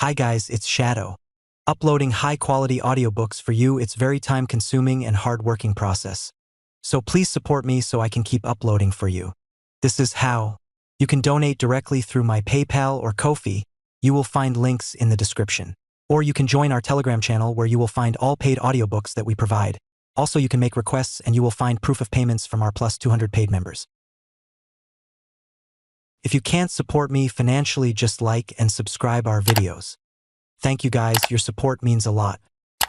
Hi guys, it's Shadow. Uploading high-quality audiobooks for you, it's very time-consuming and hard-working process. So please support me so I can keep uploading for you. This is how. You can donate directly through my PayPal or Ko-fi. You will find links in the description. Or you can join our Telegram channel where you will find all paid audiobooks that we provide. Also, you can make requests and you will find proof of payments from our plus 200 paid members. If you can't support me financially, just like and subscribe our videos. Thank you guys, your support means a lot.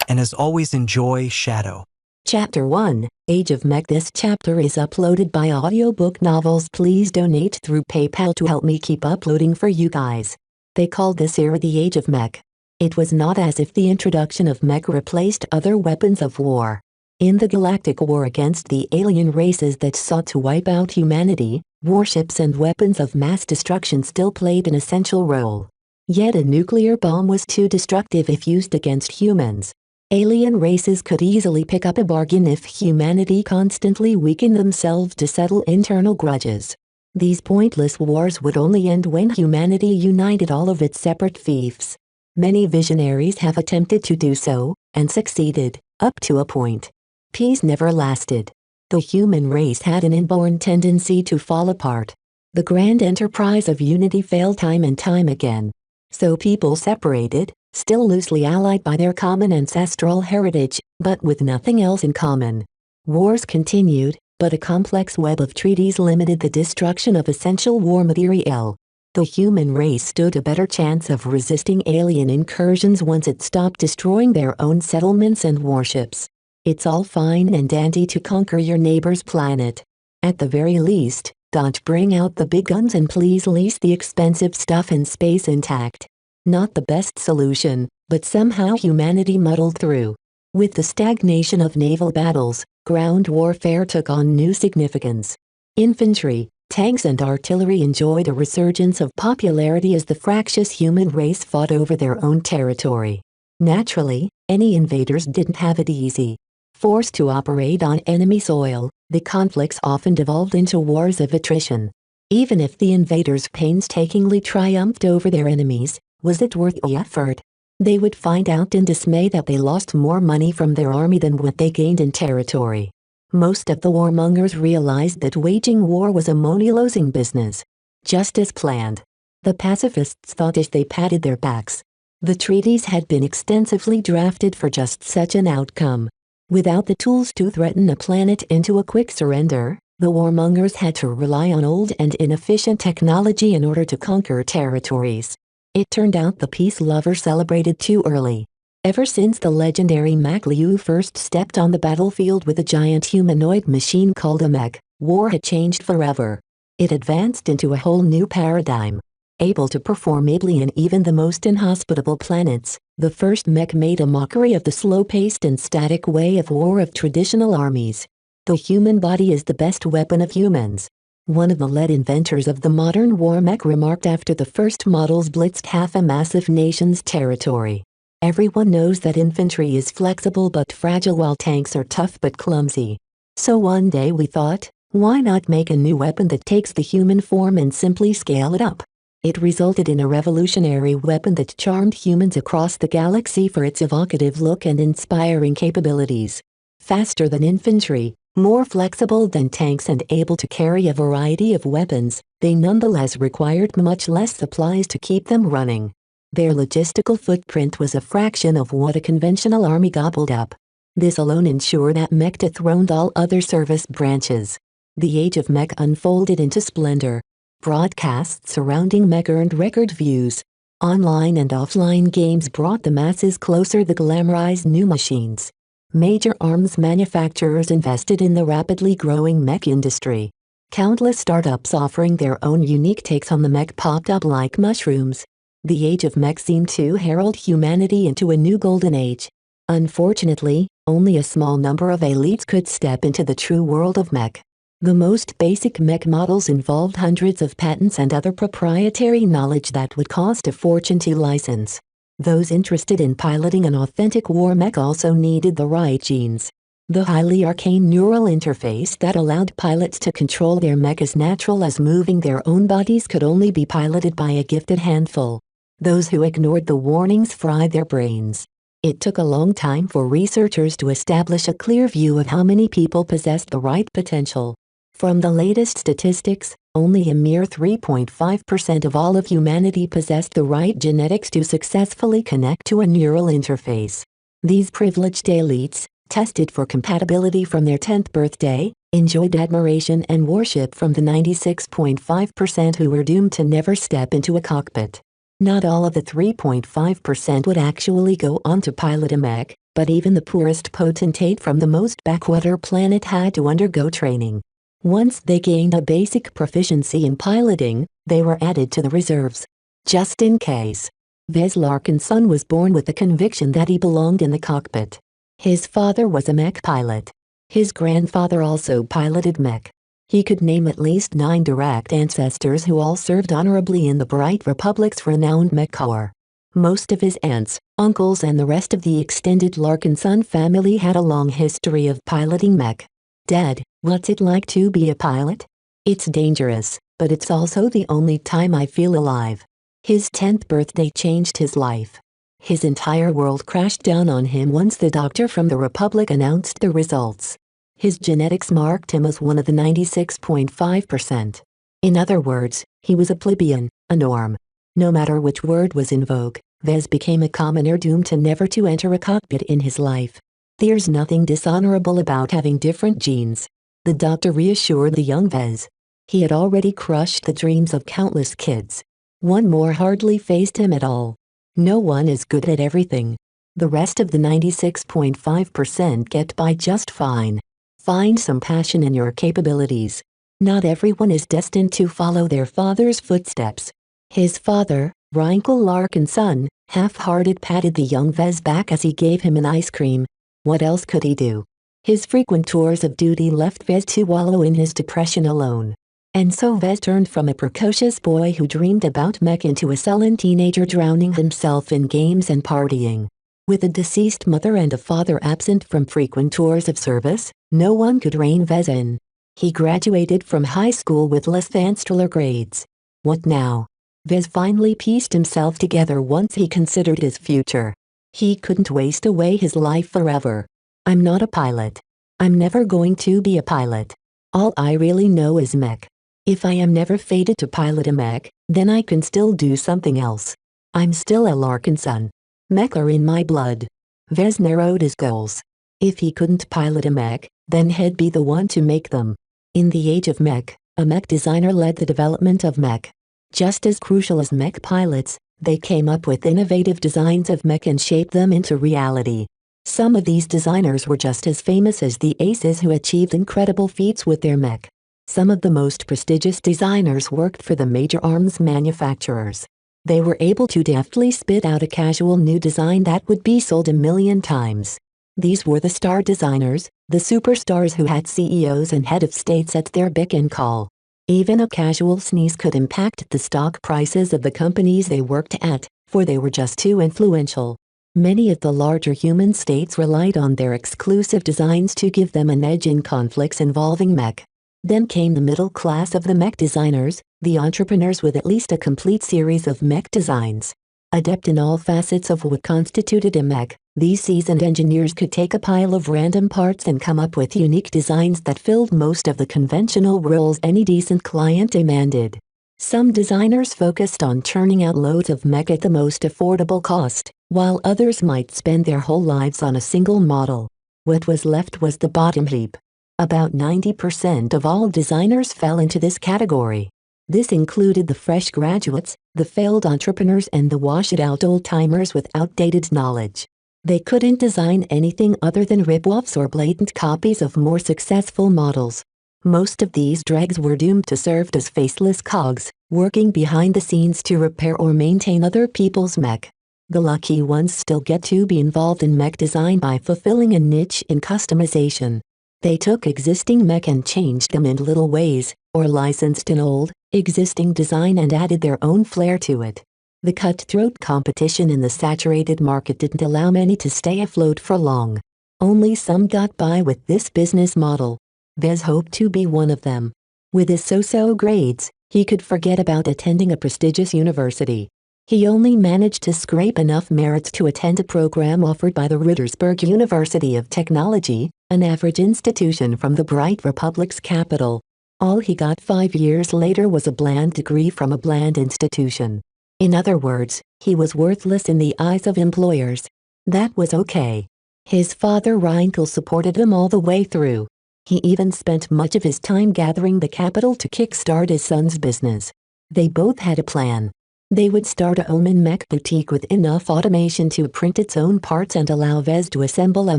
And as always, enjoy Shadow. Chapter 1, Age of Mech. This chapter is uploaded by Audiobook Novels. Please donate through PayPal to help me keep uploading for you guys. They called this era the Age of Mech. It was not as if the introduction of mech replaced other weapons of war. In the galactic war against the alien races that sought to wipe out humanity, warships and weapons of mass destruction still played an essential role. Yet a nuclear bomb was too destructive if used against humans. Alien races could easily pick up a bargain if humanity constantly weakened themselves to settle internal grudges. These pointless wars would only end when humanity united all of its separate fiefs. Many visionaries have attempted to do so, and succeeded, up to a point. Peace never lasted. The human race had an inborn tendency to fall apart. The grand enterprise of unity failed time and time again. So people separated, still loosely allied by their common ancestral heritage, but with nothing else in common. Wars continued, but a complex web of treaties limited the destruction of essential war material. The human race stood a better chance of resisting alien incursions once it stopped destroying their own settlements and warships. It's all fine and dandy to conquer your neighbor's planet. At the very least, don't bring out the big guns and please leave the expensive stuff in space intact. Not the best solution, but somehow humanity muddled through. With the stagnation of naval battles, ground warfare took on new significance. Infantry, tanks and artillery enjoyed a resurgence of popularity as the fractious human race fought over their own territory. Naturally, any invaders didn't have it easy. Forced to operate on enemy soil, the conflicts often devolved into wars of attrition. Even if the invaders painstakingly triumphed over their enemies, was it worth the effort? They would find out in dismay that they lost more money from their army than what they gained in territory. Most of the warmongers realized that waging war was a money-losing business. Just as planned. The pacifists thought as they patted their backs. The treaties had been extensively drafted for just such an outcome. Without the tools to threaten a planet into a quick surrender, the warmongers had to rely on old and inefficient technology in order to conquer territories. It turned out the peace lovers celebrated too early. Ever since the legendary Mech Liu first stepped on the battlefield with a giant humanoid machine called a mech, war had changed forever. It advanced into a whole new paradigm. Able to perform ably in even the most inhospitable planets, the first mech made a mockery of the slow-paced and static way of war of traditional armies. The human body is the best weapon of humans. One of the lead inventors of the modern war mech remarked after the first models blitzed half a massive nation's territory. Everyone knows that infantry is flexible but fragile while tanks are tough but clumsy. So one day we thought, why not make a new weapon that takes the human form and simply scale it up? It resulted in a revolutionary weapon that charmed humans across the galaxy for its evocative look and inspiring capabilities. Faster than infantry, more flexible than tanks and able to carry a variety of weapons, they nonetheless required much less supplies to keep them running. Their logistical footprint was a fraction of what a conventional army gobbled up. This alone ensured that mech dethroned all other service branches. The Age of Mech unfolded into splendor. Broadcasts surrounding mech earned record views. Online and offline games brought the masses closer the glamorized new machines. Major arms manufacturers invested in the rapidly growing mech industry. Countless startups offering their own unique takes on the mech popped up like mushrooms. The Age of Mech seemed to herald humanity into a new golden age. Unfortunately, only a small number of elites could step into the true world of mech. The most basic mech models involved hundreds of patents and other proprietary knowledge that would cost a fortune to license. Those interested in piloting an authentic war mech also needed the right genes. The highly arcane neural interface that allowed pilots to control their mech as natural as moving their own bodies could only be piloted by a gifted handful. Those who ignored the warnings fried their brains. It took a long time for researchers to establish a clear view of how many people possessed the right potential. From the latest statistics, only a mere 3.5% of all of humanity possessed the right genetics to successfully connect to a neural interface. These privileged elites, tested for compatibility from their 10th birthday, enjoyed admiration and worship from the 96.5% who were doomed to never step into a cockpit. Not all of the 3.5% would actually go on to pilot a mech, but even the poorest potentate from the most backwater planet had to undergo training. Once they gained a basic proficiency in piloting, they were added to the reserves. Just in case. Wes Larkin's son was born with the conviction that he belonged in the cockpit. His father was a mech pilot. His grandfather also piloted mech. He could name at least 9 direct ancestors who all served honorably in the Bright Republic's renowned Mech Corps. Most of his aunts, uncles and the rest of the extended Larkinson family had a long history of piloting mech. Dad, what's it like to be a pilot? It's dangerous, but it's also the only time I feel alive. His 10th birthday changed his life. His entire world crashed down on him once the doctor from the Republic announced the results. His genetics marked him as one of the 96.5%. In other words, he was a plebeian, a norm. No matter which word was in vogue, Wes became a commoner doomed to never to enter a cockpit in his life. There's nothing dishonorable about having different genes. The doctor reassured the young Wes. He had already crushed the dreams of countless kids. One more hardly faced him at all. No one is good at everything. The rest of the 96.5% get by just fine. Find some passion in your capabilities. Not everyone is destined to follow their father's footsteps. His father, Reinkel Larkinson, half-hearted patted the young Wes back as he gave him an ice cream. What else could he do? His frequent tours of duty left Wes to wallow in his depression alone. And so Wes turned from a precocious boy who dreamed about mech into a sullen teenager drowning himself in games and partying. With a deceased mother and a father absent from frequent tours of service, no one could rein Wes in. He graduated from high school with less than stellar grades. What now? Wes finally pieced himself together once he considered his future. He couldn't waste away his life forever. I'm not a pilot. I'm never going to be a pilot. All I really know is mech. If I am never fated to pilot a mech, then I can still do something else. I'm still a Larkinson. Mech are in my blood. Wes narrowed his goals. If he couldn't pilot a mech, then he'd be the one to make them. In the age of mech, a mech designer led the development of mech. Just as crucial as mech pilots, they came up with innovative designs of mech and shaped them into reality. Some of these designers were just as famous as the aces who achieved incredible feats with their mech. Some of the most prestigious designers worked for the major arms manufacturers. They were able to deftly spit out a casual new design that would be sold 1,000,000 times. These were the star designers, the superstars who had CEOs and head of states at their beck and call. Even a casual sneeze could impact the stock prices of the companies they worked at, for they were just too influential. Many of the larger human states relied on their exclusive designs to give them an edge in conflicts involving mech. Then came the middle class of the mech designers, the entrepreneurs with at least a complete series of mech designs. Adept in all facets of what constituted a mech, these seasoned engineers could take a pile of random parts and come up with unique designs that filled most of the conventional roles any decent client demanded. Some designers focused on churning out loads of mech at the most affordable cost, while others might spend their whole lives on a single model. What was left was the bottom heap. About 90% of all designers fell into this category. This included the fresh graduates, the failed entrepreneurs and the washed-out old-timers with outdated knowledge. They couldn't design anything other than rip-offs or blatant copies of more successful models. Most of these dregs were doomed to serve as faceless cogs, working behind the scenes to repair or maintain other people's mech. The lucky ones still get to be involved in mech design by fulfilling a niche in customization. They took existing mech and changed them in little ways, or licensed an old, existing design and added their own flair to it. The cutthroat competition in the saturated market didn't allow many to stay afloat for long. Only some got by with this business model. Wes hoped to be one of them. With his so-so grades, he could forget about attending a prestigious university. He only managed to scrape enough merits to attend a program offered by the Rittersberg University of Technology, an average institution from the Bright Republic's capital. All he got 5 years later was a bland degree from a bland institution. In other words, he was worthless in the eyes of employers. That was okay. His father Reinkel supported him all the way through. He even spent much of his time gathering the capital to kickstart his son's business. They both had a plan. They would start a home and Mech boutique with enough automation to print its own parts and allow Vez to assemble a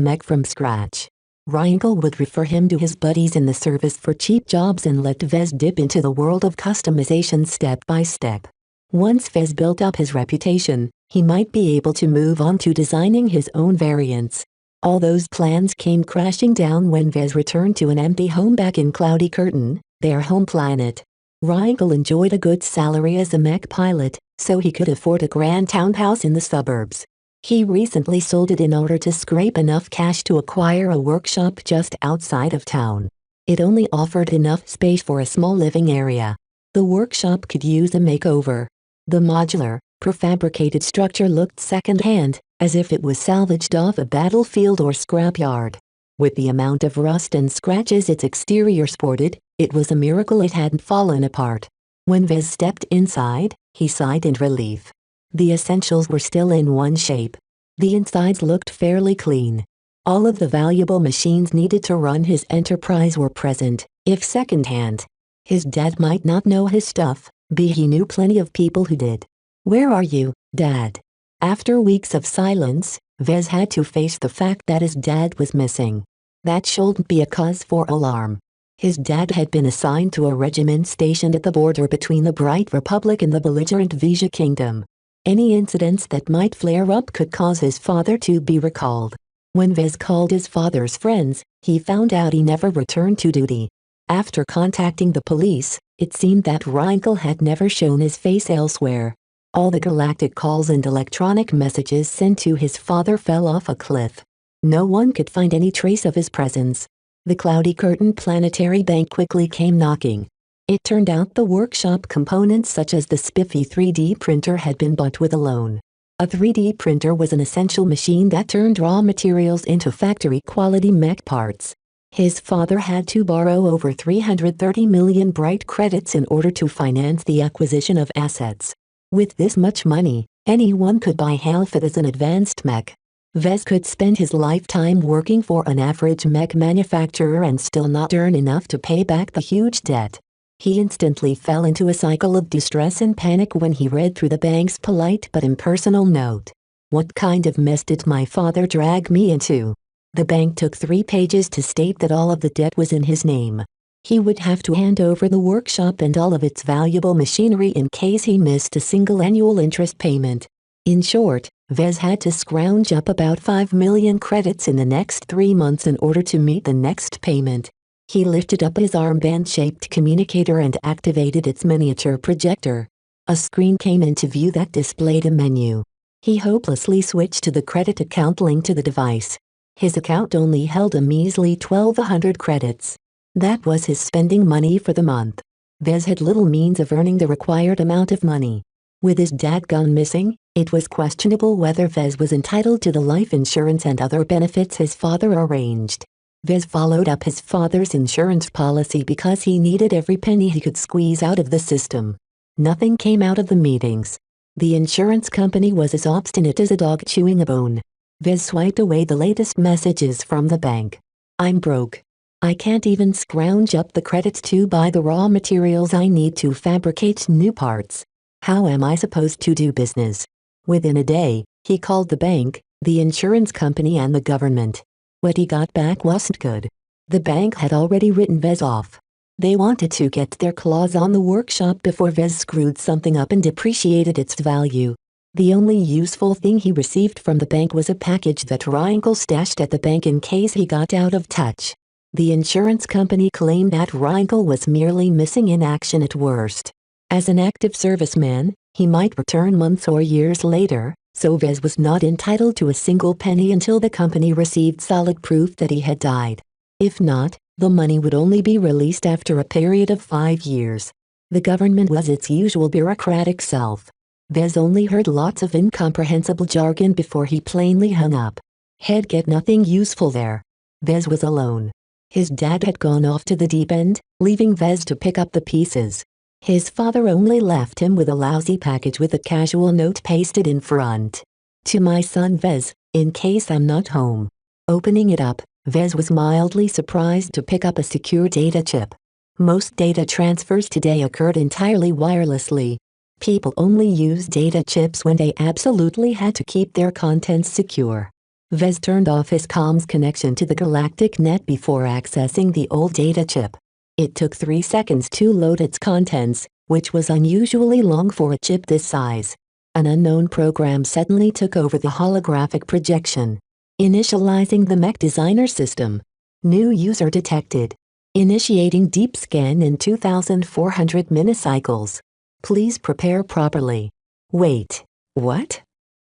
Mech from scratch. Reinkel would refer him to his buddies in the service for cheap jobs and let Vez dip into the world of customization step by step. Once Vez built up his reputation, he might be able to move on to designing his own variants. All those plans came crashing down when Vez returned to an empty home back in Cloudy Curtain, their home planet. Reinkel enjoyed a good salary as a Mech pilot, so he could afford a grand townhouse in the suburbs. He recently sold it in order to scrape enough cash to acquire a workshop just outside of town. It only offered enough space for a small living area. The workshop could use a makeover. The modular, prefabricated structure looked second-hand, as if it was salvaged off a battlefield or scrapyard. With the amount of rust and scratches its exterior sported, it was a miracle it hadn't fallen apart. When Vez stepped inside, he sighed in relief. The essentials were still in one shape. The insides looked fairly clean. All of the valuable machines needed to run his enterprise were present, if second-hand. His dad might not know his stuff, but he knew plenty of people who did. "Where are you, Dad?" After weeks of silence, Vez had to face the fact that his dad was missing. That shouldn't be a cause for alarm. His dad had been assigned to a regiment stationed at the border between the Bright Republic and the belligerent Vija Kingdom. Any incidents that might flare up could cause his father to be recalled. When Vez called his father's friends, he found out he never returned to duty. After contacting the police, it seemed that Reinkel had never shown his face elsewhere. All the galactic calls and electronic messages sent to his father fell off a cliff. No one could find any trace of his presence. The Cloudy Curtain Planetary Bank quickly came knocking. It turned out the workshop components such as the spiffy 3D printer had been bought with a loan. A 3D printer was an essential machine that turned raw materials into factory-quality Mech parts. His father had to borrow over 330 million Bright credits in order to finance the acquisition of assets. With this much money, anyone could buy half it as an advanced Mech. Vez could spend his lifetime working for an average Mech manufacturer and still not earn enough to pay back the huge debt. He instantly fell into a cycle of distress and panic when he read through the bank's polite but impersonal note. What kind of mess did my father drag me into? The bank took 3 pages to state that all of the debt was in his name. He would have to hand over the workshop and all of its valuable machinery in case he missed a single annual interest payment. In short, Vez had to scrounge up about 5 million credits in the next 3 months in order to meet the next payment. He lifted up his armband-shaped communicator and activated its miniature projector. A screen came into view that displayed a menu. He hopelessly switched to the credit account linked to the device. His account only held a measly 1,200 credits. That was his spending money for the month. Vez had little means of earning the required amount of money. With his dad gone missing, it was questionable whether Vez was entitled to the life insurance and other benefits his father arranged. Vez followed up his father's insurance policy because he needed every penny he could squeeze out of the system. Nothing came out of the meetings. The insurance company was as obstinate as a dog chewing a bone. Vez swiped away the latest messages from the bank. "I'm broke. I can't even scrounge up the credits to buy the raw materials I need to fabricate new parts. How am I supposed to do business?" Within a day, he called the bank, the insurance company and the government. What he got back wasn't good. The bank had already written Vez off. They wanted to get their claws on the workshop before Vez screwed something up and depreciated its value. The only useful thing he received from the bank was a package that Reinkel stashed at the bank in case he got out of touch. The insurance company claimed that Reinkel was merely missing in action at worst. As an active serviceman, he might return months or years later, so Vez was not entitled to a single penny until the company received solid proof that he had died. If not, the money would only be released after a period of 5 years. The government was its usual bureaucratic self. Vez only heard lots of incomprehensible jargon before he plainly hung up. He'd get nothing useful there. Vez was alone. His dad had gone off to the deep end, leaving Vez to pick up the pieces. His father only left him with a lousy package with a casual note pasted in front. To my son Vez, in case I'm not home. Opening it up, Vez was mildly surprised to pick up a secure data chip. Most data transfers today occurred entirely wirelessly. People only use data chips when they absolutely had to keep their contents secure. Vez turned off his comms connection to the galactic net before accessing the old data chip. It took 3 seconds to load its contents, which was unusually long for a chip this size. An unknown program suddenly took over the holographic projection. Initializing the Mech Designer system. New user detected. Initiating deep scan in 2400 millicycles. Please prepare properly. Wait, what?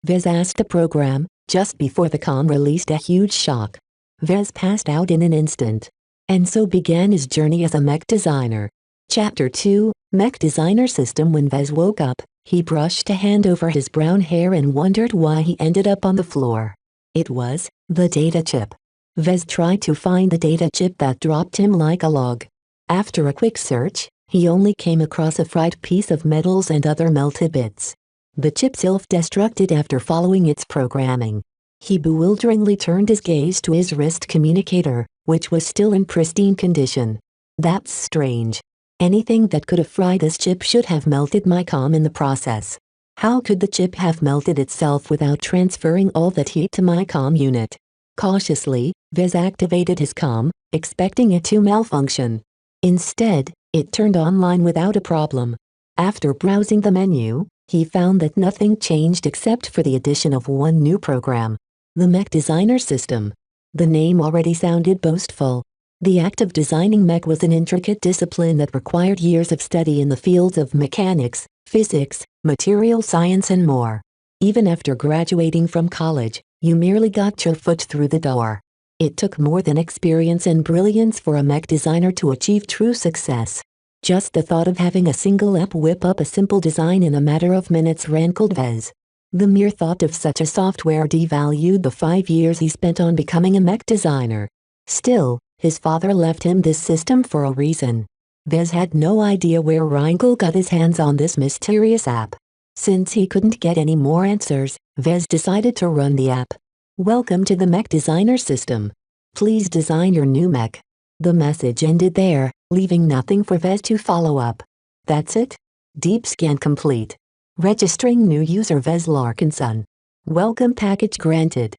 Vez asked the program, just before the comm released a huge shock. Vez passed out in an instant. And so began his journey as a mech designer. Chapter 2, Mech Designer System. When Vez woke up, he brushed a hand over his brown hair and wondered why he ended up on the floor. It was the data chip. Vez tried to find the data chip that dropped him like a log. After a quick search, he only came across a fried piece of metals and other melted bits. The chip self-destructed after following its programming. He bewilderingly turned his gaze to his wrist communicator, which was still in pristine condition. That's strange. Anything that could have fried this chip should have melted my comm in the process. How could the chip have melted itself without transferring all that heat to my comm unit? Cautiously, Vez activated his comm, expecting it to malfunction. Instead, it turned online without a problem. After browsing the menu, he found that nothing changed except for the addition of one new program. The Mech Designer System. The name already sounded boastful. The act of designing mech was an intricate discipline that required years of study in the fields of mechanics, physics, material science and more. Even after graduating from college, you merely got your foot through the door. It took more than experience and brilliance for a mech designer to achieve true success. Just the thought of having a single app whip up a simple design in a matter of minutes rankled Vez. The mere thought of such a software devalued the 5 years he spent on becoming a mech designer. Still, his father left him this system for a reason. Vez had no idea where Rangel got his hands on this mysterious app. Since he couldn't get any more answers, Vez decided to run the app. Welcome to the Mech Designer System. Please design your new mech. The message ended there, leaving nothing for Vez to follow up. That's it? Deep scan complete. Registering new user Vez Larkinson. Welcome package granted.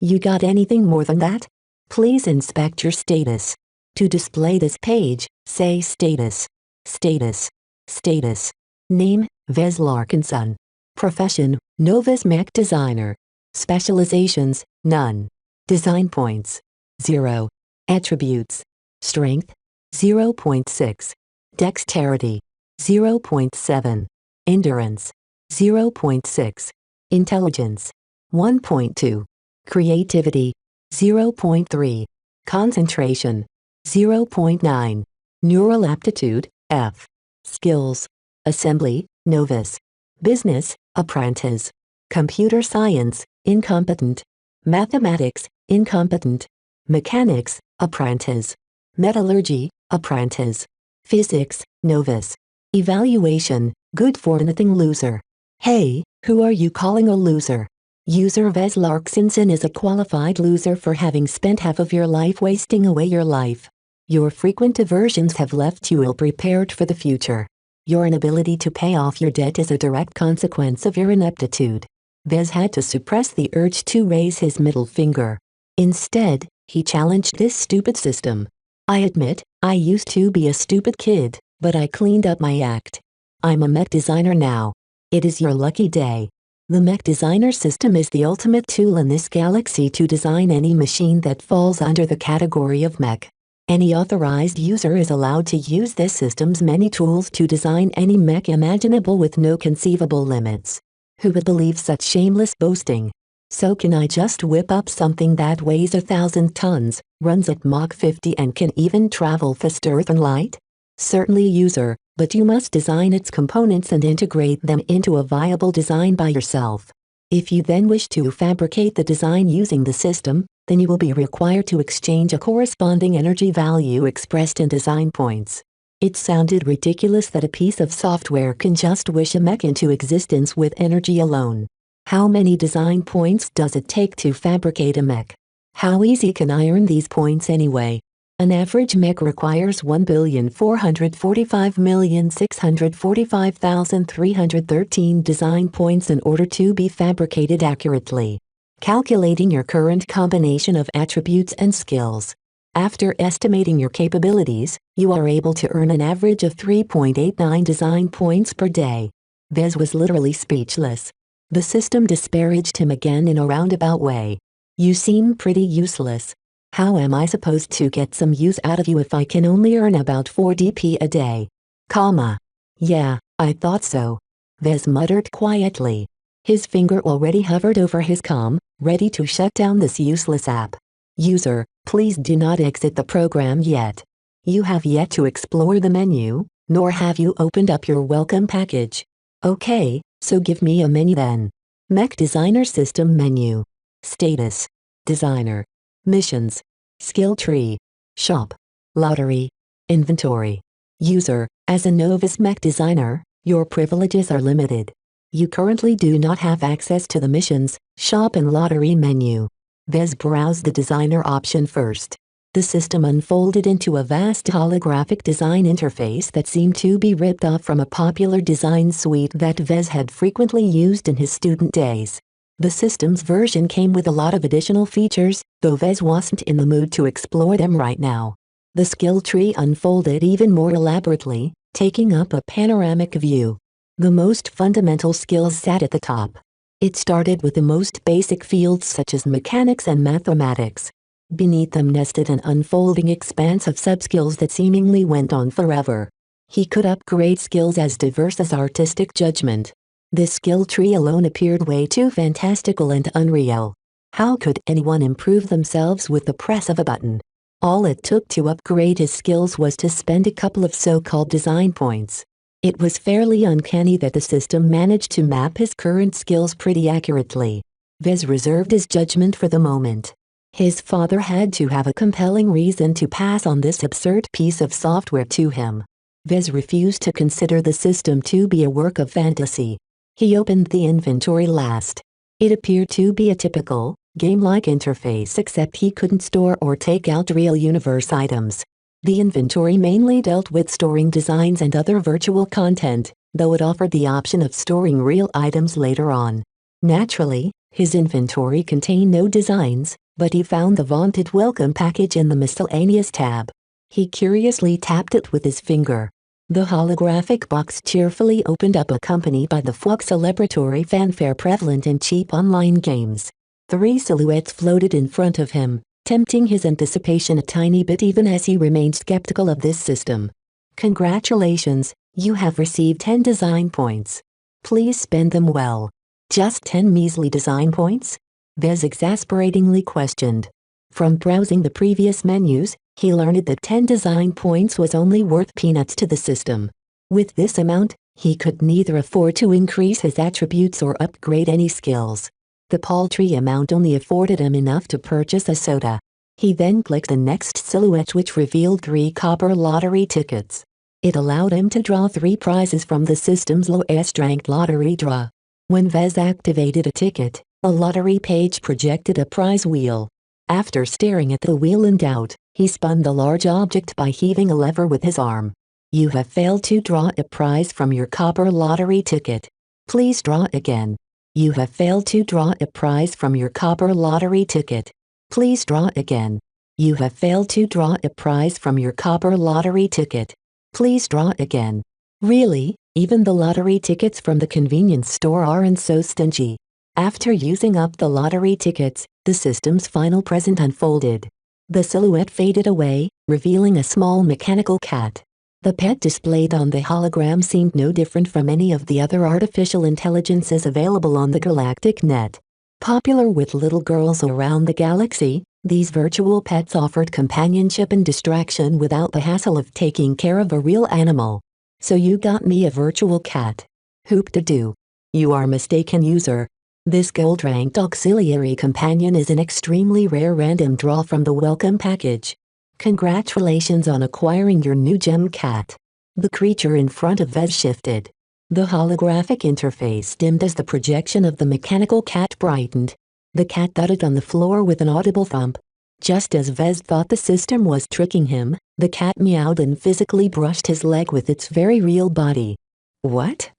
You got anything more than that? Please inspect your status. To display this page, say status. Status. Status. Name, Vez Larkinson. Profession, novice mech designer. Specializations, none. Design points, 0. Attributes. Strength, 0.6. Dexterity, 0.7. Endurance, 0.6. Intelligence, 1.2. Creativity, 0.3. Concentration, 0.9. Neural aptitude, F. Skills. Assembly, novice. Business, apprentice. Computer science, incompetent. Mathematics, incompetent. Mechanics, apprentice. Metallurgy, apprentice. Physics, novice. Evaluation, good for nothing loser. Hey, who are you calling a loser? User Vez Larkinson is a qualified loser for having spent half of your life wasting away your life. Your frequent diversions have left you ill-prepared for the future. Your inability to pay off your debt is a direct consequence of your ineptitude. Vez had to suppress the urge to raise his middle finger. Instead, he challenged this stupid system. I admit, I used to be a stupid kid, but I cleaned up my act. I'm a mech designer now. It is your lucky day. The Mech Designer System is the ultimate tool in this galaxy to design any machine that falls under the category of mech. Any authorized user is allowed to use this system's many tools to design any mech imaginable with no conceivable limits. Who would believe such shameless boasting? So can I just whip up something that weighs 1,000 tons, runs at Mach 50 and can even travel faster than light? Certainly user, But you must design its components and integrate them into a viable design by yourself. If you then wish to fabricate the design using the system, then you will be required to exchange a corresponding energy value expressed in design points. It sounded ridiculous that a piece of software can just wish a mech into existence with energy alone. How many design points does it take to fabricate a mech? How easy can I earn these points anyway? An average mech requires 1,445,645,313 design points in order to be fabricated accurately. Calculating your current combination of attributes and skills. After estimating your capabilities, you are able to earn an average of 3.89 design points per day. Vez was literally speechless. The system disparaged him again in a roundabout way. You seem pretty useless. How am I supposed to get some use out of you if I can only earn about 4 DP a day? Yeah, I thought so. Vez muttered quietly. His finger already hovered over his comm, ready to shut down this useless app. User, please do not exit the program yet. You have yet to explore the menu, nor have you opened up your welcome package. Okay, so give me a menu then. Mech Designer System Menu. Status. Designer. Missions. Skill Tree. Shop. Lottery. Inventory. User, as a novice mech designer, your privileges are limited. You currently do not have access to the missions, shop and lottery menu. Vez browsed the designer option first. The system unfolded into a vast holographic design interface that seemed to be ripped off from a popular design suite that Vez had frequently used in his student days. The system's version came with a lot of additional features, though Vez wasn't in the mood to explore them right now. The skill tree unfolded even more elaborately, taking up a panoramic view. The most fundamental skills sat at the top. It started with the most basic fields such as mechanics and mathematics. Beneath them nested an unfolding expanse of subskills that seemingly went on forever. He could upgrade skills as diverse as artistic judgment. This skill tree alone appeared way too fantastical and unreal. How could anyone improve themselves with the press of a button? All it took to upgrade his skills was to spend a couple of so-called design points. It was fairly uncanny that the system managed to map his current skills pretty accurately. Vez reserved his judgment for the moment. His father had to have a compelling reason to pass on this absurd piece of software to him. Vez refused to consider the system to be a work of fantasy. He opened the inventory last. It appeared to be a typical, game-like interface except he couldn't store or take out real universe items. The inventory mainly dealt with storing designs and other virtual content, though it offered the option of storing real items later on. Naturally, his inventory contained no designs, but he found the vaunted welcome package in the miscellaneous tab. He curiously tapped it with his finger. The holographic box cheerfully opened up, accompanied by the folk celebratory fanfare prevalent in cheap online games. 3 silhouettes floated in front of him, tempting his anticipation a tiny bit even as he remained skeptical of this system. Congratulations, you have received 10 design points. Please spend them well. Just 10 measly design points? Vez exasperatingly questioned. From browsing the previous menus, he learned that 10 design points was only worth peanuts to the system. With this amount, he could neither afford to increase his attributes or upgrade any skills. The paltry amount only afforded him enough to purchase a soda. He then clicked the next silhouette, which revealed 3 copper lottery tickets. It allowed him to draw 3 prizes from the system's lowest-ranked lottery draw. When Vez activated a ticket, a lottery page projected a prize wheel. After staring at the wheel in doubt, he spun the large object by heaving a lever with his arm. You have failed to draw a prize from your copper lottery ticket. Please draw again. You have failed to draw a prize from your copper lottery ticket. Please draw again. You have failed to draw a prize from your copper lottery ticket. Please draw again. Really, even the lottery tickets from the convenience store aren't so stingy. After using up the lottery tickets, the system's final present unfolded. The silhouette faded away, revealing a small mechanical cat. The pet displayed on the hologram seemed no different from any of the other artificial intelligences available on the galactic net. Popular with little girls around the galaxy, these virtual pets offered companionship and distraction without the hassle of taking care of a real animal. So you got me a virtual cat. Hoop-de-doo. You are mistaken, user. This gold-ranked auxiliary companion is an extremely rare random draw from the welcome package. Congratulations on acquiring your new gem cat. The creature in front of Vez shifted. The holographic interface dimmed as the projection of the mechanical cat brightened. The cat thudded on the floor with an audible thump. Just as Vez thought the system was tricking him, the cat meowed and physically brushed his leg with its very real body. What?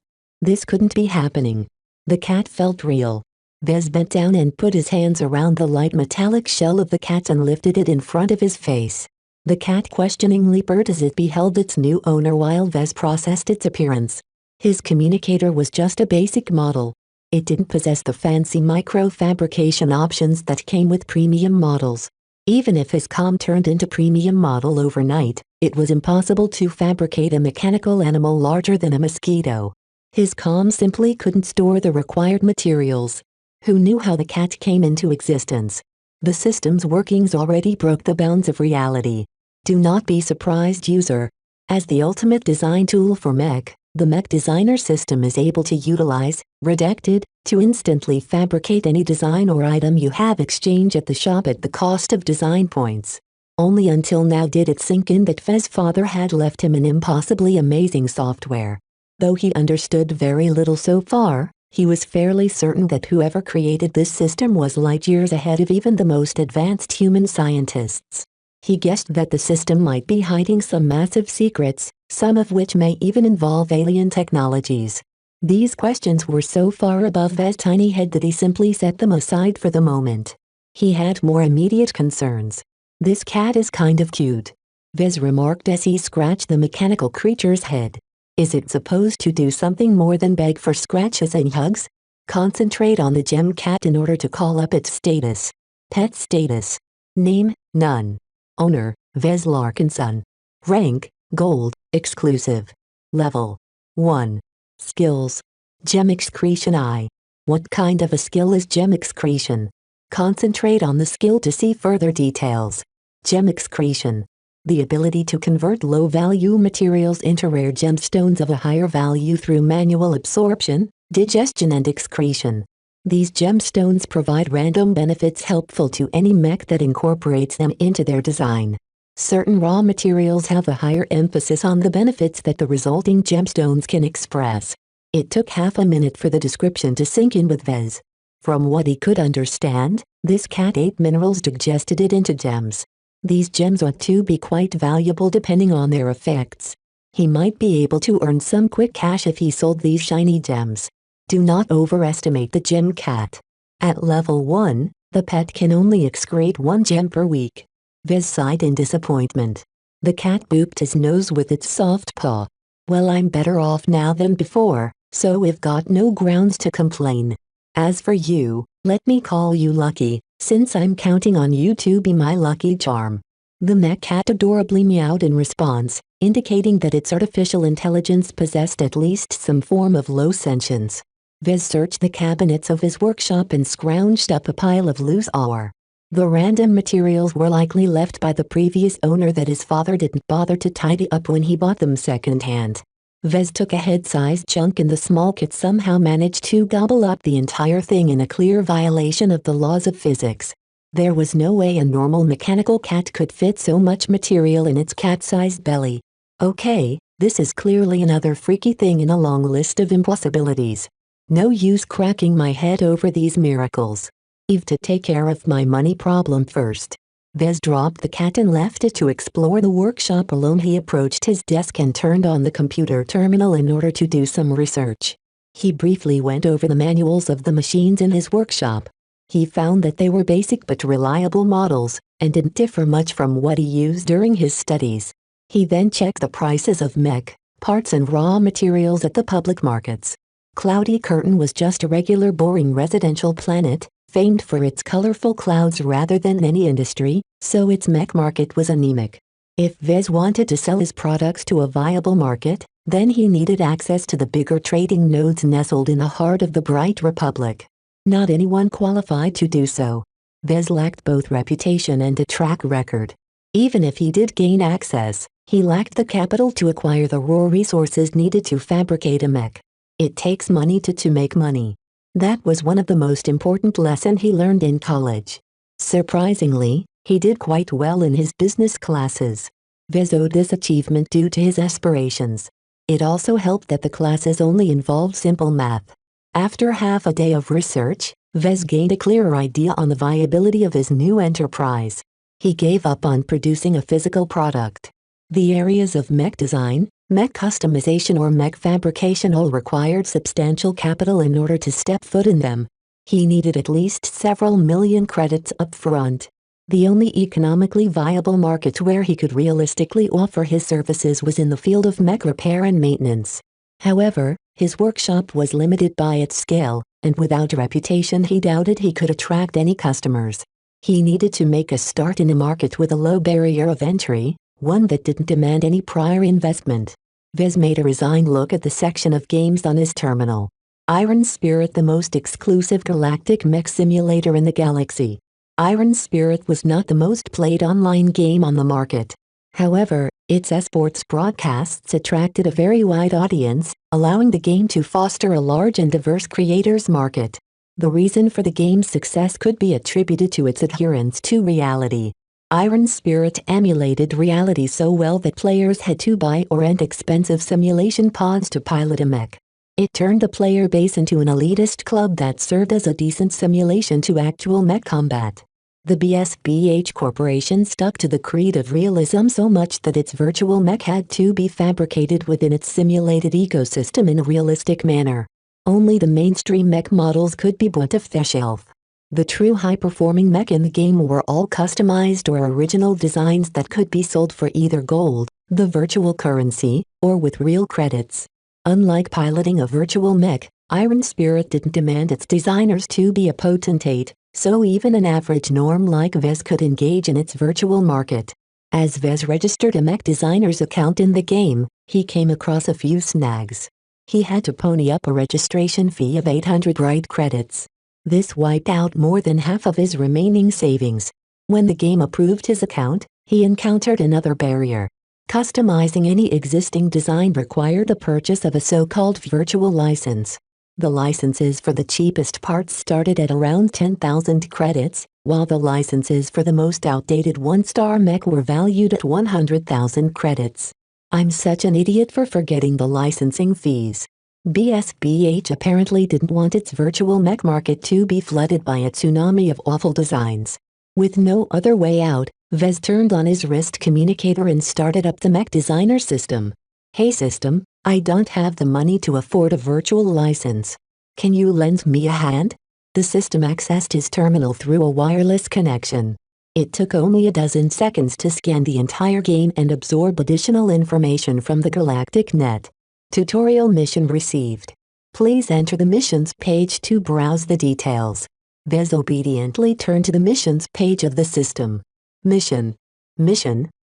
This couldn't be happening. The cat felt real. Vez bent down and put his hands around the light metallic shell of the cat and lifted it in front of his face. The cat questioningly purred as it beheld its new owner while Vez processed its appearance. His communicator was just a basic model. It didn't possess the fancy micro-fabrication options that came with premium models. Even if his comm turned into premium model overnight, it was impossible to fabricate a mechanical animal larger than a mosquito. His comm simply couldn't store the required materials. Who knew how the cat came into existence? The system's workings already broke the bounds of reality. Do not be surprised, user. As the ultimate design tool for Mech, the Mech Designer system is able to utilize, redacted, to instantly fabricate any design or item you have exchange at the shop at the cost of design points. Only until now did it sink in that Vez's father had left him an impossibly amazing software. Though he understood very little so far, he was fairly certain that whoever created this system was light years ahead of even the most advanced human scientists. He guessed that the system might be hiding some massive secrets, some of which may even involve alien technologies. These questions were so far above Vez's tiny head that he simply set them aside for the moment. He had more immediate concerns. This cat is kind of cute, Vez remarked as he scratched the mechanical creature's head. Is it supposed to do something more than beg for scratches and hugs? Concentrate on the gem cat in order to call up its status. Pet status. Name, none. Owner, Vez Larkinson. Rank, gold, exclusive. Level 1. Skills. Gem excretion I. What kind of a skill is gem excretion? Concentrate on the skill to see further details. Gem excretion. The ability to convert low-value materials into rare gemstones of a higher value through manual absorption, digestion and excretion. These gemstones provide random benefits helpful to any mech that incorporates them into their design. Certain raw materials have a higher emphasis on the benefits that the resulting gemstones can express. It took half a minute for the description to sink in with Vez. From what he could understand, this cat ate minerals, digested it into gems. These gems ought to be quite valuable depending on their effects. He might be able to earn some quick cash if he sold these shiny gems. Do not overestimate the gem cat. At level 1, the pet can only excrete 1 gem per week. Vez sighed in disappointment. The cat booped his nose with its soft paw. Well, I'm better off now than before, so we've got no grounds to complain. As for you, let me call you lucky, since I'm counting on you to be my lucky charm. The mech cat adorably meowed in response, indicating that its artificial intelligence possessed at least some form of low sentience. Vez searched the cabinets of his workshop and scrounged up a pile of loose ore. The random materials were likely left by the previous owner that his father didn't bother to tidy up when he bought them secondhand. Vez took a head-sized chunk and the small kit somehow managed to gobble up the entire thing in a clear violation of the laws of physics. There was no way a normal mechanical cat could fit so much material in its cat-sized belly. Okay, this is clearly another freaky thing in a long list of impossibilities. No use cracking my head over these miracles. Eve to take care of my money problem first. Vez dropped the cat and left it to explore the workshop alone. He approached his desk and turned on the computer terminal in order to do some research. He briefly went over the manuals of the machines in his workshop. He found that they were basic but reliable models, and didn't differ much from what he used during his studies. He then checked the prices of mech, parts and raw materials at the public markets. Cloudy Curtain was just a regular boring residential planet, famed for its colorful clouds rather than any industry, so its mech market was anemic. If Vez wanted to sell his products to a viable market, then he needed access to the bigger trading nodes nestled in the heart of the Bright Republic. Not anyone qualified to do so. Vez lacked both reputation and a track record. Even if he did gain access, He lacked the capital to acquire the raw resources needed to fabricate a mech. It takes money to make money. That was one of the most important lessons he learned in college. Surprisingly, he did quite well in his business classes. Vez owed this achievement due to his aspirations. It also helped that the classes only involved simple math. After half a day of research, Vez gained a clearer idea on the viability of his new enterprise. He gave up on producing a physical product. The areas of mech design, mech customization or mech fabrication all required substantial capital in order to step foot in them. He needed at least several million credits up front. The only economically viable market where he could realistically offer his services was in the field of mech repair and maintenance. However, his workshop was limited by its scale, and without a reputation he doubted he could attract any customers. He needed to make a start in a market with a low barrier of entry, one that didn't demand any prior investment. Vez made a resigned look at the section of games on his terminal. Iron Spirit, the most exclusive galactic mech simulator in the galaxy. Iron Spirit was not the most played online game on the market. However, its esports broadcasts attracted a very wide audience, allowing the game to foster a large and diverse creators market. The reason for the game's success could be attributed to its adherence to reality. Iron Spirit emulated reality so well that players had to buy or rent expensive simulation pods to pilot a mech. It turned the player base into an elitist club that served as a decent simulation to actual mech combat. The BSBH Corporation stuck to the creed of realism so much that its virtual mech had to be fabricated within its simulated ecosystem in a realistic manner. Only the mainstream mech models could be bought off the shelf. The true high-performing mech in the game were all customized or original designs that could be sold for either gold, the virtual currency, or with real credits. Unlike piloting a virtual mech, Iron Spirit didn't demand its designers to be a potentate, so even an average norm like Vez could engage in its virtual market. As Vez registered a mech designer's account in the game, he came across a few snags. He had to pony up a registration fee of 800 bright credits. This wiped out more than half of his remaining savings. When the game approved his account, he encountered another barrier. Customizing any existing design required the purchase of a so-called virtual license. The licenses for the cheapest parts started at around 10,000 credits, while the licenses for the most outdated one-star mech were valued at 100,000 credits. I'm such an idiot for forgetting the licensing fees. BSBH apparently didn't want its virtual mech market to be flooded by a tsunami of awful designs. With no other way out, Vez turned on his wrist communicator and started up the mech designer system. Hey system, I don't have the money to afford a virtual license. Can you lend me a hand? The system accessed his terminal through a wireless connection. It took only a dozen seconds to scan the entire game and absorb additional information from the galactic net. Tutorial mission received. Please enter the missions page to browse the details. Vez obediently turned to the missions page of the system. Mission.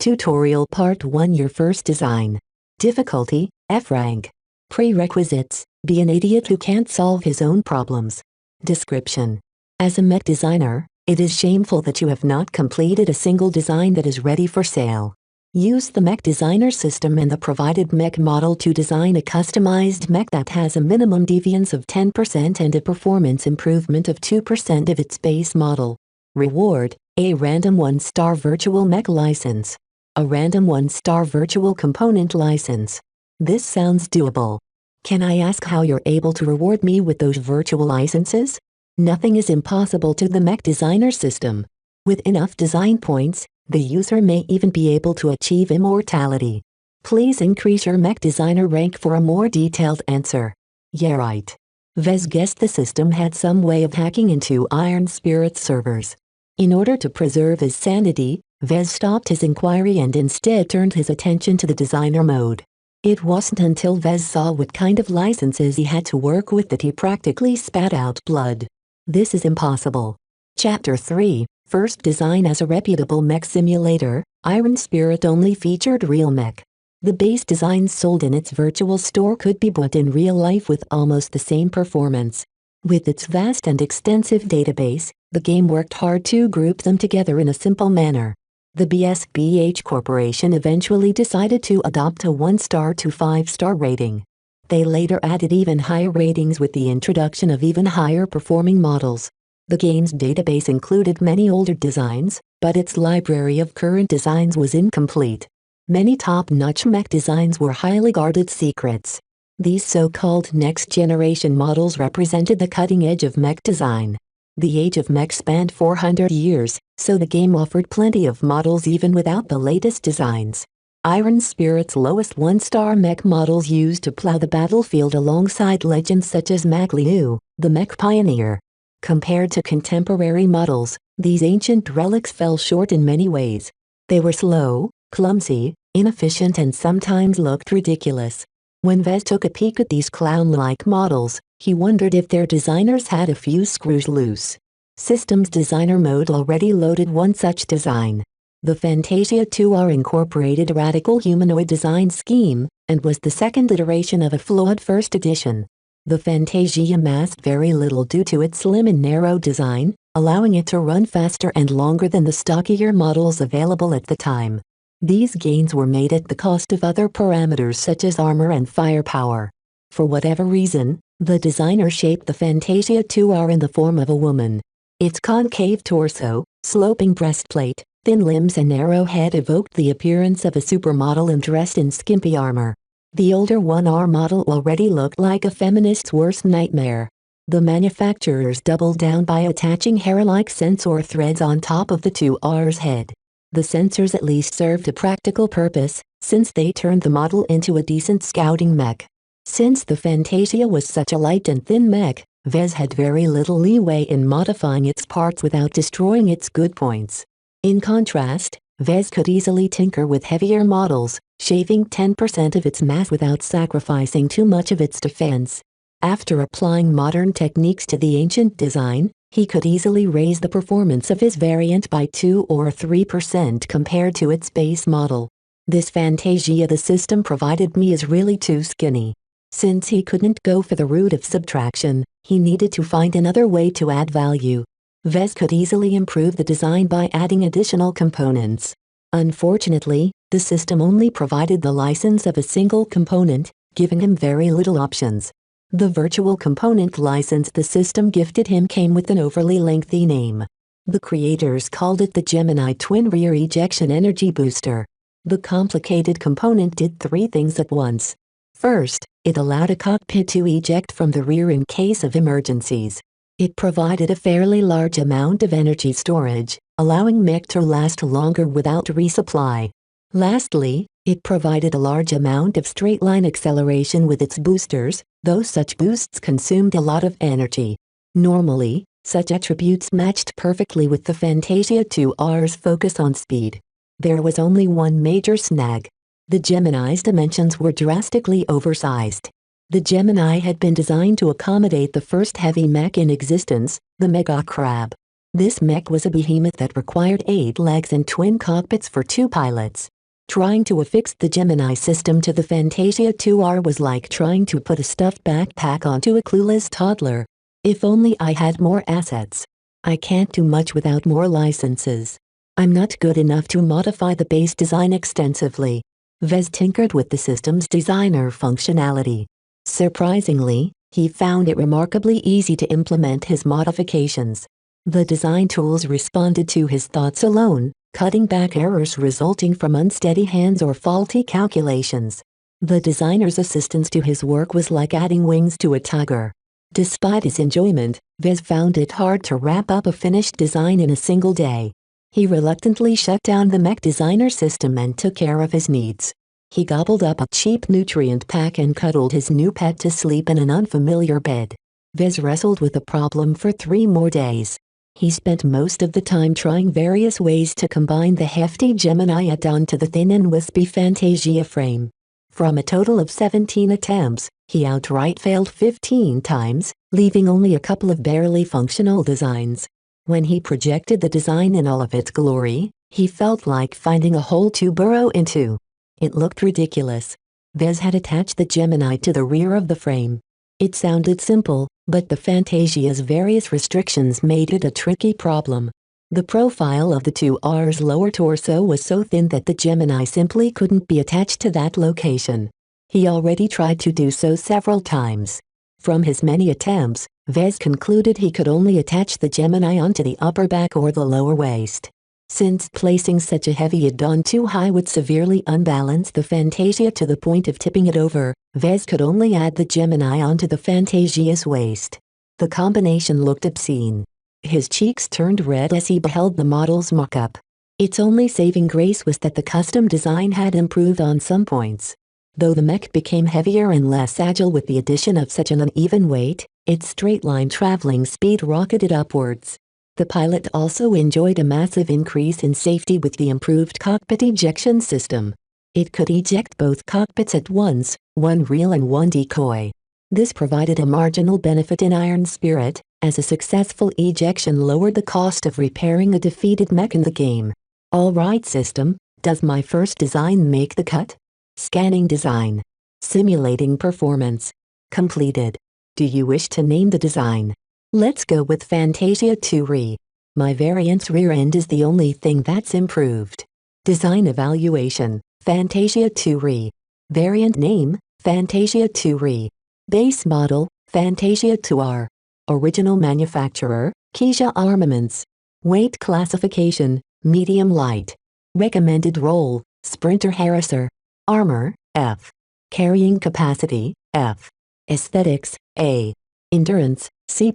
Tutorial Part 1. Your first design. Difficulty, F rank. Prerequisites, be an idiot who can't solve his own problems. Description. As a mech designer, it is shameful that you have not completed a single design that is ready for sale. Use the mech designer system and the provided mech model to design a customized mech that has a minimum deviance of 10% and a performance improvement of 2% of its base model. Reward, a random 1-star virtual mech license. A random 1-star virtual component license. This sounds doable. Can I ask how you're able to reward me with those virtual licenses? Nothing is impossible to the mech designer system. With enough design points, the user may even be able to achieve immortality. Please increase your mech designer rank for a more detailed answer. Yeah right. Vez guessed the system had some way of hacking into Iron Spirit's servers. In order to preserve his sanity, Vez stopped his inquiry and instead turned his attention to the designer mode. It wasn't until Vez saw what kind of licenses he had to work with that he practically spat out blood. This is impossible. Chapter 3, First Design. As a reputable mech simulator, Iron Spirit only featured real mech. The base designs sold in its virtual store could be bought in real life with almost the same performance. With its vast and extensive database, the game worked hard to group them together in a simple manner. The BSBH Corporation eventually decided to adopt a 1-star to 5-star rating. They later added even higher ratings with the introduction of even higher performing models. The game's database included many older designs, but its library of current designs was incomplete. Many top-notch mech designs were highly guarded secrets. These so-called next-generation models represented the cutting edge of mech design. The age of mech spanned 400 years, so the game offered plenty of models even without the latest designs. Iron Spirit's lowest 1-star mech models used to plow the battlefield alongside legends such as Mech Liu, the mech pioneer. Compared to contemporary models, these ancient relics fell short in many ways. They were slow, clumsy, inefficient and sometimes looked ridiculous. When Vez took a peek at these clown-like models, he wondered if their designers had a few screws loose. Systems Designer Mode already loaded one such design. The Fantasia 2R incorporated a radical humanoid design scheme, and was the second iteration of a flawed first edition. The Fantasia amassed very little due to its slim and narrow design, allowing it to run faster and longer than the stockier models available at the time. These gains were made at the cost of other parameters such as armor and firepower. For whatever reason, the designer shaped the Fantasia 2R in the form of a woman. Its concave torso, sloping breastplate, thin limbs and narrow head evoked the appearance of a supermodel and dressed in skimpy armor. The older 1R model already looked like a feminist's worst nightmare. The manufacturers doubled down by attaching hair-like sensor threads on top of the 2R's head. The sensors at least served a practical purpose, since they turned the model into a decent scouting mech. Since the Fantasia was such a light and thin mech, Vez had very little leeway in modifying its parts without destroying its good points. In contrast, Vez could easily tinker with heavier models, shaving 10% of its mass without sacrificing too much of its defense. After applying modern techniques to the ancient design, he could easily raise the performance of his variant by 2 or 3% compared to its base model. This Fantasia the system provided me is really too skinny. Since he couldn't go for the route of subtraction, he needed to find another way to add value. Vez could easily improve the design by adding additional components. Unfortunately, the system only provided the license of a single component, giving him very little options. The virtual component license the system gifted him came with an overly lengthy name. The creators called it the Gemini Twin Rear Ejection Energy Booster. The complicated component did 3 things at once. First, it allowed a cockpit to eject from the rear in case of emergencies. It provided a fairly large amount of energy storage, allowing Mech to last longer without resupply. Lastly, it provided a large amount of straight-line acceleration with its boosters, though such boosts consumed a lot of energy. Normally, such attributes matched perfectly with the Fantasia 2R's focus on speed. There was only one major snag. The Gemini's dimensions were drastically oversized. The Gemini had been designed to accommodate the first heavy mech in existence, the Mega Crab. This mech was a behemoth that required 8 legs and twin cockpits for 2 pilots. Trying to affix the Gemini system to the Fantasia 2R was like trying to put a stuffed backpack onto a clueless toddler. If only I had more assets. I can't do much without more licenses. I'm not good enough to modify the base design extensively. Vez tinkered with the system's designer functionality. Surprisingly, he found it remarkably easy to implement his modifications. The design tools responded to his thoughts alone, cutting back errors resulting from unsteady hands or faulty calculations. The designer's assistance to his work was like adding wings to a tiger. Despite his enjoyment, Vez found it hard to wrap up a finished design in a single day. He reluctantly shut down the Mech Designer system and took care of his needs. He gobbled up a cheap nutrient pack and cuddled his new pet to sleep in an unfamiliar bed. Vez wrestled with the problem for 3 more days. He spent most of the time trying various ways to combine the hefty Gemini add-on to the thin and wispy Fantasia frame. From a total of 17 attempts, he outright failed 15 times, leaving only a couple of barely functional designs. When he projected the design in all of its glory, he felt like finding a hole to burrow into. It looked ridiculous. Vez had attached the Gemini to the rear of the frame. It sounded simple, but the Fantasia's various restrictions made it a tricky problem. The profile of the 2R's lower torso was so thin that the Gemini simply couldn't be attached to that location. He already tried to do so several times. From his many attempts, Vez concluded he could only attach the Gemini onto the upper back or the lower waist. Since placing such a heavy add-on too high would severely unbalance the Fantasia to the point of tipping it over, Vez could only add the Gemini onto the Fantasia's waist. The combination looked obscene. His cheeks turned red as he beheld the model's mock-up. Its only saving grace was that the custom design had improved on some points. Though the mech became heavier and less agile with the addition of such an uneven weight, its straight-line traveling speed rocketed upwards. The pilot also enjoyed a massive increase in safety with the improved cockpit ejection system. It could eject both cockpits at once, one real and one decoy. This provided a marginal benefit in Iron Spirit, as a successful ejection lowered the cost of repairing a defeated mech in the game. Alright system, does my first design make the cut? Scanning design. Simulating performance. Completed. Do you wish to name the design? Let's go with Fantasia 2 Re. My variant's rear end is the only thing that's improved. Design evaluation, Fantasia 2 Re. Variant name, Fantasia 2 Re. Base model, Fantasia 2R. Original manufacturer, Keisha Armaments. Weight classification, medium light. Recommended role, sprinter harasser. Armor, F. Carrying capacity, F. Aesthetics, A. Endurance, C+.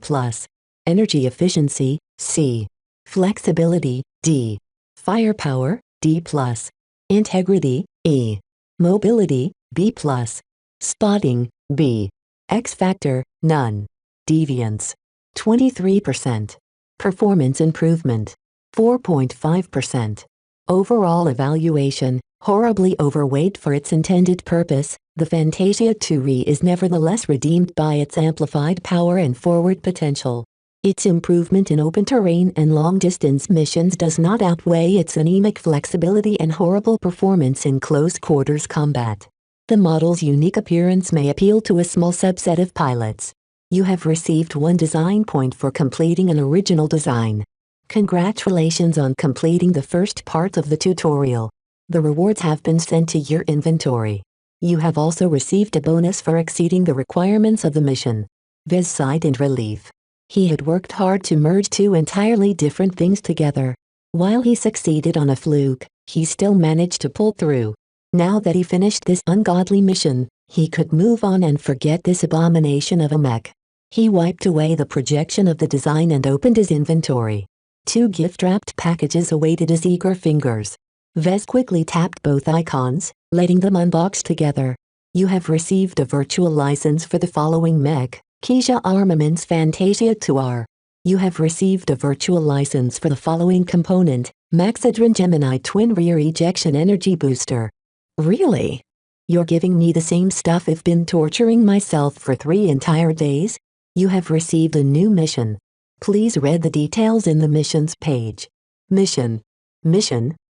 Energy efficiency, C. Flexibility, D. Firepower, D+. Integrity, E. Mobility, B+. Spotting, B. X factor, none. Deviance, 23%. Performance improvement, 4.5%. Overall evaluation, horribly overweight for its intended purpose, the Fantasia 2 Re is nevertheless redeemed by its amplified power and forward potential. Its improvement in open terrain and long-distance missions does not outweigh its anemic flexibility and horrible performance in close-quarters combat. The model's unique appearance may appeal to a small subset of pilots. You have received 1 design point for completing an original design. Congratulations on completing the first part of the tutorial. The rewards have been sent to your inventory. You have also received a bonus for exceeding the requirements of the mission. Vez sighed in relief. He had worked hard to merge 2 entirely different things together. While he succeeded on a fluke, he still managed to pull through. Now that he finished this ungodly mission, he could move on and forget this abomination of a mech. He wiped away the projection of the design and opened his inventory. 2 gift-wrapped packages awaited his eager fingers. Vez quickly tapped both icons, letting them unbox together. You have received a virtual license for the following mech, Keisha Armaments Fantasia 2R. You have received a virtual license for the following component, Maxedron Gemini Twin Rear Ejection Energy Booster. Really? You're giving me the same stuff I've been torturing myself for 3 entire days? You have received a new mission. Please read the details in the missions page. Mission.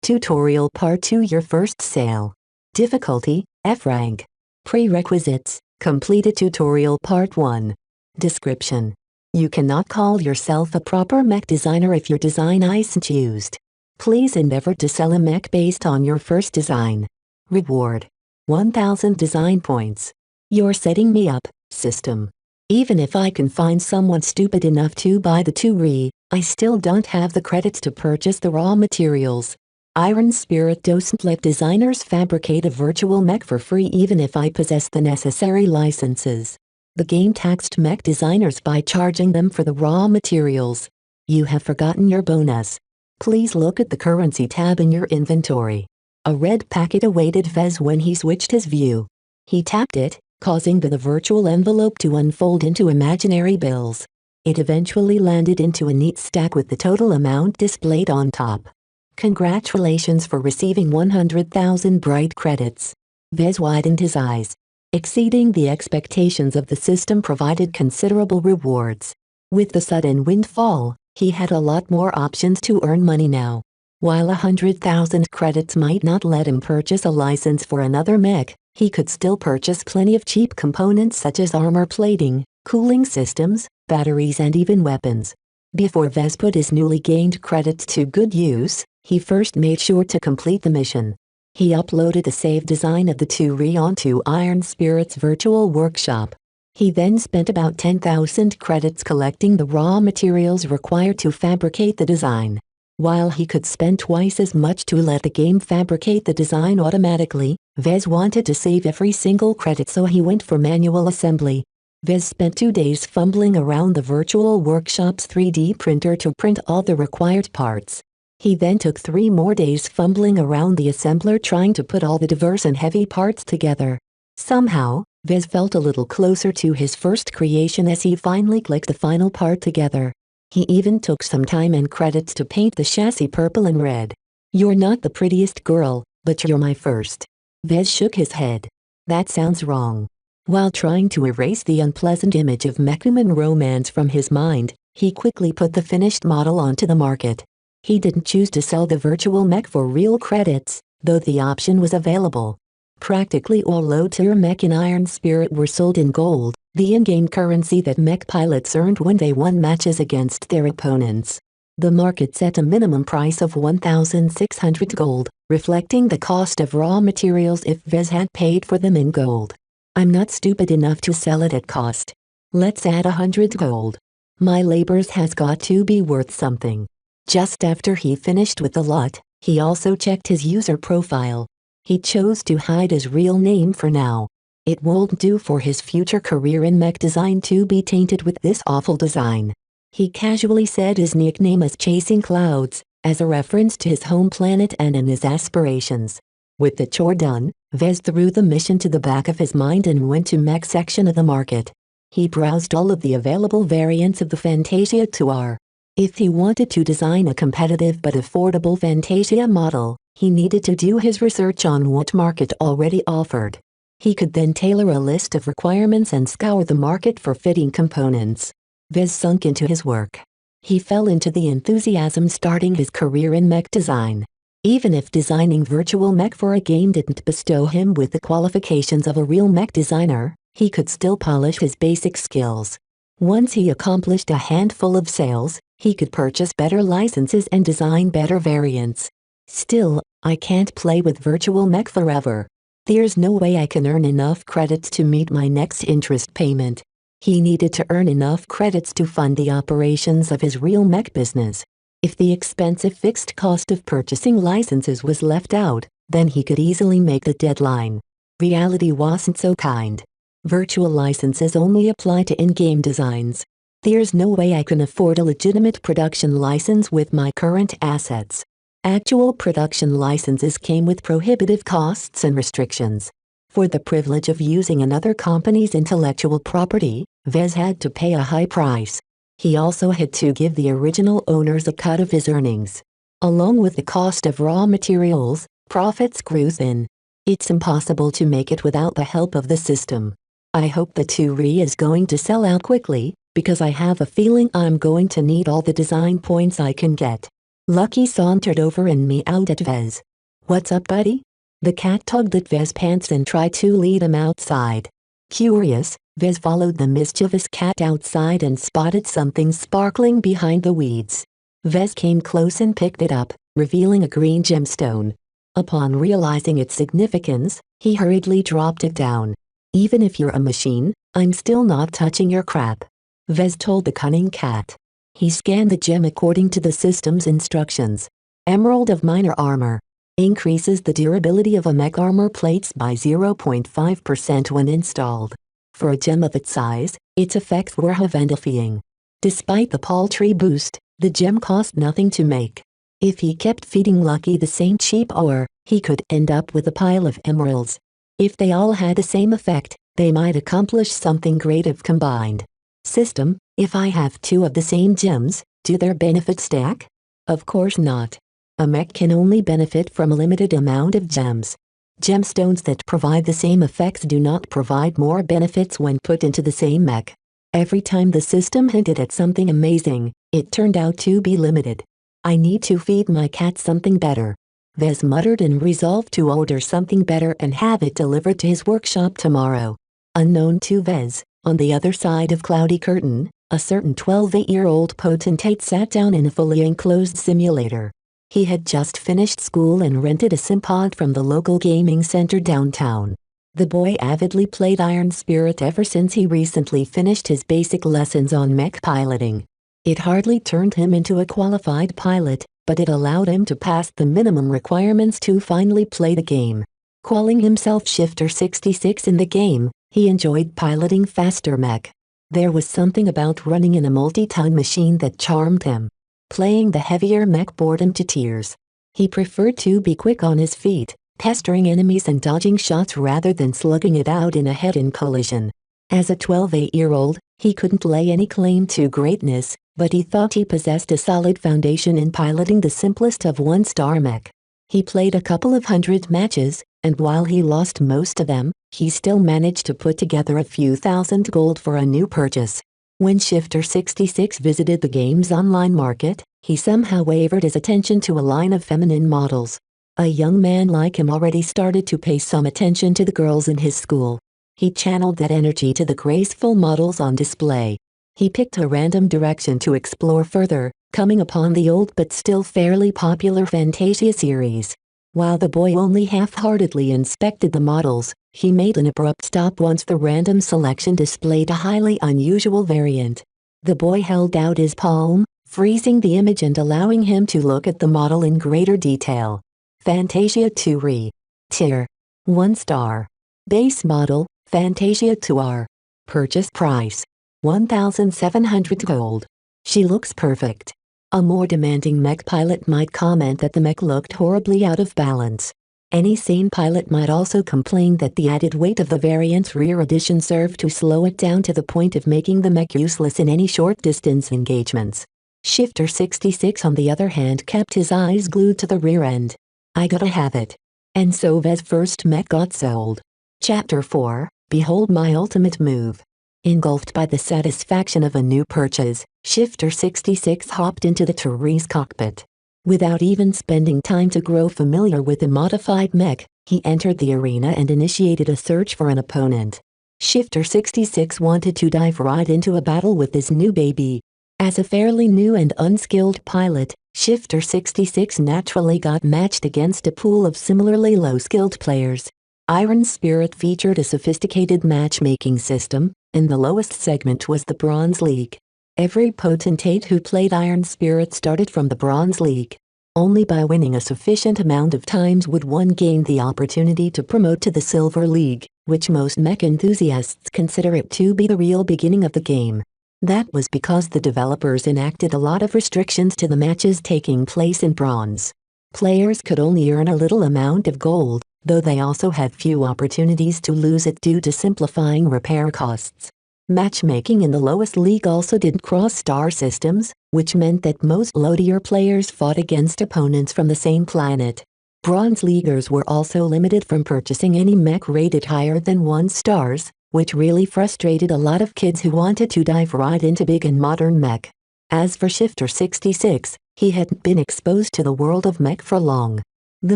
Tutorial Part 2 Your first sale. Difficulty, F rank. Prerequisites, completed tutorial Part 1. Description. You cannot call yourself a proper mech designer if your design isn't used. Please endeavor to sell a mech based on your first design. Reward. 1000 design points. You're setting me up, system. Even if I can find someone stupid enough to buy the 2 Re, I still don't have the credits to purchase the raw materials. Iron Spirit doesn't let designers fabricate a virtual mech for free even if I possess the necessary licenses. The game taxed mech designers by charging them for the raw materials. You have forgotten your bonus. Please look at the currency tab in your inventory. A red packet awaited Vez when he switched his view. He tapped it, causing the virtual envelope to unfold into imaginary bills. It eventually landed into a neat stack with the total amount displayed on top. Congratulations for receiving 100,000 bright credits. Vez widened his eyes. Exceeding the expectations of the system provided considerable rewards. With the sudden windfall, he had a lot more options to earn money now. While 100,000 credits might not let him purchase a license for another mech, he could still purchase plenty of cheap components such as armor plating, cooling systems, batteries and even weapons. Before Vez put his newly gained credits to good use, he first made sure to complete the mission. He uploaded the saved design of the 2Re onto Iron Spirit's virtual workshop. He then spent about 10,000 credits collecting the raw materials required to fabricate the design. While he could spend twice as much to let the game fabricate the design automatically, Vez wanted to save every single credit, so he went for manual assembly. Vez spent 2 days fumbling around the virtual workshop's 3D printer to print all the required parts. He then took 3 more days fumbling around the assembler trying to put all the diverse and heavy parts together. Somehow, Vez felt a little closer to his first creation as he finally clicked the final part together. He even took some time and credits to paint the chassis purple and red. "You're not the prettiest girl, but you're my first." Vez shook his head. "That sounds wrong." While trying to erase the unpleasant image of mech-human romance from his mind, he quickly put the finished model onto the market. He didn't choose to sell the virtual mech for real credits, though the option was available. Practically all low-tier mech in Iron Spirit were sold in gold, the in-game currency that mech pilots earned when they won matches against their opponents. The market set a minimum price of 1,600 gold, reflecting the cost of raw materials if Vez had paid for them in gold. "I'm not stupid enough to sell it at cost. Let's add 100 gold. My labors has got to be worth something." Just after he finished with the lot, he also checked his user profile. He chose to hide his real name for now. It won't do for his future career in mech design to be tainted with this awful design. He casually said his nickname is Chasing Clouds, as a reference to his home planet and in his aspirations. With the chore done, Vez threw the mission to the back of his mind and went to mech section of the market. He browsed all of the available variants of the Fantasia 2R. If he wanted to design a competitive but affordable Fantasia model, he needed to do his research on what market already offered. He could then tailor a list of requirements and scour the market for fitting components. Vez sunk into his work. He fell into the enthusiasm starting his career in mech design. Even if designing virtual mech for a game didn't bestow him with the qualifications of a real mech designer, he could still polish his basic skills. Once he accomplished a handful of sales, he could purchase better licenses and design better variants. "Still, I can't play with virtual mech forever. There's no way I can earn enough credits to meet my next interest payment." He needed to earn enough credits to fund the operations of his real mech business. If the expensive fixed cost of purchasing licenses was left out, then he could easily make the deadline. Reality wasn't so kind. Virtual licenses only apply to in-game designs. There's no way I can afford a legitimate production license with my current assets. Actual production licenses came with prohibitive costs and restrictions. For the privilege of using another company's intellectual property, Vez had to pay a high price. He also had to give the original owners a cut of his earnings. Along with the cost of raw materials, profits grew thin. It's impossible to make it without the help of the system. I hope the 2Re is going to sell out quickly, because I have a feeling I'm going to need all the design points I can get. Lucky sauntered over and meowed at Vez. "What's up, buddy?" The cat tugged at Vez's pants and tried to lead him outside. Curious, Vez followed the mischievous cat outside and spotted something sparkling behind the weeds. Vez came close and picked it up, revealing a green gemstone. Upon realizing its significance, he hurriedly dropped it down. "Even if you're a machine, I'm still not touching your crap," Vez told the cunning cat. He scanned the gem according to the system's instructions. Emerald of Minor Armor. Increases the durability of a mech armor plates by 0.5% when installed. For a gem of its size, its effects were horrifying. Despite the paltry boost, the gem cost nothing to make. If he kept feeding Lucky the same cheap ore, he could end up with a pile of emeralds. If they all had the same effect, they might accomplish something great if combined. System, if I have 2 of the same gems, do their benefits stack? Of course not. A mech can only benefit from a limited amount of gems. Gemstones that provide the same effects do not provide more benefits when put into the same mech. Every time the system hinted at something amazing, it turned out to be limited. "I need to feed my cat something better," Vez muttered and resolved to order something better and have it delivered to his workshop tomorrow. Unknown to Vez, on the other side of Cloudy Curtain, A certain 12-year-old potentate sat down in a fully enclosed simulator. He had just finished school and rented a simpod from the local gaming center downtown. The boy avidly played Iron Spirit ever since he recently finished his basic lessons on mech piloting. It hardly turned him into a qualified pilot, but it allowed him to pass the minimum requirements to finally play the game. Calling himself Shifter 66 in the game, he enjoyed piloting faster mech. There was something about running in a multi-ton machine that charmed him. Playing the heavier mech bored him to tears. He preferred to be quick on his feet, pestering enemies and dodging shots rather than slugging it out in a head-on collision. As a 12-year-old, he couldn't lay any claim to greatness, but he thought he possessed a solid foundation in piloting the simplest of one-star mech. He played a couple of hundred matches, and while he lost most of them, he still managed to put together a few thousand gold for a new purchase. When Shifter 66 visited the game's online market, he somehow wavered his attention to a line of feminine models. A young man like him already started to pay some attention to the girls in his school. He channeled that energy to the graceful models on display. He picked a random direction to explore further, coming upon the old but still fairly popular Fantasia series. While the boy only half-heartedly inspected the models, he made an abrupt stop once the random selection displayed a highly unusual variant. The boy held out his palm, freezing the image and allowing him to look at the model in greater detail. Fantasia 2 Re. Tier. 1 star. Base model, Fantasia 2R. Purchase price. 1,700 gold. She looks perfect. A more demanding mech pilot might comment that the mech looked horribly out of balance. Any sane pilot might also complain that the added weight of the variant's rear addition served to slow it down to the point of making the mech useless in any short-distance engagements. Shifter 66 on the other hand kept his eyes glued to the rear end. I gotta have it. And so V's first mech got sold. Chapter 4, Behold My Ultimate Move. Engulfed by the satisfaction of a new purchase, Shifter 66 hopped into the Therese cockpit. Without even spending time to grow familiar with the modified mech, he entered the arena and initiated a search for an opponent. Shifter 66 wanted to dive right into a battle with his new baby. As a fairly new and unskilled pilot, Shifter 66 naturally got matched against a pool of similarly low-skilled players. Iron Spirit featured a sophisticated matchmaking system, and the lowest segment was the Bronze League. Every potentate who played Iron Spirit started from the Bronze League. Only by winning a sufficient amount of times would one gain the opportunity to promote to the Silver League, which most mech enthusiasts consider it to be the real beginning of the game. That was because the developers enacted a lot of restrictions to the matches taking place in Bronze. Players could only earn a little amount of gold, though they also had few opportunities to lose it due to simplifying repair costs. Matchmaking in the lowest league also didn't cross star systems, which meant that most low-tier players fought against opponents from the same planet. Bronze Leaguers were also limited from purchasing any mech rated higher than 1 stars, which really frustrated a lot of kids who wanted to dive right into big and modern mech. As for Shifter 66, he hadn't been exposed to the world of mech for long. The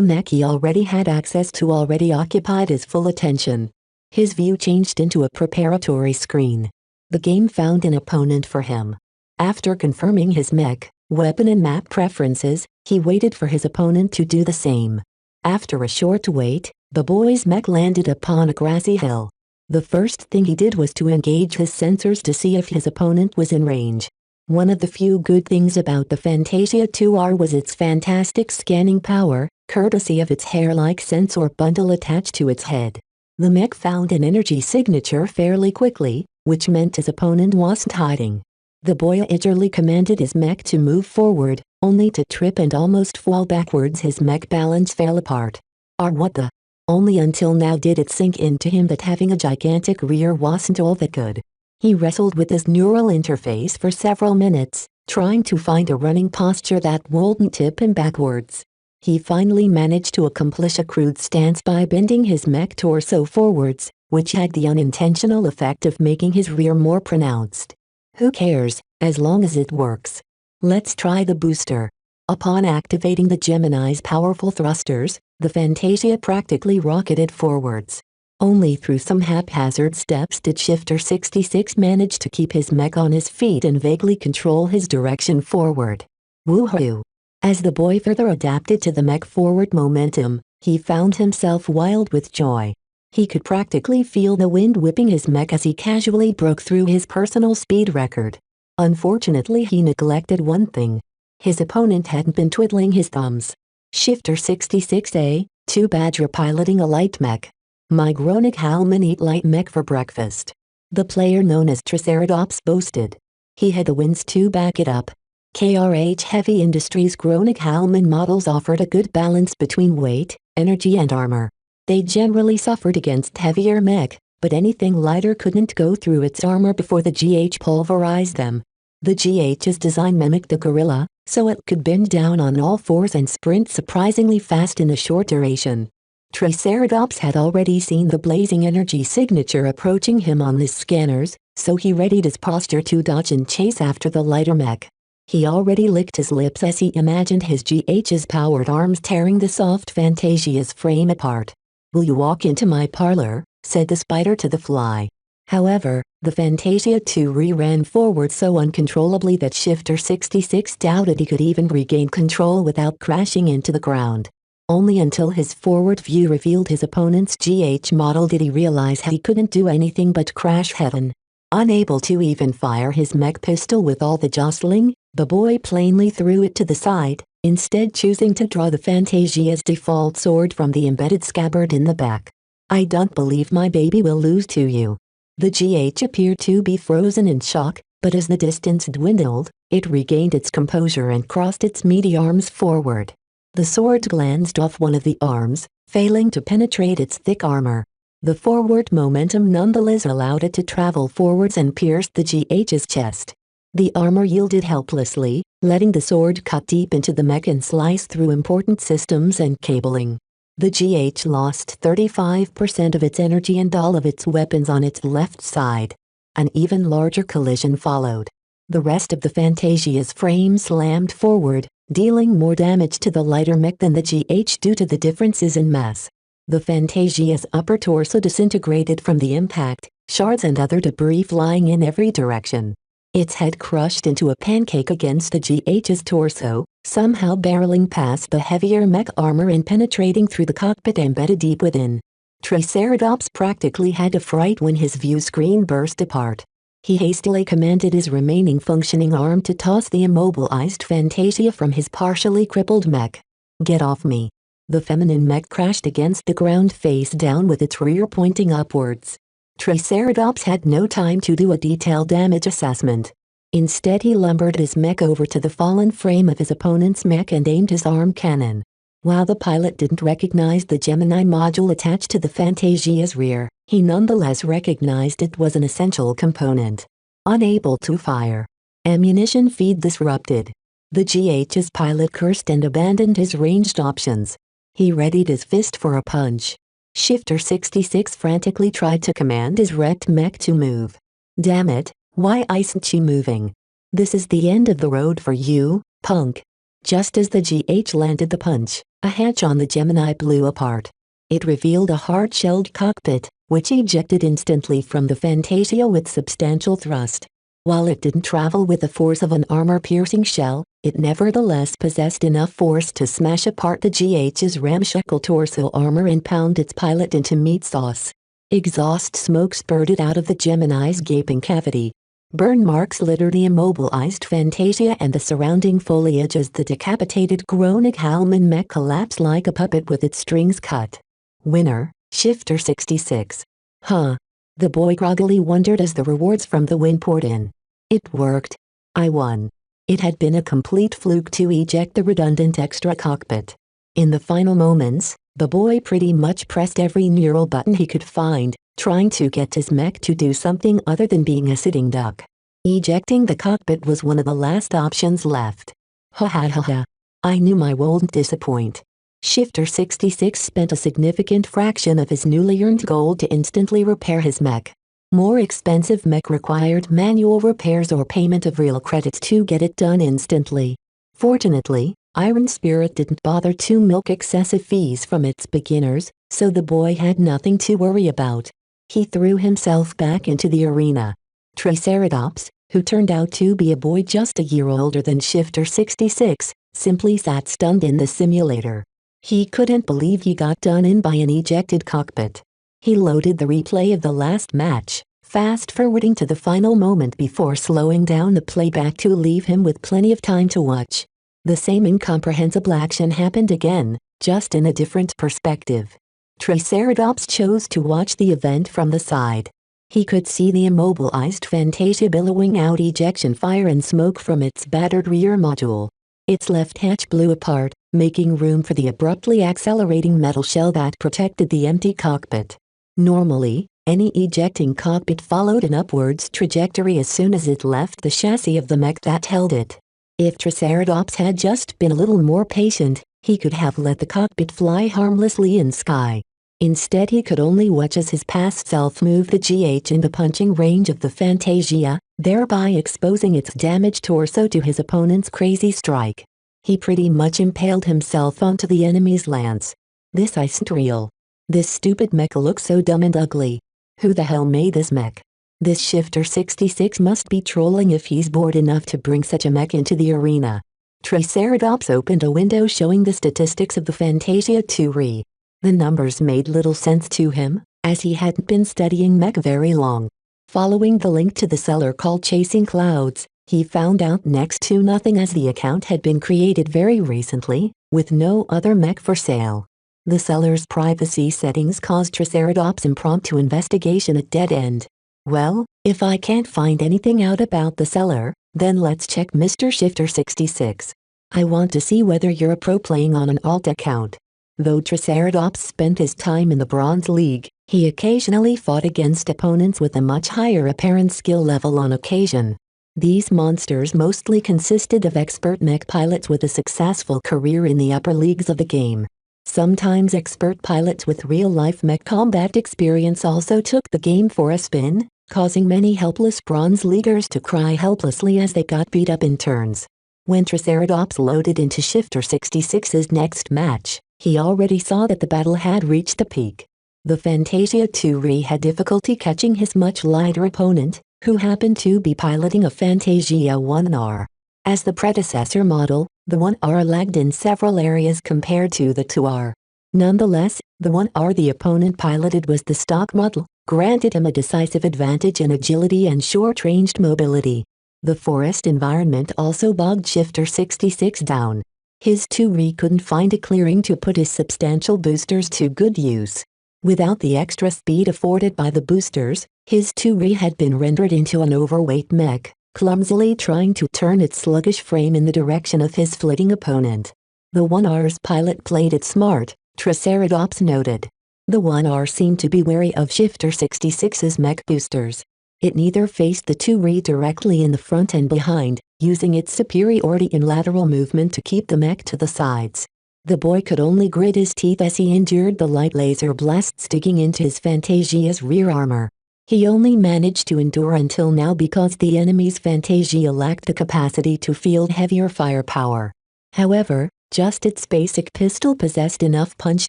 mech he already had access to already occupied his full attention. His view changed into a preparatory screen. The game found an opponent for him. After confirming his mech, weapon and map preferences, he waited for his opponent to do the same. After a short wait, the boy's mech landed upon a grassy hill. The first thing he did was to engage his sensors to see if his opponent was in range. One of the few good things about the Fantasia 2R was its fantastic scanning power, courtesy of its hair-like sensor bundle attached to its head. The mech found an energy signature fairly quickly, which meant his opponent wasn't hiding. The boy eagerly commanded his mech to move forward, only to trip and almost fall backwards. His mech balance fell apart. What the? Only until now did it sink into him that having a gigantic rear wasn't all that good. He wrestled with his neural interface for several minutes, trying to find a running posture that wouldn't tip him backwards. He finally managed to accomplish a crude stance by bending his mech torso forwards, which had the unintentional effect of making his rear more pronounced. Who cares, as long as it works. Let's try the booster. Upon activating the Gemini's powerful thrusters, the Fantasia practically rocketed forwards. Only through some haphazard steps did Shifter 66 manage to keep his mech on his feet and vaguely control his direction forward. Woohoo! As the boy further adapted to the mech forward momentum, he found himself wild with joy. He could practically feel the wind whipping his mech as he casually broke through his personal speed record. Unfortunately, he neglected one thing. His opponent hadn't been twiddling his thumbs. Shifter 66A, too bad you're piloting a light mech. My Gronig Halman eat light mech for breakfast. The player known as Triceratops boasted. He had the wins to back it up. KRH Heavy Industries Gronig Halman models offered a good balance between weight, energy and armor. They generally suffered against heavier mech, but anything lighter couldn't go through its armor before the GH pulverized them. The GH's design mimicked the gorilla, so it could bend down on all fours and sprint surprisingly fast in a short duration. Triceratops had already seen the blazing energy signature approaching him on his scanners, so he readied his posture to dodge and chase after the lighter mech. He already licked his lips as he imagined his GH's powered arms tearing the soft Fantasia's frame apart. "Will you walk into my parlor?" said the spider to the fly. However, the Fantasia too ran forward so uncontrollably that Shifter 66 doubted he could even regain control without crashing into the ground. Only until his forward view revealed his opponent's GH model did he realize he couldn't do anything but crash heaven. Unable to even fire his mech pistol with all the jostling, the boy plainly threw it to the side, instead choosing to draw the Fantasia's default sword from the embedded scabbard in the back. "I don't believe my baby will lose to you." The GH appeared to be frozen in shock, but as the distance dwindled, it regained its composure and crossed its meaty arms forward. The sword glanced off one of the arms, failing to penetrate its thick armor. The forward momentum nonetheless allowed it to travel forwards and pierced the GH's chest. The armor yielded helplessly, letting the sword cut deep into the mech and slice through important systems and cabling. The GH lost 35% of its energy and all of its weapons on its left side. An even larger collision followed. The rest of the Fantasia's frame slammed forward, dealing more damage to the lighter mech than the GH due to the differences in mass. The Fantasia's upper torso disintegrated from the impact, shards and other debris flying in every direction. Its head crushed into a pancake against the GH's torso, somehow barreling past the heavier mech armor and penetrating through the cockpit embedded deep within. Triceratops practically had a fright when his view screen burst apart. He hastily commanded his remaining functioning arm to toss the immobilized Fantasia from his partially crippled mech. "Get off me." The feminine mech crashed against the ground face down with its rear pointing upwards. Triceratops had no time to do a detailed damage assessment. Instead he lumbered his mech over to the fallen frame of his opponent's mech and aimed his arm cannon. While the pilot didn't recognize the Gemini module attached to the Fantasia's rear, he nonetheless recognized it was an essential component. Unable to fire. Ammunition feed disrupted. The GH's pilot cursed and abandoned his ranged options. He readied his fist for a punch. Shifter 66 frantically tried to command his wrecked mech to move. "Damn it, why isn't she moving? This is the end of the road for you, punk." Just as the GH landed the punch, a hatch on the Gemini blew apart. It revealed a hard-shelled cockpit, which ejected instantly from the Fantasia with substantial thrust. While it didn't travel with the force of an armor-piercing shell, it nevertheless possessed enough force to smash apart the GH's ramshackle torso armor and pound its pilot into meat sauce. Exhaust smoke spurted out of the Gemini's gaping cavity. Burn marks littered the immobilized Fantasia and the surrounding foliage as the decapitated Gronig Halman mech collapsed like a puppet with its strings cut. Winner, Shifter 66. Huh. The boy groggily wondered as the rewards from the win poured in. It worked. I won. It had been a complete fluke to eject the redundant extra cockpit. In the final moments, the boy pretty much pressed every neural button he could find, trying to get his mech to do something other than being a sitting duck. Ejecting the cockpit was one of the last options left. Ha ha ha ha. I knew my won't disappoint. Shifter 66 spent a significant fraction of his newly earned gold to instantly repair his mech. More expensive mech required manual repairs or payment of real credits to get it done instantly. Fortunately, Iron Spirit didn't bother to milk excessive fees from its beginners, so the boy had nothing to worry about. He threw himself back into the arena. Triceratops, who turned out to be a boy just a year older than Shifter 66, simply sat stunned in the simulator. He couldn't believe he got done in by an ejected cockpit. He loaded the replay of the last match, fast-forwarding to the final moment before slowing down the playback to leave him with plenty of time to watch. The same incomprehensible action happened again, just in a different perspective. Triceratops chose to watch the event from the side. He could see the immobilized Fantasia billowing out ejection fire and smoke from its battered rear module. Its left hatch blew apart, making room for the abruptly accelerating metal shell that protected the empty cockpit. Normally, any ejecting cockpit followed an upwards trajectory as soon as it left the chassis of the mech that held it. If Triceratops had just been a little more patient, he could have let the cockpit fly harmlessly in sky. Instead, he could only watch as his past self moved the GH in the punching range of the Fantasia, thereby exposing its damaged torso to his opponent's crazy strike. He pretty much impaled himself onto the enemy's lance. This isn't real. This stupid mech looks so dumb and ugly. Who the hell made this mech? This Shifter 66 must be trolling if he's bored enough to bring such a mech into the arena. Triceratops opened a window showing the statistics of the Fantasia 2 The numbers made little sense to him, as he hadn't been studying mech very long. Following the link to the seller called Chasing Clouds, he found out next to nothing as the account had been created very recently, with no other mech for sale. The seller's privacy settings caused Triceratops' impromptu investigation a dead end. Well, if I can't find anything out about the seller, then let's check Mr. Shifter 66. I want to see whether you're a pro playing on an alt account. Though Triceratops spent his time in the Bronze League, he occasionally fought against opponents with a much higher apparent skill level on occasion. These monsters mostly consisted of expert mech pilots with a successful career in the upper leagues of the game. Sometimes expert pilots with real-life mech combat experience also took the game for a spin, causing many helpless Bronze Leaguers to cry helplessly as they got beat up in turns. When Triceratops loaded into Shifter 66's next match, he already saw that the battle had reached a peak. The Fantasia 2 had difficulty catching his much lighter opponent, who happened to be piloting a Fantasia 1R. As the predecessor model, the 1R lagged in several areas compared to the 2R. Nonetheless, the 1R the opponent piloted was the stock model, granted him a decisive advantage in agility and short-ranged mobility. The forest environment also bogged Shifter 66 down. His 2 couldn't find a clearing to put his substantial boosters to good use. Without the extra speed afforded by the boosters, his 2 had been rendered into an overweight mech, clumsily trying to turn its sluggish frame in the direction of his flitting opponent. The 1R's pilot played it smart, Triceratops noted. The 1R seemed to be wary of Shifter 66's mech boosters. It neither faced the 2 directly in the front and behind, using its superiority in lateral movement to keep the mech to the sides. The boy could only grit his teeth as he endured the light laser blasts digging into his Fantasia's rear armor. He only managed to endure until now because the enemy's Fantasia lacked the capacity to field heavier firepower. However, just its basic pistol possessed enough punch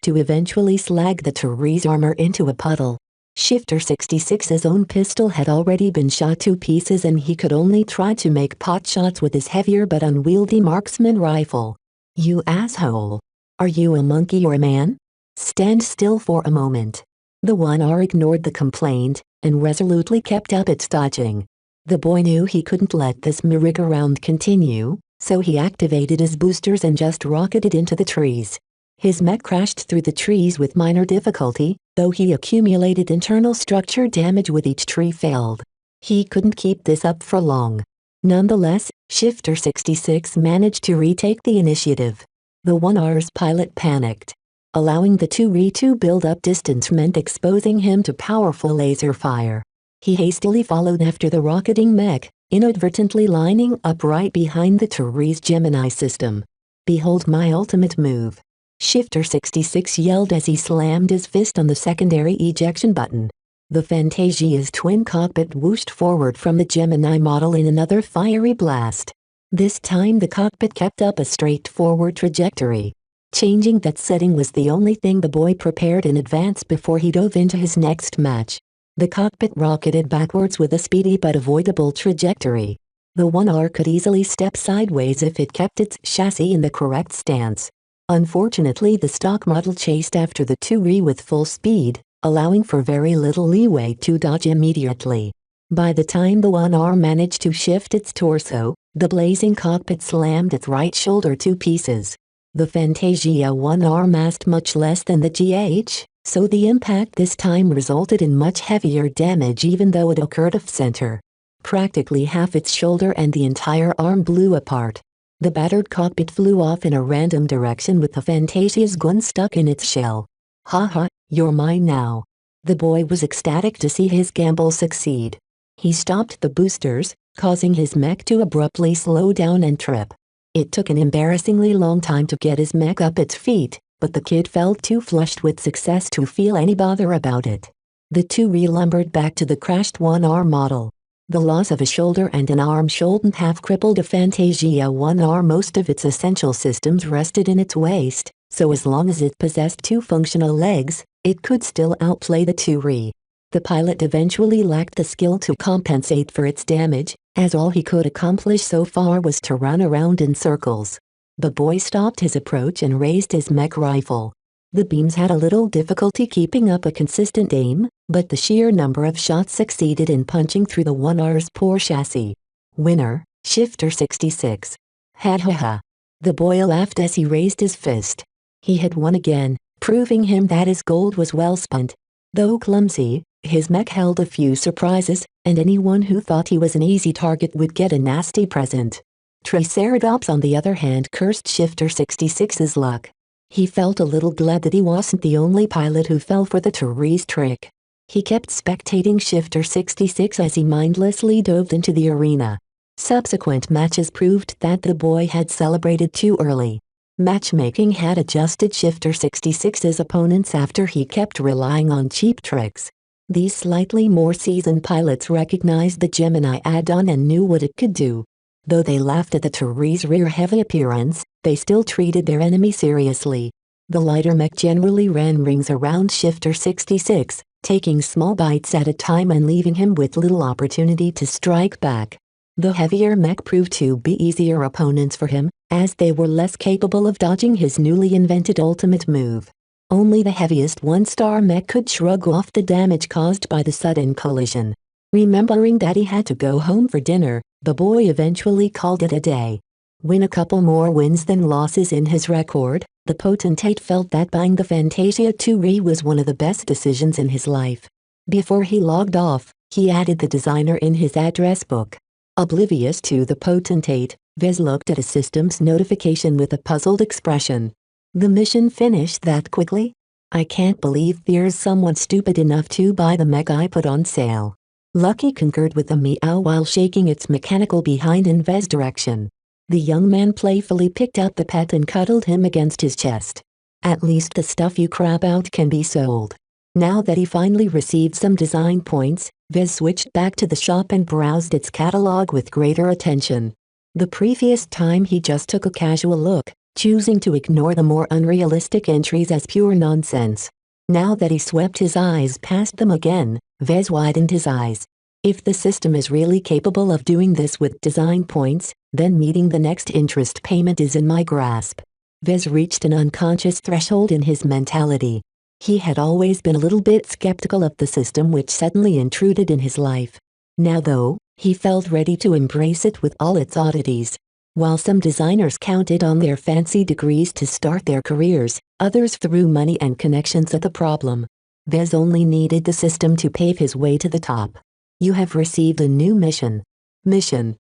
to eventually slag the 2's armor into a puddle. Shifter 66's own pistol had already been shot to pieces and he could only try to make pot shots with his heavier but unwieldy marksman rifle. You asshole! Are you a monkey or a man? Stand still for a moment. The 1R ignored the complaint, and resolutely kept up its dodging. The boy knew he couldn't let this merry-go-round continue, so he activated his boosters and just rocketed into the trees. His mech crashed through the trees with minor difficulty, though he accumulated internal structure damage with each tree felled. He couldn't keep this up for long. Nonetheless, Shifter 66 managed to retake the initiative. The 1R's pilot panicked. Allowing the 2 to build up distance meant exposing him to powerful laser fire. He hastily followed after the rocketing mech, inadvertently lining up right behind the 2's Gemini system. Behold my ultimate move! Shifter 66 yelled as he slammed his fist on the secondary ejection button. The Fantasia's twin cockpit whooshed forward from the Gemini model in another fiery blast. This time the cockpit kept up a straightforward trajectory. Changing that setting was the only thing the boy prepared in advance before he dove into his next match. The cockpit rocketed backwards with a speedy but avoidable trajectory. The 1R could easily step sideways if it kept its chassis in the correct stance. Unfortunately, the stock model chased after the 2R with full speed, allowing for very little leeway to dodge immediately. By the time the 1R managed to shift its torso, the blazing cockpit slammed its right shoulder to pieces. The Fantasia 1R massed much less than the GH, so the impact this time resulted in much heavier damage even though it occurred off-center. Practically half its shoulder and the entire arm blew apart. The battered cockpit flew off in a random direction with the Fantasia's gun stuck in its shell. "Haha, you're mine now." The boy was ecstatic to see his gamble succeed. He stopped the boosters, causing his mech to abruptly slow down and trip. It took an embarrassingly long time to get his mech up its feet, but the kid felt too flushed with success to feel any bother about it. The 2R lumbered back to the crashed 1R model. The loss of a shoulder and an arm shouldn't have crippled a Fantasia 1R. Most of its essential systems rested in its waist, so as long as it possessed 2 functional legs, it could still outplay the 2R. The pilot eventually lacked the skill to compensate for its damage, as all he could accomplish so far was to run around in circles. The boy stopped his approach and raised his mech rifle. The beams had a little difficulty keeping up a consistent aim, but the sheer number of shots succeeded in punching through the 1R's poor chassis. Winner, Shifter 66. Ha ha ha. The boy laughed as he raised his fist. He had won again, proving him that his gold was well spent. Though clumsy, his mech held a few surprises, and anyone who thought he was an easy target would get a nasty present. Triceratops on the other hand cursed Shifter 66's luck. He felt a little glad that he wasn't the only pilot who fell for the 2R's trick. He kept spectating Shifter 66 as he mindlessly dove into the arena. Subsequent matches proved that the boy had celebrated too early. Matchmaking had adjusted Shifter 66's opponents after he kept relying on cheap tricks. These slightly more seasoned pilots recognized the Gemini add-on and knew what it could do. Though they laughed at the 2R's rear-heavy appearance, they still treated their enemy seriously. The lighter mech generally ran rings around Shifter 66, taking small bites at a time and leaving him with little opportunity to strike back. The heavier mech proved to be easier opponents for him, as they were less capable of dodging his newly invented ultimate move. Only the heaviest 1-star mech could shrug off the damage caused by the sudden collision. Remembering that he had to go home for dinner, the boy eventually called it a day. With a couple more wins than losses in his record, the potentate felt that buying the Fantasia 2R was one of the best decisions in his life. Before he logged off, he added the designer in his address book. Oblivious to the potentate, Vez looked at a system's notification with a puzzled expression. The mission finished that quickly? I can't believe there's someone stupid enough to buy the mech I put on sale. Lucky concurred with a meow while shaking its mechanical behind in Vez's direction. The young man playfully picked up the pet and cuddled him against his chest. At least the stuff you crap out can be sold. Now that he finally received some design points, Vez switched back to the shop and browsed its catalog with greater attention. The previous time he just took a casual look, choosing to ignore the more unrealistic entries as pure nonsense. Now that he swept his eyes past them again, Vez widened his eyes. If the system is really capable of doing this with design points, then meeting the next interest payment is in my grasp. Vez reached an unconscious threshold in his mentality. He had always been a little bit skeptical of the system which suddenly intruded in his life. Now though, he felt ready to embrace it with all its oddities. While some designers counted on their fancy degrees to start their careers, others threw money and connections at the problem. Vez only needed the system to pave his way to the top. You have received a new mission. Mission,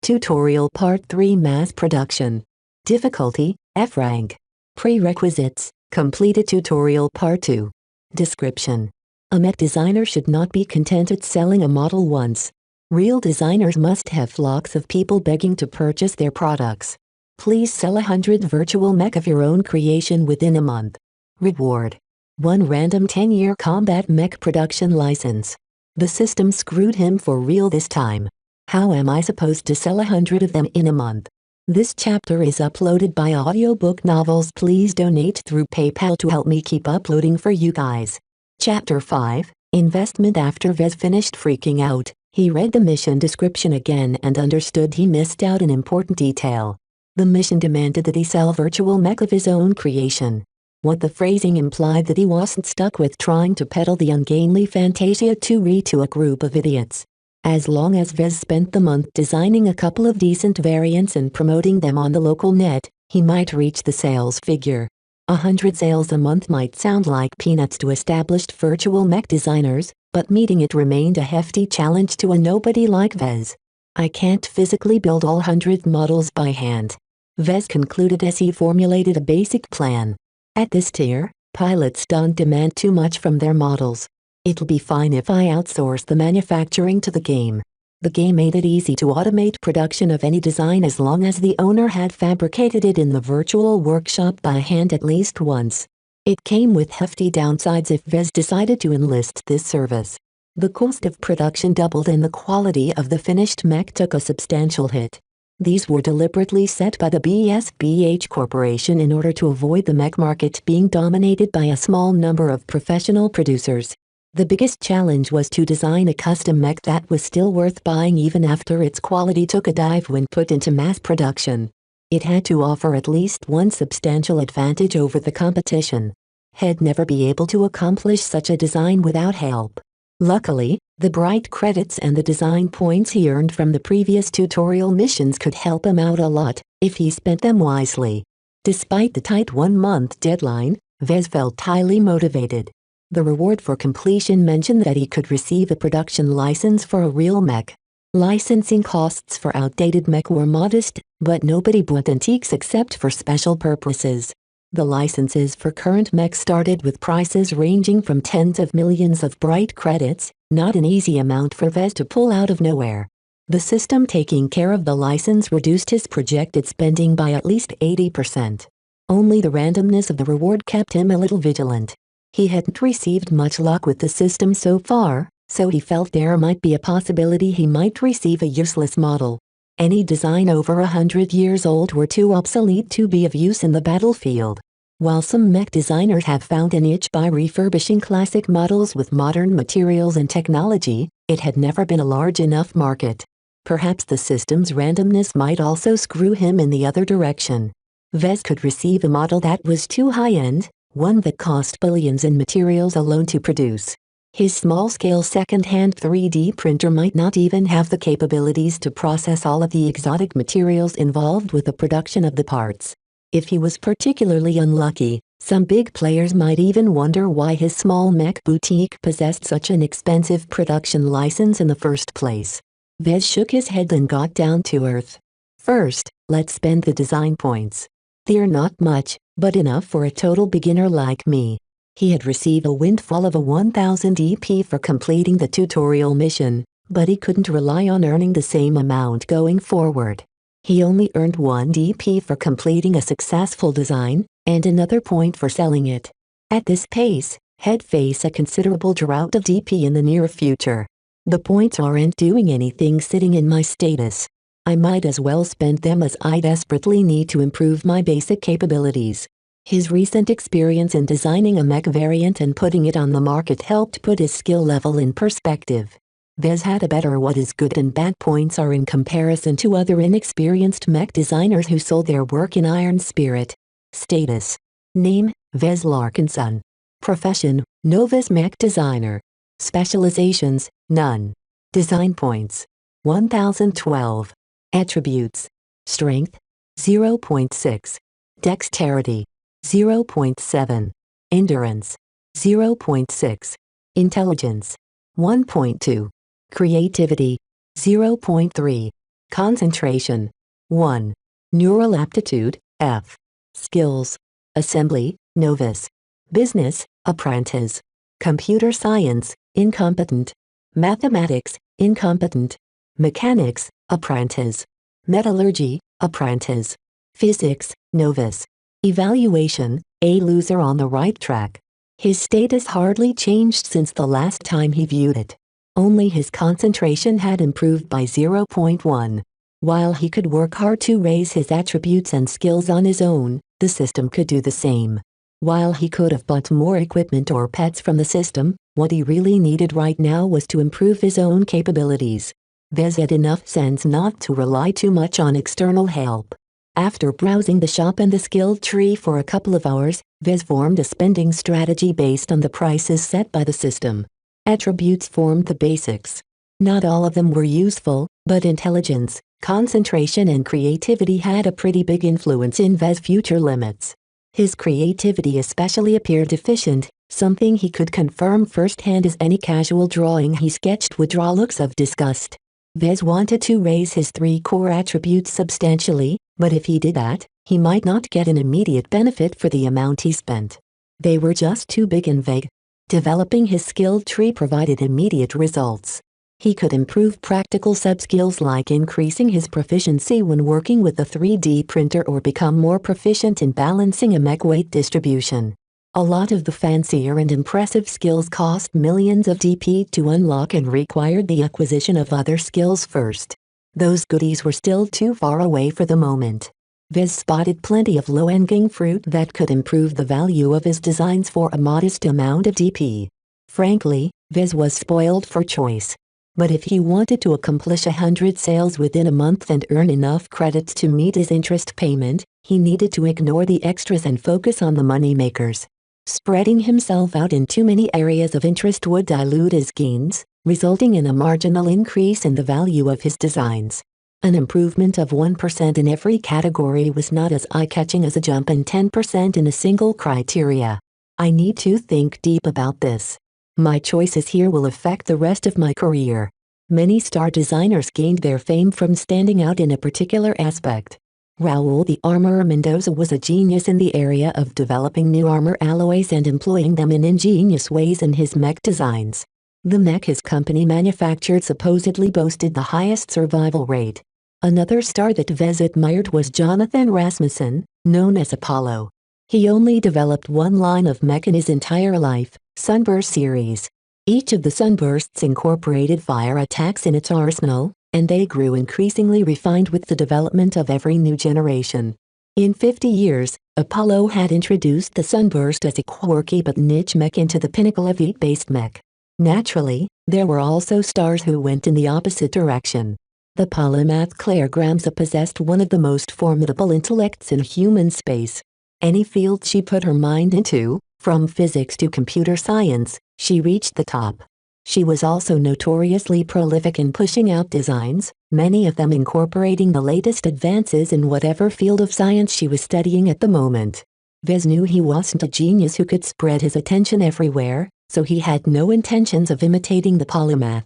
Tutorial Part 3 Mass Production. Difficulty, F rank. Prerequisites, completed Tutorial Part 2. Description. A mech designer should not be content at selling a model once. Real designers must have flocks of people begging to purchase their products. Please sell 100 virtual mech of your own creation within a month. Reward. 1 random 10-year combat mech production license. The system screwed him for real this time. How am I supposed to sell 100 of them in a month? This chapter is uploaded by Audiobook Novels. Please donate through PayPal to help me keep uploading for you guys. Chapter 5, Investment. After Vez finished freaking out, he read the mission description again and understood he missed out an important detail. The mission demanded that he sell virtual mech of his own creation. What the phrasing implied that he wasn't stuck with trying to peddle the ungainly Fantasia 2 to a group of idiots. As long as Vez spent the month designing a couple of decent variants and promoting them on the local net, he might reach the sales figure. 100 sales a month might sound like peanuts to established virtual mech designers, but meeting it remained a hefty challenge to a nobody like Vez. I can't physically build all 100 models by hand, Vez concluded as he formulated a basic plan. At this tier, pilots don't demand too much from their models. It'll be fine if I outsource the manufacturing to the game. The game made it easy to automate production of any design as long as the owner had fabricated it in the virtual workshop by hand at least once. It came with hefty downsides if Vez decided to enlist this service. The cost of production doubled and the quality of the finished mech took a substantial hit. These were deliberately set by the BSBH Corporation in order to avoid the mech market being dominated by a small number of professional producers. The biggest challenge was to design a custom mech that was still worth buying even after its quality took a dive when put into mass production. It had to offer at least one substantial advantage over the competition. He'd never be able to accomplish such a design without help. Luckily, the bright credits and the design points he earned from the previous tutorial missions could help him out a lot, if he spent them wisely. Despite the tight 1-month deadline, Vez felt highly motivated. The reward for completion mentioned that he could receive a production license for a real mech. Licensing costs for outdated mech were modest, but nobody bought antiques except for special purposes. The licenses for current mech started with prices ranging from tens of millions of bright credits, not an easy amount for Vez to pull out of nowhere. The system taking care of the license reduced his projected spending by at least 80%. Only the randomness of the reward kept him a little vigilant. He hadn't received much luck with the system so far, so he felt there might be a possibility he might receive a useless model. Any design over 100 years old were too obsolete to be of use in the battlefield. While some mech designers have found a niche by refurbishing classic models with modern materials and technology, it had never been a large enough market. Perhaps the system's randomness might also screw him in the other direction. Vez could receive a model that was too high-end, one that cost billions in materials alone to produce. His small-scale second-hand 3D printer might not even have the capabilities to process all of the exotic materials involved with the production of the parts. If he was particularly unlucky, some big players might even wonder why his small mech boutique possessed such an expensive production license in the first place. Vez shook his head and got down to earth. First, let's spend the design points. They're not much, but enough for a total beginner like me. He had received a windfall of a 1000 EP for completing the tutorial mission, but he couldn't rely on earning the same amount going forward. He only earned 1 DP for completing a successful design, and another point for selling it. At this pace, he'd face a considerable drought of DP in the near future. The points aren't doing anything sitting in my status. I might as well spend them as I desperately need to improve my basic capabilities. His recent experience in designing a mech variant and putting it on the market helped put his skill level in perspective. Vez had a better what his good and bad points are in comparison to other inexperienced mech designers who sold their work in iron spirit. Status: Name, Vez Larkinson. Profession, novice mech designer. Specializations, none. Design points: 1012. Attributes: Strength, 0.6. Dexterity, 0.7. Endurance, 0.6. Intelligence, 1.2. Creativity, 0.3. Concentration, 1. Neural aptitude, F. Skills: Assembly, novice. Business, apprentice. Computer science, incompetent. Mathematics, incompetent. Mechanics, apprentice. Metallurgy, apprentice. Physics, novice. Evaluation, a loser on the right track. His status hardly changed since the last time he viewed it. Only his concentration had improved by 0.1. While he could work hard to raise his attributes and skills on his own, the system could do the same. While he could have bought more equipment or pets from the system, what he really needed right now was to improve his own capabilities. Vez had enough sense not to rely too much on external help. After browsing the shop and the skill tree for a couple of hours, Vez formed a spending strategy based on the prices set by the system. Attributes formed the basics. Not all of them were useful, but intelligence, concentration and creativity had a pretty big influence in Vez's future limits. His creativity especially appeared efficient, something he could confirm firsthand as any casual drawing he sketched would draw looks of disgust. Vez wanted to raise his 3 core attributes substantially, but if he did that, he might not get an immediate benefit for the amount he spent. They were just too big and vague. Developing his skill tree provided immediate results. He could improve practical sub-skills like increasing his proficiency when working with a 3D printer or become more proficient in balancing a mech weight distribution. A lot of the fancier and impressive skills cost millions of DP to unlock and required the acquisition of other skills first. Those goodies were still too far away for the moment. Vez spotted plenty of low-hanging fruit that could improve the value of his designs for a modest amount of DP. Frankly, Vez was spoiled for choice. But if he wanted to accomplish 100 sales within a month and earn enough credits to meet his interest payment, he needed to ignore the extras and focus on the moneymakers. Spreading himself out in too many areas of interest would dilute his gains, resulting in a marginal increase in the value of his designs. An improvement of 1% in every category was not as eye-catching as a jump in 10% in a single criteria. I need to think deep about this. My choices here will affect the rest of my career. Many star designers gained their fame from standing out in a particular aspect. Raul the Armorer Mendoza was a genius in the area of developing new armor alloys and employing them in ingenious ways in his mech designs. The mech his company manufactured supposedly boasted the highest survival rate. Another star that Vez admired was Jonathan Rasmussen, known as Apollo. He only developed one line of mech in his entire life, Sunburst series. Each of the Sunbursts incorporated fire attacks in its arsenal, and they grew increasingly refined with the development of every new generation. In 50 years, Apollo had introduced the Sunburst as a quirky but niche mech into the pinnacle of heat-based mech. Naturally, there were also stars who went in the opposite direction. The polymath Claire Gramsa possessed one of the most formidable intellects in human space. Any field she put her mind into, from physics to computer science, she reached the top. She was also notoriously prolific in pushing out designs, many of them incorporating the latest advances in whatever field of science she was studying at the moment. Vez knew he wasn't a genius who could spread his attention everywhere, so he had no intentions of imitating the polymath.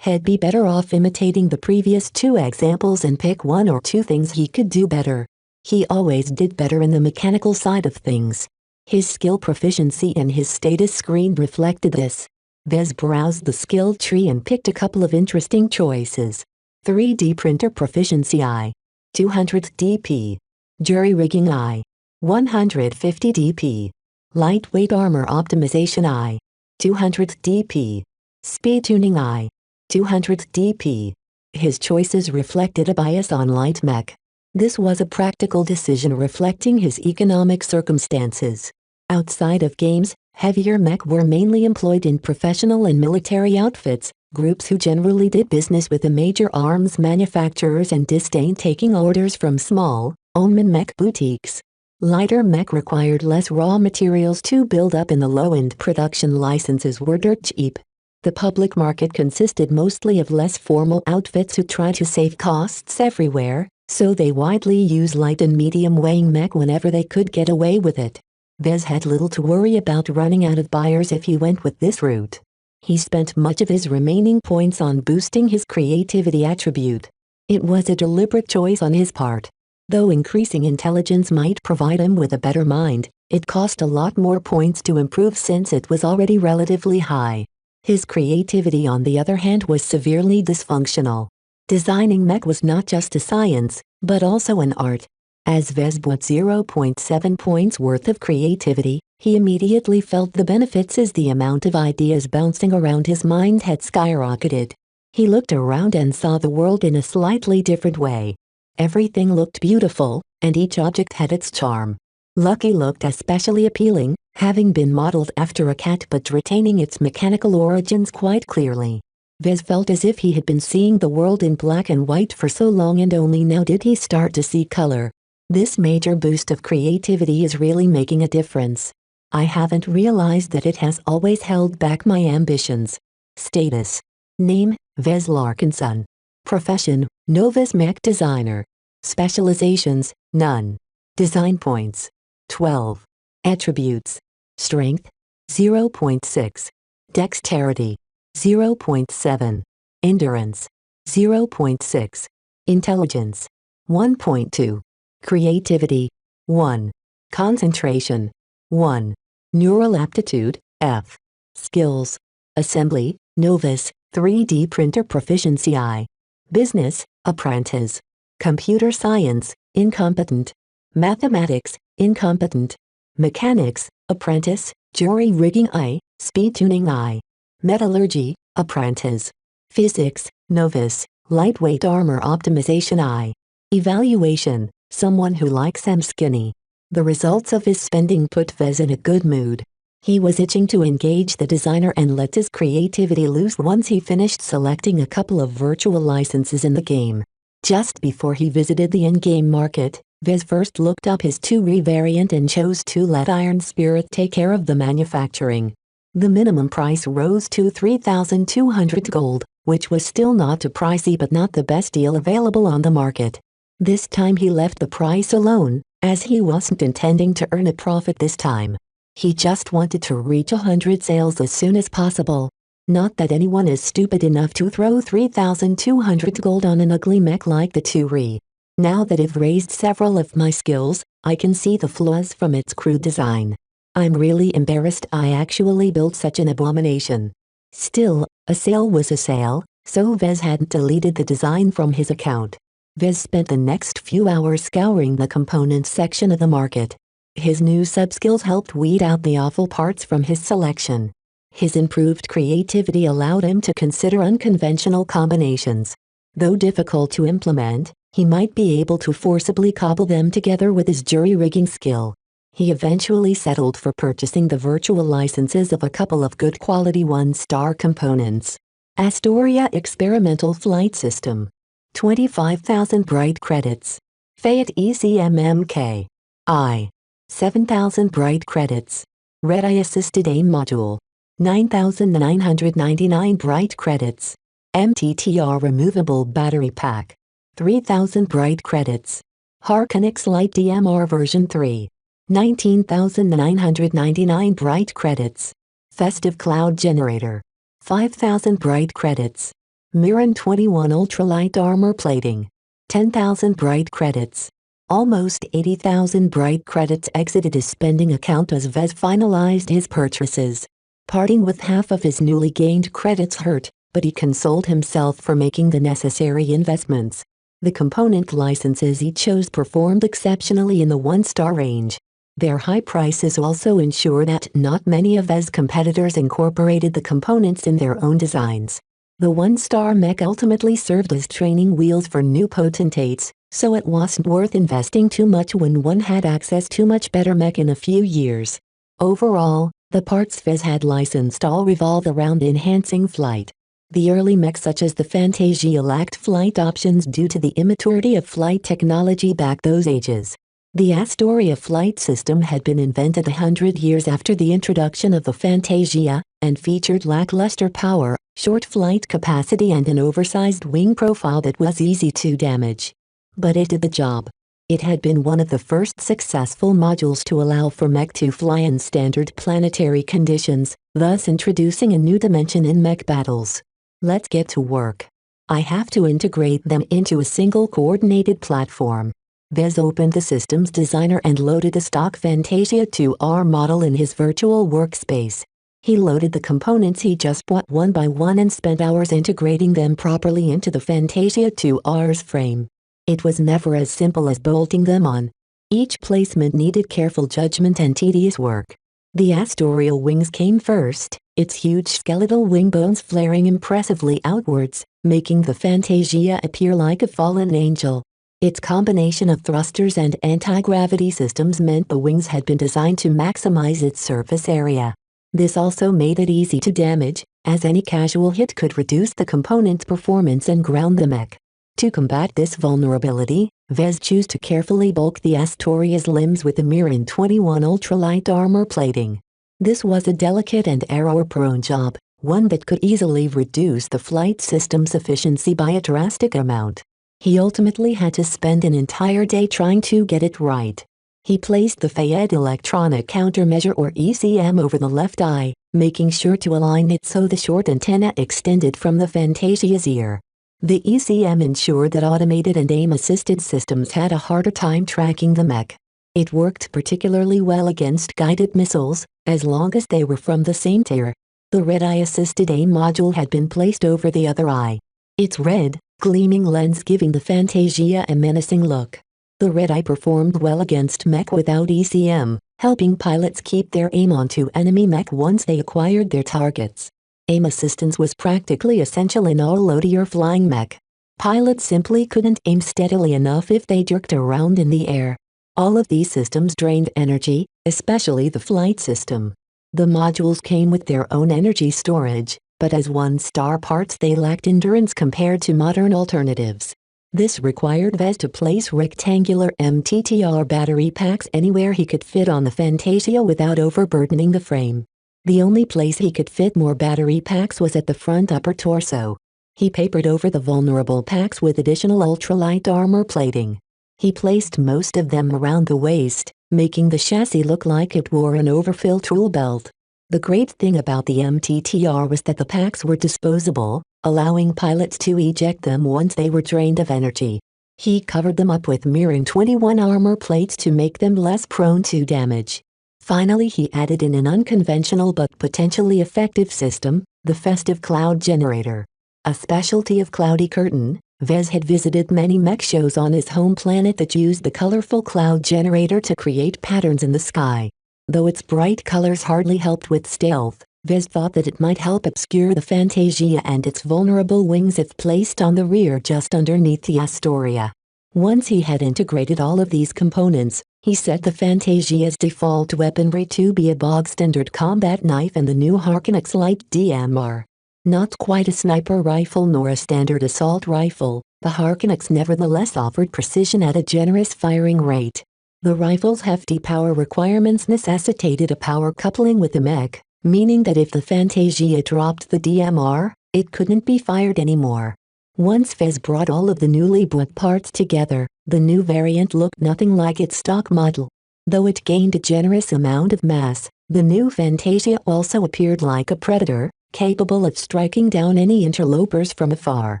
He'd be better off imitating the previous 2 examples and pick 1 or 2 things he could do better. He always did better in the mechanical side of things. His skill proficiency and his status screen reflected this. Vez browsed the skill tree and picked a couple of interesting choices. 3D printer proficiency I. 200 DP. Jury rigging I. 150 DP. Lightweight armor optimization I. 200 DP. Speed tuning I. 200 DP. His choices reflected a bias on light mech. This was a practical decision reflecting his economic circumstances. Outside of games, heavier mech were mainly employed in professional and military outfits, groups who generally did business with the major arms manufacturers and disdained taking orders from small, owned mech boutiques. Lighter mech required less raw materials to build up and the low-end production licenses were dirt cheap. The public market consisted mostly of less formal outfits who tried to save costs everywhere, so they widely used light and medium weighing mech whenever they could get away with it. Vez had little to worry about running out of buyers if he went with this route. He spent much of his remaining points on boosting his creativity attribute. It was a deliberate choice on his part. Though increasing intelligence might provide him with a better mind, it cost a lot more points to improve since it was already relatively high. His creativity on the other hand was severely dysfunctional. Designing mech was not just a science, but also an art. As Vez bought 0.7 points worth of creativity, he immediately felt the benefits as the amount of ideas bouncing around his mind had skyrocketed. He looked around and saw the world in a slightly different way. Everything looked beautiful, and each object had its charm. Lucky looked especially appealing, having been modeled after a cat but retaining its mechanical origins quite clearly. Vez felt as if he had been seeing the world in black and white for so long and only now did he start to see color. This major boost of creativity is really making a difference. I haven't realized that it has always held back my ambitions. Status. Name, Vez Larkinson. Profession, novice mech designer. Specializations, none. Design points, 12. Attributes. Strength, 0.6. Dexterity, 0.7. Endurance, 0.6. Intelligence, 1.2. Creativity, 1. Concentration, 1. Neural aptitude, F. Skills. Assembly, novice, 3D printer proficiency I. Business, apprentice. Computer science, incompetent. Mathematics, incompetent. Mechanics, apprentice. Jury rigging I, speed tuning I. Metallurgy, apprentice. Physics, novice, lightweight armor optimization I. Evaluation, someone who likes them skinny. The results of his spending put Vez in a good mood. He was itching to engage the designer and let his creativity loose once he finished selecting a couple of virtual licenses in the game. Just before he visited the in-game market, Vez first looked up his 2 variant and chose to let Iron Spirit take care of the manufacturing. The minimum price rose to 3,200 gold, which was still not too pricey but not the best deal available on the market. This time he left the price alone, as he wasn't intending to earn a profit this time. He just wanted to reach 100 sales as soon as possible. Not that anyone is stupid enough to throw 3,200 gold on an ugly mech like the 2 Now that I've raised several of my skills, I can see the flaws from its crude design. I'm really embarrassed I actually built such an abomination. Still, a sale was a sale, so Vez hadn't deleted the design from his account. Vez spent the next few hours scouring the components section of the market. His new sub-skills helped weed out the awful parts from his selection. His improved creativity allowed him to consider unconventional combinations. Though difficult to implement, he might be able to forcibly cobble them together with his jury rigging skill. He eventually settled for purchasing the virtual licenses of a couple of good quality 1-star components. Astoria Experimental Flight System. 25,000 bright credits. Fayette ECMMK. I. 7,000 bright credits. Red Eye Assisted Aim Module. 9,999 bright credits. MTTR Removable Battery Pack. 3,000 bright credits. Harkonix Lite DMR version 3. 19,999 bright credits. Festive Cloud Generator. 5,000 bright credits. Miran 21 Ultralight Armor Plating. 10,000 bright credits. Almost 80,000 bright credits exited his spending account as Vez finalized his purchases. Parting with half of his newly gained credits hurt, but he consoled himself for making the necessary investments. The component licenses he chose performed exceptionally in the 1-star range. Their high prices also ensure that not many of Vez's competitors incorporated the components in their own designs. The 1-star mech ultimately served as training wheels for new potentates, so it wasn't worth investing too much when one had access to much better mech in a few years. Overall, the parts Vez had licensed all revolve around enhancing flight. The early mechs such as the Fantasia lacked flight options due to the immaturity of flight technology back those ages. The Astoria flight system had been invented 100 years after the introduction of the Fantasia, and featured lackluster power, short flight capacity and an oversized wing profile that was easy to damage. But it did the job. It had been one of the first successful modules to allow for mech to fly in standard planetary conditions, thus introducing a new dimension in mech battles. Let's get to work. I have to integrate them into a single coordinated platform. Vez opened the system's designer and loaded the stock Fantasia 2R model in his virtual workspace. He loaded the components he just bought one by one and spent hours integrating them properly into the Fantasia 2R's frame. It was never as simple as bolting them on. Each placement needed careful judgment and tedious work. The Astoria wings came first, its huge skeletal wing bones flaring impressively outwards, making the Fantasia appear like a fallen angel. Its combination of thrusters and anti-gravity systems meant the wings had been designed to maximize its surface area. This also made it easy to damage, as any casual hit could reduce the component's performance and ground the mech. To combat this vulnerability, Vez chose to carefully bulk the Astoria's limbs with the Mirin 21 ultralight armor plating. This was a delicate and error-prone job, one that could easily reduce the flight system's efficiency by a drastic amount. He ultimately had to spend an entire day trying to get it right. He placed the Fayed electronic countermeasure or ECM over the left eye, making sure to align it so the short antenna extended from the Fantasia's ear. The ECM ensured that automated and aim-assisted systems had a harder time tracking the mech. It worked particularly well against guided missiles, as long as they were from the same tier. The red eye-assisted aim module had been placed over the other eye. Its red, gleaming lens giving the Fantasia a menacing look. The red eye performed well against mech without ECM, helping pilots keep their aim onto enemy mech once they acquired their targets. Aim assistance was practically essential in all loady or flying mech. Pilots simply couldn't aim steadily enough if they jerked around in the air. All of these systems drained energy, especially the flight system. The modules came with their own energy storage, but as one-star parts they lacked endurance compared to modern alternatives. This required Vez to place rectangular MTTR battery packs anywhere he could fit on the Fantasia without overburdening the frame. The only place he could fit more battery packs was at the front upper torso. He papered over the vulnerable packs with additional ultralight armor plating. He placed most of them around the waist, making the chassis look like it wore an overfill tool belt. The great thing about the MTTR was that the packs were disposable, allowing pilots to eject them once they were drained of energy. He covered them up with Mirin 21 armor plates to make them less prone to damage. Finally, he added in an unconventional but potentially effective system, the Festive Cloud Generator. A specialty of Cloudy Curtain, Vez had visited many mech shows on his home planet that used the colorful cloud generator to create patterns in the sky. Though its bright colors hardly helped with stealth, Vez thought that it might help obscure the Fantasia and its vulnerable wings if placed on the rear just underneath the Astoria. Once he had integrated all of these components, he set the Fantasia's default weaponry to be a bog-standard combat knife and the new Harkonnens Light DMR. Not quite a sniper rifle nor a standard assault rifle, the Harkonnens nevertheless offered precision at a generous firing rate. The rifle's hefty power requirements necessitated a power coupling with the mech, meaning that if the Fantasia dropped the DMR, it couldn't be fired anymore. Once Vez brought all of the newly bought parts together, the new variant looked nothing like its stock model. Though it gained a generous amount of mass, the new Fantasia also appeared like a predator, capable of striking down any interlopers from afar.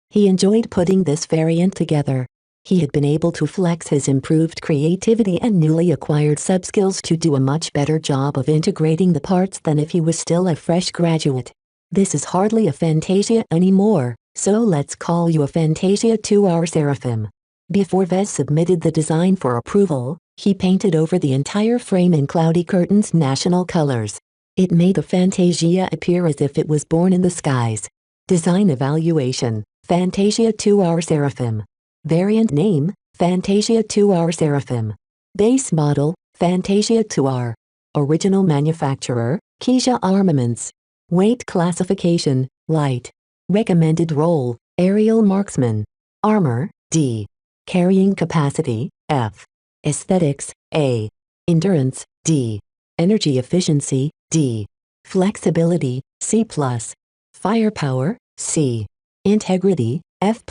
He enjoyed putting this variant together. He had been able to flex his improved creativity and newly acquired sub-skills to do a much better job of integrating the parts than if he was still a fresh graduate. This is hardly a Fantasia anymore, so let's call you a Fantasia 2R Seraphim. Before Vez submitted the design for approval, he painted over the entire frame in Cloudy Curtain's national colors. It made the Fantasia appear as if it was born in the skies. Design evaluation, Fantasia 2R Seraphim. Variant name, Fantasia 2R Seraphim. Base model, Fantasia 2R. Original manufacturer, Keisha Armaments. Weight classification, light. Recommended role, aerial marksman. Armor, D. Carrying capacity, F. Aesthetics, A. Endurance, D. Energy efficiency, D. Flexibility, C+. Firepower, C. Integrity, F+.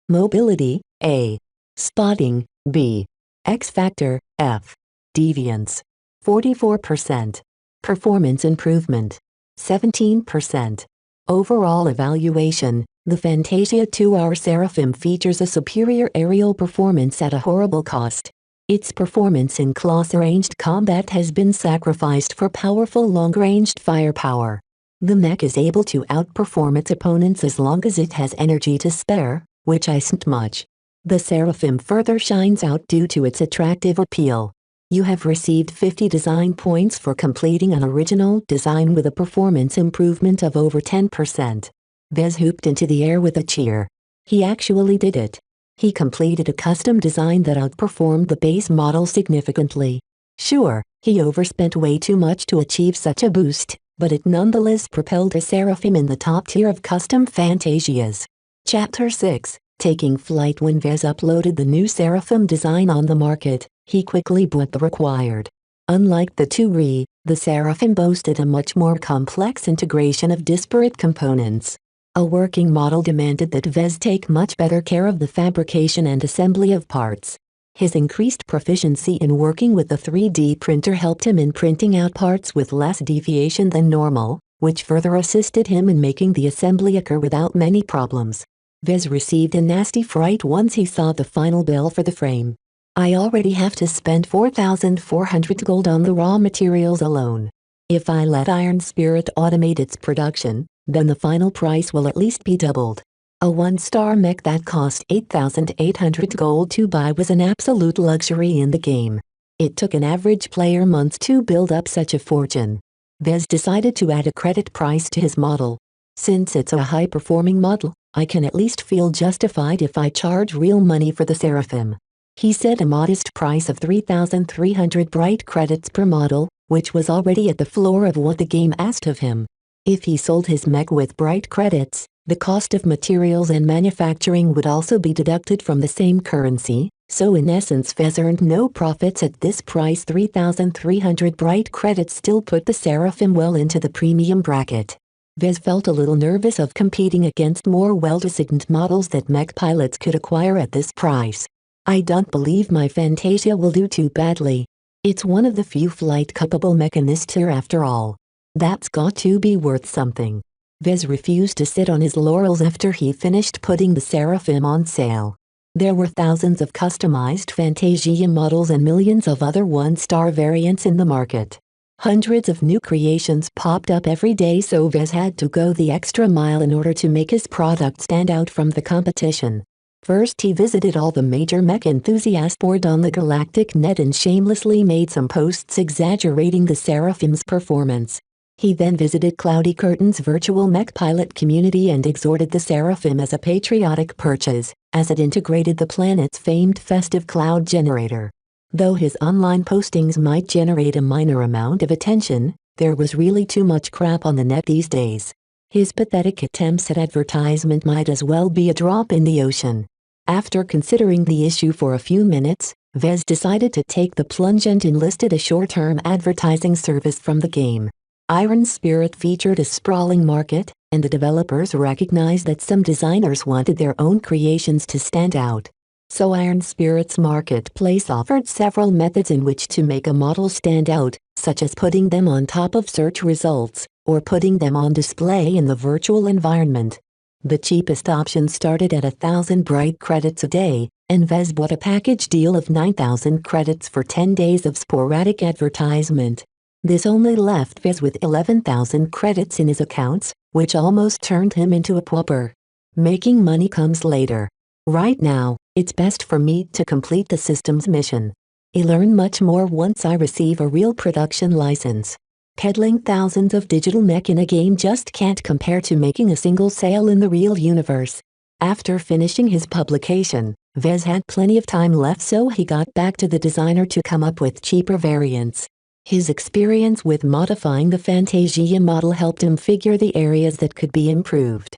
Mobility, A. Spotting, B. X Factor, F. Deviance, 44%. Performance improvement, 17%. Overall evaluation, the Fantasia 2R Seraphim features a superior aerial performance at a horrible cost. Its performance in close-ranged combat has been sacrificed for powerful long-ranged firepower. The mech is able to outperform its opponents as long as it has energy to spare, which isn't much. The Seraphim further shines out due to its attractive appeal. You have received 50 design points for completing an original design with a performance improvement of over 10%. Vez hooped into the air with a cheer. He actually did it. He completed a custom design that outperformed the base model significantly. Sure, he overspent way too much to achieve such a boost, but it nonetheless propelled the Seraphim in the top tier of custom Fantasias. Chapter 6, Taking Flight. When Vez uploaded the new Seraphim design on the market, he quickly bought the required. Unlike the 2RE, the Seraphim boasted a much more complex integration of disparate components. A working model demanded that Vez take much better care of the fabrication and assembly of parts. His increased proficiency in working with the 3D printer helped him in printing out parts with less deviation than normal, which further assisted him in making the assembly occur without many problems. Vez received a nasty fright once he saw the final bill for the frame. I already have to spend 4,400 gold on the raw materials alone. If I let Iron Spirit automate its production, then the final price will at least be doubled. A 1-star mech that cost 8,800 gold to buy was an absolute luxury in the game. It took an average player months to build up such a fortune. Vez decided to add a credit price to his model. Since it's a high-performing model, I can at least feel justified if I charge real money for the Seraphim. He set a modest price of 3,300 bright credits per model, which was already at the floor of what the game asked of him. If he sold his mech with bright credits, the cost of materials and manufacturing would also be deducted from the same currency, so in essence Vez earned no profits at this price. 3,300 bright credits still put the Seraphim well into the premium bracket. Vez felt a little nervous of competing against more well-designed models that mech pilots could acquire at this price. I don't believe my Fantasia will do too badly. It's one of the few flight-capable mech in this tier after all. That's got to be worth something. Vez refused to sit on his laurels after he finished putting the Seraphim on sale. There were thousands of customized Fantasia models and millions of other 1-star variants in the market. Hundreds of new creations popped up every day, so Vez had to go the extra mile in order to make his product stand out from the competition. First he visited all the major mech enthusiast boards on the galactic net and shamelessly made some posts exaggerating the Seraphim's performance. He then visited Cloudy Curtain's virtual mech pilot community and exhorted the Seraphim as a patriotic purchase, as it integrated the planet's famed festive cloud generator. Though his online postings might generate a minor amount of attention, there was really too much crap on the net these days. His pathetic attempts at advertisement might as well be a drop in the ocean. After considering the issue for a few minutes, Vez decided to take the plunge and enlisted a short-term advertising service from the game. Iron Spirit featured a sprawling market, and the developers recognized that some designers wanted their own creations to stand out. So Iron Spirit's marketplace offered several methods in which to make a model stand out, such as putting them on top of search results, or putting them on display in the virtual environment. The cheapest option started at 1,000 bright credits a day, and Vez bought a package deal of 9,000 credits for 10 days of sporadic advertisement. This only left Vez with 11,000 credits in his accounts, which almost turned him into a pauper. Making money comes later. Right now, it's best for me to complete the system's mission. I learn much more once I receive a real production license. Peddling thousands of digital mech in a game just can't compare to making a single sale in the real universe. After finishing his publication, Vez had plenty of time left, so he got back to the designer to come up with cheaper variants. His experience with modifying the Fantasia model helped him figure the areas that could be improved.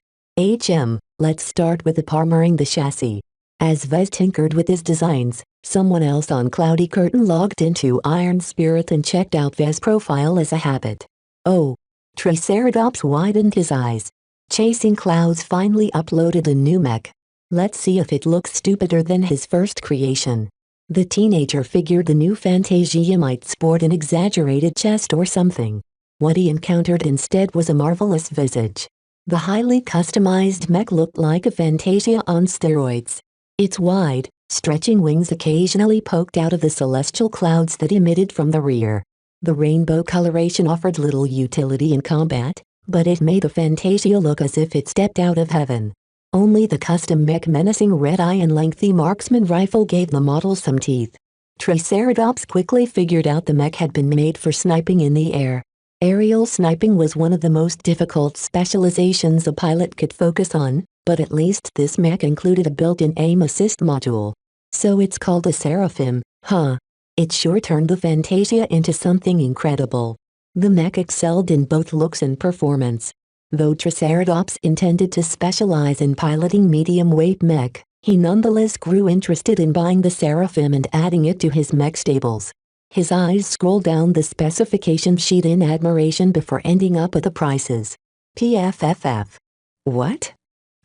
Let's start with armoring the chassis. As Vez tinkered with his designs, someone else on Cloudy Curtain logged into Iron Spirit and checked out Vez's profile as a habit. Oh! Triceratops widened his eyes. Chasing Clouds finally uploaded a new mech. Let's see if it looks stupider than his first creation. The teenager figured the new Fantasia might sport an exaggerated chest or something. What he encountered instead was a marvelous visage. The highly customized mech looked like a Fantasia on steroids. Its wide, stretching wings occasionally poked out of the celestial clouds that emitted from the rear. The rainbow coloration offered little utility in combat, but it made the Fantasia look as if it stepped out of heaven. Only the custom mech menacing red eye and lengthy marksman rifle gave the model some teeth. Triceratops quickly figured out the mech had been made for sniping in the air. Aerial sniping was one of the most difficult specializations a pilot could focus on, but at least this mech included a built-in aim assist module. So it's called a Seraphim, huh? It sure turned the Fantasia into something incredible. The mech excelled in both looks and performance. Though Triceratops intended to specialize in piloting medium-weight mech, he nonetheless grew interested in buying the Seraphim and adding it to his mech stables. His eyes scrolled down the specification sheet in admiration before ending up at the prices. PFFF. What?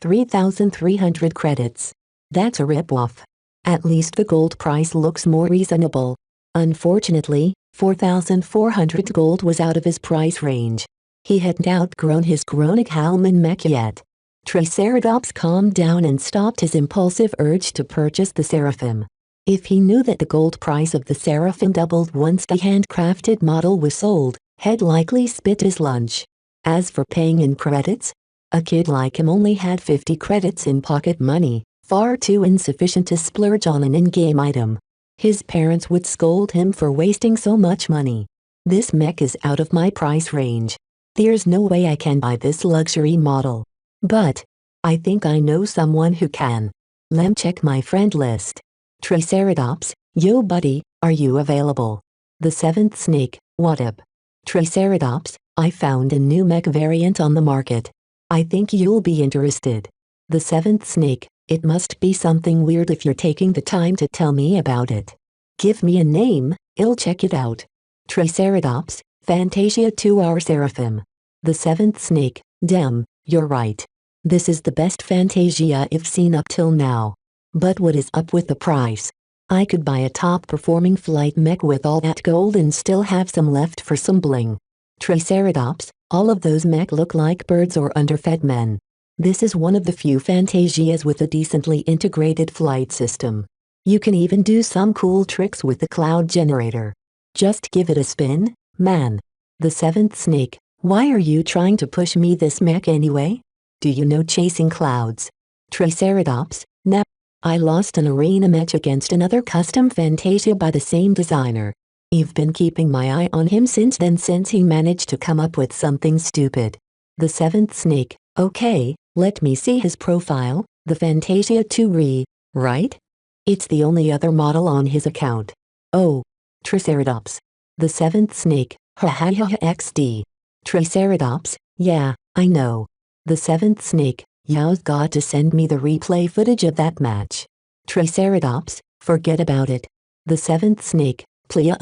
3,300 credits. That's a rip-off. At least the gold price looks more reasonable. Unfortunately, 4,400 gold was out of his price range. He hadn't outgrown his chronic Howman mech yet. Triceratops calmed down and stopped his impulsive urge to purchase the Seraphim. If he knew that the gold price of the Seraphim doubled once the handcrafted model was sold, he'd likely spit his lunch. As for paying in credits, a kid like him only had 50 credits in pocket money, far too insufficient to splurge on an in-game item. His parents would scold him for wasting so much money. This mech is out of my price range. There's no way I can buy this luxury model. But I think I know someone who can. Lem check my friend list. Triceratops, yo buddy, are you available? The seventh snake, what up? Triceratops, I found a new mech variant on the market. I think you'll be interested. The seventh snake, it must be something weird if you're taking the time to tell me about it. Give me a name, I'll check it out. Triceratops, Fantasia 2R Seraphim. The seventh snake, Dem, you're right. This is the best Fantasia I've seen up till now. But what is up with the price? I could buy a top-performing flight mech with all that gold and still have some left for some bling. Triceratops, all of those mech look like birds or underfed men. This is one of the few Fantasias with a decently integrated flight system. You can even do some cool tricks with the cloud generator. Just give it a spin, man. The seventh snake, why are you trying to push me this mech anyway? Do you know chasing clouds? Triceratops, nah. I lost an arena match against another custom Fantasia by the same designer. I've been keeping my eye on him since then since he managed to come up with something stupid. The seventh snake, okay, let me see his profile, the Fantasia 2R, right? It's the only other model on his account. Oh. Triceratops. The seventh snake, XD. Triceratops, yeah, I know. The seventh snake, you've got to send me the replay footage of that match. Triceratops, forget about it. The seventh snake, please.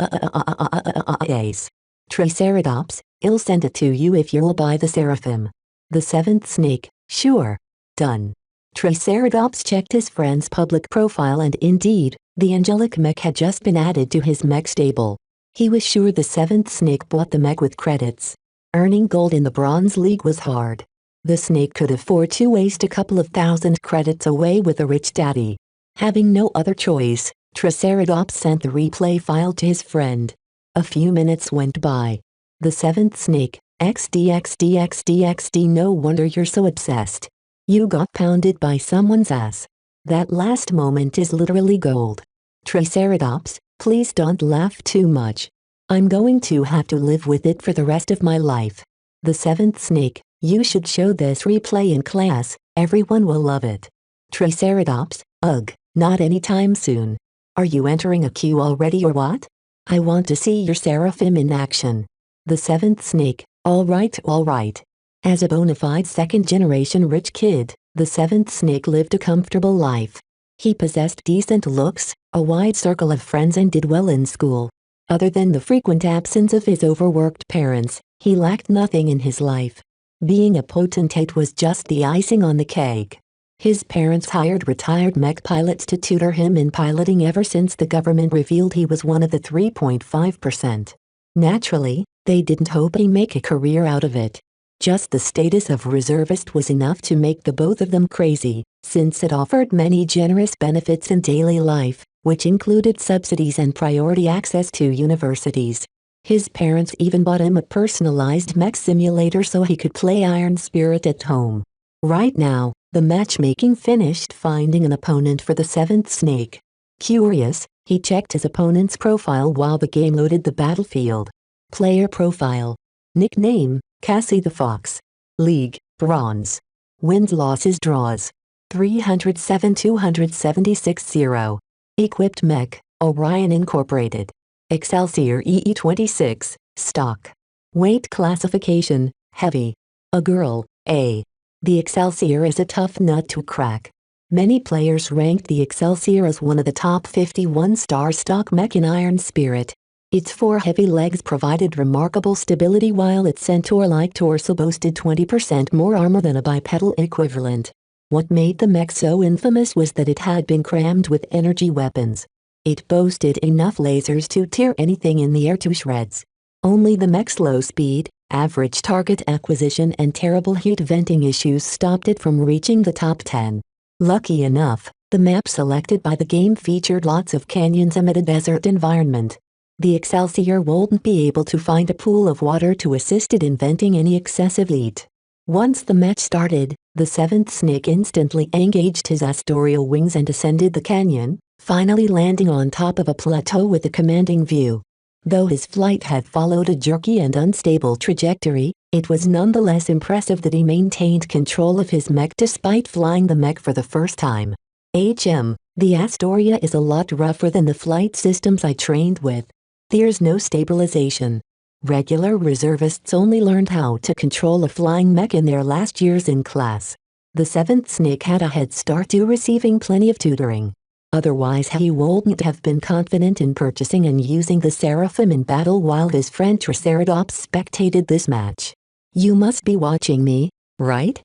Triceratops, I'll send it to you if you'll buy the Seraphim. The seventh snake, sure. Done. Triceratops checked his friend's public profile and indeed, the angelic mech had just been added to his mech stable. He was sure the seventh snake bought the mech with credits. Earning gold in the Bronze League was hard. The snake could afford to waste a couple of thousand credits away with a rich daddy. Having no other choice, Triceratops sent the replay file to his friend. A few minutes went by. The seventh snake, XD, no wonder you're so obsessed. You got pounded by someone's ass. That last moment is literally gold. Triceratops, please don't laugh too much. I'm going to have to live with it for the rest of my life. The seventh snake, you should show this replay in class, everyone will love it. Triceratops, ugh, not anytime soon. Are you entering a queue already or what? I want to see your Seraphim in action. The seventh snake, alright. As a bona fide second-generation rich kid, the seventh snake lived a comfortable life. He possessed decent looks, a wide circle of friends and did well in school. Other than the frequent absence of his overworked parents, he lacked nothing in his life. Being a potentate was just the icing on the cake. His parents hired retired mech pilots to tutor him in piloting ever since the government revealed he was one of the 3.5%. Naturally, they didn't hope he'd make a career out of it. Just the status of reservist was enough to make the both of them crazy, since it offered many generous benefits in daily life, which included subsidies and priority access to universities. His parents even bought him a personalized mech simulator so he could play Iron Spirit at home. Right now, the matchmaking finished finding an opponent for the seventh snake. Curious, he checked his opponent's profile while the game loaded the battlefield. Player profile. Nickname, Cassie the Fox. League, Bronze. Wins losses draws. 307-276-0. Equipped Mech, Orion Incorporated. Excelsior EE26, stock. Weight classification, heavy. A girl, A. The Excelsior is a tough nut to crack. Many players ranked the Excelsior as one of the top 51 star stock mech in Iron Spirit. Its 4 heavy legs provided remarkable stability while its centaur-like torso boasted 20% more armor than a bipedal equivalent. What made the mech so infamous was that it had been crammed with energy weapons. It boasted enough lasers to tear anything in the air to shreds. Only the mech's low speed, average target acquisition and terrible heat venting issues stopped it from reaching the top 10. Lucky enough, the map selected by the game featured lots of canyons amid a desert environment. The Excelsior wouldn't be able to find a pool of water to assist it in venting any excessive heat. Once the match started, the 7th Snake instantly engaged his astorial wings and ascended the canyon, finally landing on top of a plateau with a commanding view. Though his flight had followed a jerky and unstable trajectory, it was nonetheless impressive that he maintained control of his mech despite flying the mech for the first time. The Astoria is a lot rougher than the flight systems I trained with. There's no stabilization. Regular reservists only learned how to control a flying mech in their last years in class. The 7th Snake had a head start due receiving plenty of tutoring. Otherwise he wouldn't have been confident in purchasing and using the Seraphim in battle while his friend Triceratops spectated this match. You must be watching me, right?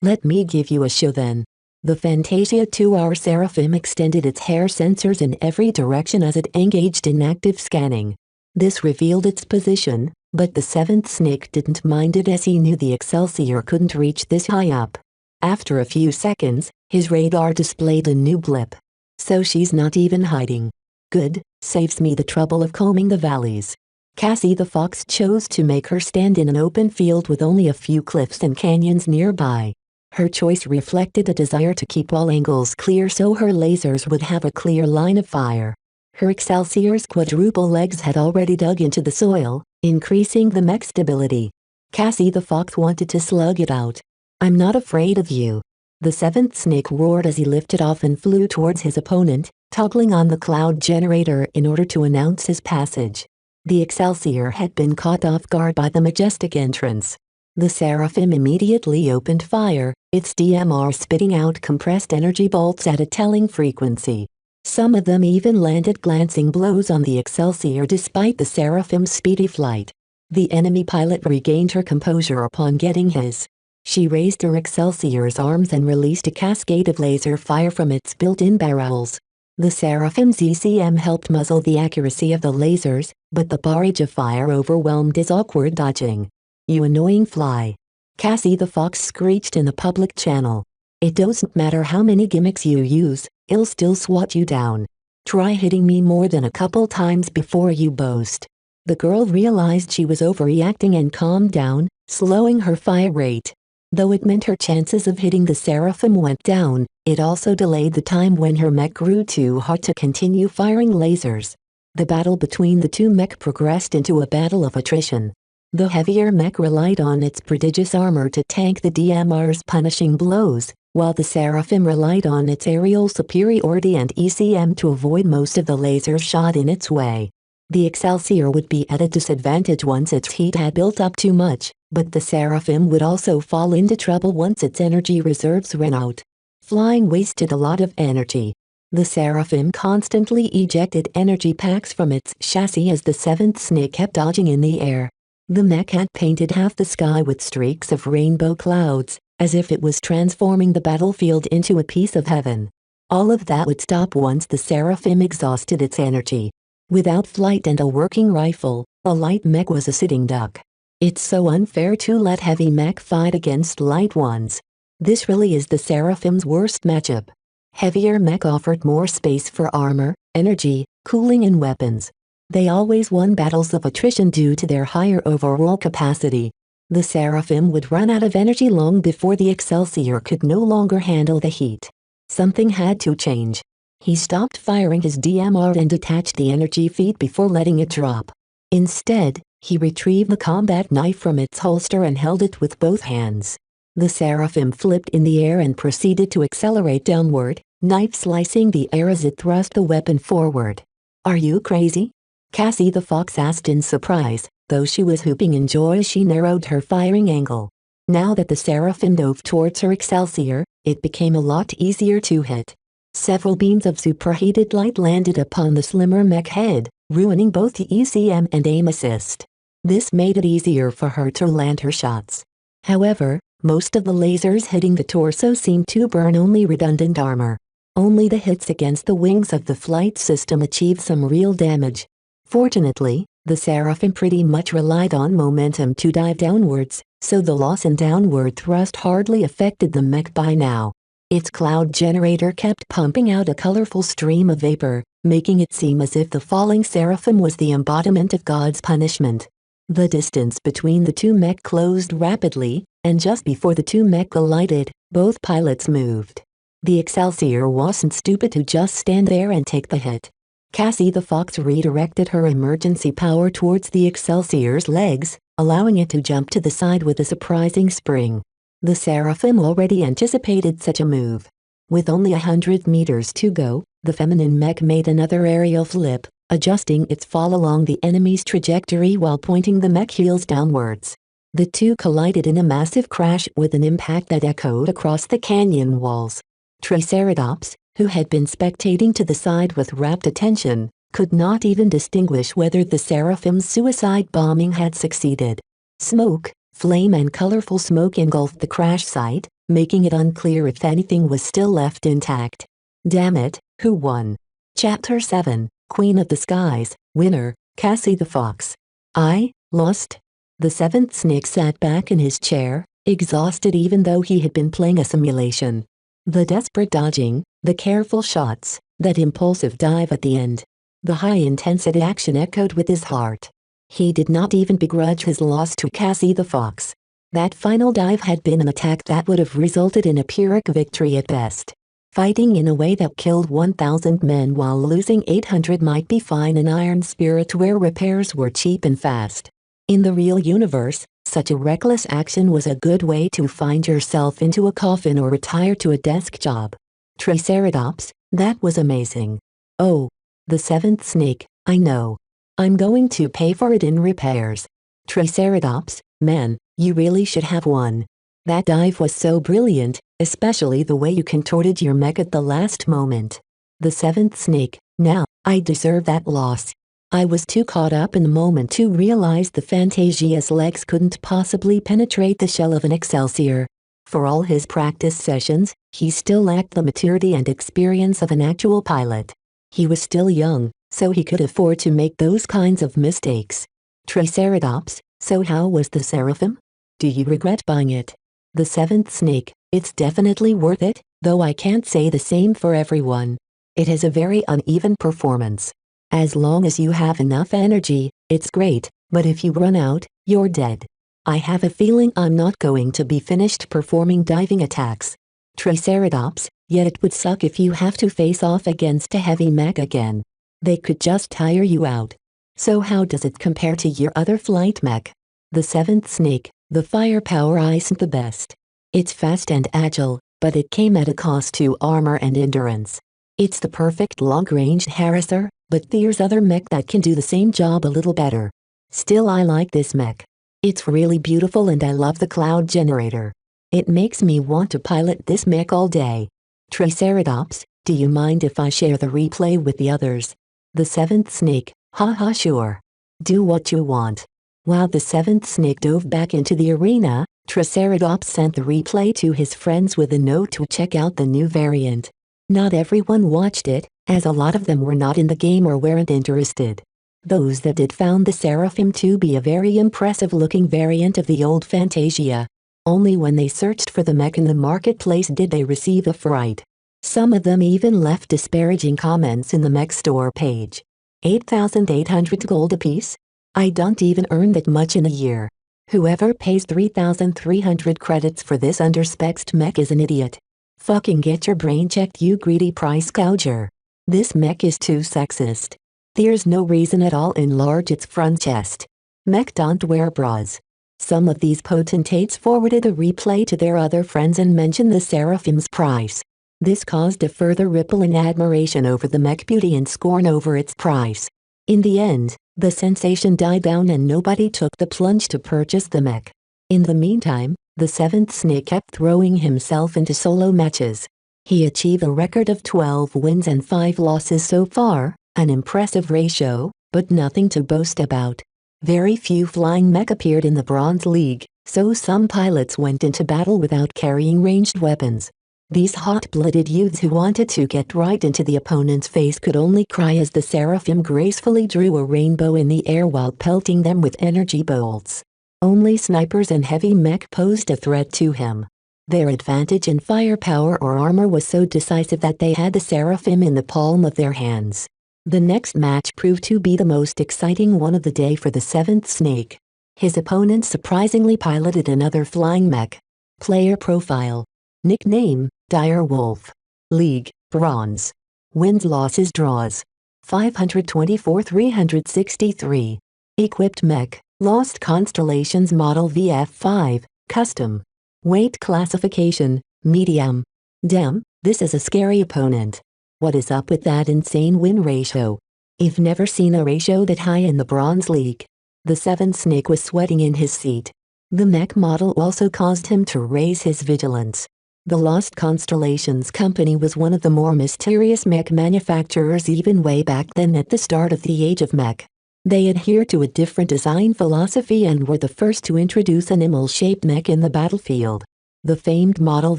Let me give you a show then. The Fantasia 2-hour Seraphim extended its hair sensors in every direction as it engaged in active scanning. This revealed its position, but the 7th Snake didn't mind it as he knew the Excelsior couldn't reach this high up. After a few seconds, his radar displayed a new blip. So she's not even hiding. Good, saves me the trouble of combing the valleys. Cassie the Fox chose to make her stand in an open field with only a few cliffs and canyons nearby. Her choice reflected a desire to keep all angles clear so her lasers would have a clear line of fire. Her Excelsior's quadruple legs had already dug into the soil, increasing the mech stability. Cassie the Fox wanted to slug it out. I'm not afraid of you. The 7th Snake roared as he lifted off and flew towards his opponent, toggling on the cloud generator in order to announce his passage. The Excelsior had been caught off guard by the majestic entrance. The Seraphim immediately opened fire, its DMR spitting out compressed energy bolts at a telling frequency. Some of them even landed glancing blows on the Excelsior despite the Seraphim's speedy flight. The enemy pilot regained her composure upon getting his. She raised her Excelsior's arms and released a cascade of laser fire from its built-in barrels. The Seraphim's ECM helped muzzle the accuracy of the lasers, but the barrage of fire overwhelmed his awkward dodging. You annoying fly. Cassie the Fox screeched in the public channel. It doesn't matter how many gimmicks you use, I'll still swat you down. Try hitting me more than a couple times before you boast. The girl realized she was overreacting and calmed down, slowing her fire rate. Though it meant her chances of hitting the Seraphim went down, it also delayed the time when her mech grew too hot to continue firing lasers. The battle between the two mech progressed into a battle of attrition. The heavier mech relied on its prodigious armor to tank the DMR's punishing blows, while the Seraphim relied on its aerial superiority and ECM to avoid most of the lasers shot in its way. The Excelsior would be at a disadvantage once its heat had built up too much, but the Seraphim would also fall into trouble once its energy reserves ran out. Flying wasted a lot of energy. The Seraphim constantly ejected energy packs from its chassis as the 7th Snake kept dodging in the air. The mech had painted half the sky with streaks of rainbow clouds, as if it was transforming the battlefield into a piece of heaven. All of that would stop once the Seraphim exhausted its energy. Without flight and a working rifle, a light mech was a sitting duck. It's so unfair to let heavy mech fight against light ones. This really is the Seraphim's worst matchup. Heavier mech offered more space for armor, energy, cooling and weapons. They always won battles of attrition due to their higher overall capacity. The Seraphim would run out of energy long before the Excelsior could no longer handle the heat. Something had to change. He stopped firing his DMR and detached the energy feed before letting it drop. Instead, He retrieved the combat knife from its holster and held it with both hands. The Seraphim flipped in the air and proceeded to accelerate downward, knife slicing the air as it thrust the weapon forward. "Are you crazy?" Cassie the fox asked in surprise, though she was whooping in joy as she narrowed her firing angle. Now that the Seraphim dove towards her Excelsior, it became a lot easier to hit. Several beams of superheated light landed upon the slimmer mech head, ruining both the ECM and aim assist. This made it easier for her to land her shots. However, most of the lasers hitting the torso seemed to burn only redundant armor. Only the hits against the wings of the flight system achieved some real damage. Fortunately, the Seraphim pretty much relied on momentum to dive downwards, so the loss in downward thrust hardly affected the mech by now. Its cloud generator kept pumping out a colorful stream of vapor, making it seem as if the falling Seraphim was the embodiment of God's punishment. The distance between the two mech closed rapidly, and just before the two mech collided, both pilots moved. The Excelsior wasn't stupid to just stand there and take the hit. Cassie the fox redirected her emergency power towards the Excelsior's legs, allowing it to jump to the side with a surprising spring. The Seraphim already anticipated such a move. With only 100 meters to go, the feminine mech made another aerial flip, adjusting its fall along the enemy's trajectory while pointing the mech heels downwards. The two collided in a massive crash with an impact that echoed across the canyon walls. Triceratops, who had been spectating to the side with rapt attention, could not even distinguish whether the Seraphim's suicide bombing had succeeded. Smoke, flame and colorful smoke engulfed the crash site, making it unclear if anything was still left intact. Damn it, who won? Chapter 7, Queen of the Skies, winner, Cassie the Fox. I lost. The seventh snake sat back in his chair, exhausted even though he had been playing a simulation. The desperate dodging, the careful shots, that impulsive dive at the end. The high-intensity action echoed with his heart. He did not even begrudge his loss to Cassie the Fox. That final dive had been an attack that would have resulted in a Pyrrhic victory at best. Fighting in a way that killed 1,000 men while losing 800 might be fine in Iron Spirit where repairs were cheap and fast. In the real universe, such a reckless action was a good way to find yourself into a coffin or retire to a desk job. Triceratops, that was amazing. Oh, the seventh snake, I know. I'm going to pay for it in repairs. Triceratops, man, you really should have won. That dive was so brilliant, especially the way you contorted your mech at the last moment. The seventh snake, now, I deserve that loss. I was too caught up in the moment to realize the Phantasia's legs couldn't possibly penetrate the shell of an Excelsior. For all his practice sessions, he still lacked the maturity and experience of an actual pilot. He was still young, so he could afford to make those kinds of mistakes. Triceratops, so how was the Seraphim? Do you regret buying it? The seventh snake, it's definitely worth it, though I can't say the same for everyone. It has a very uneven performance. As long as you have enough energy, it's great, but if you run out, you're dead. I have a feeling I'm not going to be finished performing diving attacks. Triceratops, yet it would suck if you have to face off against a heavy mech again. They could just tire you out. So how does it compare to your other flight mech? The seventh snake, the firepower isn't the best. It's fast and agile, but it came at a cost to armor and endurance. It's the perfect long-range harasser, but there's other mech that can do the same job a little better. Still, I like this mech. It's really beautiful and I love the cloud generator. It makes me want to pilot this mech all day. Triceratops, do you mind if I share the replay with the others? The seventh snake, haha sure. Do what you want. While the seventh snake dove back into the arena, Triceratops sent the replay to his friends with a note to check out the new variant. Not everyone watched it, as a lot of them were not in the game or weren't interested. Those that did found the Seraphim to be a very impressive-looking variant of the old Fantasia. Only when they searched for the mech in the marketplace did they receive a fright. Some of them even left disparaging comments in the mech store page. 8,800 gold apiece? I don't even earn that much in a year. Whoever pays 3,300 credits for this underspexed mech is an idiot. Fucking get your brain checked, you greedy price gouger. This mech is too sexist. There's no reason at all enlarge its front chest. Mech don't wear bras. Some of these potentates forwarded a replay to their other friends and mentioned the Seraphim's price. This caused a further ripple in admiration over the Mech beauty and scorn over its price. In the end, the sensation died down and nobody took the plunge to purchase the Mech. In the meantime, the seventh snake kept throwing himself into solo matches. He achieved a record of 12 wins and 5 losses so far, an impressive ratio, but nothing to boast about. Very few flying mech appeared in the Bronze League, so some pilots went into battle without carrying ranged weapons. These hot-blooded youths who wanted to get right into the opponent's face could only cry as the Seraphim gracefully drew a rainbow in the air while pelting them with energy bolts. Only snipers and heavy mech posed a threat to him. Their advantage in firepower or armor was so decisive that they had the Seraphim in the palm of their hands. The next match proved to be the most exciting one of the day for the seventh snake. His opponent surprisingly piloted another flying mech. Player profile. Nickname, Dire Wolf. League, Bronze. Wins, losses, draws. 524-363. Equipped mech, Lost Constellations Model VF5, Custom. Weight classification, Medium. Damn, this is a scary opponent. What is up with that insane win ratio? I've never seen a ratio that high in the Bronze League. The seventh snake was sweating in his seat. The mech model also caused him to raise his vigilance. The Lost Constellations Company was one of the more mysterious mech manufacturers even way back then at the start of the Age of Mech. They adhered to a different design philosophy and were the first to introduce an animal-shaped mech in the battlefield. The famed Model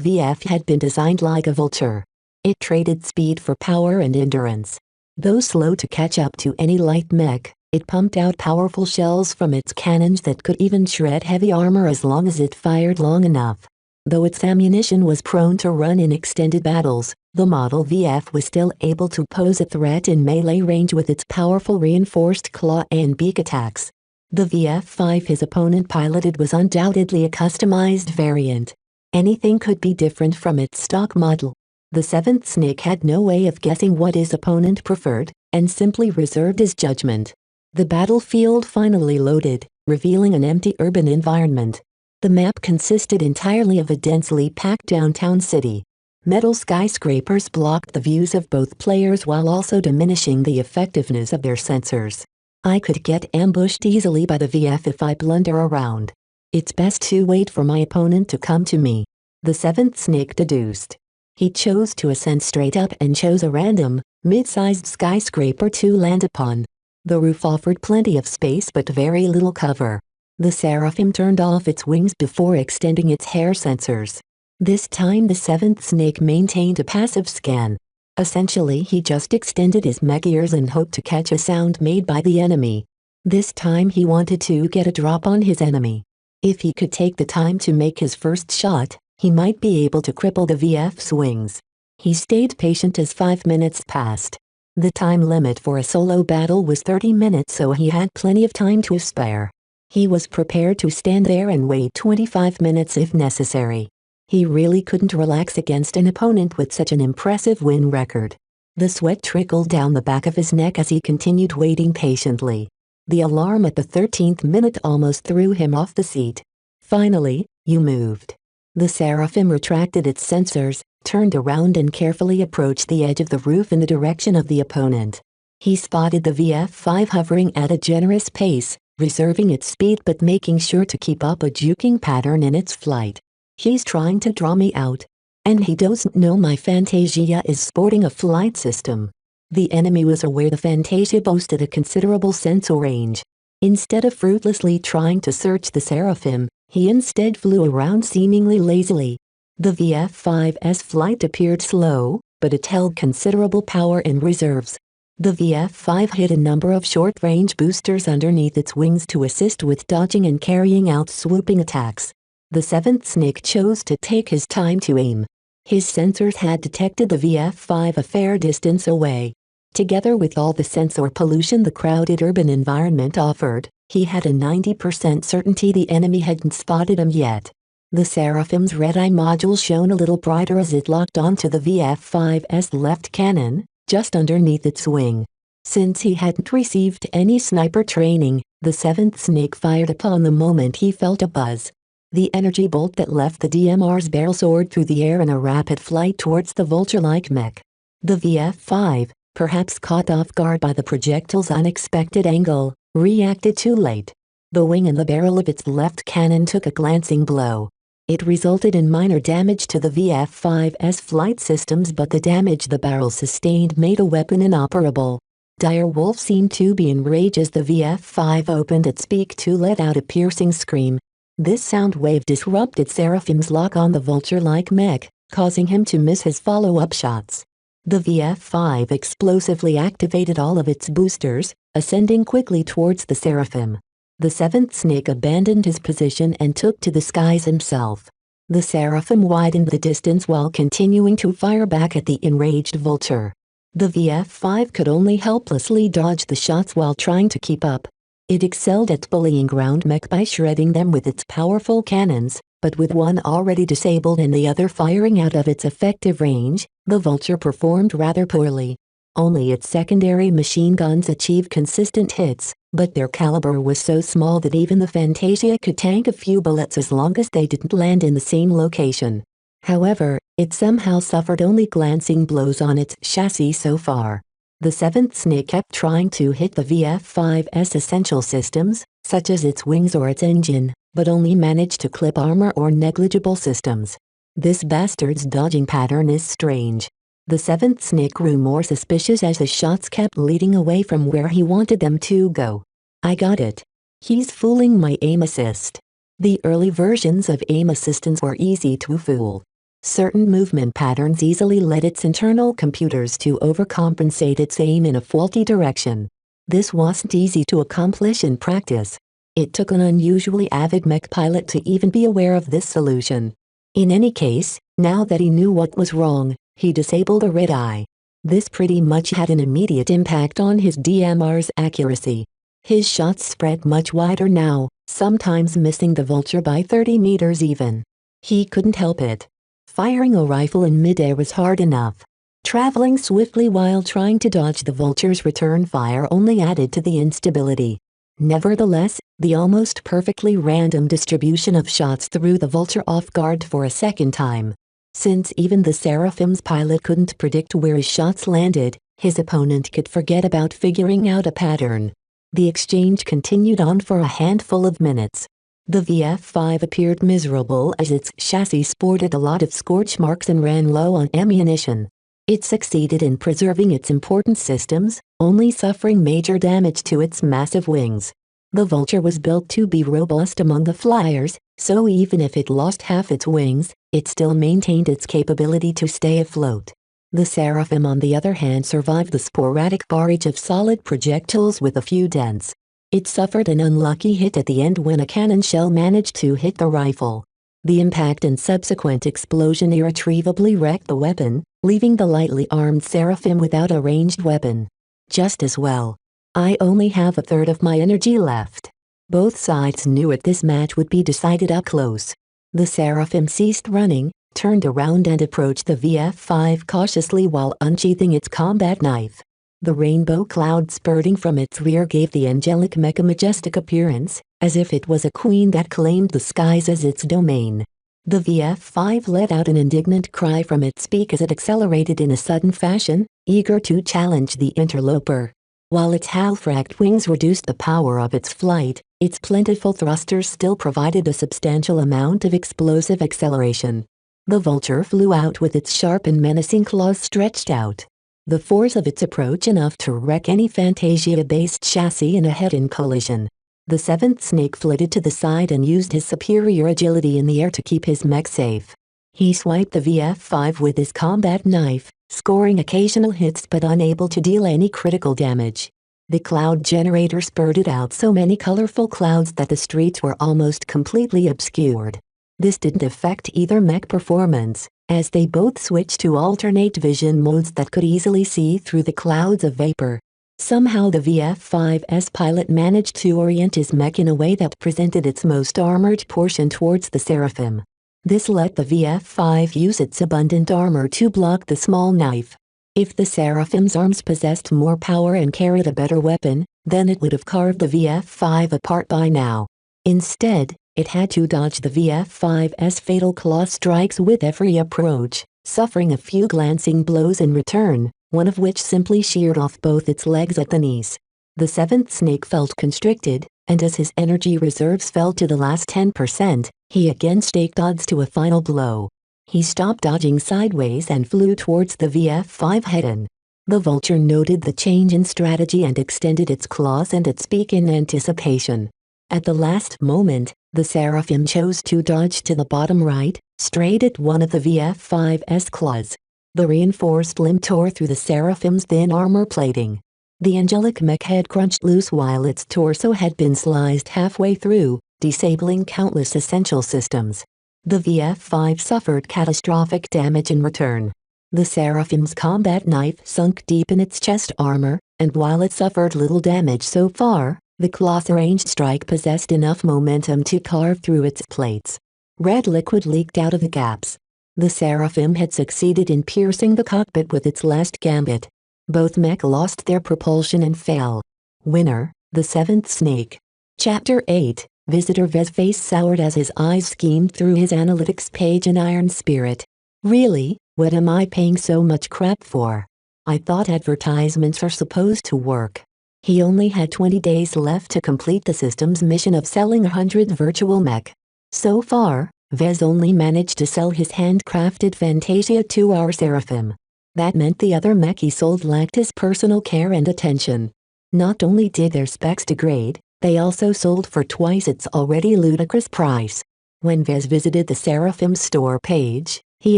VF had been designed like a vulture. It traded speed for power and endurance. Though slow to catch up to any light mech, it pumped out powerful shells from its cannons that could even shred heavy armor as long as it fired long enough. Though its ammunition was prone to run in extended battles, the Model VF was still able to pose a threat in melee range with its powerful reinforced claw and beak attacks. The VF5 his opponent piloted was undoubtedly a customized variant. Anything could be different from its stock model. The seventh snake had no way of guessing what his opponent preferred, and simply reserved his judgment. The battlefield finally loaded, revealing an empty urban environment. The map consisted entirely of a densely packed downtown city. Metal skyscrapers blocked the views of both players while also diminishing the effectiveness of their sensors. I could get ambushed easily by the VF if I blunder around. It's best to wait for my opponent to come to me. The seventh snake deduced. He chose to ascend straight up and chose a random, mid-sized skyscraper to land upon. The roof offered plenty of space but very little cover. The Seraphim turned off its wings before extending its hair sensors. This time the seventh snake maintained a passive scan. Essentially he just extended his mech ears and hoped to catch a sound made by the enemy. This time he wanted to get a drop on his enemy. If he could take the time to make his first shot, he might be able to cripple the VF's wings. He stayed patient as 5 minutes passed. The time limit for a solo battle was 30 minutes, so he had plenty of time to spare. He was prepared to stand there and wait 25 minutes if necessary. He really couldn't relax against an opponent with such an impressive win record. The sweat trickled down the back of his neck as he continued waiting patiently. The alarm at the 13th minute almost threw him off the seat. Finally, you moved. The Seraphim retracted its sensors, turned around and carefully approached the edge of the roof in the direction of the opponent. He spotted the VF5 hovering at a generous pace, reserving its speed but making sure to keep up a juking pattern in its flight. He's trying to draw me out. And he doesn't know my Fantasia is sporting a flight system. The enemy was aware the Fantasia boasted a considerable sensor range. Instead of fruitlessly trying to search the Seraphim, he instead flew around seemingly lazily. The VF5's flight appeared slow, but it held considerable power in reserves. The VF5 hid a number of short-range boosters underneath its wings to assist with dodging and carrying out swooping attacks. The seventh snake chose to take his time to aim. His sensors had detected the VF5 a fair distance away. Together with all the sensor pollution the crowded urban environment offered, he had a 90% certainty the enemy hadn't spotted him yet. The Seraphim's red-eye module shone a little brighter as it locked onto the VF5's left cannon, just underneath its wing. Since he hadn't received any sniper training, The seventh snake fired upon the moment he felt a buzz. The energy bolt that left the DMR's barrel soared through the air in a rapid flight towards the vulture-like mech. The VF-5, perhaps caught off guard by the projectile's unexpected angle, reacted too late. The wing and the barrel of its left cannon took a glancing blow. It resulted in minor damage to the VF-5's flight systems, but the damage the barrel sustained made a weapon inoperable. Dire Wolf seemed to be enraged as the VF-5 opened its beak to let out a piercing scream. This sound wave disrupted Seraphim's lock on the vulture-like mech, causing him to miss his follow-up shots. The VF-5 explosively activated all of its boosters, ascending quickly towards the Seraphim. The seventh snake abandoned his position and took to the skies himself. The Seraphim widened the distance while continuing to fire back at the enraged vulture. The VF-5 could only helplessly dodge the shots while trying to keep up. It excelled at bullying ground mech by shredding them with its powerful cannons, but with one already disabled and the other firing out of its effective range, the vulture performed rather poorly. Only its secondary machine guns achieved consistent hits, but their caliber was so small that even the Fantasia could tank a few bullets as long as they didn't land in the same location. However, it somehow suffered only glancing blows on its chassis so far. The seventh snake kept trying to hit the VF-5's essential systems, such as its wings or its engine, but only managed to clip armor or negligible systems. This bastard's dodging pattern is strange. The seventh snake grew more suspicious as the shots kept leading away from where he wanted them to go. I got it. He's fooling my aim assist. The early versions of aim assistance were easy to fool. Certain movement patterns easily led its internal computers to overcompensate its aim in a faulty direction. This wasn't easy to accomplish in practice. It took an unusually avid mech pilot to even be aware of this solution. In any case, now that he knew what was wrong, he disabled a red eye. This pretty much had an immediate impact on his DMR's accuracy. His shots spread much wider now, sometimes missing the vulture by 30 meters even. He couldn't help it. Firing a rifle in midair was hard enough. Traveling swiftly while trying to dodge the vulture's return fire only added to the instability. Nevertheless, the almost perfectly random distribution of shots threw the vulture off guard for a second time. Since even the Seraphim's pilot couldn't predict where his shots landed, his opponent could forget about figuring out a pattern. The exchange continued on for a handful of minutes. The VF-5 appeared miserable as its chassis sported a lot of scorch marks and ran low on ammunition. It succeeded in preserving its important systems, only suffering major damage to its massive wings. The vulture was built to be robust among the flyers, so even if it lost half its wings, it still maintained its capability to stay afloat. The Seraphim on the other hand survived the sporadic barrage of solid projectiles with a few dents. It suffered an unlucky hit at the end when a cannon shell managed to hit the rifle. The impact and subsequent explosion irretrievably wrecked the weapon, leaving the lightly armed Seraphim without a ranged weapon. Just as well. I only have a third of my energy left. Both sides knew it this match would be decided up close. The Seraphim ceased running, turned around and approached the VF-5 cautiously while unsheathing its combat knife. The rainbow cloud spurting from its rear gave the angelic mech a majestic appearance, as if it was a queen that claimed the skies as its domain. The VF-5 let out an indignant cry from its beak as it accelerated in a sudden fashion, eager to challenge the interloper. While its half-racked wings reduced the power of its flight, its plentiful thrusters still provided a substantial amount of explosive acceleration. The vulture flew out with its sharp and menacing claws stretched out. The force of its approach enough to wreck any Fantasia-based chassis in a head-on collision. The seventh snake flitted to the side and used his superior agility in the air to keep his mech safe. He swiped the VF-5 with his combat knife, scoring occasional hits but unable to deal any critical damage. The cloud generator spurted out so many colorful clouds that the streets were almost completely obscured. This didn't affect either mech performance, as they both switched to alternate vision modes that could easily see through the clouds of vapor. Somehow the VF-5's pilot managed to orient his mech in a way that presented its most armored portion towards the Seraphim. This let the VF-5 use its abundant armor to block the small knife. If the Seraphim's arms possessed more power and carried a better weapon, Then it would have carved the VF5 apart by now. Instead, it had to dodge the VF5's fatal claw strikes with every approach, suffering a few glancing blows in return, one of which simply sheared off both its legs at the knees. The seventh snake felt constricted, and as his energy reserves fell to the last 10%, he again staked odds to a final blow. He stopped dodging sideways and flew towards the VF5 head-on. The vulture noted the change in strategy and extended its claws and its beak in anticipation. At the last moment, the seraphim chose to dodge to the bottom right, straight at one of the VF5's claws. The reinforced limb tore through the seraphim's thin armor plating. The angelic mech head crunched loose while its torso had been sliced halfway through, disabling countless essential systems. The VF5 suffered catastrophic damage in return. The seraphim's combat knife sunk deep in its chest armor, and while it suffered little damage so far, the claw's ranged strike possessed enough momentum to carve through its plates. Red liquid leaked out of the gaps. The seraphim had succeeded in piercing the cockpit with its last gambit. Both mech lost their propulsion and fell. Winner, the seventh snake. Chapter 8, Visitor Vez face soured as his eyes schemed through his analytics page in iron spirit. Really, what am I paying so much crap for? I thought advertisements are supposed to work. He only had 20 days left to complete the system's mission of selling 100 virtual mech. So far, Vez only managed to sell his handcrafted Fantasia to our Seraphim. That meant the other mech he sold lacked his personal care and attention. Not only did their specs degrade, they also sold for twice its already ludicrous price. When Vez visited the Seraphim store page, he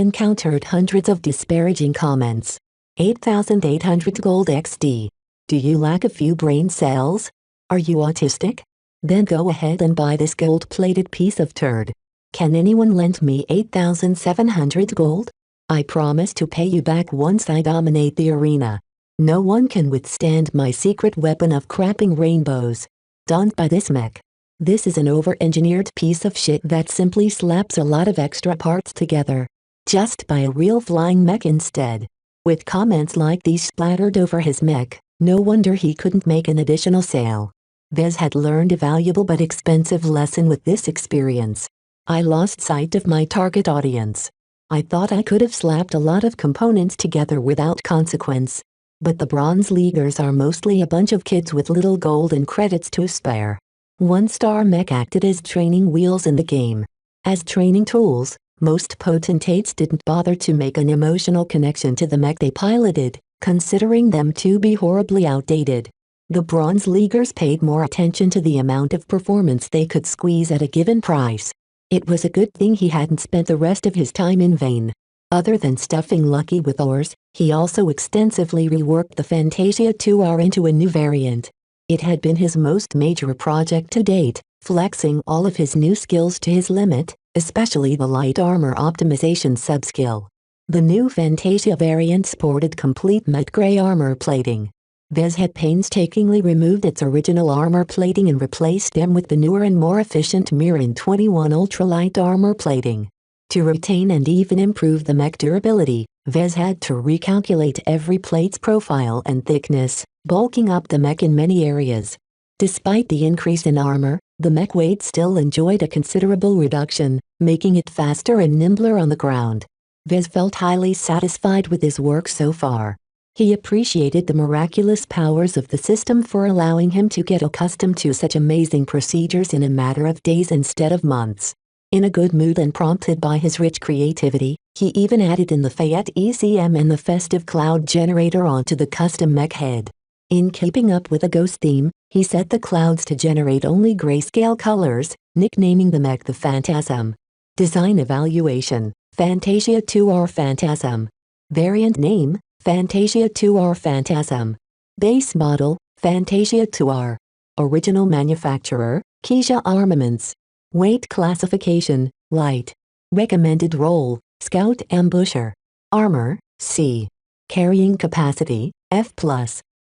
encountered hundreds of disparaging comments. 8,800 gold XD. Do you lack a few brain cells? Are you autistic? Then go ahead and buy this gold-plated piece of turd. Can anyone lend me 8,700 gold? I promise to pay you back once I dominate the arena. No one can withstand my secret weapon of crapping rainbows. Don't buy this mech. This is an over-engineered piece of shit that simply slaps a lot of extra parts together. Just buy a real flying mech instead. With comments like these splattered over his mech, no wonder he couldn't make an additional sale. Vez had learned a valuable but expensive lesson with this experience. I lost sight of my target audience. I thought I could have slapped a lot of components together without consequence. But the Bronze Leaguers are mostly a bunch of kids with little golden credits to spare. One-star mech acted as training wheels in the game. As training tools, most potentates didn't bother to make an emotional connection to the mech they piloted, considering them to be horribly outdated. The Bronze Leaguers paid more attention to the amount of performance they could squeeze at a given price. It was a good thing he hadn't spent the rest of his time in vain. Other than stuffing Lucky with ores, he also extensively reworked the Fantasia 2R into a new variant. It had been his most major project to date, flexing all of his new skills to his limit, especially the light armor optimization subskill. The new Fantasia variant sported complete matte gray armor plating. Vez had painstakingly removed its original armor plating and replaced them with the newer and more efficient Mirin 21 ultralight armor plating. To retain and even improve the mech durability, Vez had to recalculate every plate's profile and thickness, bulking up the mech in many areas. Despite the increase in armor, the mech weight still enjoyed a considerable reduction, making it faster and nimbler on the ground. Vez felt highly satisfied with his work so far. He appreciated the miraculous powers of the system for allowing him to get accustomed to such amazing procedures in a matter of days instead of months. In a good mood and prompted by his rich creativity, he even added in the Fayette ECM and the festive cloud generator onto the custom mech head. In keeping up with a ghost theme, he set the clouds to generate only grayscale colors, nicknaming the mech the Phantasm. Design evaluation, Fantasia 2R Phantasm. Variant name, Fantasia 2R Phantasm. Base model, Fantasia 2R. Original manufacturer, Keisha Armaments. Weight classification, light. Recommended role, Scout Ambusher. Armor, C. Carrying capacity, F+.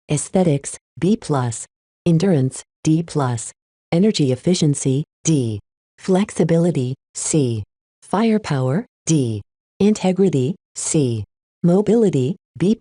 Aesthetics, B+. Endurance, D+. Energy efficiency, D. Flexibility, C. Firepower, D. Integrity, C. Mobility, B+.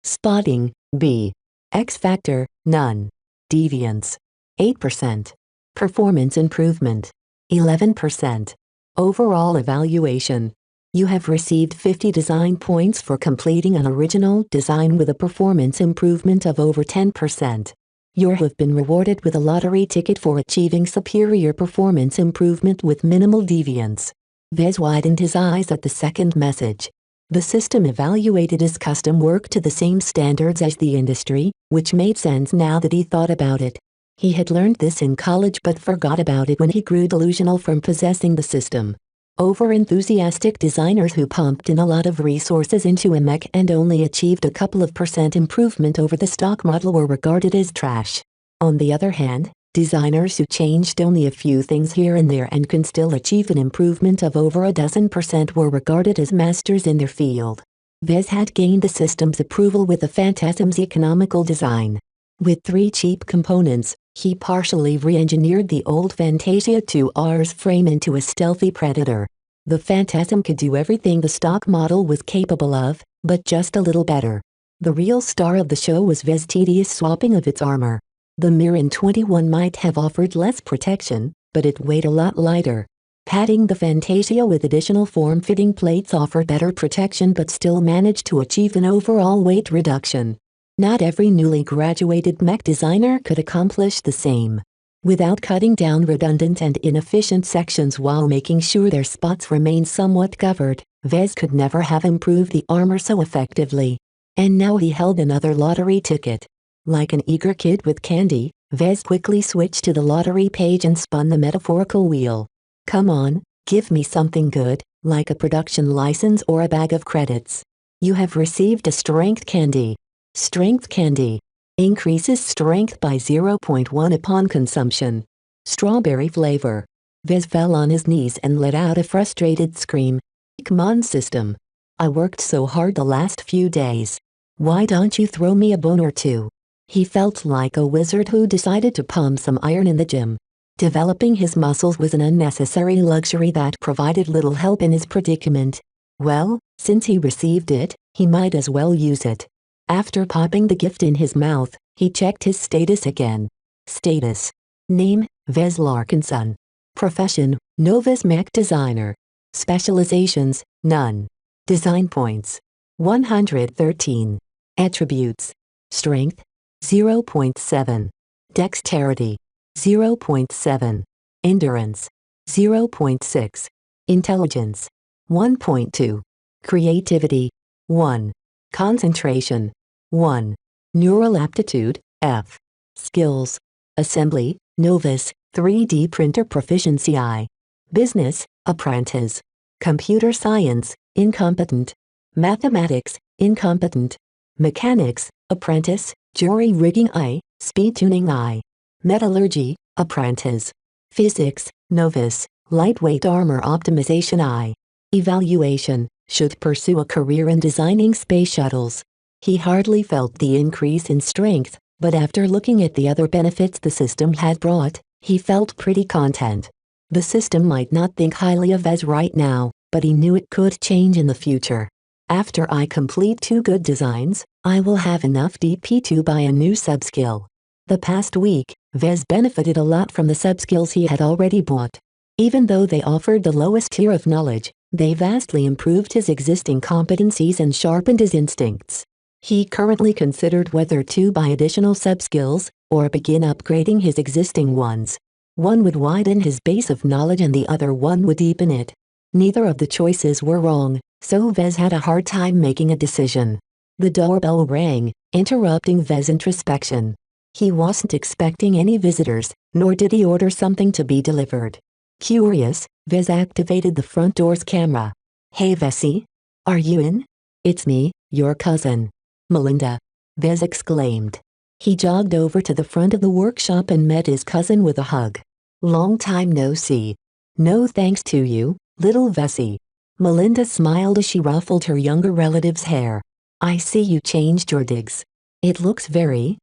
Spotting, B. X factor, none. Deviance 8%. Performance improvement 11%. Overall evaluation. You have received 50 design points for completing an original design with a performance improvement of over 10%. You have been rewarded with a lottery ticket for achieving superior performance improvement with minimal deviance. Vez widened his eyes at the second message. The system evaluated his custom work to the same standards as the industry, which made sense now that he thought about it. He had learned this in college but forgot about it when he grew delusional from possessing the system. Over-enthusiastic designers who pumped in a lot of resources into a mech and only achieved a couple of % improvement over the stock model were regarded as trash. On the other hand, designers who changed only a few things here and there and can still achieve an improvement of over a dozen% were regarded as masters in their field. Vez had gained the system's approval with the Phantasm's economical design. With 3 cheap components, he partially re-engineered the old Fantasia 2R's frame into a stealthy predator. The Phantasm could do everything the stock model was capable of, but just a little better. The real star of the show was Vez's tedious swapping of its armor. The Mirin 21 might have offered less protection, but it weighed a lot lighter. Padding the Fantasia with additional form-fitting plates offered better protection but still managed to achieve an overall weight reduction. Not every newly graduated mech designer could accomplish the same. Without cutting down redundant and inefficient sections while making sure their spots remained somewhat covered, Vez could never have improved the armor so effectively. And now he held another lottery ticket. Like an eager kid with candy, Vez quickly switched to the lottery page and spun the metaphorical wheel. Come on, give me something good, like a production license or a bag of credits. You have received a strength candy. Strength candy. Increases strength by 0.1 upon consumption. Strawberry flavor. Vez fell on his knees and let out a frustrated scream. Come on, system. I worked so hard the last few days. Why don't you throw me a bone or two? He felt like a wizard who decided to pump some iron in the gym. Developing his muscles was an unnecessary luxury that provided little help in his predicament. Well, since he received it, he might as well use it. After popping the gift in his mouth, he checked his status again. Status. Name, Vez Larkinson. Profession, novice mech designer. Specializations, none. Design points. 113. Attributes. Strength. 0.7. Dexterity. 0.7. Endurance. 0.6. Intelligence. 1.2. Creativity. 1. Concentration. 1. Neural aptitude, F. Skills. Assembly, novice, 3D printer proficiency I. Business, apprentice. Computer science, incompetent. Mathematics, incompetent. Mechanics, apprentice, jury rigging I, speed tuning I. Metallurgy, apprentice. Physics, novice, lightweight armor optimization I. Evaluation, should pursue a career in designing space shuttles. He hardly felt the increase in strength, but after looking at the other benefits the system had brought, he felt pretty content. The system might not think highly of Vez right now, but he knew it could change in the future. After I complete 2 good designs, I will have enough DP to buy a new subskill. The past week, Vez benefited a lot from the subskills he had already bought. Even though they offered the lowest tier of knowledge, they vastly improved his existing competencies and sharpened his instincts. He currently considered whether to buy additional subskills, or begin upgrading his existing ones. One would widen his base of knowledge and the other one would deepen it. Neither of the choices were wrong, so Vez had a hard time making a decision. The doorbell rang, interrupting Vez's introspection. He wasn't expecting any visitors, nor did he order something to be delivered. Curious, Vez activated the front door's camera. Hey Vessie? Are you in? It's me, your cousin. Melinda. Vez exclaimed. He jogged over to the front of the workshop and met his cousin with a hug. Long time no see. No thanks to you, little Vessie. Melinda smiled as she ruffled her younger relative's hair. I see you changed your digs. It looks very,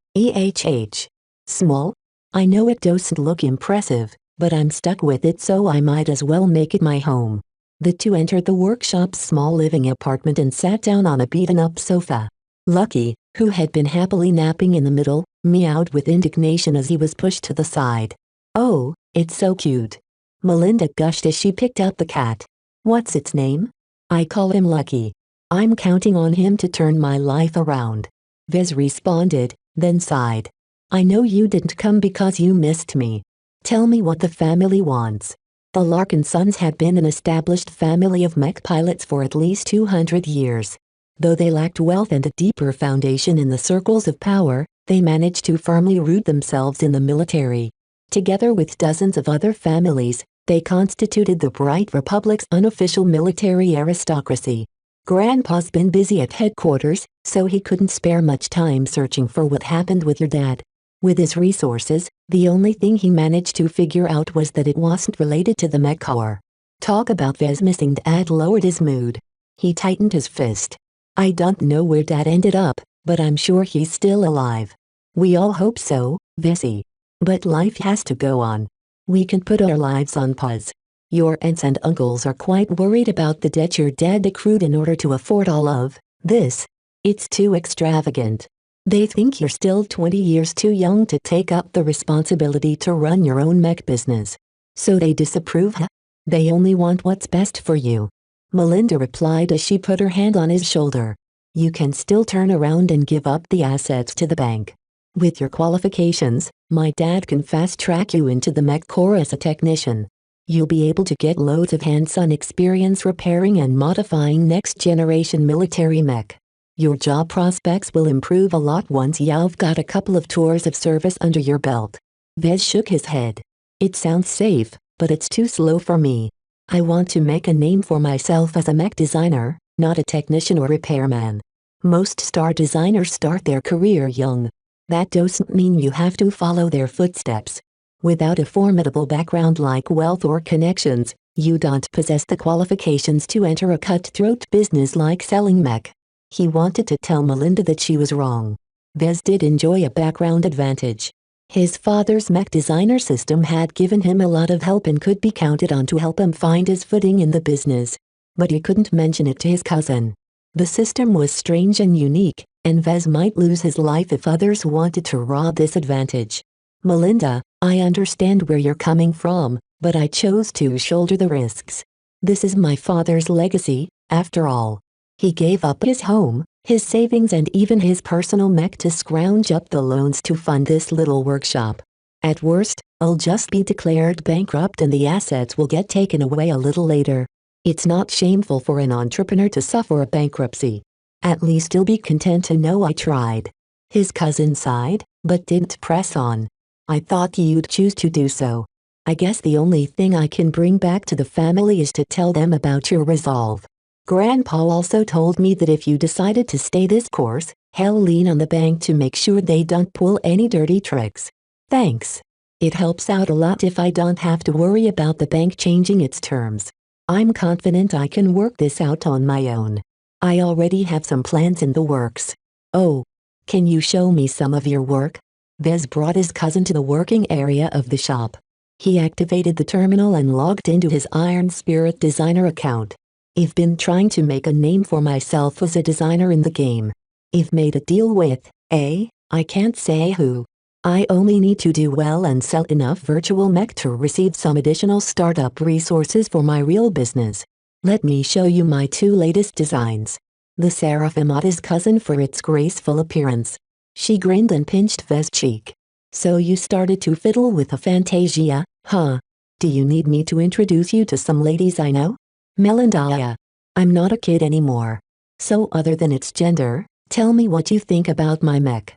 small. I know it doesn't look impressive, but I'm stuck with it so I might as well make it my home. The two entered the workshop's small living apartment and sat down on a beaten-up sofa. Lucky, who had been happily napping in the middle, meowed with indignation as he was pushed to the side. "Oh, it's so cute," Melinda gushed as she picked up the cat. "What's its name?" "I call him Lucky. I'm counting on him to turn my life around," Vez responded, then sighed. "I know you didn't come because you missed me. Tell me what the family wants." The Larkin sons had been an established family of mech pilots for at least 200 years. Though they lacked wealth and a deeper foundation in the circles of power, they managed to firmly root themselves in the military. Together with dozens of other families, they constituted the Bright Republic's unofficial military aristocracy. Grandpa's been busy at headquarters, so he couldn't spare much time searching for what happened with your dad. With his resources, the only thing he managed to figure out was that it wasn't related to the Mech Corps. Talk about Vez missing Dad lowered his mood. He tightened his fist. "I don't know where Dad ended up, but I'm sure he's still alive." "We all hope so, Vizzy. But life has to go on. We can put our lives on pause. Your aunts and uncles are quite worried about the debt your dad accrued in order to afford all of this. It's too extravagant. They think you're still 20 years too young to take up the responsibility to run your own mech business. So they disapprove, huh? They only want what's best for you," Melinda replied as she put her hand on his shoulder. "You can still turn around and give up the assets to the bank. With your qualifications, my dad can fast-track you into the Mech Corps as a technician. You'll be able to get loads of hands-on experience repairing and modifying next-generation military mech. Your job prospects will improve a lot once you've got a couple of tours of service under your belt." Vez shook his head. "It sounds safe, but it's too slow for me. I want to make a name for myself as a mech designer, not a technician or repairman. Most star designers start their career young. That doesn't mean you have to follow their footsteps. Without a formidable background like wealth or connections, you don't possess the qualifications to enter a cutthroat business like selling mech." He wanted to tell Melinda that she was wrong. Vez did enjoy a background advantage. His father's mech designer system had given him a lot of help and could be counted on to help him find his footing in the business. But he couldn't mention it to his cousin. The system was strange and unique, and Vez might lose his life if others wanted to rob this advantage. "Melinda, I understand where you're coming from, but I chose to shoulder the risks. This is my father's legacy, after all. He gave up his home, his savings and even his personal mech to scrounge up the loans to fund this little workshop. At worst, I'll just be declared bankrupt and the assets will get taken away a little later. It's not shameful for an entrepreneur to suffer a bankruptcy. At least he'll be content to know I tried." His cousin sighed, but didn't press on. "I thought you'd choose to do so. I guess the only thing I can bring back to the family is to tell them about your resolve. Grandpa also told me that if you decided to stay this course, he'll lean on the bank to make sure they don't pull any dirty tricks." "Thanks. It helps out a lot if I don't have to worry about the bank changing its terms. I'm confident I can work this out on my own. I already have some plans in the works." "Oh, can you show me some of your work?" Vez brought his cousin to the working area of the shop. He activated the terminal and logged into his Iron Spirit designer account. "I've been trying to make a name for myself as a designer in the game. I've made a deal with, I can't say who. I only need to do well and sell enough virtual mech to receive some additional startup resources for my real business. Let me show you my two latest designs." The Seraphim eyed his cousin for its graceful appearance. She grinned and pinched Vez's cheek. "So you started to fiddle with a Fantasia, huh? Do you need me to introduce you to some ladies I know?" "Melinda, I'm not a kid anymore. So other than its gender, tell me what you think about my mech."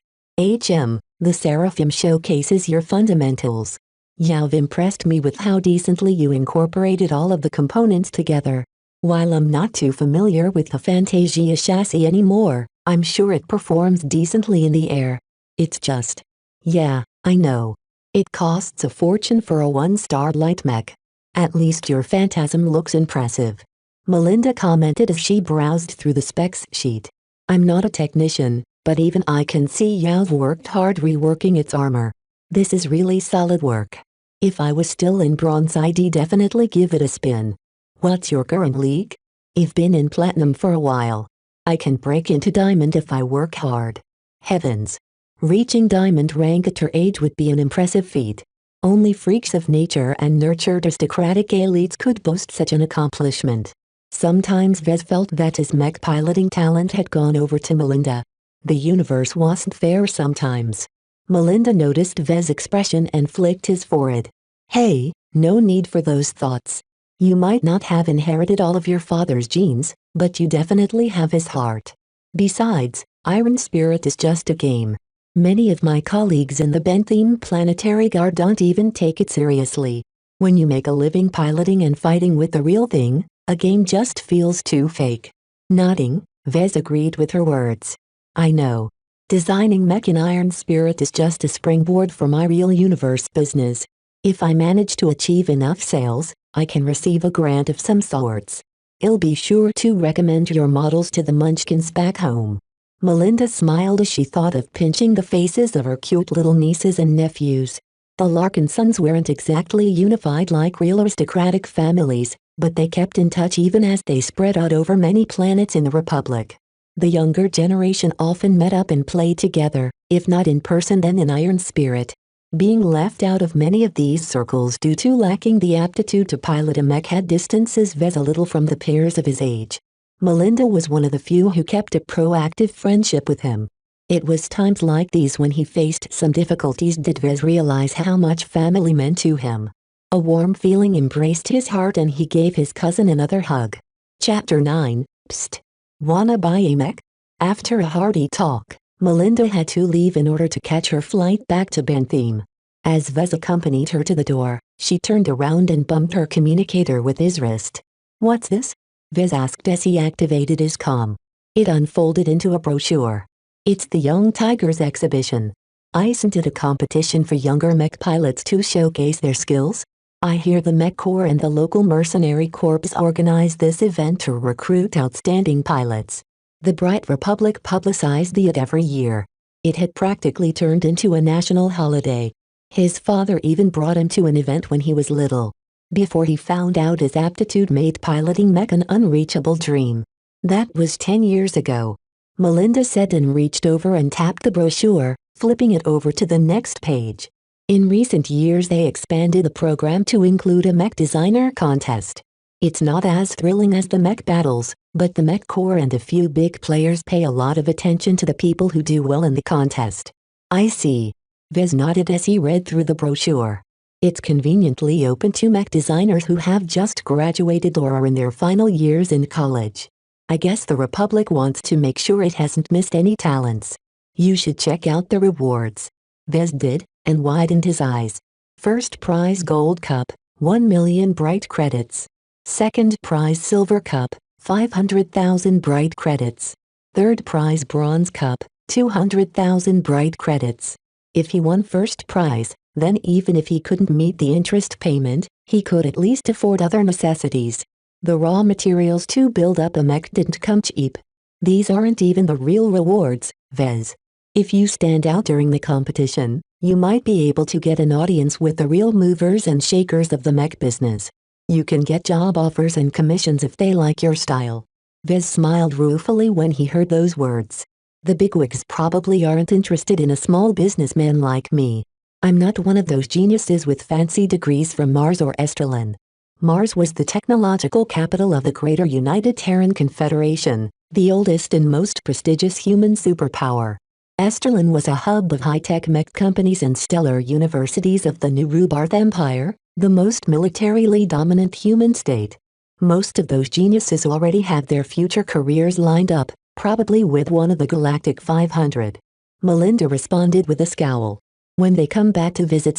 The Seraphim showcases your fundamentals. You've impressed me with how decently you incorporated all of the components together. While I'm not too familiar with the Fantasia chassis anymore, I'm sure it performs decently in the air. It's just... Yeah, I know. It costs a fortune for a one-star light mech. At least your Phantasm looks impressive," Melinda commented as she browsed through the specs sheet. "I'm not a technician, but even I can see you've worked hard reworking its armor. This is really solid work. If I was still in bronze I'd definitely give it a spin. What's your current league?" "I've been in platinum for a while. I can break into diamond if I work hard." "Heavens. Reaching diamond rank at her age would be an impressive feat. Only freaks of nature and nurtured aristocratic elites could boast such an accomplishment. Sometimes Vez felt that his mech piloting talent had gone over to Melinda. The universe wasn't fair sometimes. Melinda noticed Vez's expression and flicked his forehead. Hey, no need for those thoughts. You might not have inherited all of your father's genes, but you definitely have his heart. Besides, Iron Spirit is just a game. Many of my colleagues in the Bentham Planetary Guard don't even take it seriously. When you make a living piloting and fighting with the real thing, a game just feels too fake. Nodding, Vez agreed with her words. I know. Designing Mech in Iron Spirit is just a springboard for my real universe business. If I manage to achieve enough sales, I can receive a grant of some sorts. I'll be sure to recommend your models to the Munchkins back home. Melinda smiled as she thought of pinching the faces of her cute little nieces and nephews. The Larkinsons weren't exactly unified like real aristocratic families, but they kept in touch even as they spread out over many planets in the Republic. The younger generation often met up and played together, if not in person then in Iron Spirit. Being left out of many of these circles due to lacking the aptitude to pilot a mech had distances Vez a little from the peers of his age. Melinda was one of the few who kept a proactive friendship with him. It was times like these when he faced some difficulties did Vez realize how much family meant to him. A warm feeling embraced his heart and he gave his cousin another hug. Chapter 9, Psst. Wanna buy a mech? After a hearty talk, Melinda had to leave in order to catch her flight back to Bentham. As Vez accompanied her to the door, she turned around and bumped her communicator with his wrist. What's this? Vez asked as he activated his comm. It unfolded into a brochure. It's the Young Tigers exhibition. Isn't it a competition for younger mech pilots to showcase their skills? I hear the Mech Corps and the local mercenary corps organize this event to recruit outstanding pilots. The Bright Republic publicized it every year. It had practically turned into a national holiday. His father even brought him to an event when he was little. Before he found out his aptitude made piloting mech an unreachable dream. That was 10 years ago. Melinda said and reached over and tapped the brochure, flipping it over to the next page. In recent years they expanded the program to include a mech designer contest. It's not as thrilling as the mech battles, but the Mech Corps and a few big players pay a lot of attention to the people who do well in the contest. I see. Vez nodded as he read through the brochure. It's conveniently open to mech designers who have just graduated or are in their final years in college. I guess the Republic wants to make sure it hasn't missed any talents. You should check out the rewards. Vez did, and widened his eyes. First prize Gold Cup, 1 million bright credits. Second prize Silver Cup, 500,000 bright credits. Third prize Bronze Cup, 200,000 bright credits. If he won first prize, then even if he couldn't meet the interest payment, he could at least afford other necessities. The raw materials to build up a mech didn't come cheap. These aren't even the real rewards, Vez. If you stand out during the competition, you might be able to get an audience with the real movers and shakers of the mech business. You can get job offers and commissions if they like your style. Vez smiled ruefully when he heard those words. The bigwigs probably aren't interested in a small businessman like me. I'm not one of those geniuses with fancy degrees from Mars or Estrelin. Mars was the technological capital of the Greater United Terran Confederation, the oldest and most prestigious human superpower. Estrelin was a hub of high-tech mech companies and stellar universities of the New Rubarth Empire, the most militarily dominant human state. Most of those geniuses already have their future careers lined up, probably with one of the Galactic 500. Melinda responded with a scowl. When they come back to visit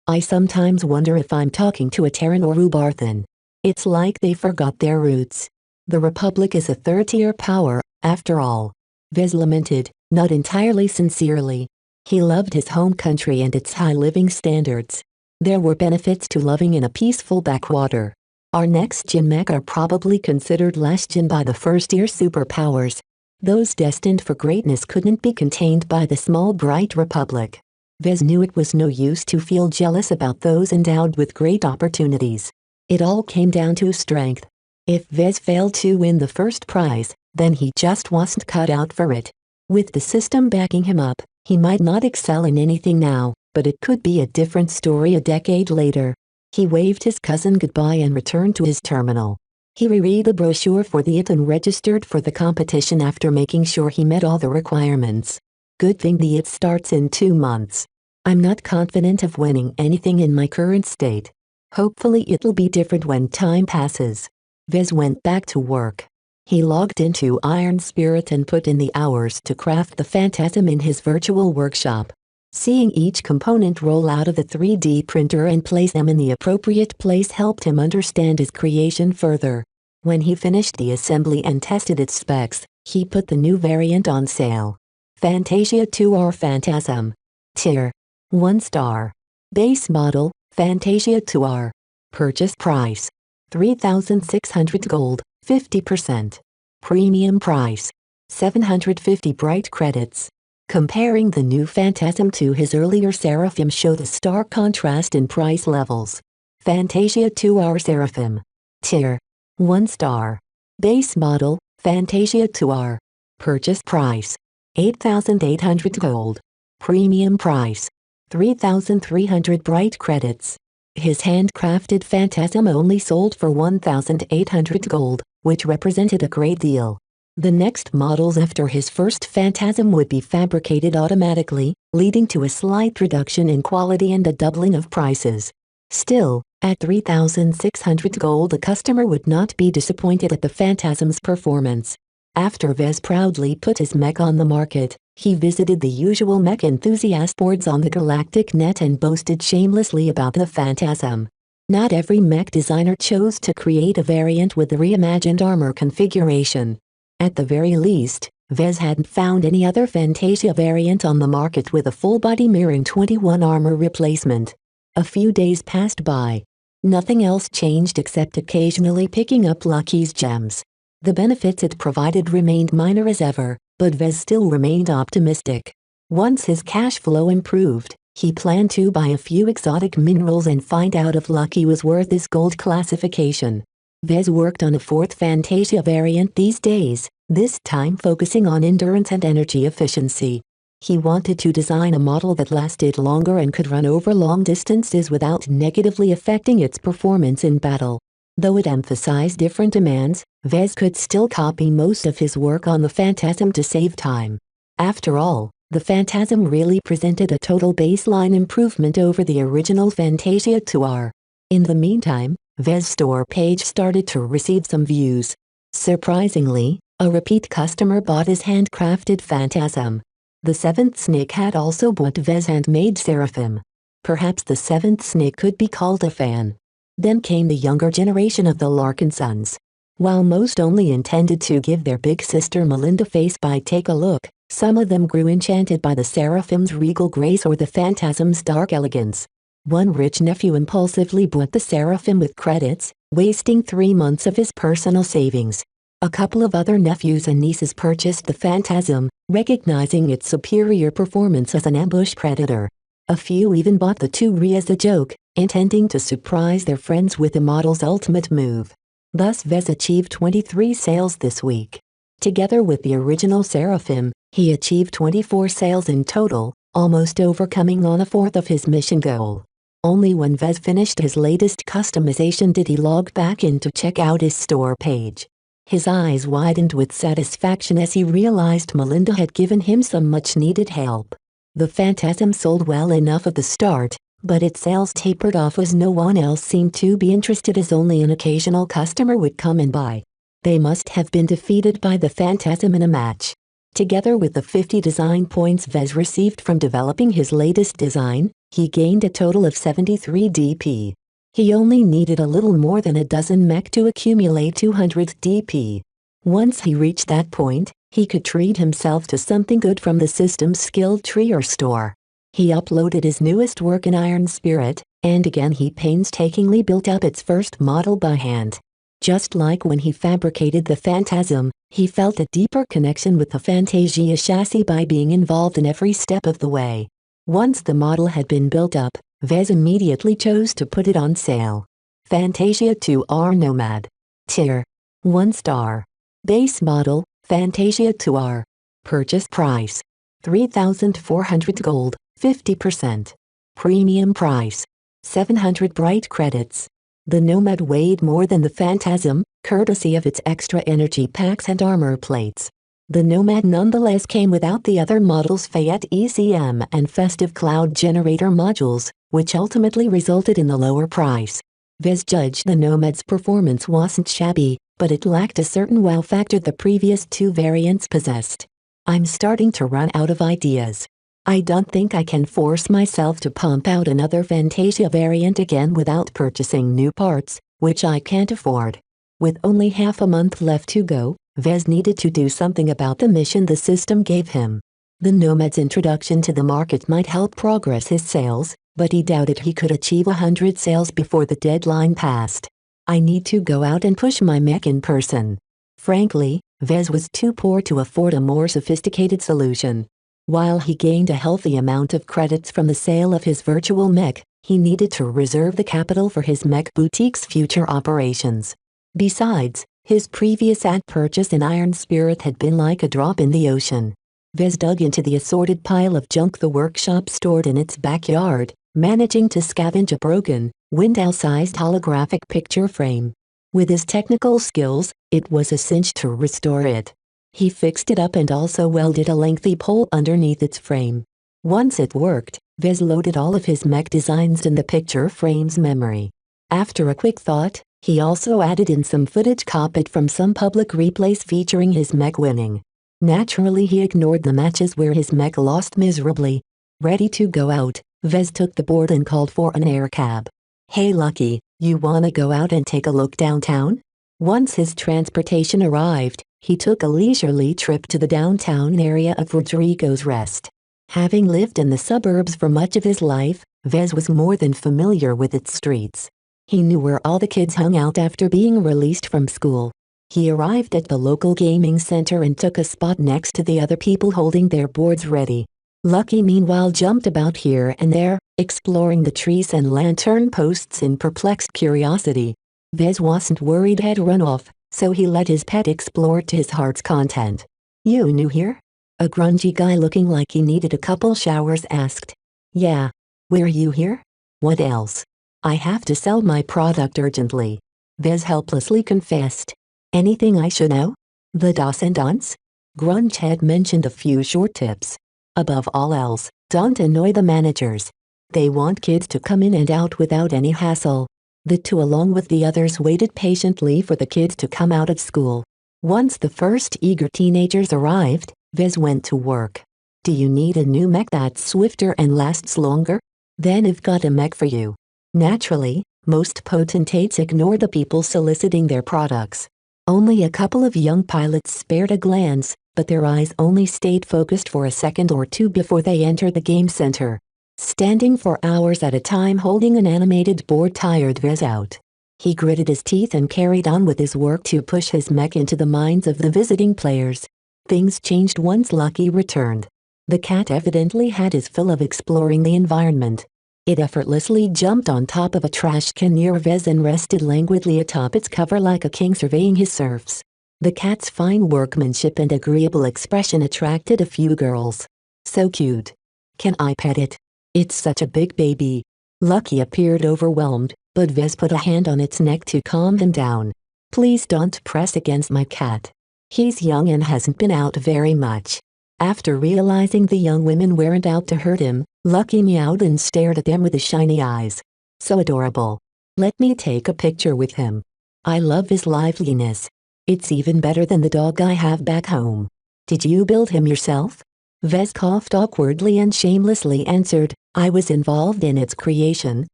I sometimes wonder if I'm talking to a Terran or Rubarthan. It's like they forgot their roots. The Republic is a third-tier power, after all. Vez lamented, not entirely sincerely. He loved his home country and its high living standards. There were benefits to living in a peaceful backwater. Our next-gen mech are probably considered last-gen by the first-tier superpowers. Those destined for greatness couldn't be contained by the small bright Republic. Vez knew it was no use to feel jealous about those endowed with great opportunities. It all came down to strength. If Vez failed to win the first prize, then he just wasn't cut out for it. With the system backing him up, He might not excel in anything now, but it could be a different story a decade later. He waved his cousin goodbye and returned to his terminal. He reread the brochure for the IT and registered for the competition after making sure he met all the requirements. Good thing the IT starts in 2 months. I'm not confident of winning anything in my current state. Hopefully it'll be different when time passes. Vez went back to work. He logged into Iron Spirit and put in the hours to craft the phantasm in his virtual workshop. Seeing each component roll out of the 3D printer and place them in the appropriate place helped him understand his creation further. When he finished the assembly and tested its specs, he put the new variant on sale. Fantasia 2R Phantasm. Tier 1 star. Base model, Fantasia 2R. Purchase price: 3,600 gold, 50%. Premium price: 750 bright credits. Comparing the new Phantasm to his earlier Seraphim showed a stark contrast in price levels. Fantasia 2R Seraphim. Tier 1 star. Base model, Fantasia 2R. Purchase price: 8,800 gold. Premium price: 3,300 bright credits. His handcrafted Phantasm only sold for 1,800 gold, which represented a great deal. The next models after his first Phantasm would be fabricated automatically, leading to a slight reduction in quality and a doubling of prices. Still, at 3,600 gold, the customer would not be disappointed at the Phantasm's performance. After Vez proudly put his Mech on the market, he visited the usual Mech enthusiast boards on the galactic net and boasted shamelessly about the Phantasm. Not every Mech designer chose to create a variant with the reimagined armor configuration. At the very least, Vez hadn't found any other Fantasia variant on the market with a full-body mirroring 21 armor replacement. A few days passed by. Nothing else changed except occasionally picking up Lucky's gems. The benefits it provided remained minor as ever, but Vez still remained optimistic. Once his cash flow improved, he planned to buy a few exotic minerals and find out if Lucky was worth his gold classification. Vez worked on a 4th Fantasia variant these days, this time focusing on endurance and energy efficiency. He wanted to design a model that lasted longer and could run over long distances without negatively affecting its performance in battle. Though it emphasized different demands, Vez could still copy most of his work on the Phantasm to save time. After all, the Phantasm really presented a total baseline improvement over the original Fantasia 2R. In the meantime, Vez's store page started to receive some views. Surprisingly, a repeat customer bought his handcrafted Phantasm. The 7th snake had also bought Vez's handmade Seraphim. Perhaps the 7th snake could be called a fan. Then came the younger generation of the Larkin sons. While most only intended to give their big sister Melinda face by take a look, some of them grew enchanted by the Seraphim's regal grace or the Phantasm's dark elegance. One rich nephew impulsively bought the Seraphim with credits, wasting 3 months of his personal savings. A couple of other nephews and nieces purchased the Phantasm, recognizing its superior performance as an ambush predator. A few even bought the 2R as a joke, intending to surprise their friends with the model's ultimate move. Thus Vez achieved 23 sales this week. Together with the original Seraphim, he achieved 24 sales in total, almost overcoming on a fourth of his mission goal. Only when Vez finished his latest customization did he log back in to check out his store page. His eyes widened with satisfaction as he realized Melinda had given him some much-needed help. The Phantasm sold well enough at the start, but its sales tapered off as no one else seemed to be interested, as only an occasional customer would come and buy. They must have been defeated by the Phantasm in a match. Together with the 50 design points Vez received from developing his latest design, he gained a total of 73 DP. He only needed a little more than a dozen Mech to accumulate 200 DP. Once he reached that point, he could treat himself to something good from the system's skill tree or store. He uploaded his newest work in Iron Spirit, and again he painstakingly built up its first model by hand. Just like when he fabricated the Phantasm, he felt a deeper connection with the Fantasia chassis by being involved in every step of the way. Once the model had been built up, Vez immediately chose to put it on sale. Fantasia 2R Nomad. Tier 1 star. Base model, Fantasia 2R. Purchase price: 3,400 gold, 50%. Premium price. 700 bright credits. The Nomad weighed more than the Phantasm, courtesy of its extra energy packs and armor plates. The Nomad nonetheless came without the other model's Fayette ECM and Festive Cloud Generator modules, which ultimately resulted in the lower price. Vez judged the Nomad's performance wasn't shabby, but it lacked a certain wow factor the previous two variants possessed. I'm starting to run out of ideas. I don't think I can force myself to pump out another Fantasia variant again without purchasing new parts, which I can't afford. With only half a month left to go, Vez needed to do something about the mission the system gave him. The Nomad's introduction to the market might help progress his sales, but he doubted he could achieve 100 sales before the deadline passed. I need to go out and push my mech in person. Frankly, Vez was too poor to afford a more sophisticated solution. While he gained a healthy amount of credits from the sale of his virtual mech, he needed to reserve the capital for his mech boutique's future operations. Besides, his previous ad purchase in Iron Spirit had been like a drop in the ocean. Vez dug into the assorted pile of junk the workshop stored in its backyard, managing to scavenge a broken, Windell-sized holographic picture frame. With his technical skills, it was a cinch to restore it. He fixed it up and also welded a lengthy pole underneath its frame. Once it worked, Vez loaded all of his mech designs in the picture frame's memory. After a quick thought, he also added in some footage copied from some public replays featuring his mech winning. Naturally, he ignored the matches where his mech lost miserably. Ready to go out, Vez took the board and called for an air cab. "Hey Lucky, you wanna go out and take a look downtown?" Once his transportation arrived, he took a leisurely trip to the downtown area of Rodrigo's Rest. Having lived in the suburbs for much of his life, Vez was more than familiar with its streets. He knew where all the kids hung out after being released from school. He arrived at the local gaming center and took a spot next to the other people holding their boards ready. Lucky meanwhile jumped about here and there, exploring the trees and lantern posts in perplexed curiosity. Vez wasn't worried he'd run off, so he let his pet explore to his heart's content. "You new here?" A grungy guy looking like he needed a couple showers asked. "Yeah. Were you here?" "What else?" "I have to sell my product urgently," Vez helplessly confessed. "Anything I should know?" "The dos and don'ts?" Grunge had mentioned a few short tips. "Above all else, don't annoy the managers. They want kids to come in and out without any hassle." The two along with the others waited patiently for the kids to come out of school. Once the first eager teenagers arrived, Vez went to work. "Do you need a new mech that's swifter and lasts longer? Then I've got a mech for you." Naturally, most potentates ignore the people soliciting their products. Only a couple of young pilots spared a glance, but their eyes only stayed focused for a second or two before they entered the game center. Standing for hours at a time holding an animated board tired Vez out. He gritted his teeth and carried on with his work to push his mech into the minds of the visiting players. Things changed once Lucky returned. The cat evidently had his fill of exploring the environment. It effortlessly jumped on top of a trash can near Vez and rested languidly atop its cover like a king surveying his serfs. The cat's fine workmanship and agreeable expression attracted a few girls. "So cute. Can I pet it? It's such a big baby." Lucky appeared overwhelmed, but Vez put a hand on its neck to calm him down. "Please don't press against my cat. He's young and hasn't been out very much." After realizing the young women weren't out to hurt him, Lucky meowed and stared at them with his shiny eyes. "So adorable. Let me take a picture with him. I love his liveliness. It's even better than the dog I have back home." "Did you build him yourself?" Vez coughed awkwardly and shamelessly answered, "I was involved in its creation,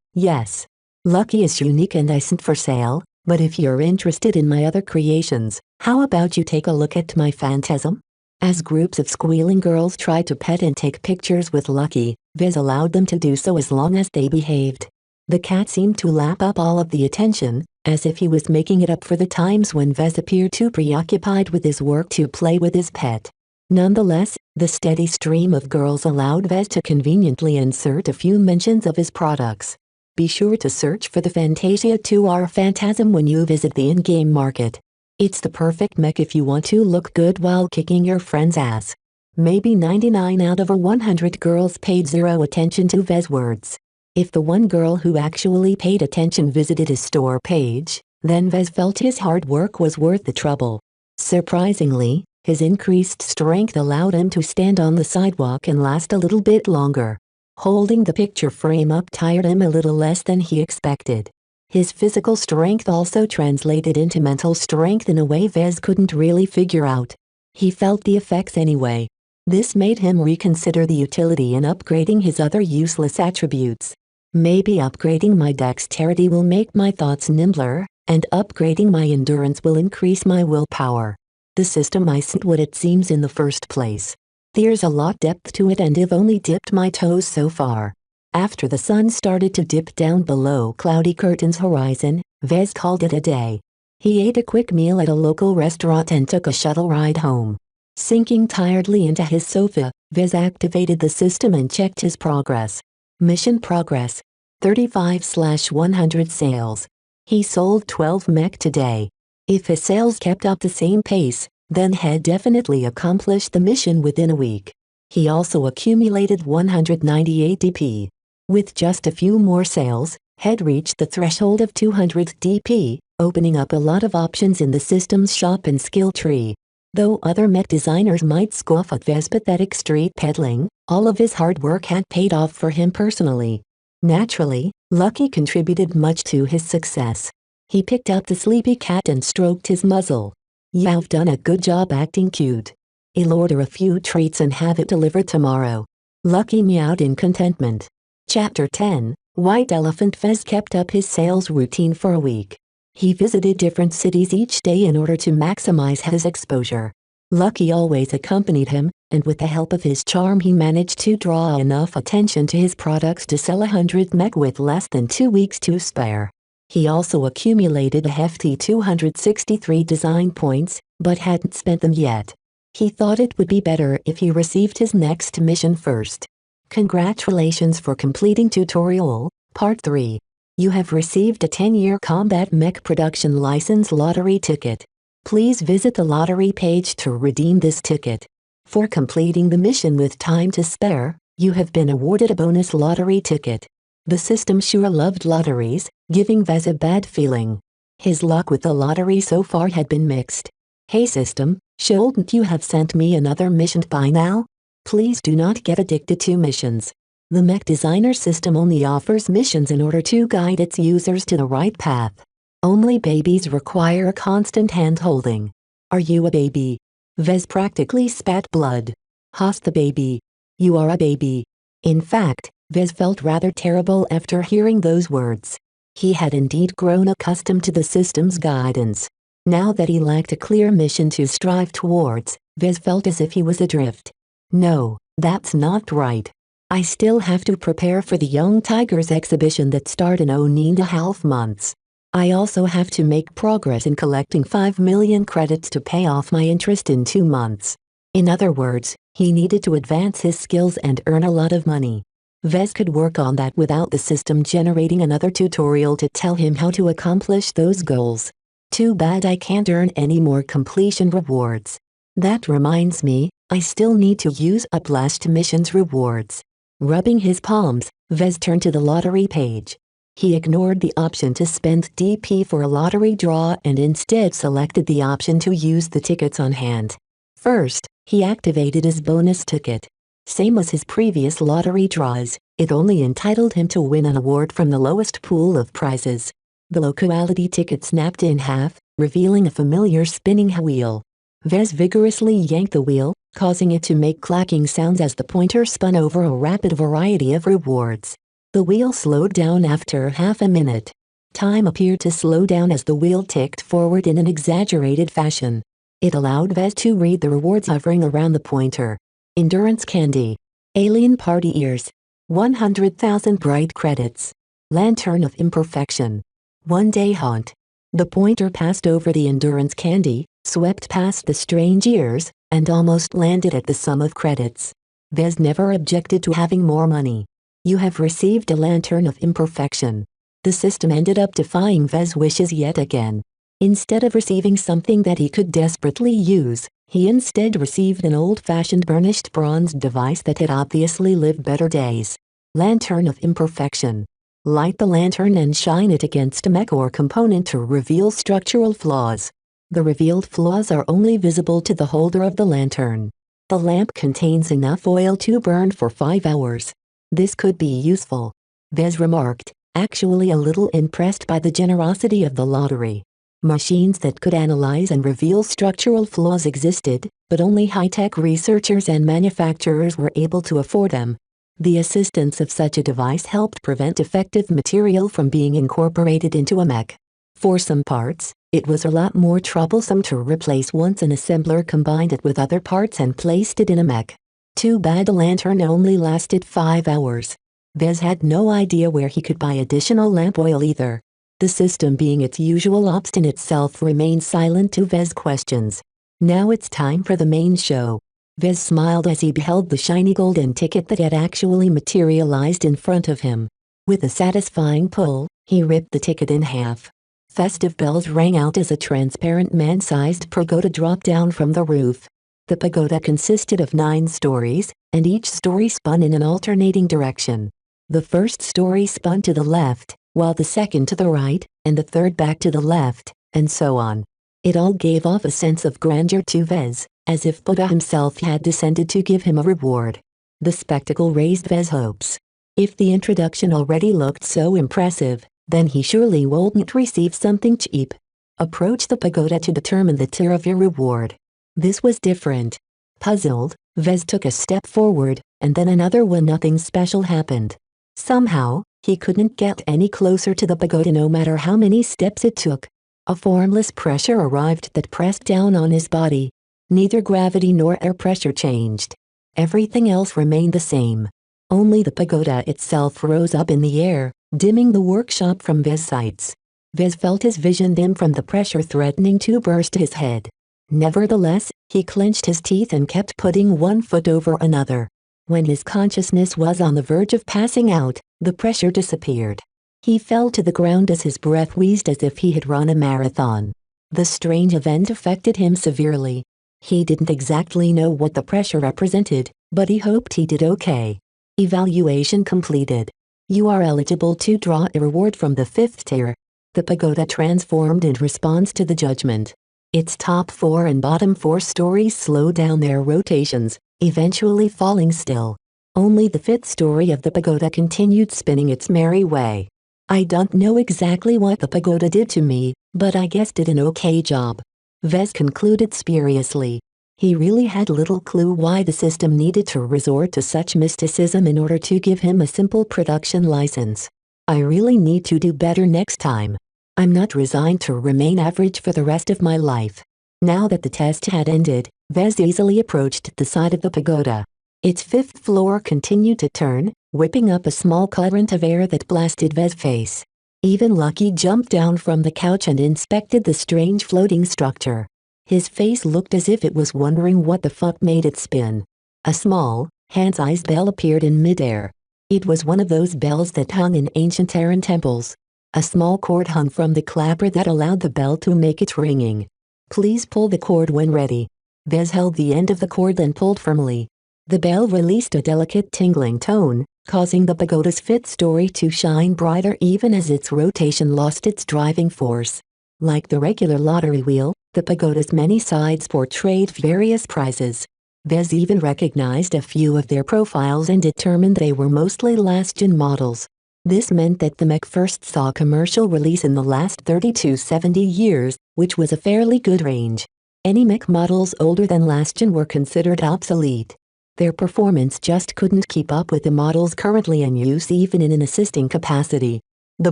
yes. Lucky is unique and isn't for sale, but if you're interested in my other creations, how about you take a look at my Phantasm?" As groups of squealing girls tried to pet and take pictures with Lucky, Vez allowed them to do so as long as they behaved. The cat seemed to lap up all of the attention, as if he was making it up for the times when Vez appeared too preoccupied with his work to play with his pet. Nonetheless, the steady stream of girls allowed Vez to conveniently insert a few mentions of his products. Be sure to search for the Fantasia 2R Phantasm when you visit the in-game market. It's the perfect mech if you want to look good while kicking your friend's ass. Maybe 99 out of 100 girls paid zero attention to Vez's words. If the one girl who actually paid attention visited his store page, then Vez felt his hard work was worth the trouble. Surprisingly, his increased strength allowed him to stand on the sidewalk and last a little bit longer. Holding the picture frame up tired him a little less than he expected. His physical strength also translated into mental strength in a way Vez couldn't really figure out. He felt the effects anyway. This made him reconsider the utility in upgrading his other useless attributes. Maybe upgrading my dexterity will make my thoughts nimbler, and upgrading my endurance will increase my willpower. The system isn't what it seems in the first place. There's a lot depth to it and I've only dipped my toes so far. After the sun started to dip down below cloudy curtains horizon, Vez called it a day. He ate a quick meal at a local restaurant and took a shuttle ride home. Sinking tiredly into his sofa, Vez activated the system and checked his progress. Mission progress. 35/100 sales. He sold 12 mech today. If his sales kept up the same pace, then had definitely accomplished the mission within a week. He also accumulated 198 DP. With just a few more sales, had reached the threshold of 200 DP, opening up a lot of options in the system's shop and skill tree. Though other mech designers might scoff at Vez's pathetic street peddling, all of his hard work had paid off for him personally. Naturally, Lucky contributed much to his success. He picked up the sleepy cat and stroked his muzzle. "You've done a good job acting cute. I'll order a few treats and have it delivered tomorrow." Lucky meowed in contentment. Chapter 10, White Elephant. Vez kept up his sales routine for a week. He visited different cities each day in order to maximize his exposure. Lucky always accompanied him, and with the help of his charm he managed to draw enough attention to his products to sell 100 mech with less than 2 weeks to spare. He also accumulated a hefty 263 design points, but hadn't spent them yet. He thought it would be better if he received his next mission first. Congratulations for completing tutorial, part 3. You have received a 10-year combat mech production license lottery ticket. Please visit the lottery page to redeem this ticket. For completing the mission with time to spare, you have been awarded a bonus lottery ticket. The system sure loved lotteries, giving Vez a bad feeling. His luck with the lottery so far had been mixed. Hey system, shouldn't you have sent me another mission by now? Please do not get addicted to missions. The mech designer system only offers missions in order to guide its users to the right path. Only babies require constant hand-holding. Are you a baby? Vez practically spat blood. Host the baby. You are a baby. In fact, Vez felt rather terrible after hearing those words. He had indeed grown accustomed to the system's guidance. Now that he lacked a clear mission to strive towards, Vez felt as if he was adrift. No, that's not right. I still have to prepare for the Young Tigers exhibition that starts in 9.5 months. I also have to make progress in collecting 5 million credits to pay off my interest in 2 months. In other words, he needed to advance his skills and earn a lot of money. Vez could work on that without the system generating another tutorial to tell him how to accomplish those goals. Too bad I can't earn any more completion rewards. That reminds me, I still need to use up last mission's rewards. Rubbing his palms, Vez turned to the lottery page. He ignored the option to spend DP for a lottery draw and instead selected the option to use the tickets on hand. First, he activated his bonus ticket. Same as his previous lottery draws, it only entitled him to win an award from the lowest pool of prizes. The low-quality ticket snapped in half, revealing a familiar spinning wheel. Vez vigorously yanked the wheel, causing it to make clacking sounds as the pointer spun over a rapid variety of rewards. The wheel slowed down after half a minute. Time appeared to slow down as the wheel ticked forward in an exaggerated fashion. It allowed Vez to read the rewards hovering around the pointer. Endurance candy. Alien party ears. 100,000 bright credits. Lantern of imperfection. 1-day haunt. The pointer passed over the endurance candy, swept past the strange ears, and almost landed at the sum of credits. Vez never objected to having more money. You have received a lantern of imperfection. The system ended up defying Vez's wishes yet again. Instead of receiving something that he could desperately use, He instead received an old-fashioned burnished bronze device that had obviously lived better days. Lantern of Imperfection. Light the lantern and shine it against a mech or component to reveal structural flaws. The revealed flaws are only visible to the holder of the lantern. The lamp contains enough oil to burn for 5 hours. This could be useful, Vez remarked, actually a little impressed by the generosity of the lottery. Machines that could analyze and reveal structural flaws existed, but only high-tech researchers and manufacturers were able to afford them. The assistance of such a device helped prevent defective material from being incorporated into a mech. For some parts, it was a lot more troublesome to replace once an assembler combined it with other parts and placed it in a mech. Too bad the lantern only lasted 5 hours. Vez had no idea where he could buy additional lamp oil either. The system, being its usual obstinate self, remained silent to Vez's questions. Now it's time for the main show. Vez smiled as he beheld the shiny golden ticket that had actually materialized in front of him. With a satisfying pull, he ripped the ticket in half. Festive bells rang out as a transparent man-sized pagoda dropped down from the roof. The pagoda consisted of 9 stories, and each story spun in an alternating direction. The first story spun to the left, while the second to the right, and the third back to the left, and so on. It all gave off a sense of grandeur to Vez, as if Buddha himself had descended to give him a reward. The spectacle raised Vez's hopes. If the introduction already looked so impressive, then he surely wouldn't receive something cheap. Approach the pagoda to determine the tier of your reward. This was different. Puzzled, Vez took a step forward, and then another when nothing special happened. Somehow, he couldn't get any closer to the pagoda no matter how many steps it took. A formless pressure arrived that pressed down on his body. Neither gravity nor air pressure changed. Everything else remained the same. Only the pagoda itself rose up in the air, dimming the workshop from Vez's sights. Vez felt his vision dim from the pressure threatening to burst his head. Nevertheless, he clenched his teeth and kept putting one foot over another. When his consciousness was on the verge of passing out, the pressure disappeared. He fell to the ground as his breath wheezed as if he had run a marathon. The strange event affected him severely. He didn't exactly know what the pressure represented, but he hoped he did okay. Evaluation completed. You are eligible to draw a reward from the 5th tier. The pagoda transformed in response to the judgment. Its top 4 and bottom 4 stories slowed down their rotations, eventually falling still. Only the 5th story of the pagoda continued spinning its merry way. I don't know exactly what the pagoda did to me, but I guess did an okay job. Vez concluded spuriously. He really had little clue why the system needed to resort to such mysticism in order to give him a simple production license. I really need to do better next time. I'm not resigned to remain average for the rest of my life. Now that the test had ended, Vez easily approached the side of the pagoda. Its 5th floor continued to turn, whipping up a small current of air that blasted Vez's face. Even Lucky jumped down from the couch and inspected the strange floating structure. His face looked as if it was wondering what the fuck made it spin. A small, hand-sized bell appeared in midair. It was one of those bells that hung in ancient Terran temples. A small cord hung from the clapper that allowed the bell to make its ringing. Please pull the cord when ready. Vez held the end of the cord and pulled firmly. The bell released a delicate tingling tone, causing the pagoda's 5th story to shine brighter even as its rotation lost its driving force. Like the regular lottery wheel, the pagoda's many sides portrayed various prizes. Vez even recognized a few of their profiles and determined they were mostly last-gen models. This meant that the mech first saw commercial release in the last 30 to 70 years, which was a fairly good range. Any mech models older than last-gen were considered obsolete. Their performance just couldn't keep up with the models currently in use even in an assisting capacity. The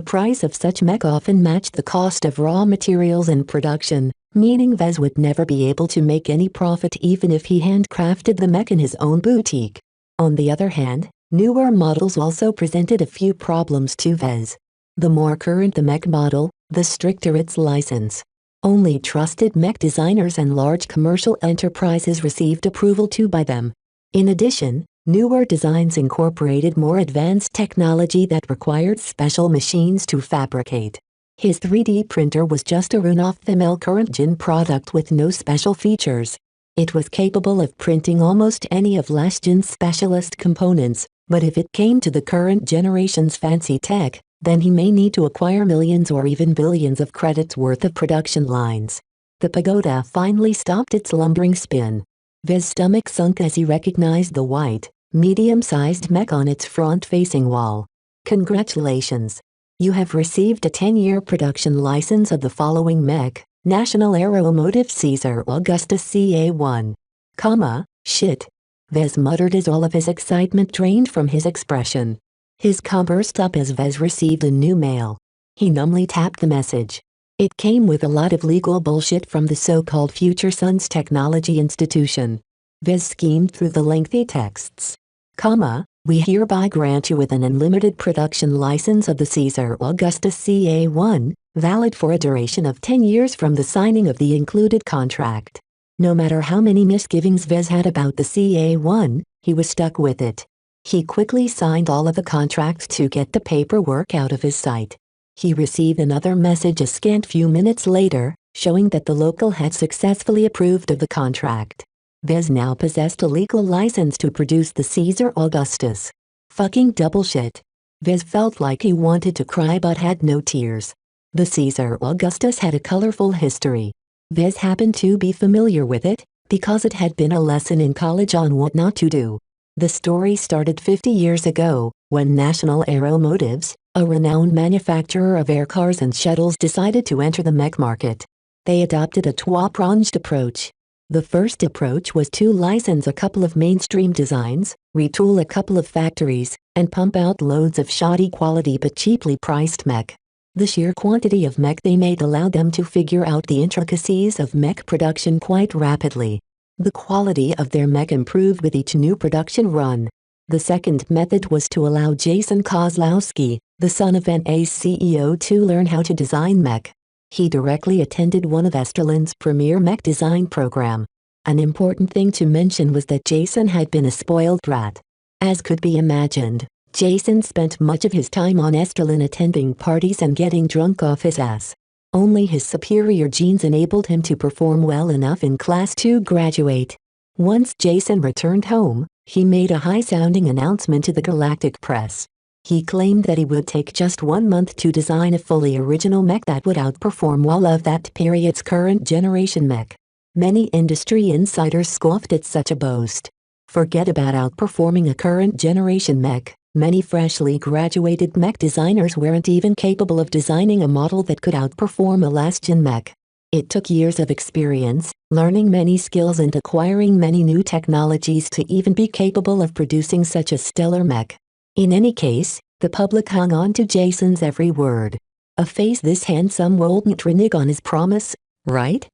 price of such mech often matched the cost of raw materials and production, meaning Vez would never be able to make any profit even if he handcrafted the mech in his own boutique. On the other hand, newer models also presented a few problems to Vez. The more current the mech model, the stricter its license. Only trusted mech designers and large commercial enterprises received approval to buy them. In addition, newer designs incorporated more advanced technology that required special machines to fabricate. His 3D printer was just a run-off-the-mill current-gen product with no special features. It was capable of printing almost any of last-gen's specialist components, but if it came to the current generation's fancy tech, then he may need to acquire millions or even billions of credits worth of production lines. The pagoda finally stopped its lumbering spin. Vez's stomach sunk as he recognized the white, medium-sized mech on its front-facing wall. Congratulations! You have received a 10-year production license of the following mech, National Aeromotive Caesar Augustus CA1. Shit. Vez muttered as all of his excitement drained from his expression. His calm burst up as Vez received a new mail. He numbly tapped the message. It came with a lot of legal bullshit from the so-called Future Sons Technology Institution. Vez schemed through the lengthy texts. We hereby grant you with an unlimited production license of the Caesar Augustus CA1, valid for a duration of 10 years from the signing of the included contract. No matter how many misgivings Vez had about the CA1, he was stuck with it. He quickly signed all of the contracts to get the paperwork out of his sight. He received another message a scant few minutes later, showing that the local had successfully approved of the contract. Vez now possessed a legal license to produce the Caesar Augustus. Fucking double shit. Vez felt like he wanted to cry but had no tears. The Caesar Augustus had a colorful history. Vez happened to be familiar with it, because it had been a lesson in college on what not to do. The story started 50 years ago, when National Aeromotives, a renowned manufacturer of air cars and shuttles, decided to enter the mech market. They adopted a two-pronged approach. The first approach was to license a couple of mainstream designs, retool a couple of factories, and pump out loads of shoddy quality but cheaply priced mech. The sheer quantity of mech they made allowed them to figure out the intricacies of mech production quite rapidly. The quality of their mech improved with each new production run. The second method was to allow Jason Kozlowski, the son of NA's CEO, to learn how to design mech. He directly attended one of Esterlin's premier mech design program. An important thing to mention was that Jason had been a spoiled brat. As could be imagined, Jason spent much of his time on Esterlin attending parties and getting drunk off his ass. Only his superior genes enabled him to perform well enough in class to graduate. Once Jason returned home, he made a high-sounding announcement to the galactic press. He claimed that he would take just 1 month to design a fully original mech that would outperform all of that period's current generation mech. Many industry insiders scoffed at such a boast. Forget about outperforming a current generation mech. Many freshly graduated mech designers weren't even capable of designing a model that could outperform a last-gen mech. It took years of experience, learning many skills and acquiring many new technologies to even be capable of producing such a stellar mech. In any case, the public hung on to Jason's every word. A face this handsome wouldn't renege on his promise, right?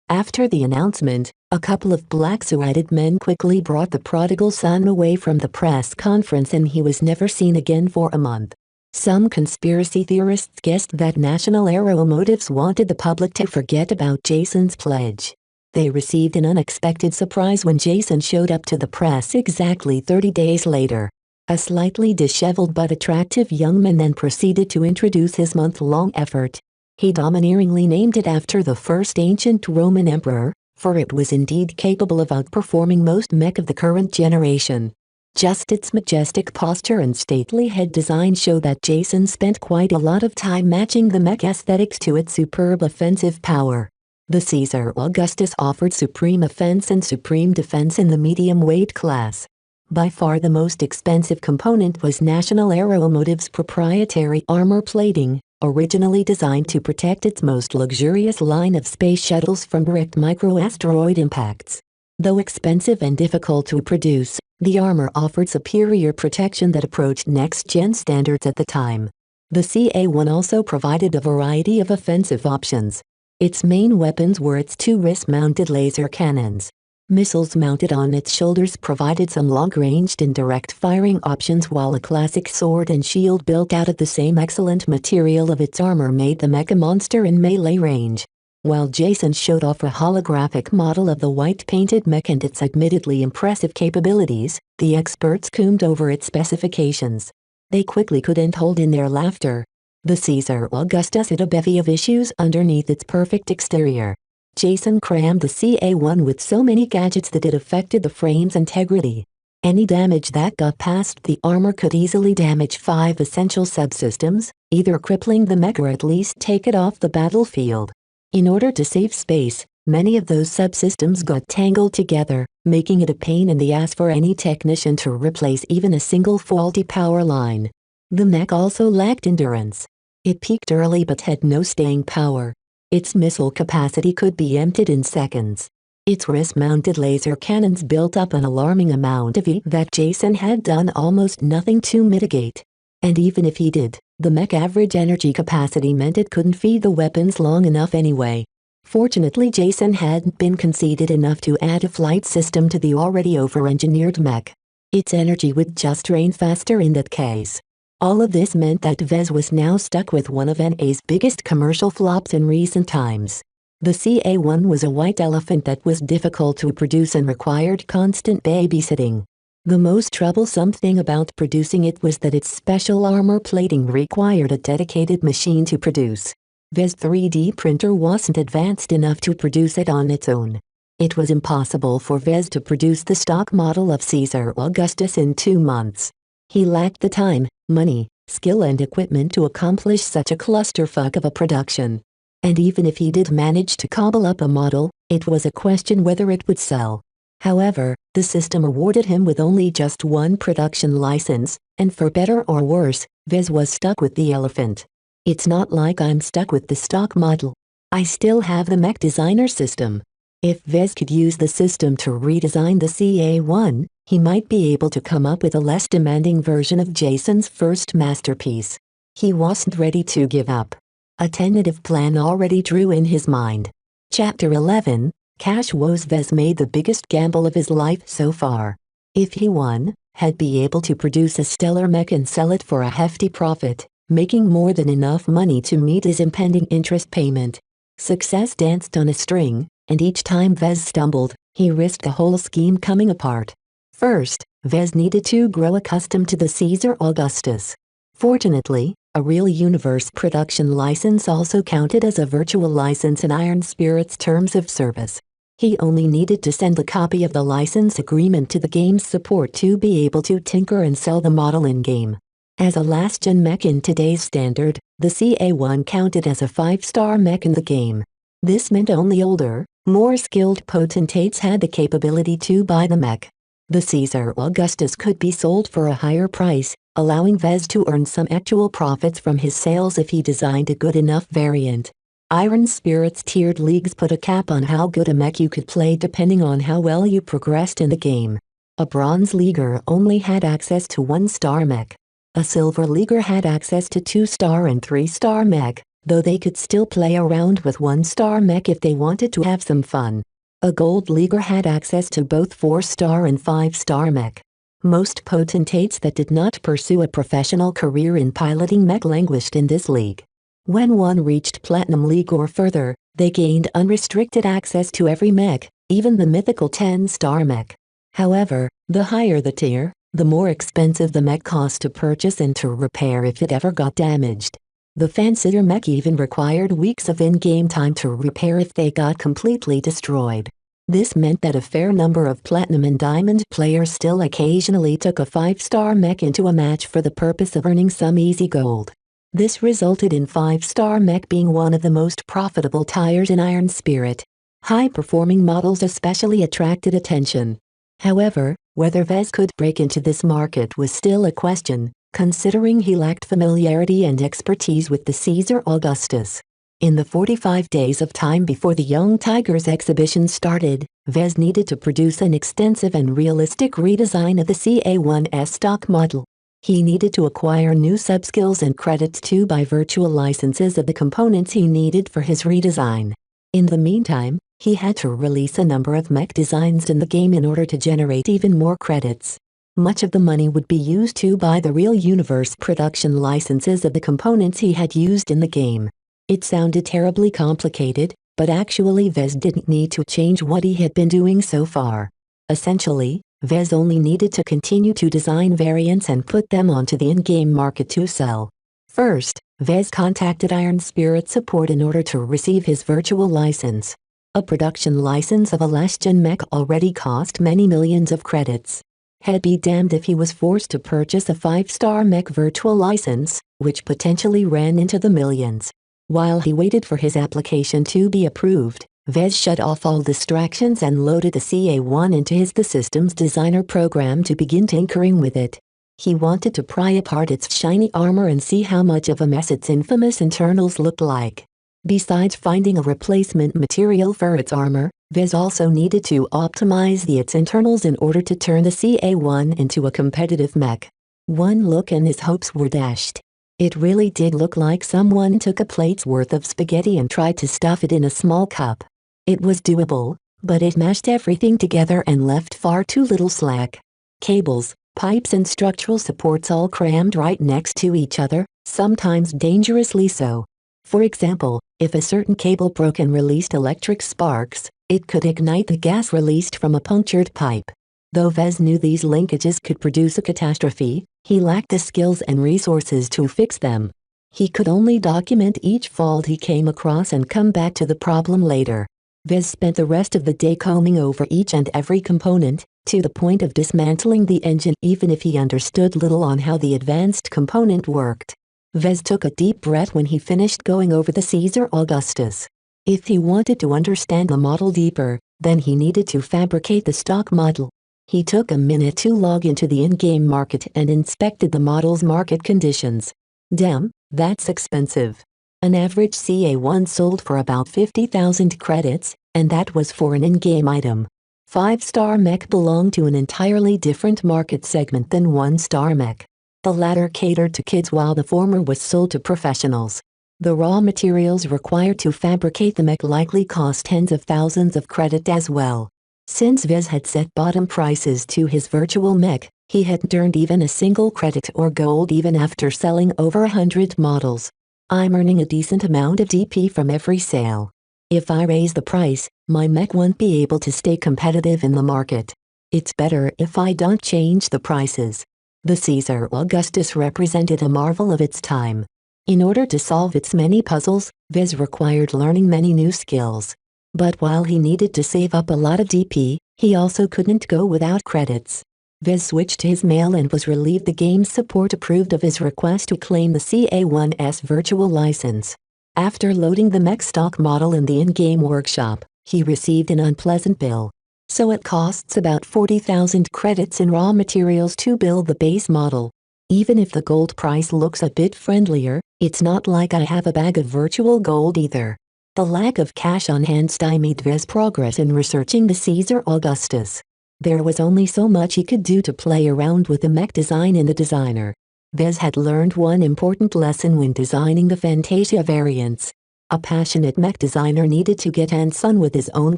After the announcement, a couple of black-suited men quickly brought the prodigal son away from the press conference and he was never seen again for a month. Some conspiracy theorists guessed that National Aeromotives wanted the public to forget about Jason's pledge. They received an unexpected surprise when Jason showed up to the press exactly 30 days later. A slightly disheveled but attractive young man then proceeded to introduce his month-long effort. He domineeringly named it after the first ancient Roman emperor, for it was indeed capable of outperforming most mech of the current generation. Just its majestic posture and stately head design show that Jason spent quite a lot of time matching the mech aesthetics to its superb offensive power. The Caesar Augustus offered supreme offense and supreme defense in the medium weight class. By far the most expensive component was National Aeromotive's proprietary armor plating, originally designed to protect its most luxurious line of space shuttles from direct microasteroid impacts. Though expensive and difficult to produce, the armor offered superior protection that approached next-gen standards at the time. The CA-1 also provided a variety of offensive options. Its main weapons were its two wrist-mounted laser cannons. Missiles mounted on its shoulders provided some long-ranged and direct-firing options, while a classic sword and shield built out of the same excellent material of its armor made the mech a monster in melee range. While Jason showed off a holographic model of the white-painted mech and its admittedly impressive capabilities, the experts combed over its specifications. They quickly couldn't hold in their laughter. The Caesar Augustus had a bevy of issues underneath its perfect exterior. Jason crammed the CA-1 with so many gadgets that it affected the frame's integrity. Any damage that got past the armor could easily damage 5 essential subsystems, either crippling the mech or at least take it off the battlefield. In order to save space, many of those subsystems got tangled together, making it a pain in the ass for any technician to replace even a single faulty power line. The mech also lacked endurance. It peaked early but had no staying power. Its missile capacity could be emptied in seconds. Its wrist-mounted laser cannons built up an alarming amount of heat that Jason had done almost nothing to mitigate. And even if he did, the mech average energy capacity meant it couldn't feed the weapons long enough anyway. Fortunately, Jason hadn't been conceited enough to add a flight system to the already over-engineered mech. Its energy would just drain faster in that case. All of this meant that Vez was now stuck with one of NA's biggest commercial flops in recent times. The CA-1 was a white elephant that was difficult to produce and required constant babysitting. The most troublesome thing about producing it was that its special armor plating required a dedicated machine to produce. Vez 3D printer wasn't advanced enough to produce it on its own. It was impossible for Vez to produce the stock model of Caesar Augustus in 2 months. He lacked the time, money, skill and equipment to accomplish such a clusterfuck of a production. And even if he did manage to cobble up a model, it was a question whether it would sell. However, the system awarded him with only just one production license, and for better or worse, Vez was stuck with the elephant. It's not like I'm stuck with the stock model. I still have the mech designer system. If Vez could use the system to redesign the CA-1, he might be able to come up with a less demanding version of Jason's first masterpiece. He wasn't ready to give up. A tentative plan already drew in his mind. Chapter 11, Cash Woes. Vez made the biggest gamble of his life so far. If he won, he'd be able to produce a stellar mech and sell it for a hefty profit, making more than enough money to meet his impending interest payment. Success danced on a string, and each time Vez stumbled, he risked the whole scheme coming apart. First, Vez needed to grow accustomed to the Caesar Augustus. Fortunately, a real universe production license also counted as a virtual license in Iron Spirit's terms of service. He only needed to send a copy of the license agreement to the game's support to be able to tinker and sell the model in-game. As a last-gen mech in today's standard, the CA-1 counted as a 5-star mech in the game. This meant only older, more skilled potentates had the capability to buy the mech. The Caesar Augustus could be sold for a higher price, allowing Vez to earn some actual profits from his sales if he designed a good enough variant. Iron Spirit's tiered leagues put a cap on how good a mech you could play depending on how well you progressed in the game. A Bronze Leaguer only had access to 1-star mech. A Silver Leaguer had access to 2-star and 3-star mech, though they could still play around with 1-star mech if they wanted to have some fun. A Gold Leaguer had access to both 4-star and 5-star mech. Most potentates that did not pursue a professional career in piloting mech languished in this league. When one reached Platinum League or further, they gained unrestricted access to every mech, even the mythical 10-star mech. However, the higher the tier, the more expensive the mech cost to purchase and to repair if it ever got damaged. The fancier mech even required weeks of in-game time to repair if they got completely destroyed. This meant that a fair number of Platinum and Diamond players still occasionally took a 5-star mech into a match for the purpose of earning some easy gold. This resulted in 5-star mech being one of the most profitable tiers in Iron Spirit. High-performing models especially attracted attention. However, whether Vez could break into this market was still a question, considering he lacked familiarity and expertise with the Caesar Augustus. In the 45 days of time before the Young Tigers exhibition started, Vez needed to produce an extensive and realistic redesign of the CA-1's stock model. He needed to acquire new subskills and credits to buy virtual licenses of the components he needed for his redesign. In the meantime, he had to release a number of mech designs in the game in order to generate even more credits. Much of the money would be used to buy the real universe production licenses of the components he had used in the game. It sounded terribly complicated, but actually Vez didn't need to change what he had been doing so far. Essentially, Vez only needed to continue to design variants and put them onto the in-game market to sell. First, Vez contacted Iron Spirit support in order to receive his virtual license. A production license of a last-gen mech already cost many millions of credits. He'd be damned if he was forced to purchase a 5-star mech virtual license, which potentially ran into the millions. While he waited for his application to be approved, Vez shut off all distractions and loaded the CA1 into the Systems Designer program to begin tinkering with it. He wanted to pry apart its shiny armor and see how much of a mess its infamous internals looked like. Besides finding a replacement material for its armor, Vez also needed to optimize its internals in order to turn the CA1 into a competitive mech. One look and his hopes were dashed. It really did look like someone took a plate's worth of spaghetti and tried to stuff it in a small cup. It was doable, but it mashed everything together and left far too little slack. Cables, pipes and structural supports all crammed right next to each other, sometimes dangerously so. For example, if a certain cable broke and released electric sparks, it could ignite the gas released from a punctured pipe. Though Vez knew these linkages could produce a catastrophe, he lacked the skills and resources to fix them. He could only document each fault he came across and come back to the problem later. Vez spent the rest of the day combing over each and every component, to the point of dismantling the engine even if he understood little on how the advanced component worked. Vez took a deep breath when he finished going over the Caesar Augustus. If he wanted to understand the model deeper, then he needed to fabricate the stock model. He took a minute to log into the in-game market and inspected the model's market conditions. Damn, that's expensive. An average CA1 sold for about 50,000 credits, and that was for an in-game item. 5-star mech belonged to an entirely different market segment than 1-star mech. The latter catered to kids while the former was sold to professionals. The raw materials required to fabricate the mech likely cost tens of thousands of credit as well. Since Vez had set bottom prices to his virtual mech, he hadn't earned even a single credit or gold even after selling over 100 models. I'm earning a decent amount of DP from every sale. If I raise the price, my mech won't be able to stay competitive in the market. It's better if I don't change the prices. The Caesar Augustus represented a marvel of its time. In order to solve its many puzzles, Vez required learning many new skills. But while he needed to save up a lot of DP, he also couldn't go without credits. Vez switched to his mail and was relieved the game's support approved of his request to claim the CA1's virtual license. After loading the mech stock model in the in-game workshop, he received an unpleasant bill. So it costs about 40,000 credits in raw materials to build the base model. Even if the gold price looks a bit friendlier, it's not like I have a bag of virtual gold either. The lack of cash on hand stymied Vez's progress in researching the Caesar Augustus. There was only so much he could do to play around with the mech design in the designer. Vez had learned one important lesson when designing the Fantasia variants. A passionate mech designer needed to get hands-on with his own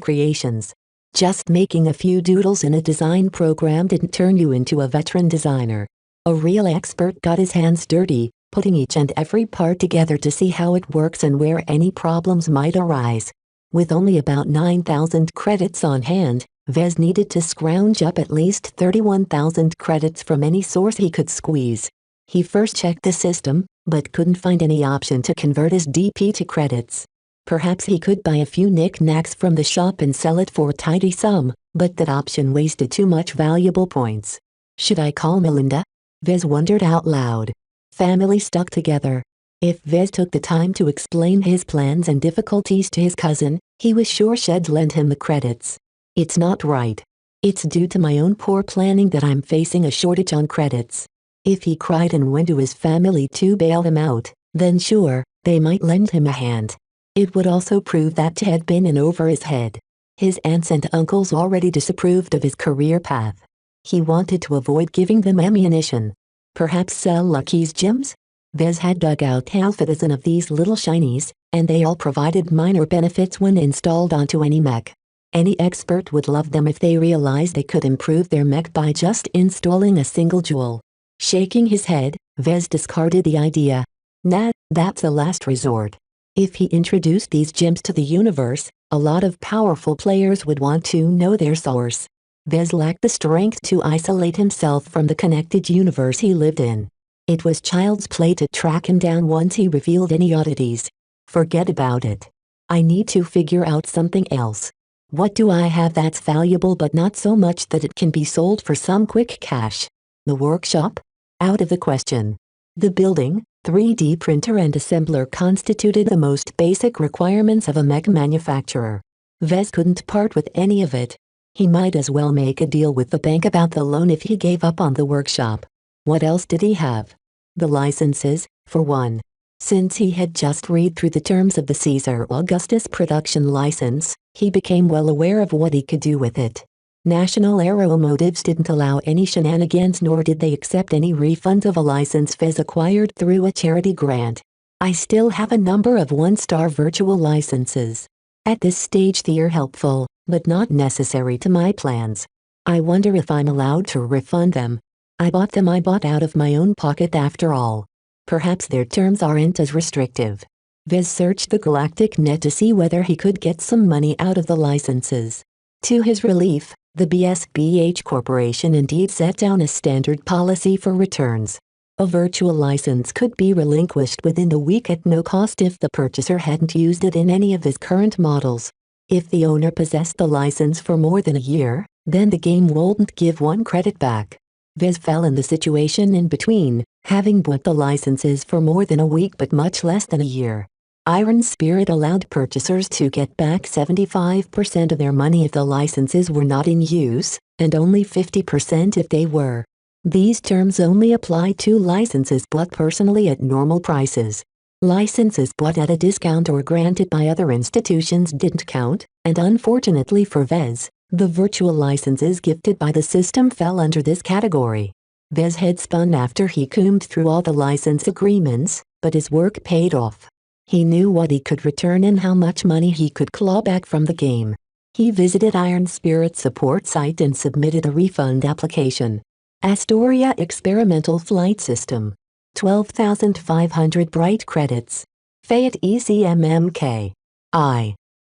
creations. Just making a few doodles in a design program didn't turn you into a veteran designer. A real expert got his hands dirty, putting each and every part together to see how it works and where any problems might arise. With only about 9,000 credits on hand, Vez needed to scrounge up at least 31,000 credits from any source he could squeeze. He first checked the system, but couldn't find any option to convert his DP to credits. Perhaps he could buy a few knickknacks from the shop and sell it for a tidy sum, but that option wasted too much valuable points. Should I call Melinda? Vez wondered out loud. Family stuck together. If Vez took the time to explain his plans and difficulties to his cousin, he was sure she'd lend him the credits. It's not right. It's due to my own poor planning that I'm facing a shortage on credits. If he cried and went to his family to bail him out, then sure, they might lend him a hand. It would also prove that Ted had been in over his head. His aunts and uncles already disapproved of his career path. He wanted to avoid giving them ammunition. Perhaps sell Lucky's gems? Vez had dug out half a dozen of these little shinies, and they all provided minor benefits when installed onto any mech. Any expert would love them if they realized they could improve their mech by just installing a single jewel. Shaking his head, Vez discarded the idea. Nah, that's a last resort. If he introduced these gems to the universe, a lot of powerful players would want to know their source. Vez lacked the strength to isolate himself from the connected universe he lived in. It was child's play to track him down once he revealed any oddities. Forget about it. I need to figure out something else. What do I have that's valuable but not so much that it can be sold for some quick cash? The workshop? Out of the question. The building, 3D printer and assembler constituted the most basic requirements of a mech manufacturer. Vez couldn't part with any of it. He might as well make a deal with the bank about the loan if he gave up on the workshop. What else did he have? The licenses, for one. Since he had just read through the terms of the Caesar Augustus production license, he became well aware of what he could do with it. National Aeromotives didn't allow any shenanigans, nor did they accept any refunds of a license Vez acquired through a charity grant. I still have a number of one-star virtual licenses. At this stage they're helpful, but not necessary to my plans. I wonder if I'm allowed to refund them. I bought them out of my own pocket after all. Perhaps their terms aren't as restrictive. Vez searched the galactic net to see whether he could get some money out of the licenses. To his relief, the BSBH Corporation indeed set down a standard policy for returns. A virtual license could be relinquished within the week at no cost if the purchaser hadn't used it in any of his current models. If the owner possessed the license for more than a year, then the game wouldn't give one credit back. Vez fell in the situation in between, having bought the licenses for more than a week but much less than a year. Iron Spirit allowed purchasers to get back 75% of their money if the licenses were not in use, and only 50% if they were. These terms only apply to licenses bought personally at normal prices. Licenses bought at a discount or granted by other institutions didn't count, and unfortunately for Vez, the virtual licenses gifted by the system fell under this category. Vez had spun after he combed through all the license agreements, but his work paid off. He knew what he could return and how much money he could claw back from the game. He visited Iron Spirit's support site and submitted a refund application. Astoria Experimental Flight System. 12,500 bright credits. Fayette ECMMK.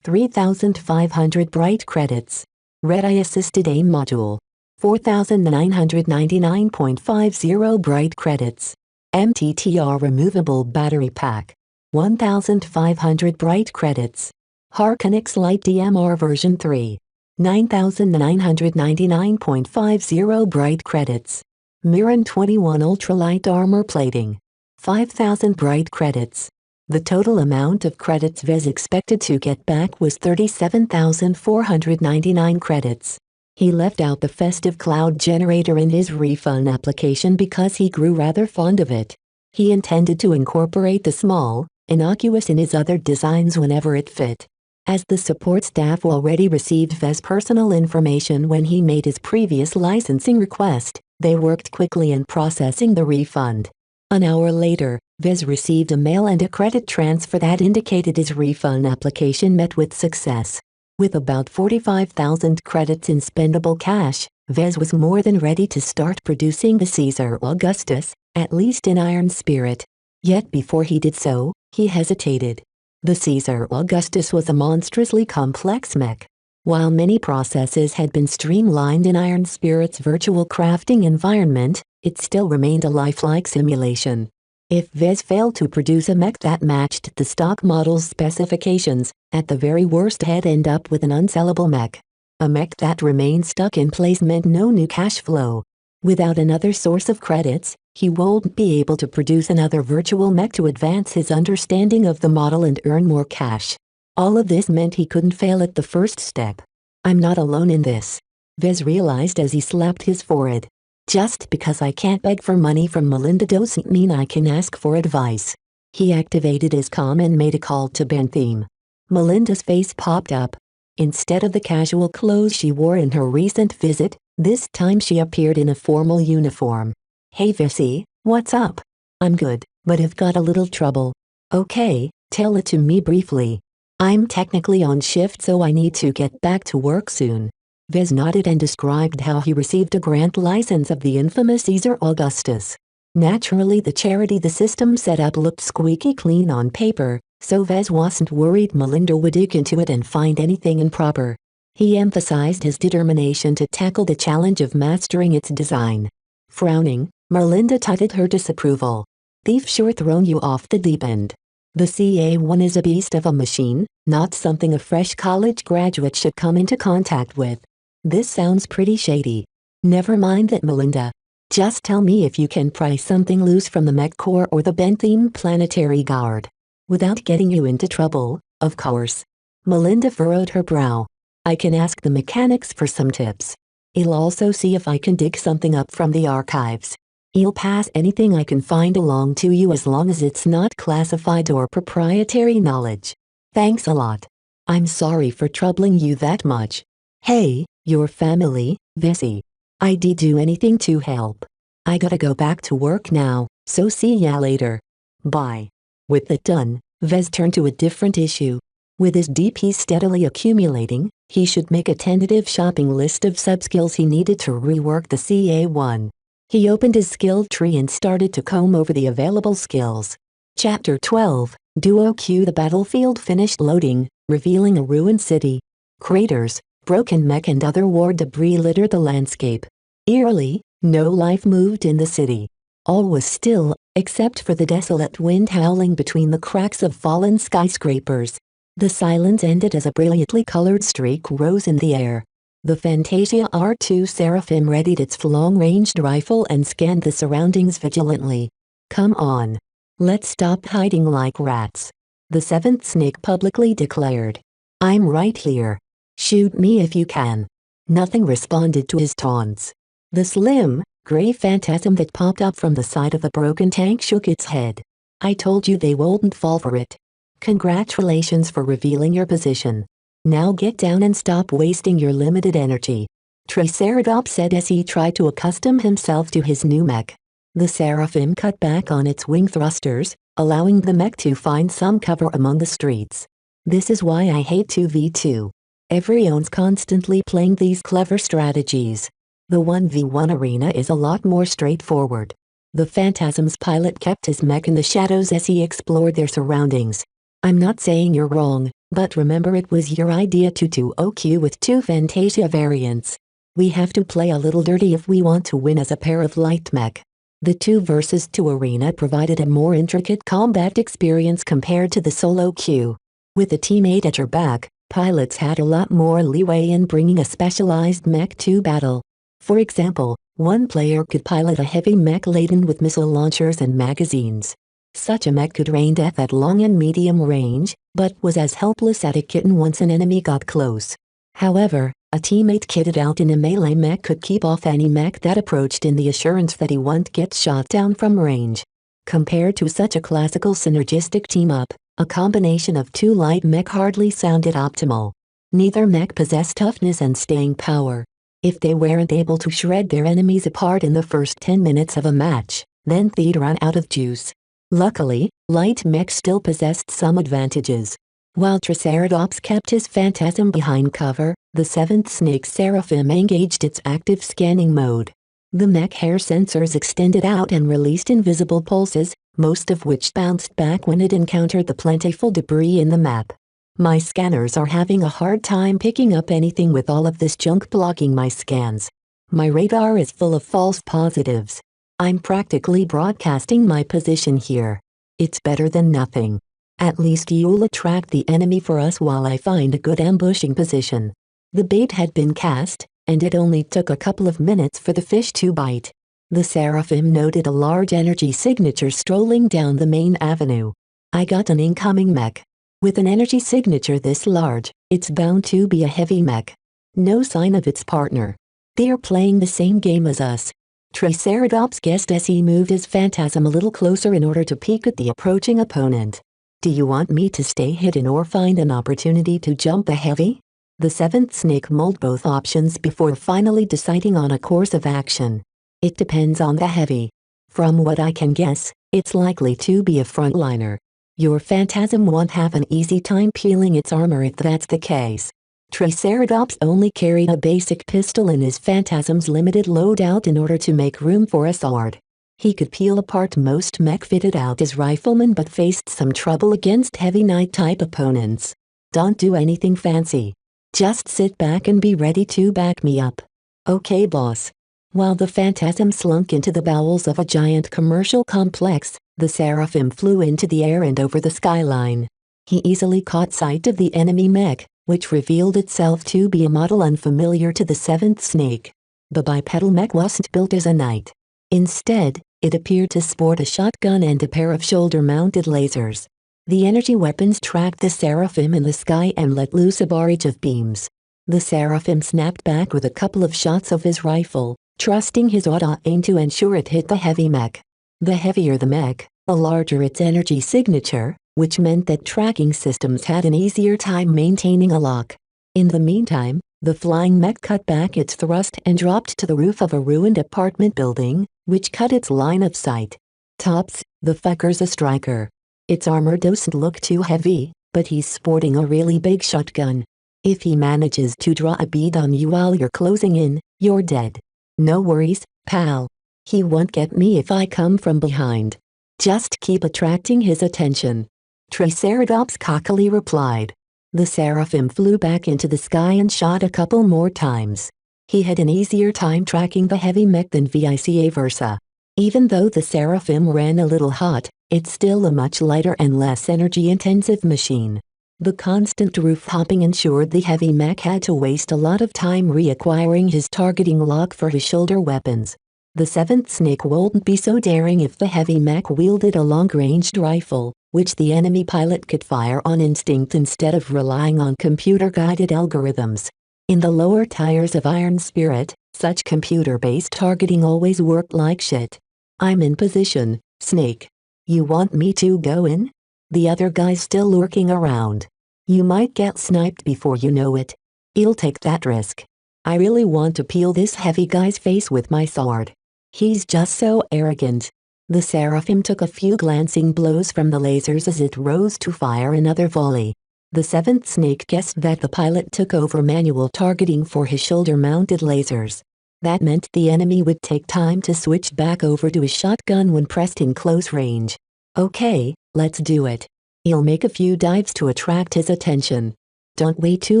3,500 bright credits. Red Eye Assisted Aim Module. 4,999.50 bright credits. MTTR Removable Battery Pack. 1,500 bright credits. Harkonix Lite DMR version 3. 9,999.50 bright credits. Mirren 21 Ultralight Armor Plating. 5,000 bright credits. The total amount of credits Vez expected to get back was 37,499 credits. He left out the festive cloud generator in his refund application because he grew rather fond of it. He intended to incorporate the small, innocuous in his other designs whenever it fit. As the support staff already received Vez's personal information when he made his previous licensing request, they worked quickly in processing the refund. An hour later, Vez received a mail and a credit transfer that indicated his refund application met with success. With about 45,000 credits in spendable cash, Vez was more than ready to start producing the Caesar Augustus, at least in Iron Spirit. Yet before he did so, he hesitated. The Caesar Augustus was a monstrously complex mech. While many processes had been streamlined in Iron Spirit's virtual crafting environment, it still remained a lifelike simulation. If Vez failed to produce a mech that matched the stock model's specifications, at the very worst he'd end up with an unsellable mech. A mech that remained stuck in place meant no new cash flow. Without another source of credits, he wouldn't be able to produce another virtual mech to advance his understanding of the model and earn more cash. All of this meant he couldn't fail at the first step. I'm not alone in this, Vez realized as he slapped his forehead. Just because I can't beg for money from Melinda doesn't mean I can ask for advice. He activated his comm and made a call to Bentheme. Melinda's face popped up. Instead of the casual clothes she wore in her recent visit, this time she appeared in a formal uniform. Hey Vessie, what's up? I'm good, but I've got a little trouble. Okay, tell it to me briefly. I'm technically on shift so I need to get back to work soon. Vez nodded and described how he received a grant license of the infamous Caesar Augustus. Naturally the charity the system set up looked squeaky clean on paper, so Vez wasn't worried Melinda would dig into it and find anything improper. He emphasized his determination to tackle the challenge of mastering its design. Frowning, Melinda tutted her disapproval. "They've sure thrown you off the deep end. The CA-1 is a beast of a machine, not something a fresh college graduate should come into contact with. This sounds pretty shady. Never mind that, Melinda. Just tell me if you can pry something loose from the Mech core or the Bentham planetary guard. Without getting you into trouble, of course. Melinda furrowed her brow. I can ask the mechanics for some tips. I'll also see if I can dig something up from the archives. I'll pass anything I can find along to you as long as it's not classified or proprietary knowledge. Thanks a lot. I'm sorry for troubling you that much. Hey, your family, Vissy. I'd do anything to help. I gotta go back to work now, so see ya later. Bye. With that done, Vez turned to a different issue. With his DP steadily accumulating, he should make a tentative shopping list of sub-skills he needed to rework the CA-1. He opened his skill tree and started to comb over the available skills. Chapter 12, Duo Q. The battlefield finished loading, revealing a ruined city. Craters, broken mech and other war debris littered the landscape. Eerily, no life moved in the city. All was still, except for the desolate wind howling between the cracks of fallen skyscrapers. The silence ended as a brilliantly colored streak rose in the air. The Fantasia R2 Seraphim readied its long-ranged rifle and scanned the surroundings vigilantly. Come on. Let's stop hiding like rats. The seventh snake publicly declared. I'm right here. Shoot me if you can. Nothing responded to his taunts. The slim, gray phantasm that popped up from the side of a broken tank shook its head. I told you they wouldn't fall for it. Congratulations for revealing your position. Now get down and stop wasting your limited energy. Triceratops said as he tried to accustom himself to his new mech. The Seraphim cut back on its wing thrusters, allowing the mech to find some cover among the streets. This is why I hate 2v2. Everyone's constantly playing these clever strategies. The 1v1 arena is a lot more straightforward. The Phantasm's pilot kept his mech in the shadows as he explored their surroundings. I'm not saying you're wrong, but remember it was your idea to 2OQ with 2 Fantasia variants. We have to play a little dirty if we want to win as a pair of light mech. The 2 versus 2 arena provided a more intricate combat experience compared to the solo queue. With a teammate at your back, pilots had a lot more leeway in bringing a specialized mech to battle. For example, one player could pilot a heavy mech laden with missile launchers and magazines. Such a mech could rain death at long and medium range, but was as helpless as a kitten once an enemy got close. However, a teammate kitted out in a melee mech could keep off any mech that approached in the assurance that he won't get shot down from range. Compared to such a classical synergistic team-up, a combination of 2 light mech hardly sounded optimal. Neither mech possessed toughness and staying power. If they weren't able to shred their enemies apart in the first 10 minutes of a match, then they'd run out of juice. Luckily, light mech still possessed some advantages. While Triceratops kept his phantasm behind cover, the 7th Snake Seraphim engaged its active scanning mode. The mech hair sensors extended out and released invisible pulses, most of which bounced back when it encountered the plentiful debris in the map. My scanners are having a hard time picking up anything with all of this junk blocking my scans. My radar is full of false positives. I'm practically broadcasting my position here. It's better than nothing. At least you'll attract the enemy for us while I find a good ambushing position. The bait had been cast, and it only took a couple of minutes for the fish to bite. The Seraphim noted a large energy signature strolling down the main avenue. I got an incoming mech. With an energy signature this large, it's bound to be a heavy mech. No sign of its partner. They're playing the same game as us. Triceratops guessed as he moved his phantasm a little closer in order to peek at the approaching opponent. Do you want me to stay hidden or find an opportunity to jump a heavy? The 7th snake mulled both options before finally deciding on a course of action. It depends on the heavy. From what I can guess, it's likely to be a frontliner. Your phantasm won't have an easy time peeling its armor if that's the case. Triceratops only carried a basic pistol in his phantasm's limited loadout in order to make room for a sword. He could peel apart most mech fitted out as riflemen but faced some trouble against heavy knight-type opponents. Don't do anything fancy. Just sit back and be ready to back me up. Okay, boss. While the phantasm slunk into the bowels of a giant commercial complex, The Seraphim flew into the air and over the skyline. He easily caught sight of the enemy mech, which revealed itself to be a model unfamiliar to the seventh snake. The bipedal mech wasn't built as a knight. Instead, it appeared to sport a shotgun and a pair of shoulder-mounted lasers. The energy weapons tracked the Seraphim in the sky and let loose a barrage of beams. The Seraphim snapped back with a couple of shots of his rifle, trusting his auto aim to ensure it hit the heavy mech. The heavier the mech, the larger its energy signature, which meant that tracking systems had an easier time maintaining a lock. In the meantime, the flying mech cut back its thrust and dropped to the roof of a ruined apartment building, which cut its line of sight. Tops, the fucker's a striker. Its armor doesn't look too heavy, but he's sporting a really big shotgun. If he manages to draw a bead on you while you're closing in, you're dead. No worries, pal. He won't get me if I come from behind. Just keep attracting his attention. Triceratops cockily replied. The Seraphim flew back into the sky and shot a couple more times. He had an easier time tracking the heavy mech than vice versa. Even though the Seraphim ran a little hot, it's still a much lighter and less energy-intensive machine. The constant roof hopping ensured the heavy mech had to waste a lot of time reacquiring his targeting lock for his shoulder weapons. The seventh snake wouldn't be so daring if the heavy mech wielded a long-ranged rifle, which the enemy pilot could fire on instinct instead of relying on computer-guided algorithms. In the lower tiers of Iron Spirit, such computer-based targeting always worked like shit. I'm in position, Snake. You want me to go in? The other guy's still lurking around. You might get sniped before you know it. I'll take that risk. I really want to peel this heavy guy's face with my sword. He's just so arrogant. The Seraphim took a few glancing blows from the lasers as it rose to fire another volley. The seventh snake guessed that the pilot took over manual targeting for his shoulder-mounted lasers. That meant the enemy would take time to switch back over to his shotgun when pressed in close range. Okay, let's do it. He'll make a few dives to attract his attention. Don't wait too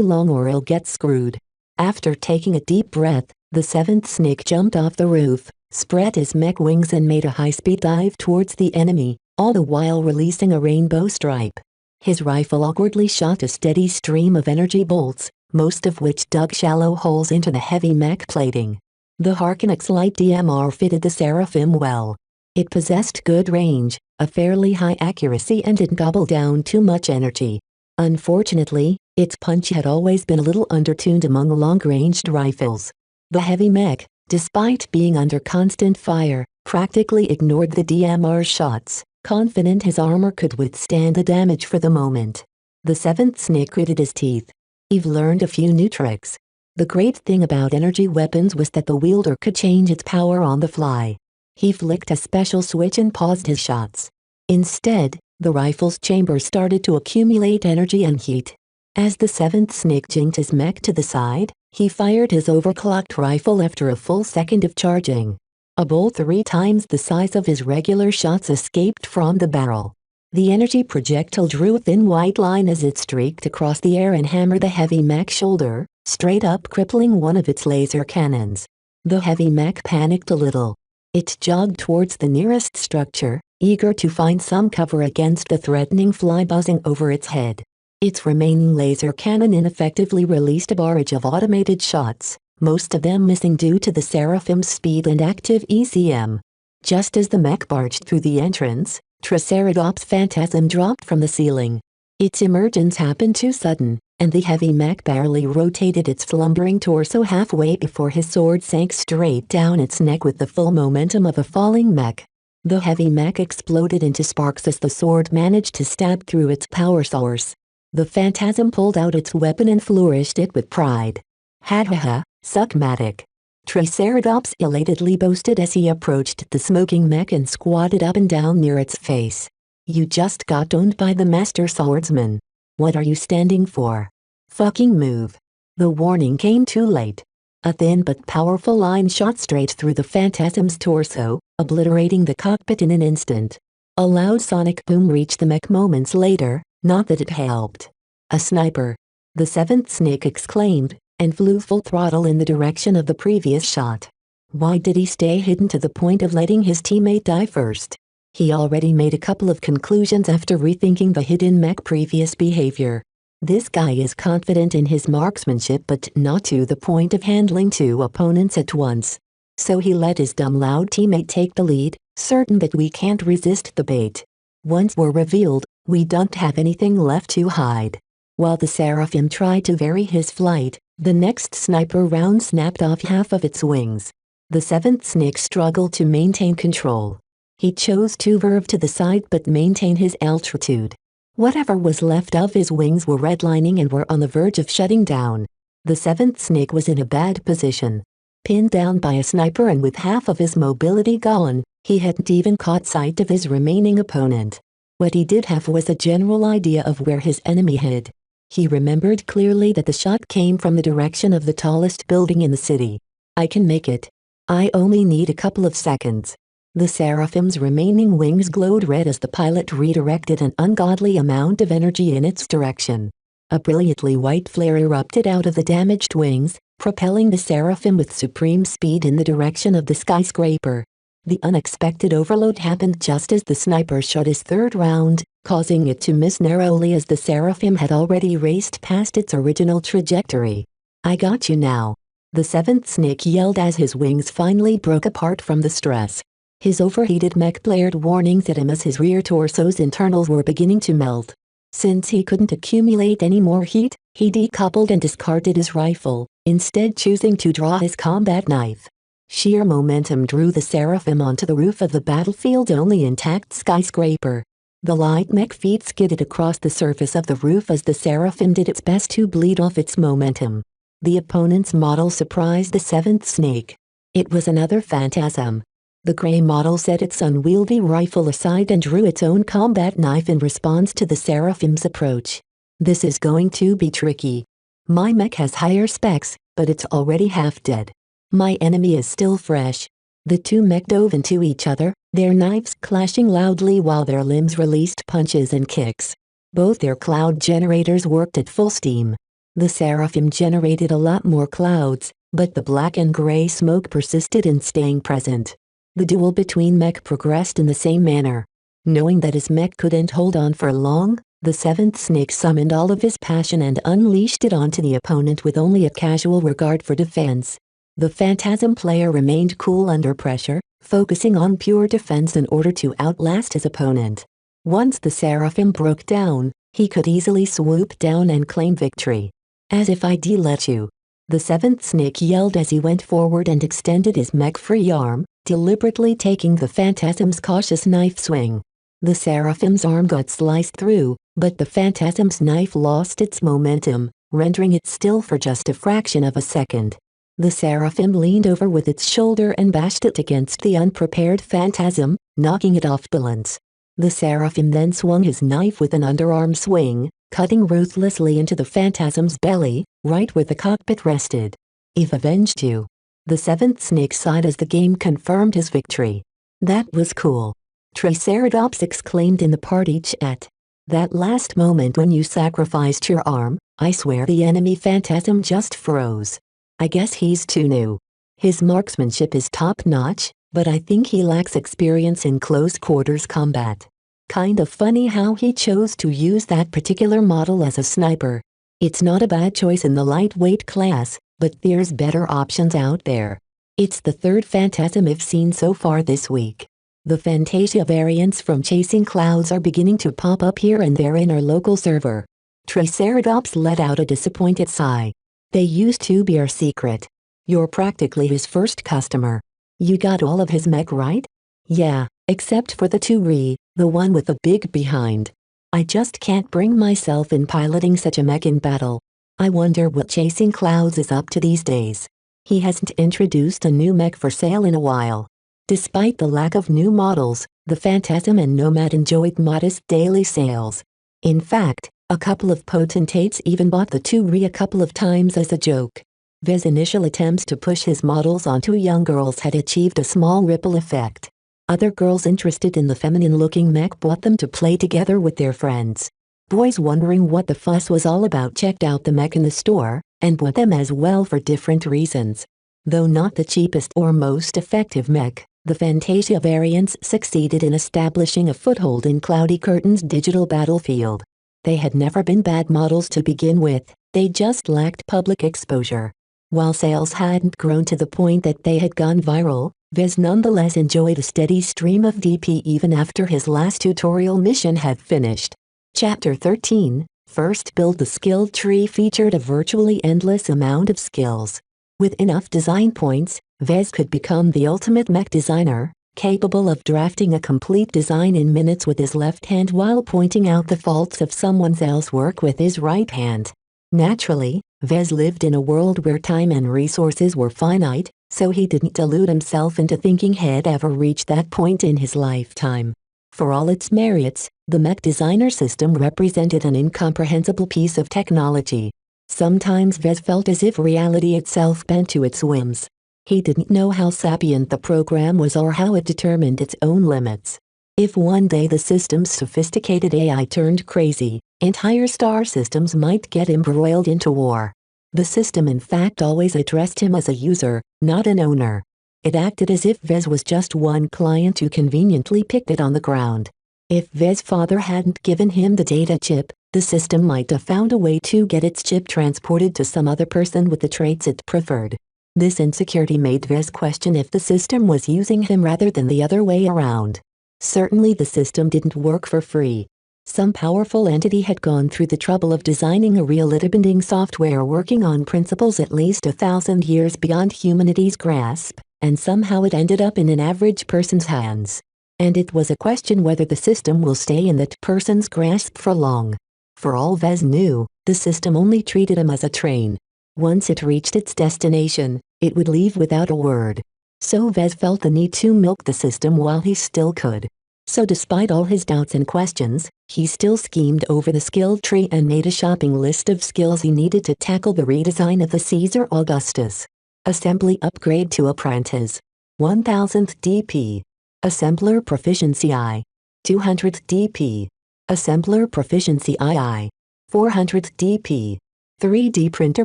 long or he'll get screwed. After taking a deep breath, the seventh snake jumped off the roof, spread his mech wings and made a high-speed dive towards the enemy, all the while releasing a rainbow stripe. His rifle awkwardly shot a steady stream of energy bolts, most of which dug shallow holes into the heavy mech plating. The Harkonnens light DMR fitted the Seraphim well. It possessed good range, a fairly high accuracy and didn't gobble down too much energy. Unfortunately, its punch had always been a little undertuned among long-ranged rifles. The heavy mech, despite being under constant fire, practically ignored the DMR's shots, confident his armor could withstand the damage for the moment. The seventh snake gritted his teeth. He'd learned a few new tricks. The great thing about energy weapons was that the wielder could change its power on the fly. He flicked a special switch and paused his shots. Instead, the rifle's chamber started to accumulate energy and heat. As the seventh snake jinked his mech to the side, he fired his overclocked rifle after a full second of charging. A bolt 3 times the size of his regular shots escaped from the barrel. The energy projectile drew a thin white line as it streaked across the air and hammered the heavy mech shoulder, straight up crippling one of its laser cannons. The heavy mech panicked a little. It jogged towards the nearest structure, eager to find some cover against the threatening fly buzzing over its head. Its remaining laser cannon ineffectively released a barrage of automated shots, most of them missing due to the Seraphim's speed and active ECM. Just as the mech barged through the entrance, Triceratops' phantasm dropped from the ceiling. Its emergence happened too sudden, and the heavy mech barely rotated its slumbering torso halfway before his sword sank straight down its neck with the full momentum of a falling mech. The heavy mech exploded into sparks as the sword managed to stab through its power source. The phantasm pulled out its weapon and flourished it with pride. Ha ha ha, suckmatic. Triceratops elatedly boasted as he approached the smoking mech and squatted up and down near its face. You just got owned by the master swordsman. What are you standing for? Fucking move. The warning came too late. A thin but powerful line shot straight through the phantasm's torso, obliterating the cockpit in an instant. A loud sonic boom reached the mech moments later, not that it helped. A sniper. The seventh snake exclaimed, and flew full throttle in the direction of the previous shot. Why did he stay hidden to the point of letting his teammate die first? He already made a couple of conclusions after rethinking the hidden mech previous behavior. This guy is confident in his marksmanship but not to the point of handling two opponents at once. So he let his dumb loud teammate take the lead, certain that we can't resist the bait. Once we're revealed, we don't have anything left to hide. While the Seraphim tried to vary his flight, the next sniper round snapped off half of its wings. The seventh snake struggled to maintain control. He chose to veer to the side but maintain his altitude. Whatever was left of his wings were redlining and were on the verge of shutting down. The seventh snake was in a bad position. Pinned down by a sniper and with half of his mobility gone, he hadn't even caught sight of his remaining opponent. What he did have was a general idea of where his enemy hid. He remembered clearly that the shot came from the direction of the tallest building in the city. I can make it. I only need a couple of seconds. The Seraphim's remaining wings glowed red as the pilot redirected an ungodly amount of energy in its direction. A brilliantly white flare erupted out of the damaged wings, propelling the Seraphim with supreme speed in the direction of the skyscraper. The unexpected overload happened just as the sniper shot his third round, causing it to miss narrowly as the Seraphim had already raced past its original trajectory. I got you now. The seventh snake yelled as his wings finally broke apart from the stress. His overheated mech blared warnings at him as his rear torso's internals were beginning to melt. Since he couldn't accumulate any more heat, he decoupled and discarded his rifle, instead choosing to draw his combat knife. Sheer momentum drew the Seraphim onto the roof of the battlefield-only intact skyscraper. The light mech feet skidded across the surface of the roof as the Seraphim did its best to bleed off its momentum. The opponent's model surprised the seventh snake. It was another phantasm. The gray model set its unwieldy rifle aside and drew its own combat knife in response to the Seraphim's approach. This is going to be tricky. My mech has higher specs, but it's already half dead. My enemy is still fresh. The two mech dove into each other, their knives clashing loudly while their limbs released punches and kicks. Both their cloud generators worked at full steam. The Seraphim generated a lot more clouds, but the black and gray smoke persisted in staying present. The duel between mech progressed in the same manner. Knowing that his mech couldn't hold on for long, the seventh snake summoned all of his passion and unleashed it onto the opponent with only a casual regard for defense. The phantasm player remained cool under pressure, focusing on pure defense in order to outlast his opponent. Once the Seraphim broke down, he could easily swoop down and claim victory. As if I'd let you. The seventh snake yelled as he went forward and extended his mech-free arm, deliberately taking the phantasm's cautious knife swing. The Seraphim's arm got sliced through, but the phantasm's knife lost its momentum, rendering it still for just a fraction of a second. The Seraphim leaned over with its shoulder and bashed it against the unprepared phantasm, knocking it off balance. The Seraphim then swung his knife with an underarm swing, cutting ruthlessly into the phantasm's belly, right where the cockpit rested. I've avenged you. The seventh snake sighed as the game confirmed his victory. That was cool. Triceratops exclaimed in the party chat. That last moment when you sacrificed your arm, I swear the enemy phantasm just froze. I guess he's too new. His marksmanship is top-notch, but I think he lacks experience in close-quarters combat. Kind of funny how he chose to use that particular model as a sniper. It's not a bad choice in the lightweight class, but there's better options out there. It's the third phantasm I've seen so far this week. The Fantasia variants from Chasing Clouds are beginning to pop up here and there in our local server. Triceratops let out a disappointed sigh. They used to be our secret. You're practically his first customer. You got all of his mech right? Yeah, except for the 2-re, the one with the big behind. I just can't bring myself in piloting such a mech in battle. I wonder what Chasing Clouds is up to these days. He hasn't introduced a new mech for sale in a while. Despite the lack of new models, the Phantasm and Nomad enjoyed modest daily sales. In fact, a couple of potentates even bought the 2-re a couple of times as a joke. V's initial attempts to push his models onto young girls had achieved a small ripple effect. Other girls interested in the feminine-looking mech bought them to play together with their friends. Boys wondering what the fuss was all about checked out the mech in the store, and bought them as well for different reasons. Though not the cheapest or most effective mech, The Fantasia variants succeeded in establishing a foothold in Cloudy Curtain's digital battlefield. They had never been bad models to begin with, they just lacked public exposure. While sales hadn't grown to the point that they had gone viral, Vez nonetheless enjoyed a steady stream of DP even after his last tutorial mission had finished. Chapter 13, First Build the Skill Tree featured a virtually endless amount of skills. With enough design points, Vez could become the ultimate mech designer, capable of drafting a complete design in minutes with his left hand while pointing out the faults of someone else's work with his right hand. Naturally, Vez lived in a world where time and resources were finite, so he didn't delude himself into thinking he'd ever reach that point in his lifetime. For all its merits, the mech designer system represented an incomprehensible piece of technology. Sometimes Vez felt as if reality itself bent to its whims. He didn't know how sapient the program was or how it determined its own limits. If one day the system's sophisticated AI turned crazy, entire star systems might get embroiled into war. The system in fact always addressed him as a user, not an owner. It acted as if Vez was just one client who conveniently picked it on the ground. If Vez's father hadn't given him the data chip, the system might have found a way to get its chip transported to some other person with the traits it preferred. This insecurity made Vez question if the system was using him rather than the other way around. Certainly the system didn't work for free. Some powerful entity had gone through the trouble of designing a reality-bending software working on principles at least 1,000 years beyond humanity's grasp, and somehow it ended up in an average person's hands. And it was a question whether the system will stay in that person's grasp for long. For all Vez knew, the system only treated him as a train. Once it reached its destination, it would leave without a word. So Vez felt the need to milk the system while he still could. So despite all his doubts and questions, he still schemed over the skill tree and made a shopping list of skills he needed to tackle the redesign of the Caesar Augustus. Assembly upgrade to apprentice. 1000 DP. Assembler proficiency I. 200 DP. Assembler proficiency II. 400 DP. 3D printer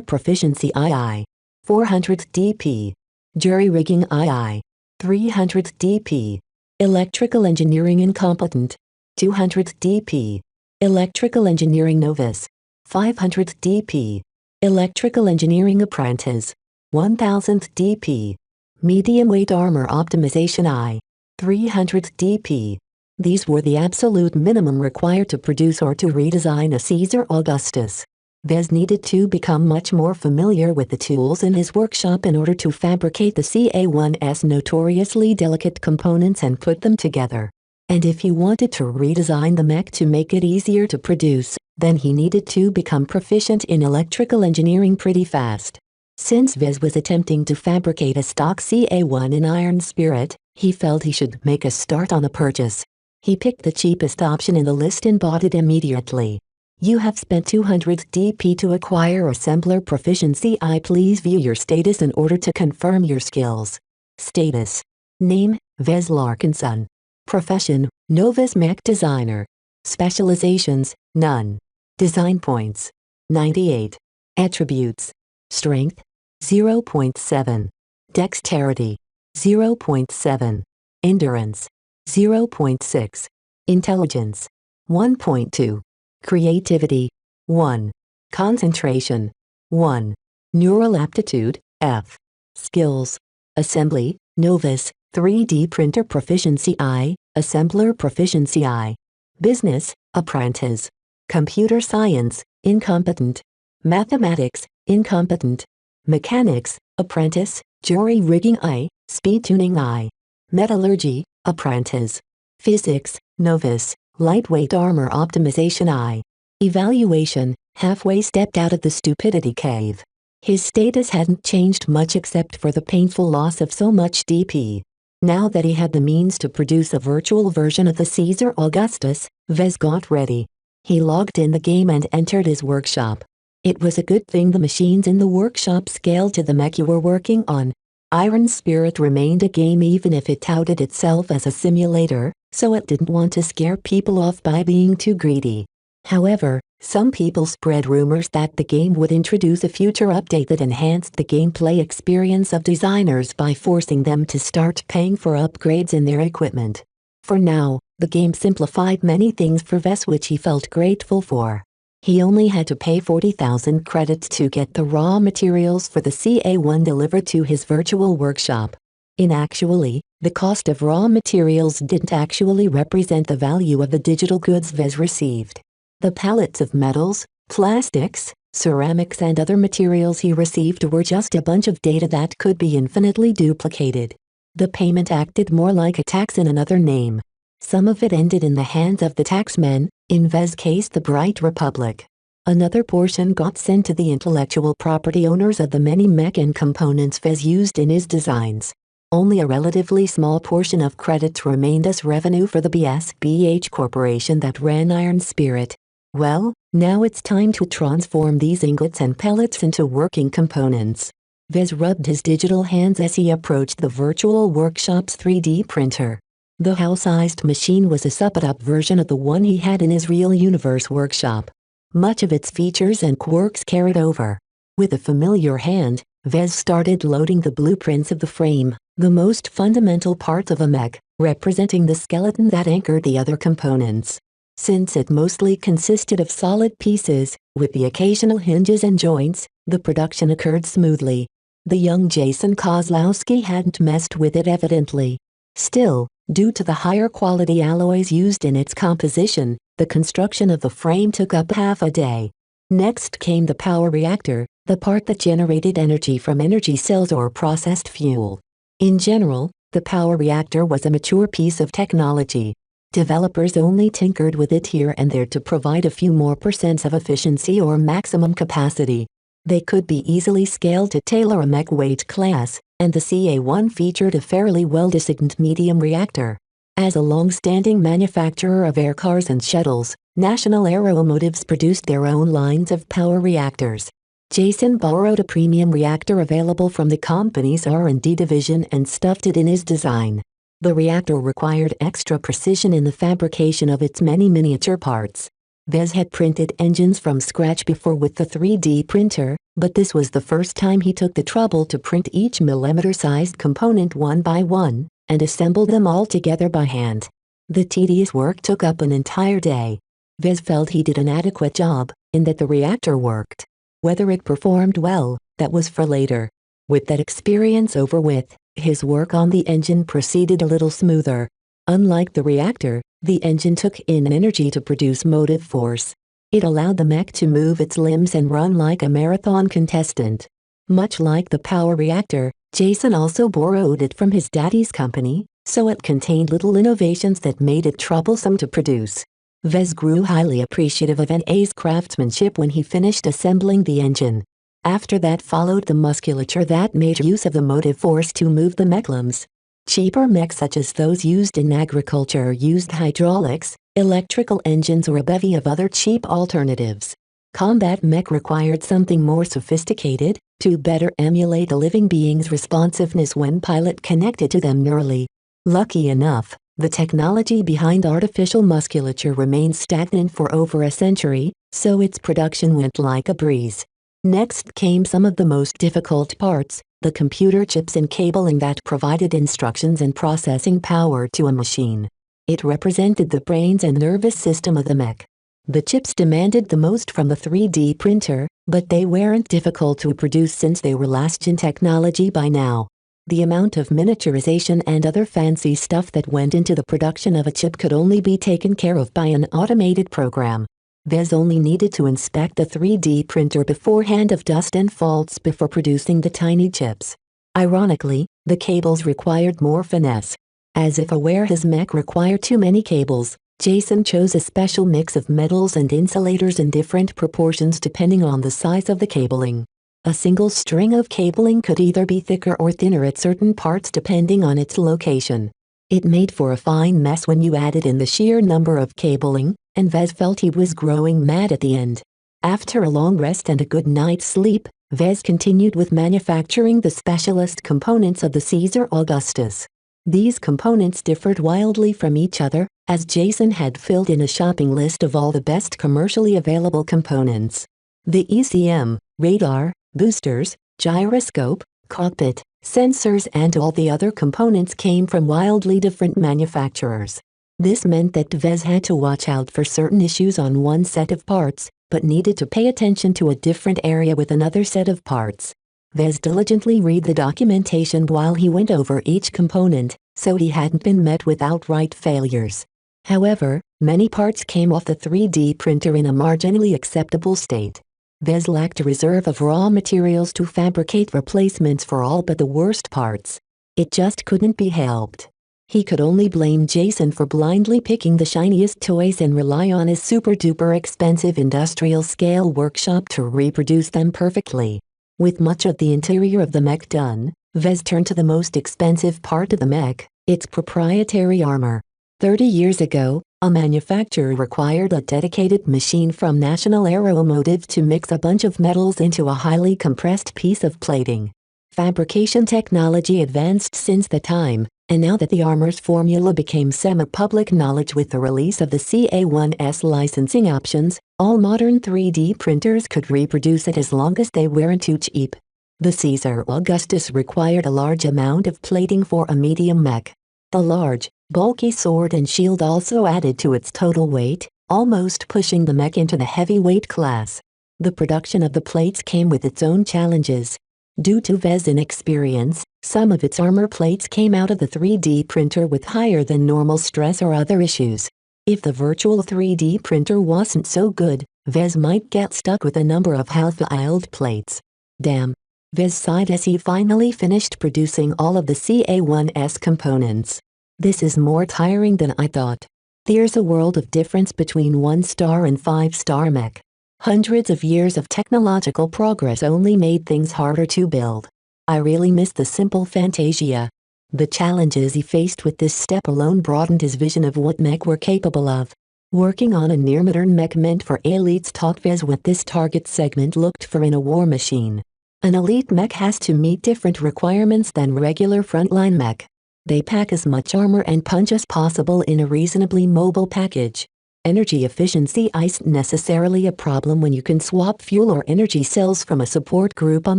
proficiency II. 400 DP. Jury rigging II. 300 DP. Electrical engineering incompetent. 200 DP. Electrical engineering novice. 500 DP. Electrical engineering apprentice. 1000 DP. Medium weight armor optimization I. 300 DP. These were the absolute minimum required to produce or to redesign a Caesar Augustus. Vez needed to become much more familiar with the tools in his workshop in order to fabricate the CA1's notoriously delicate components and put them together. And if he wanted to redesign the mech to make it easier to produce, then he needed to become proficient in electrical engineering pretty fast. Since Vez was attempting to fabricate a stock CA1 in Iron Spirit, he felt he should make a start on a purchase. He picked the cheapest option in the list and bought it immediately. You have spent 200 DP to acquire Assembler Proficiency I. Please view your status in order to confirm your skills. Status. Name, Vez Larkinson. Profession, Novice Mech Designer. Specializations, none. Design points, 98. Attributes. Strength, 0.7. Dexterity, 0.7. Endurance, 0.6. Intelligence, 1.2. Creativity, 1. Concentration, 1. Neural aptitude, F. Skills. Assembly, Novice, 3D printer proficiency I, Assembler proficiency I. Business, apprentice. Computer science, incompetent. Mathematics, incompetent. Mechanics, apprentice, jury rigging I, speed tuning I. Metallurgy, apprentice. Physics, novice, lightweight armor optimization I. Evaluation, halfway stepped out of the stupidity cave. His status hadn't changed much except for the painful loss of so much DP. Now that he had the means to produce a virtual version of the Caesar Augustus, Vez got ready. He logged in the game and entered his workshop. It was a good thing the machines in the workshop scaled to the mech you were working on. Iron Spirit remained a game even if it touted itself as a simulator, so it didn't want to scare people off by being too greedy. However, some people spread rumors that the game would introduce a future update that enhanced the gameplay experience of designers by forcing them to start paying for upgrades in their equipment. For now, the game simplified many things for Vez, which he felt grateful for. He only had to pay 40,000 credits to get the raw materials for the CA1 delivered to his virtual workshop. Actually, the cost of raw materials didn't actually represent the value of the digital goods Vez received. The pallets of metals, plastics, ceramics and other materials he received were just a bunch of data that could be infinitely duplicated. The payment acted more like a tax in another name. Some of it ended in the hands of the taxmen, in Vez's case the Bright Republic. Another portion got sent to the intellectual property owners of the many mech and components Vez used in his designs. Only a relatively small portion of credits remained as revenue for the BSBH corporation that ran Iron Spirit. Well, now it's time to transform these ingots and pellets into working components. Vez rubbed his digital hands as he approached the virtual workshop's 3D printer. The house-sized machine was a supped-up version of the one he had in his real universe workshop. Much of its features and quirks carried over. With a familiar hand, Vez started loading the blueprints of the frame, the most fundamental parts of a mech, representing the skeleton that anchored the other components. Since it mostly consisted of solid pieces, with the occasional hinges and joints, the production occurred smoothly. The young Jason Kozlowski hadn't messed with it evidently. Still, due to the higher quality alloys used in its composition, the construction of the frame took up half a day. Next came the power reactor, the part that generated energy from energy cells or processed fuel. In general, the power reactor was a mature piece of technology. Developers only tinkered with it here and there to provide a few more % of efficiency or maximum capacity. They could be easily scaled to tailor a mech weight class, and the CA1 featured a fairly well-designed medium reactor. As a long-standing manufacturer of aircars and shuttles, National Aeromotives produced their own lines of power reactors. Jason borrowed a premium reactor available from the company's R&D division and stuffed it in his design. The reactor required extra precision in the fabrication of its many miniature parts. Vez had printed engines from scratch before with the 3D printer, but this was the first time he took the trouble to print each millimeter-sized component one by one, and assemble them all together by hand. The tedious work took up an entire day. Vez felt he did an adequate job, in that the reactor worked. Whether it performed well, that was for later. With that experience over with, his work on the engine proceeded a little smoother. Unlike the reactor, the engine took in energy to produce motive force. It allowed the mech to move its limbs and run like a marathon contestant. Much like the power reactor, Jason also borrowed it from his daddy's company, so it contained little innovations that made it troublesome to produce. Vez grew highly appreciative of NA's craftsmanship when he finished assembling the engine. After that followed the musculature that made use of the motive force to move the mech limbs. Cheaper mechs such as those used in agriculture used hydraulics, electrical engines or a bevy of other cheap alternatives. Combat mech required something more sophisticated, to better emulate a living being's responsiveness when pilot connected to them neurally. Lucky enough, the technology behind artificial musculature remained stagnant for over a century, so its production went like a breeze. Next came some of the most difficult parts, the computer chips and cabling that provided instructions and processing power to a machine. It represented the brains and nervous system of the mech. The chips demanded the most from the 3D printer, but they weren't difficult to produce since they were last-gen technology by now. The amount of miniaturization and other fancy stuff that went into the production of a chip could only be taken care of by an automated program. Vez only needed to inspect the 3D printer beforehand of dust and faults before producing the tiny chips. Ironically, the cables required more finesse. As if aware his mech required too many cables, Jason chose a special mix of metals and insulators in different proportions depending on the size of the cabling. A single string of cabling could either be thicker or thinner at certain parts depending on its location. It made for a fine mess when you added in the sheer number of cabling, and Vez felt he was growing mad at the end. After a long rest and a good night's sleep, Vez continued with manufacturing the specialist components of the Caesar Augustus. These components differed wildly from each other, as Jason had filled in a shopping list of all the best commercially available components. The ECM, radar, boosters, gyroscope, cockpit, sensors and all the other components came from wildly different manufacturers. This meant that Vez had to watch out for certain issues on one set of parts, but needed to pay attention to a different area with another set of parts. Vez diligently read the documentation while he went over each component, so he hadn't been met with outright failures. However, many parts came off the 3D printer in a marginally acceptable state. Vez lacked a reserve of raw materials to fabricate replacements for all but the worst parts. It just couldn't be helped. He could only blame Jason for blindly picking the shiniest toys and rely on his super-duper expensive industrial-scale workshop to reproduce them perfectly. With much of the interior of the mech done, Vez turned to the most expensive part of the mech, its proprietary armor. 30 years ago, a manufacturer required a dedicated machine from National Aeromotive to mix a bunch of metals into a highly compressed piece of plating. Fabrication technology advanced since that time, and now that the armor's formula became semi-public knowledge with the release of the CA1S licensing options, all modern 3D printers could reproduce it as long as they weren't too cheap. The Caesar Augustus required a large amount of plating for a medium mech. The large, bulky sword and shield also added to its total weight, almost pushing the mech into the heavyweight class. The production of the plates came with its own challenges. Due to Vez's inexperience, some of its armor plates came out of the 3D printer with higher than normal stress or other issues. If the virtual 3D printer wasn't so good, Vez might get stuck with a number of half-failed plates. Damn. Vez sighed as he finally finished producing all of the CA1S components. This is more tiring than I thought. There's a world of difference between 1-star and 5-star mech. Hundreds of years of technological progress only made things harder to build. I really miss the simple Fantasia. The challenges he faced with this step alone broadened his vision of what mech were capable of. Working on a near-modern mech meant for elites taught Vez what this target segment looked for in a war machine. An elite mech has to meet different requirements than regular frontline mech. They pack as much armor and punch as possible in a reasonably mobile package. Energy efficiency isn't necessarily a problem when you can swap fuel or energy cells from a support group on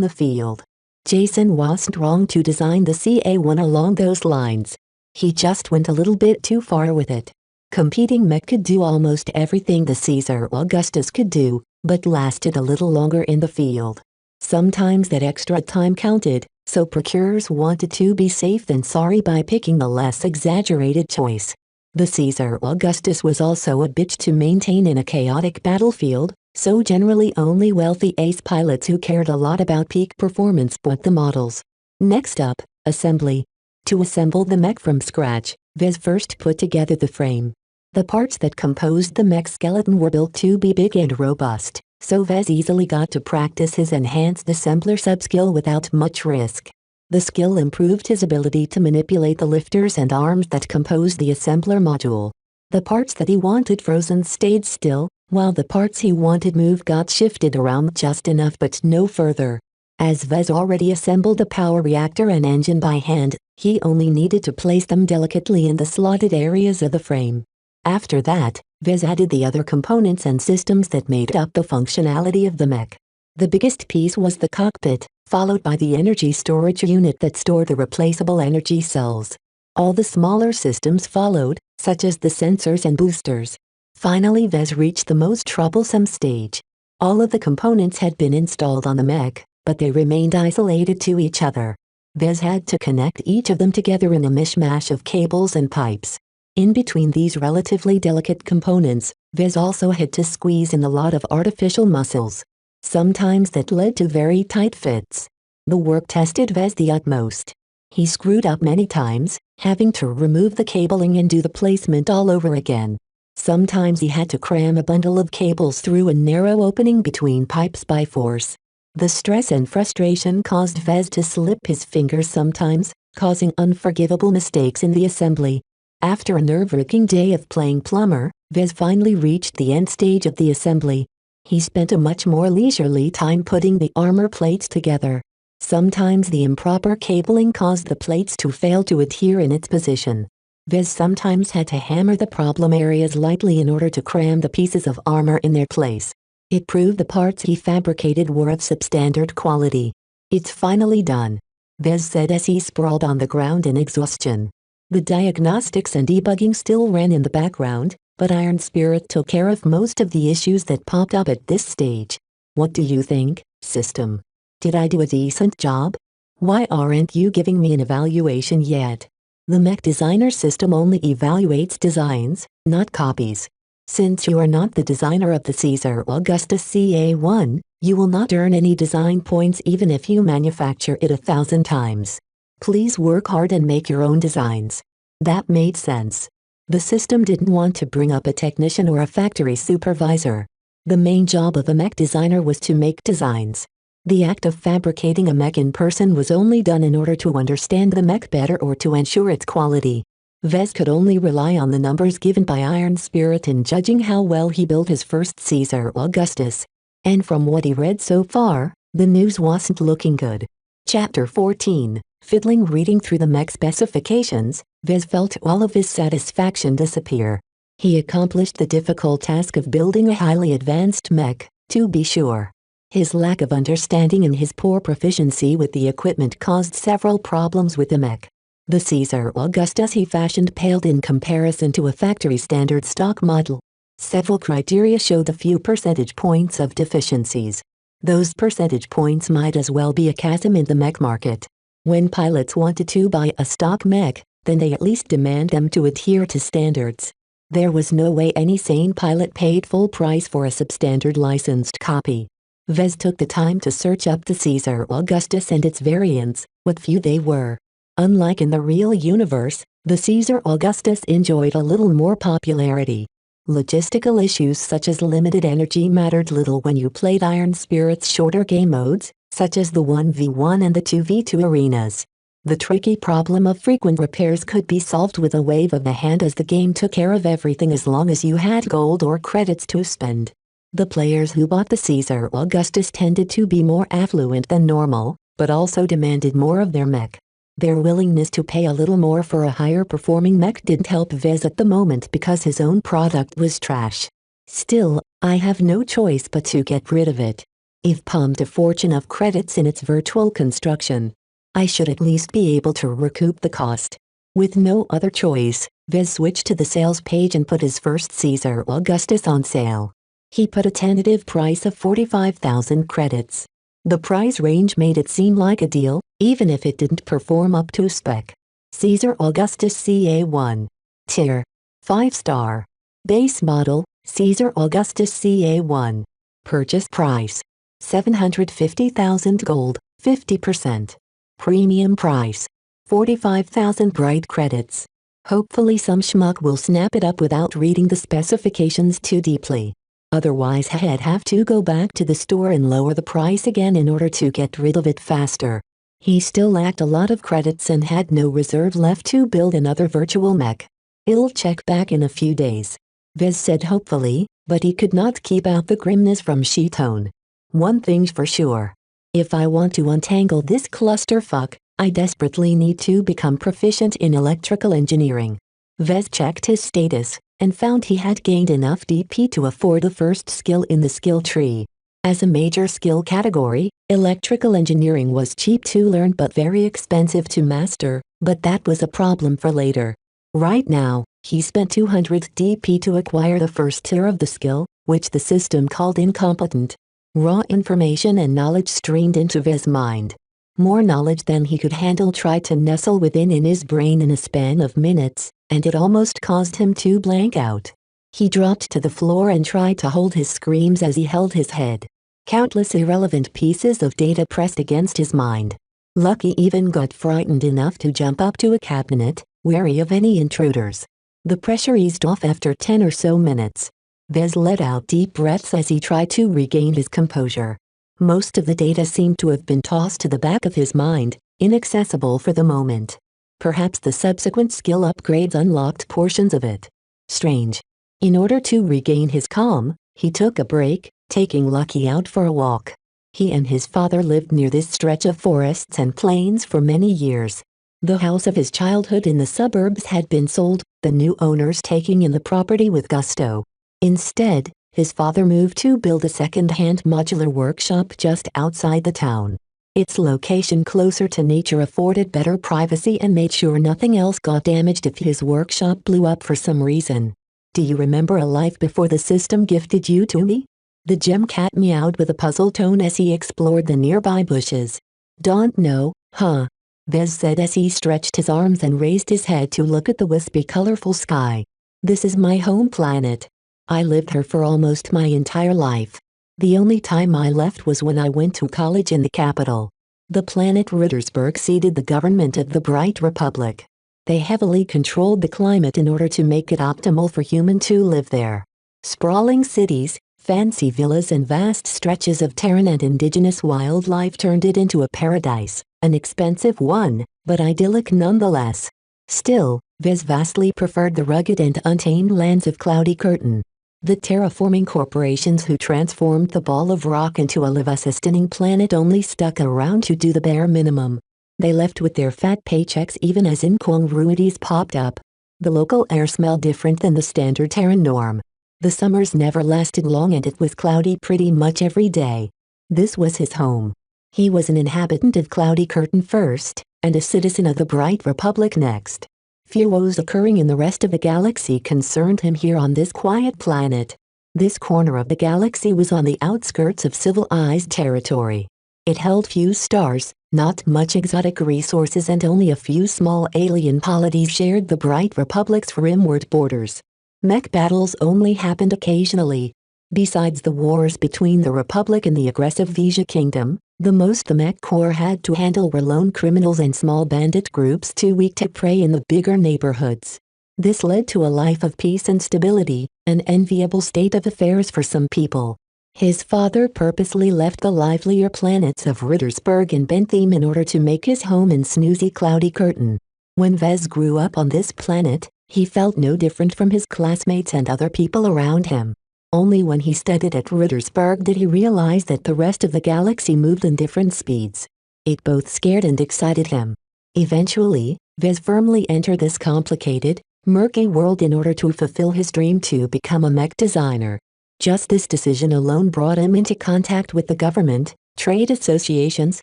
the field. Jason wasn't wrong to design the CA1 along those lines. He just went a little bit too far with it. Competing mech could do almost everything the Caesar Augustus could do, but lasted a little longer in the field. Sometimes that extra time counted, so procurers wanted to be safe than sorry by picking the less exaggerated choice. The Caesar Augustus was also a bitch to maintain in a chaotic battlefield, so generally only wealthy ace pilots who cared a lot about peak performance bought the models. Next up, assembly. To assemble the mech from scratch, Vez first put together the frame. The parts that composed the mech skeleton were built to be big and robust, so Vez easily got to practice his enhanced assembler subskill without much risk. The skill improved his ability to manipulate the lifters and arms that composed the assembler module. The parts that he wanted frozen stayed still, while the parts he wanted moved got shifted around just enough but no further. As Vez already assembled a power reactor and engine by hand, he only needed to place them delicately in the slotted areas of the frame. After that, Vez added the other components and systems that made up the functionality of the mech. The biggest piece was the cockpit, followed by the energy storage unit that stored the replaceable energy cells. All the smaller systems followed, such as the sensors and boosters. Finally, Vez reached the most troublesome stage. All of the components had been installed on the mech, but they remained isolated to each other. Vez had to connect each of them together in a mishmash of cables and pipes. In between these relatively delicate components, Vez also had to squeeze in a lot of artificial muscles. Sometimes that led to very tight fits. The work tested Vez the utmost. He screwed up many times, having to remove the cabling and do the placement all over again. Sometimes he had to cram a bundle of cables through a narrow opening between pipes by force. The stress and frustration caused Vez to slip his fingers sometimes, causing unforgivable mistakes in the assembly. After a nerve-wracking day of playing plumber, Vez finally reached the end stage of the assembly. He spent a much more leisurely time putting the armor plates together. Sometimes the improper cabling caused the plates to fail to adhere in its position. Vez sometimes had to hammer the problem areas lightly in order to cram the pieces of armor in their place. It proved the parts he fabricated were of substandard quality. "It's finally done," Vez said as he sprawled on the ground in exhaustion. The diagnostics and debugging still ran in the background, but Iron Spirit took care of most of the issues that popped up at this stage. "What do you think, system? Did I do a decent job? Why aren't you giving me an evaluation yet?" The Mech Designer system only evaluates designs, not copies. Since you are not the designer of the Caesar Augustus CA1, you will not earn any design points even if you manufacture it 1,000 times. Please work hard and make your own designs. That made sense. The system didn't want to bring up a technician or a factory supervisor. The main job of a mech designer was to make designs. The act of fabricating a mech in person was only done in order to understand the mech better or to ensure its quality. Vez could only rely on the numbers given by Iron Spirit in judging how well he built his first Caesar Augustus. And from what he read so far, the news wasn't looking good. Chapter 14, Fiddling. Reading through the mech specifications, Vez felt all of his satisfaction disappear. He accomplished the difficult task of building a highly advanced mech, to be sure. His lack of understanding and his poor proficiency with the equipment caused several problems with the mech. The Caesar Augustus he fashioned paled in comparison to a factory-standard stock model. Several criteria showed a few percentage points of deficiencies. Those percentage points might as well be a chasm in the mech market. When pilots wanted to buy a stock mech, then they at least demand them to adhere to standards. There was no way any sane pilot paid full price for a substandard licensed copy. Vez took the time to search up the Caesar Augustus and its variants, what few they were. Unlike in the real universe, the Caesar Augustus enjoyed a little more popularity. Logistical issues such as limited energy mattered little when you played Iron Spirit's shorter game modes, such as the 1v1 and the 2v2 arenas. The tricky problem of frequent repairs could be solved with a wave of the hand, as the game took care of everything as long as you had gold or credits to spend. The players who bought the Caesar Augustus tended to be more affluent than normal, but also demanded more of their mech. Their willingness to pay a little more for a higher performing mech didn't help Vez at the moment because his own product was trash. Still, I have no choice but to get rid of it. I've pumped a fortune of credits in its virtual construction. I should at least be able to recoup the cost. With no other choice, Vez switched to the sales page and put his first Caesar Augustus on sale. He put a tentative price of 45,000 credits. The price range made it seem like a deal, even if it didn't perform up to spec. Caesar Augustus CA1. Tier. 5-star. Base model, Caesar Augustus CA1. Purchase price. 750,000 gold, 50%. Premium price. 45,000 bright credits. Hopefully some schmuck will snap it up without reading the specifications too deeply. Otherwise he'd have to go back to the store and lower the price again in order to get rid of it faster. He still lacked a lot of credits and had no reserve left to build another virtual mech. "I'll check back in a few days," Vez said hopefully, but he could not keep out the grimness from Shitone. "One thing's for sure. If I want to untangle this clusterfuck, I desperately need to become proficient in electrical engineering." Vez checked his status and found he had gained enough DP to afford the first skill in the skill tree. As a major skill category, electrical engineering was cheap to learn but very expensive to master, but that was a problem for later. Right now, he spent 200 DP to acquire the first tier of the skill, which the system called incompetent. Raw information and knowledge streamed into Vez's mind. More knowledge than he could handle tried to nestle within in his brain in a span of minutes, and it almost caused him to blank out. He dropped to the floor and tried to hold his screams as he held his head. Countless irrelevant pieces of data pressed against his mind. Lucky even got frightened enough to jump up to a cabinet, wary of any intruders. The pressure eased off after 10 or so minutes. Vez let out deep breaths as he tried to regain his composure. Most of the data seemed to have been tossed to the back of his mind, inaccessible for the moment. Perhaps the subsequent skill upgrades unlocked portions of it. Strange. In order to regain his calm, he took a break, taking Lucky out for a walk. He and his father lived near this stretch of forests and plains for many years. The house of his childhood in the suburbs had been sold, the new owners taking in the property with gusto. Instead, his father moved to build a second-hand modular workshop just outside the town. Its location closer to nature afforded better privacy and made sure nothing else got damaged if his workshop blew up for some reason. "Do you remember a life before the system gifted you to me?" The gem cat meowed with a puzzled tone as he explored the nearby bushes. "Don't know, huh?" Vez said as he stretched his arms and raised his head to look at the wispy colorful sky. "This is my home planet. I lived here for almost my entire life. The only time I left was when I went to college in the capital." The planet Rittersburg seated the government of the Bright Republic. They heavily controlled the climate in order to make it optimal for humans to live there. Sprawling cities, fancy villas and vast stretches of terrain and indigenous wildlife turned it into a paradise, an expensive one, but idyllic nonetheless. Still, Vez vastly preferred the rugged and untamed lands of Cloudy Curtain. The terraforming corporations who transformed the ball of rock into a life-sustaining planet only stuck around to do the bare minimum. They left with their fat paychecks even as incongruities popped up. The local air smelled different than the standard Terran norm. The summers never lasted long and it was cloudy pretty much every day. This was his home. He was an inhabitant of Cloudy Curtain first, and a citizen of the Bright Republic next. Few woes occurring in the rest of the galaxy concerned him here on this quiet planet. This corner of the galaxy was on the outskirts of civilized territory. It held few stars, not much exotic resources, and only a few small alien polities shared the Bright Republic's rimward borders. Mech battles only happened occasionally. Besides the wars between the Republic and the aggressive Vija Kingdom, the most the Mech Corps had to handle were lone criminals and small bandit groups too weak to prey in the bigger neighborhoods. This led to a life of peace and stability, an enviable state of affairs for some people. His father purposely left the livelier planets of Rittersburg and Bentham in order to make his home in snoozy Cloudy Curtain. When Vez grew up on this planet, he felt no different from his classmates and other people around him. Only when he studied at Rittersburg did he realize that the rest of the galaxy moved in different speeds. It both scared and excited him. Eventually, Vez firmly entered this complicated, murky world in order to fulfill his dream to become a mech designer. Just this decision alone brought him into contact with the government, trade associations,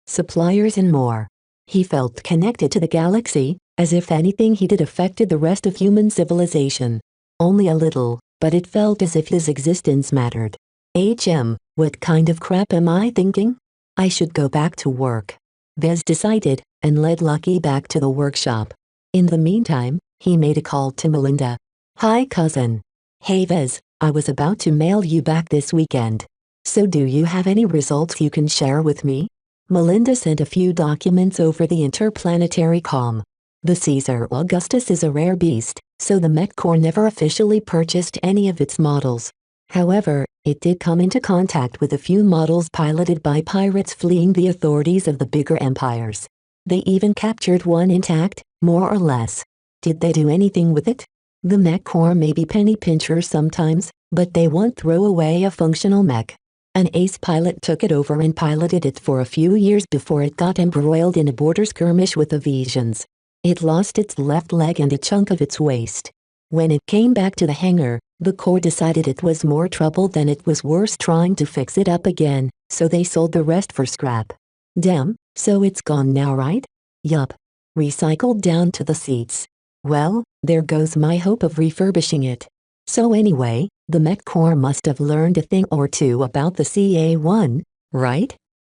suppliers and more. He felt connected to the galaxy, as if anything he did affected the rest of human civilization. Only a little, but it felt as if his existence mattered. What kind of crap am I thinking? I should go back to work. Vez decided, and led Lucky back to the workshop. In the meantime, he made a call to Melinda. "Hi cousin. Hey Vez, I was about to mail you back this weekend. So do you have any results you can share with me?" Melinda sent a few documents over the interplanetary comm. The Caesar Augustus is a rare beast, so the Mech Corps never officially purchased any of its models. However, it did come into contact with a few models piloted by pirates fleeing the authorities of the bigger empires. They even captured one intact, more or less. Did they do anything with it? The Mech Corps may be penny pinchers sometimes, but they won't throw away a functional mech. An ace pilot took it over and piloted it for a few years before it got embroiled in a border skirmish with the Vesians. It lost its left leg and a chunk of its waist. When it came back to the hangar, the Corps decided it was more trouble than it was worth trying to fix it up again, so they sold the rest for scrap. Damn, so it's gone now, right? Yup. Recycled down to the seats. Well, there goes my hope of refurbishing it. So anyway, the Mech Corps must have learned a thing or two about the CA-1, right?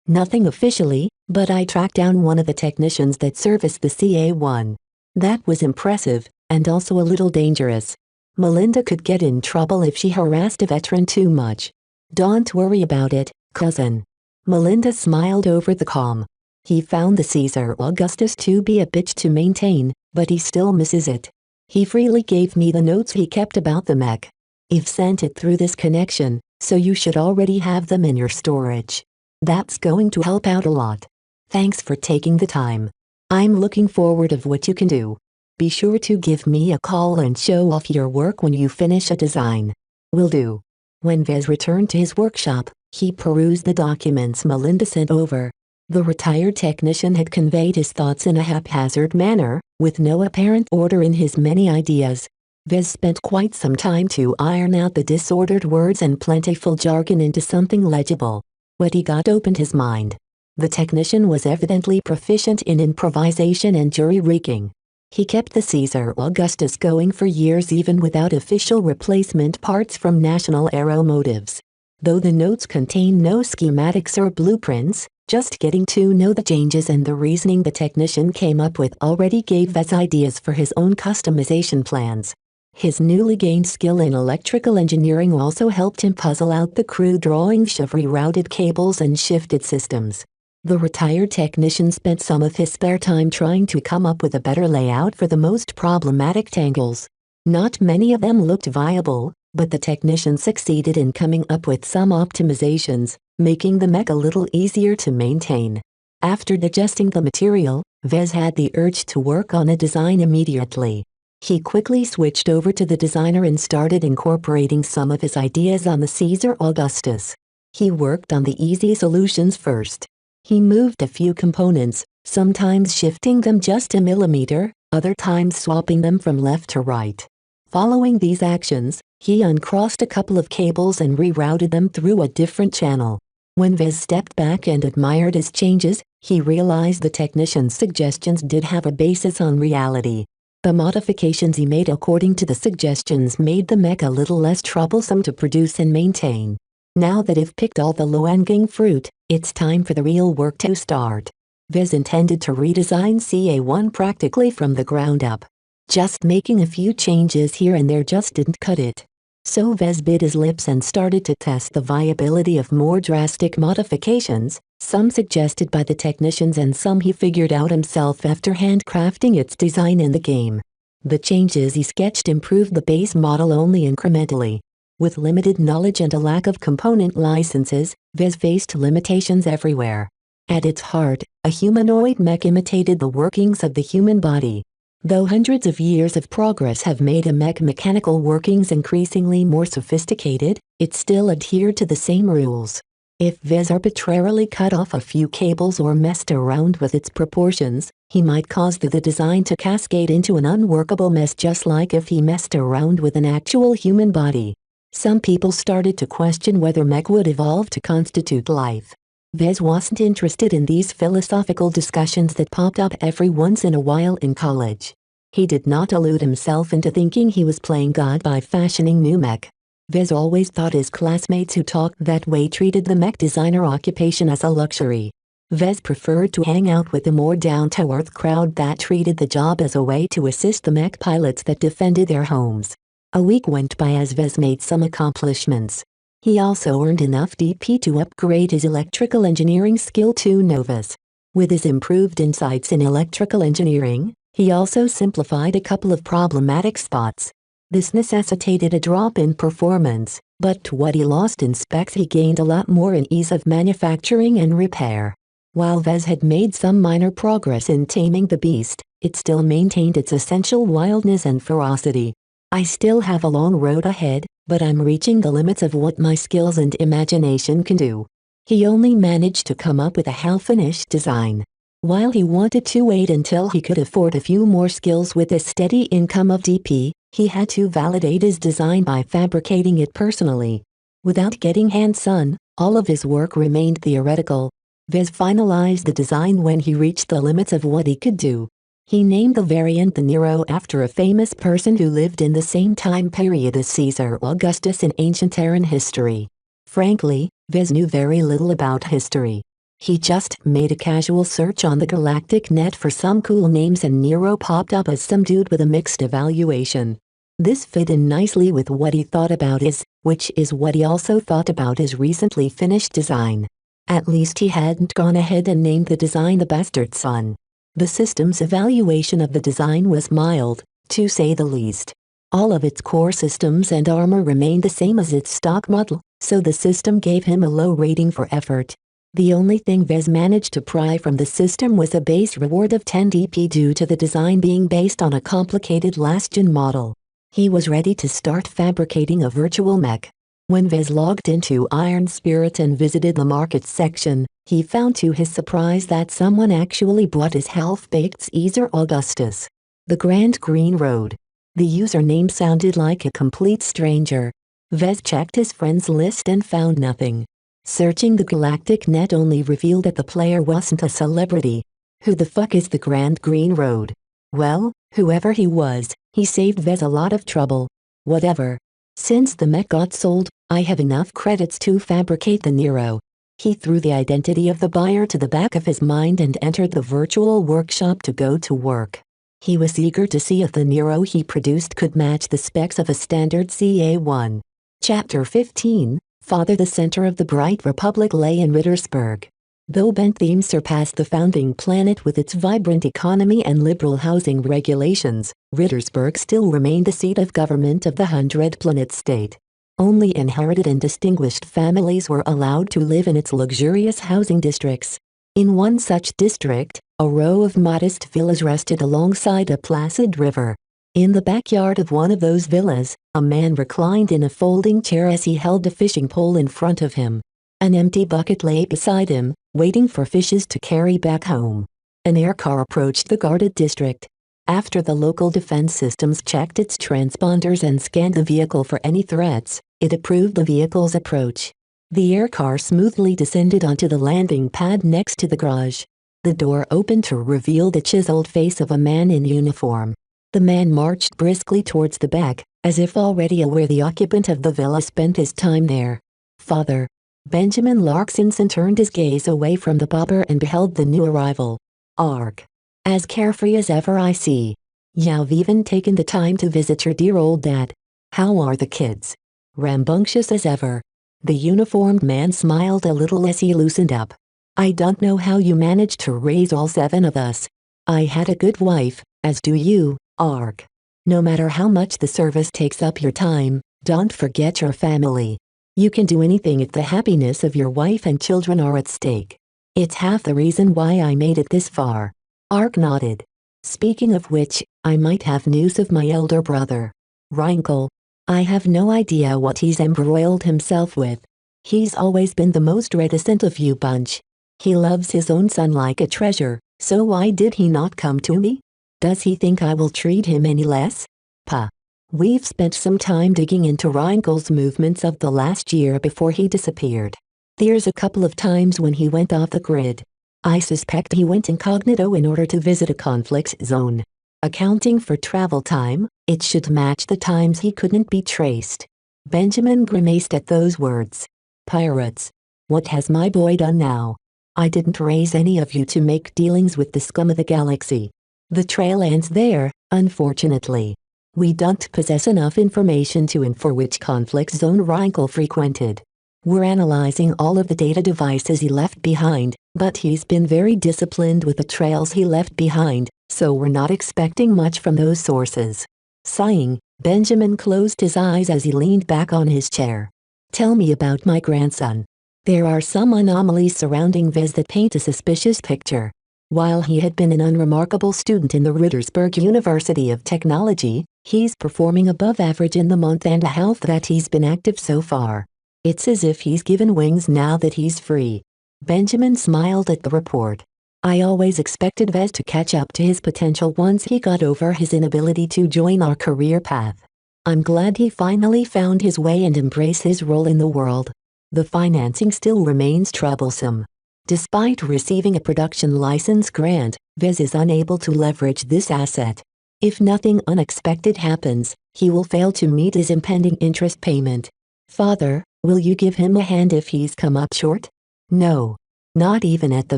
Nothing officially, but I tracked down one of the technicians that serviced the CA-1. That was impressive, and also a little dangerous. Melinda could get in trouble if she harassed a veteran too much. Don't worry about it, cousin. Melinda smiled over the comm. He found the Caesar Augustus to be a bitch to maintain, but he still misses it. He freely gave me the notes he kept about the mech. I've sent it through this connection, so you should already have them in your storage. That's going to help out a lot. Thanks for taking the time. I'm looking forward of what you can do. Be sure to give me a call and show off your work when you finish a design. Will do. When Vez returned to his workshop, He perused the documents Melinda sent over. The retired technician had conveyed his thoughts in a haphazard manner, with no apparent order in his many ideas. Vez spent quite some time to iron out the disordered words and plentiful jargon into something legible. What he got opened his mind. The technician was evidently proficient in improvisation and jury-rigging. He kept the Caesar Augustus going for years even without official replacement parts from National Aeromotives. Though the notes contain no schematics or blueprints, just getting to know the changes and the reasoning the technician came up with already gave Vez ideas for his own customization plans. His newly gained skill in electrical engineering also helped him puzzle out the crude drawings of rerouted cables and shifted systems. The retired technician spent some of his spare time trying to come up with a better layout for the most problematic tangles. Not many of them looked viable, but the technician succeeded in coming up with some optimizations, making the mech a little easier to maintain. After digesting the material, Vez had the urge to work on a design immediately. He quickly switched over to the designer and started incorporating some of his ideas on the Caesar Augustus. He worked on the easy solutions first. He moved a few components, sometimes shifting them just a millimeter, other times swapping them from left to right. Following these actions, he uncrossed a couple of cables and rerouted them through a different channel. When Vez stepped back and admired his changes, he realized the technician's suggestions did have a basis on reality. The modifications he made according to the suggestions made the mech a little less troublesome to produce and maintain. Now that I've picked all the low-hanging fruit, it's time for the real work to start. Vez intended to redesign CA1 practically from the ground up. Just making a few changes here and there just didn't cut it. So Vez bit his lips and started to test the viability of more drastic modifications, some suggested by the technicians and some he figured out himself after handcrafting its design in the game. The changes he sketched improved the base model only incrementally. With limited knowledge and a lack of component licenses, Vez faced limitations everywhere. At its heart, a humanoid mech imitated the workings of the human body. Though hundreds of years of progress have made a mech mechanical workings increasingly more sophisticated, it still adhered to the same rules. If Vez arbitrarily cut off a few cables or messed around with its proportions, he might cause the design to cascade into an unworkable mess just like if he messed around with an actual human body. Some people started to question whether mech would evolve to constitute life. Vez wasn't interested in these philosophical discussions that popped up every once in a while in college. He did not delude himself into thinking he was playing God by fashioning new mech. Vez always thought his classmates who talked that way treated the mech designer occupation as a luxury. Vez preferred to hang out with the more down-to-earth crowd that treated the job as a way to assist the mech pilots that defended their homes. A week went by as Vez made some accomplishments. He also earned enough DP to upgrade his electrical engineering skill to Novus. With his improved insights in electrical engineering, he also simplified a couple of problematic spots. This necessitated a drop in performance, but to what he lost in specs he gained a lot more in ease of manufacturing and repair. While Vez had made some minor progress in taming the beast, it still maintained its essential wildness and ferocity. I still have a long road ahead, but I'm reaching the limits of what my skills and imagination can do. He only managed to come up with a half-finished design. While he wanted to wait until he could afford a few more skills with a steady income of DP, he had to validate his design by fabricating it personally. Without getting hands-on, all of his work remained theoretical. Vez finalized the design when he reached the limits of what he could do. He named the variant the Nero after a famous person who lived in the same time period as Caesar Augustus in ancient Terran history. Frankly, Vez knew very little about history. He just made a casual search on the galactic net for some cool names and Nero popped up as some dude with a mixed evaluation. This fit in nicely with what he thought about which is what he also thought about his recently finished design. At least he hadn't gone ahead and named the design the Bastard Son. The system's evaluation of the design was mild, to say the least. All of its core systems and armor remained the same as its stock model, so the system gave him a low rating for effort. The only thing Vez managed to pry from the system was a base reward of 10 DP due to the design being based on a complicated last-gen model. He was ready to start fabricating a virtual mech. When Vez logged into Iron Spirit and visited the markets section, he found to his surprise that someone actually bought his half-baked Caesar Augustus. The Grand Green Road. The username sounded like a complete stranger. Vez checked his friends list and found nothing. Searching the galactic net only revealed that the player wasn't a celebrity. Who the fuck is the Grand Green Road? Well, whoever he was, he saved Vez a lot of trouble. Whatever. Since the mech got sold, I have enough credits to fabricate the Nero. He threw the identity of the buyer to the back of his mind and entered the virtual workshop to go to work. He was eager to see if the Nero he produced could match the specs of a standard CA1. Chapter 15, Father. The center of the bright republic lay in Rittersburg. Though Bentham surpassed the founding planet with its vibrant economy and liberal housing regulations, Rittersburg still remained the seat of government of the 100-planet state. Only inherited and distinguished families were allowed to live in its luxurious housing districts. In one such district, a row of modest villas rested alongside a placid river. In the backyard of one of those villas, a man reclined in a folding chair as he held a fishing pole in front of him. An empty bucket lay beside him, waiting for fishes to carry back home. An air car approached the guarded district. After the local defense systems checked its transponders and scanned the vehicle for any threats, it approved the vehicle's approach. The air car smoothly descended onto the landing pad next to the garage. The door opened to reveal the chiseled face of a man in uniform. The man marched briskly towards the back, as if already aware the occupant of the villa spent his time there. Father. Benjamin Larkson turned his gaze away from the pauper and beheld the new arrival. Arg. As carefree as ever, I see. You've even taken the time to visit your dear old dad. How are the kids? Rambunctious as ever. The uniformed man smiled a little as he loosened up. I don't know how you managed to raise all 7 of us. I had a good wife, as do you, Arg. No matter how much the service takes up your time, don't forget your family. You can do anything if the happiness of your wife and children are at stake. It's half the reason why I made it this far. Arg nodded. Speaking of which, I might have news of my elder brother. Reinkel. I have no idea what he's embroiled himself with. He's always been the most reticent of you bunch. He loves his own son like a treasure, so why did he not come to me? Does he think I will treat him any less? Puh. We've spent some time digging into Reinkel's movements of the last year before he disappeared. There's a couple of times when he went off the grid. I suspect he went incognito in order to visit a conflict zone. Accounting for travel time, it should match the times he couldn't be traced. Benjamin grimaced at those words. Pirates. What has my boy done now? I didn't raise any of you to make dealings with the scum of the galaxy. The trail ends there, unfortunately. We don't possess enough information to infer which conflict zone Reinkel frequented. We're analyzing all of the data devices he left behind, but he's been very disciplined with the trails he left behind, so we're not expecting much from those sources. Sighing, Benjamin closed his eyes as he leaned back on his chair. Tell me about my grandson. There are some anomalies surrounding Vez that paint a suspicious picture. While he had been an unremarkable student in the Rittersburg University of Technology, he's performing above average in the month and a half that he's been active so far. It's as if he's given wings now that he's free. Benjamin smiled at the report. I always expected Vez to catch up to his potential once he got over his inability to join our career path. I'm glad he finally found his way and embraced his role in the world. The financing still remains troublesome. Despite receiving a production license grant, Vez is unable to leverage this asset. If nothing unexpected happens, he will fail to meet his impending interest payment. Father, will you give him a hand if he's come up short? No. Not even at the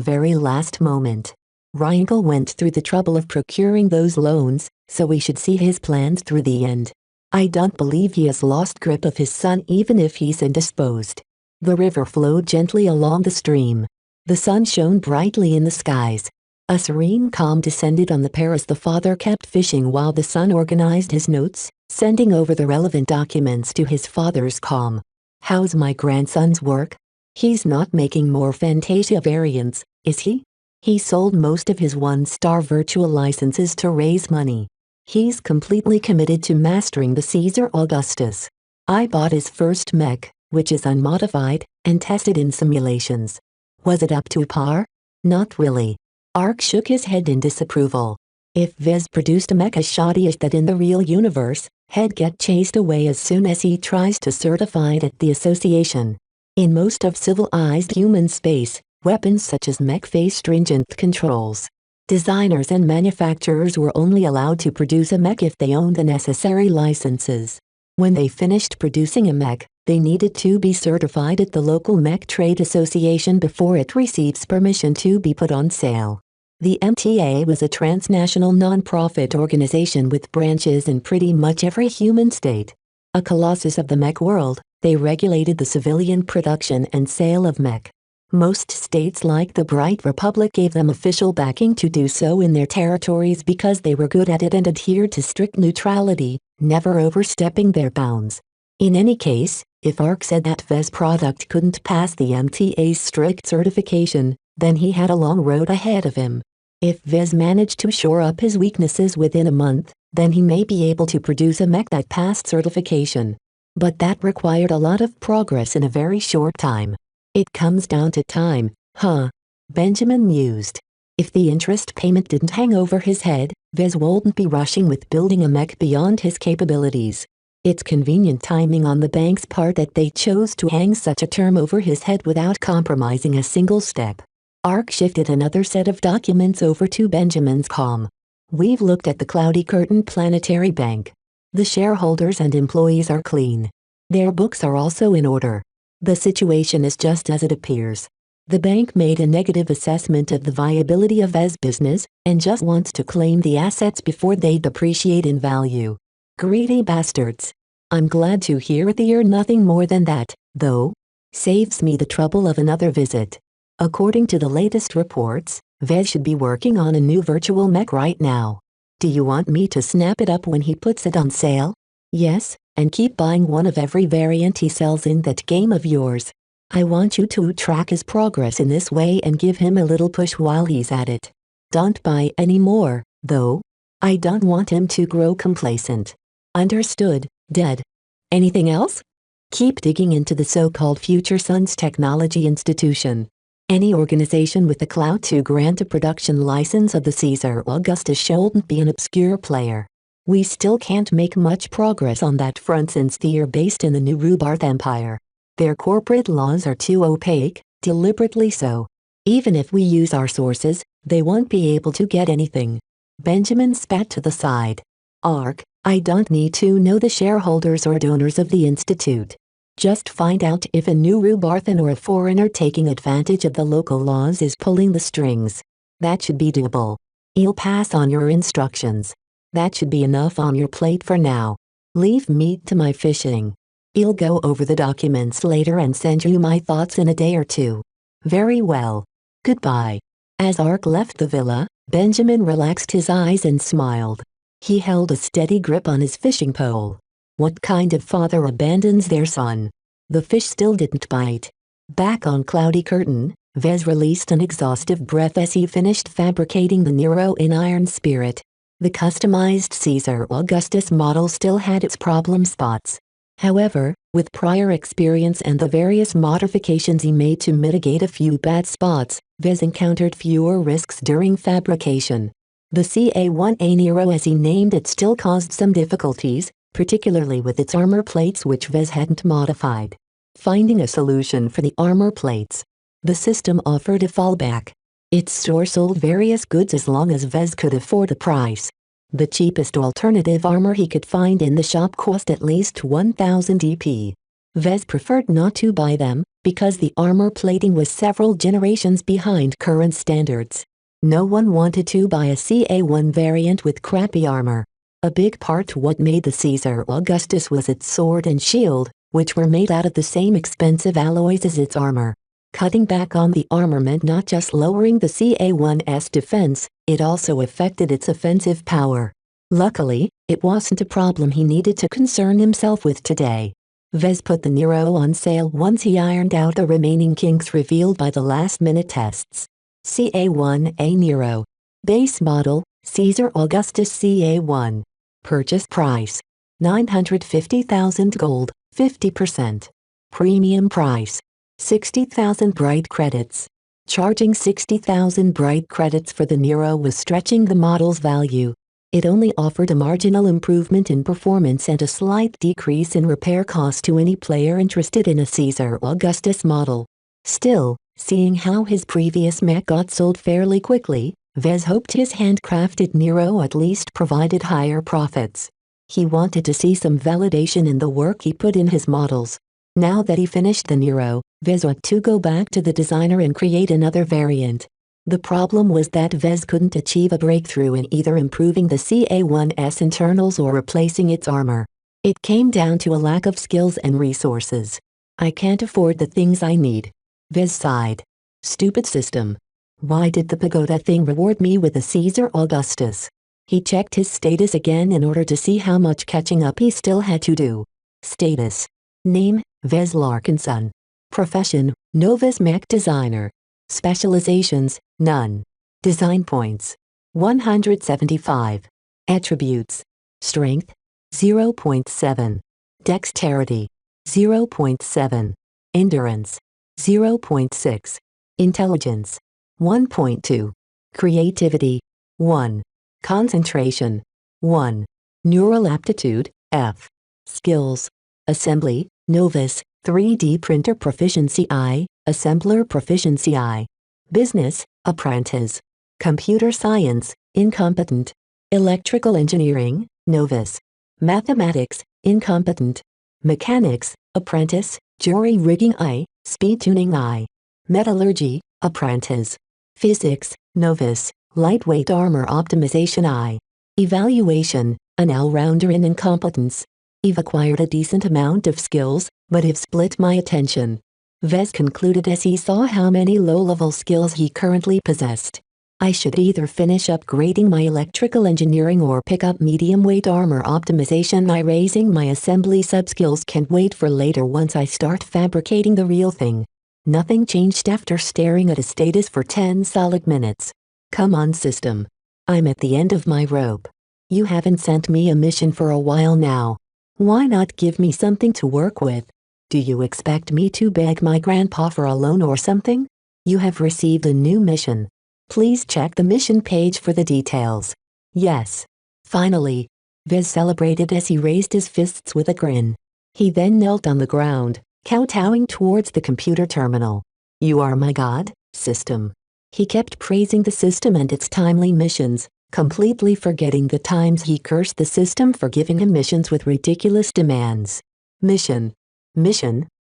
very last moment. Reinkel went through the trouble of procuring those loans, so we should see his plans through the end. I don't believe he has lost grip of his son even if he's indisposed. The river flowed gently along the stream. The sun shone brightly in the skies. A serene calm descended on the pair as the father kept fishing while the son organized his notes, sending over the relevant documents to his father's calm. How's my grandson's work? He's not making more Fantasia variants, is he? He sold most of his one-star virtual licenses to raise money. He's completely committed to mastering the Caesar Augustus. I bought his first mech, which is unmodified, and tested in simulations. Was it up to par? Not really. Ark shook his head in disapproval. If Viz produced a mech as shoddy as that in the real universe, he'd get chased away as soon as he tries to certify it at the association. In most of civilized human space, weapons such as mech face stringent controls. Designers and manufacturers were only allowed to produce a mech if they owned the necessary licenses. When they finished producing a mech, they needed to be certified at the local mech trade association before it receives permission to be put on sale. The MTA was a transnational non-profit organization with branches in pretty much every human state. A colossus of the mech world, they regulated the civilian production and sale of mech. Most states like the Bright Republic gave them official backing to do so in their territories because they were good at it and adhered to strict neutrality, never overstepping their bounds. In any case, if Ark said that Vez product couldn't pass the MTA's strict certification, then he had a long road ahead of him. If Vez managed to shore up his weaknesses within a month, then he may be able to produce a mech that passed certification. But that required a lot of progress in a very short time. It comes down to time, huh? Benjamin mused. If the interest payment didn't hang over his head, Vez wouldn't be rushing with building a mech beyond his capabilities. It's convenient timing on the bank's part that they chose to hang such a term over his head without compromising a single step. Ark shifted another set of documents over to Benjamin's comm. We've looked at the Cloudy Curtain Planetary Bank. The shareholders and employees are clean. Their books are also in order. The situation is just as it appears. The bank made a negative assessment of the viability of Vez business and just wants to claim the assets before they depreciate in value. Greedy bastards. I'm glad to hear they are nothing more than that, though. Saves me the trouble of another visit. According to the latest reports, Vez should be working on a new virtual mech right now. Do you want me to snap it up when he puts it on sale? Yes, and keep buying one of every variant he sells in that game of yours. I want you to track his progress in this way and give him a little push while he's at it. Don't buy any more, though. I don't want him to grow complacent. Understood, Dead. Anything else? Keep digging into the so-called Future Sons Technology Institution. Any organization with the clout to grant a production license of the Caesar Augustus shouldn't be an obscure player. We still can't make much progress on that front since they're based in the New Rubarth Empire. Their corporate laws are too opaque, deliberately so. Even if we use our sources, they won't be able to get anything. Benjamin spat to the side. Ark, I don't need to know the shareholders or donors of the Institute. Just find out if a New Rubarthan or a foreigner taking advantage of the local laws is pulling the strings. That should be doable. I'll pass on your instructions. That should be enough on your plate for now. Leave me to my fishing. I'll go over the documents later and send you my thoughts in a day or two. Very well. Goodbye. As Ark left the villa, Benjamin relaxed his eyes and smiled. He held a steady grip on his fishing pole. What kind of father abandons their son? The fish still didn't bite. Back on Cloudy Curtain, Vez released an exhaustive breath as he finished fabricating the Nero in Iron Spirit. The customized Caesar Augustus model still had its problem spots. However, with prior experience and the various modifications he made to mitigate a few bad spots, Vez encountered fewer risks during fabrication. The CA-1A Nero, as he named it, still caused some difficulties, particularly with its armor plates which Vez hadn't modified. Finding a solution for the armor plates. The system offered a fallback. Its store sold various goods as long as Vez could afford the price. The cheapest alternative armor he could find in the shop cost at least 1,000 EP. Vez preferred not to buy them, because the armor plating was several generations behind current standards. No one wanted to buy a CA-1 variant with crappy armor. A big part what made the Caesar Augustus was its sword and shield, which were made out of the same expensive alloys as its armor. Cutting back on the armor meant not just lowering the CA-1's defense, it also affected its offensive power. Luckily, it wasn't a problem he needed to concern himself with today. Vez put the Nero on sale once he ironed out the remaining kinks revealed by the last-minute tests. CA-1A Nero. Base model, Caesar Augustus CA-1. Purchase price. 950,000 gold, 50%. Premium price. 60,000 bright credits. Charging 60,000 bright credits for the Nero was stretching the model's value. It only offered a marginal improvement in performance and a slight decrease in repair cost to any player interested in a Caesar Augustus model. Still, seeing how his previous mech got sold fairly quickly, Vez hoped his handcrafted Nero at least provided higher profits. He wanted to see some validation in the work he put in his models. Now that he finished the Nero, Vez wanted to go back to the designer and create another variant. The problem was that Vez couldn't achieve a breakthrough in either improving the CA-1's internals or replacing its armor. It came down to a lack of skills and resources. I can't afford the things I need. Vez sighed. Stupid system. Why did the pagoda thing reward me with a Caesar Augustus? He checked his status again in order to see how much catching up he still had to do. Status. Name, Vez Larkinson. Profession, novice mech designer. Specializations, none. Design points, 175. Attributes. Strength, 0.7. Dexterity, 0.7. Endurance, 0.6. Intelligence, 1.2. Creativity, 1. Concentration, 1. Neural aptitude, F. Skills. Assembly, novice, 3D printer proficiency I, assembler proficiency I. Business, apprentice. Computer science, incompetent. Electrical engineering, novice. Mathematics, incompetent. Mechanics, apprentice, jury rigging I, speed tuning I. Metallurgy, apprentice. Physics, novice, lightweight armor optimization I. Evaluation, an all-rounder in incompetence. I've acquired a decent amount of skills, but have split my attention. Vez concluded as he saw how many low-level skills he currently possessed. I should either finish upgrading my electrical engineering or pick up medium-weight armor optimization. Raising my assembly sub-skills can wait for later once I start fabricating the real thing. Nothing changed after staring at a status for 10 solid minutes. Come on, system. I'm at the end of my rope. You haven't sent me a mission for a while now. Why not give me something to work with? Do you expect me to beg my grandpa for a loan or something? You have received a new mission. Please check the mission page for the details. Yes. Finally. Vez celebrated as he raised his fists with a grin. He then knelt on the ground, kowtowing towards the computer terminal. You are my god, system. He kept praising the system and its timely missions, completely forgetting the times he cursed the system for giving him missions with ridiculous demands. Mission.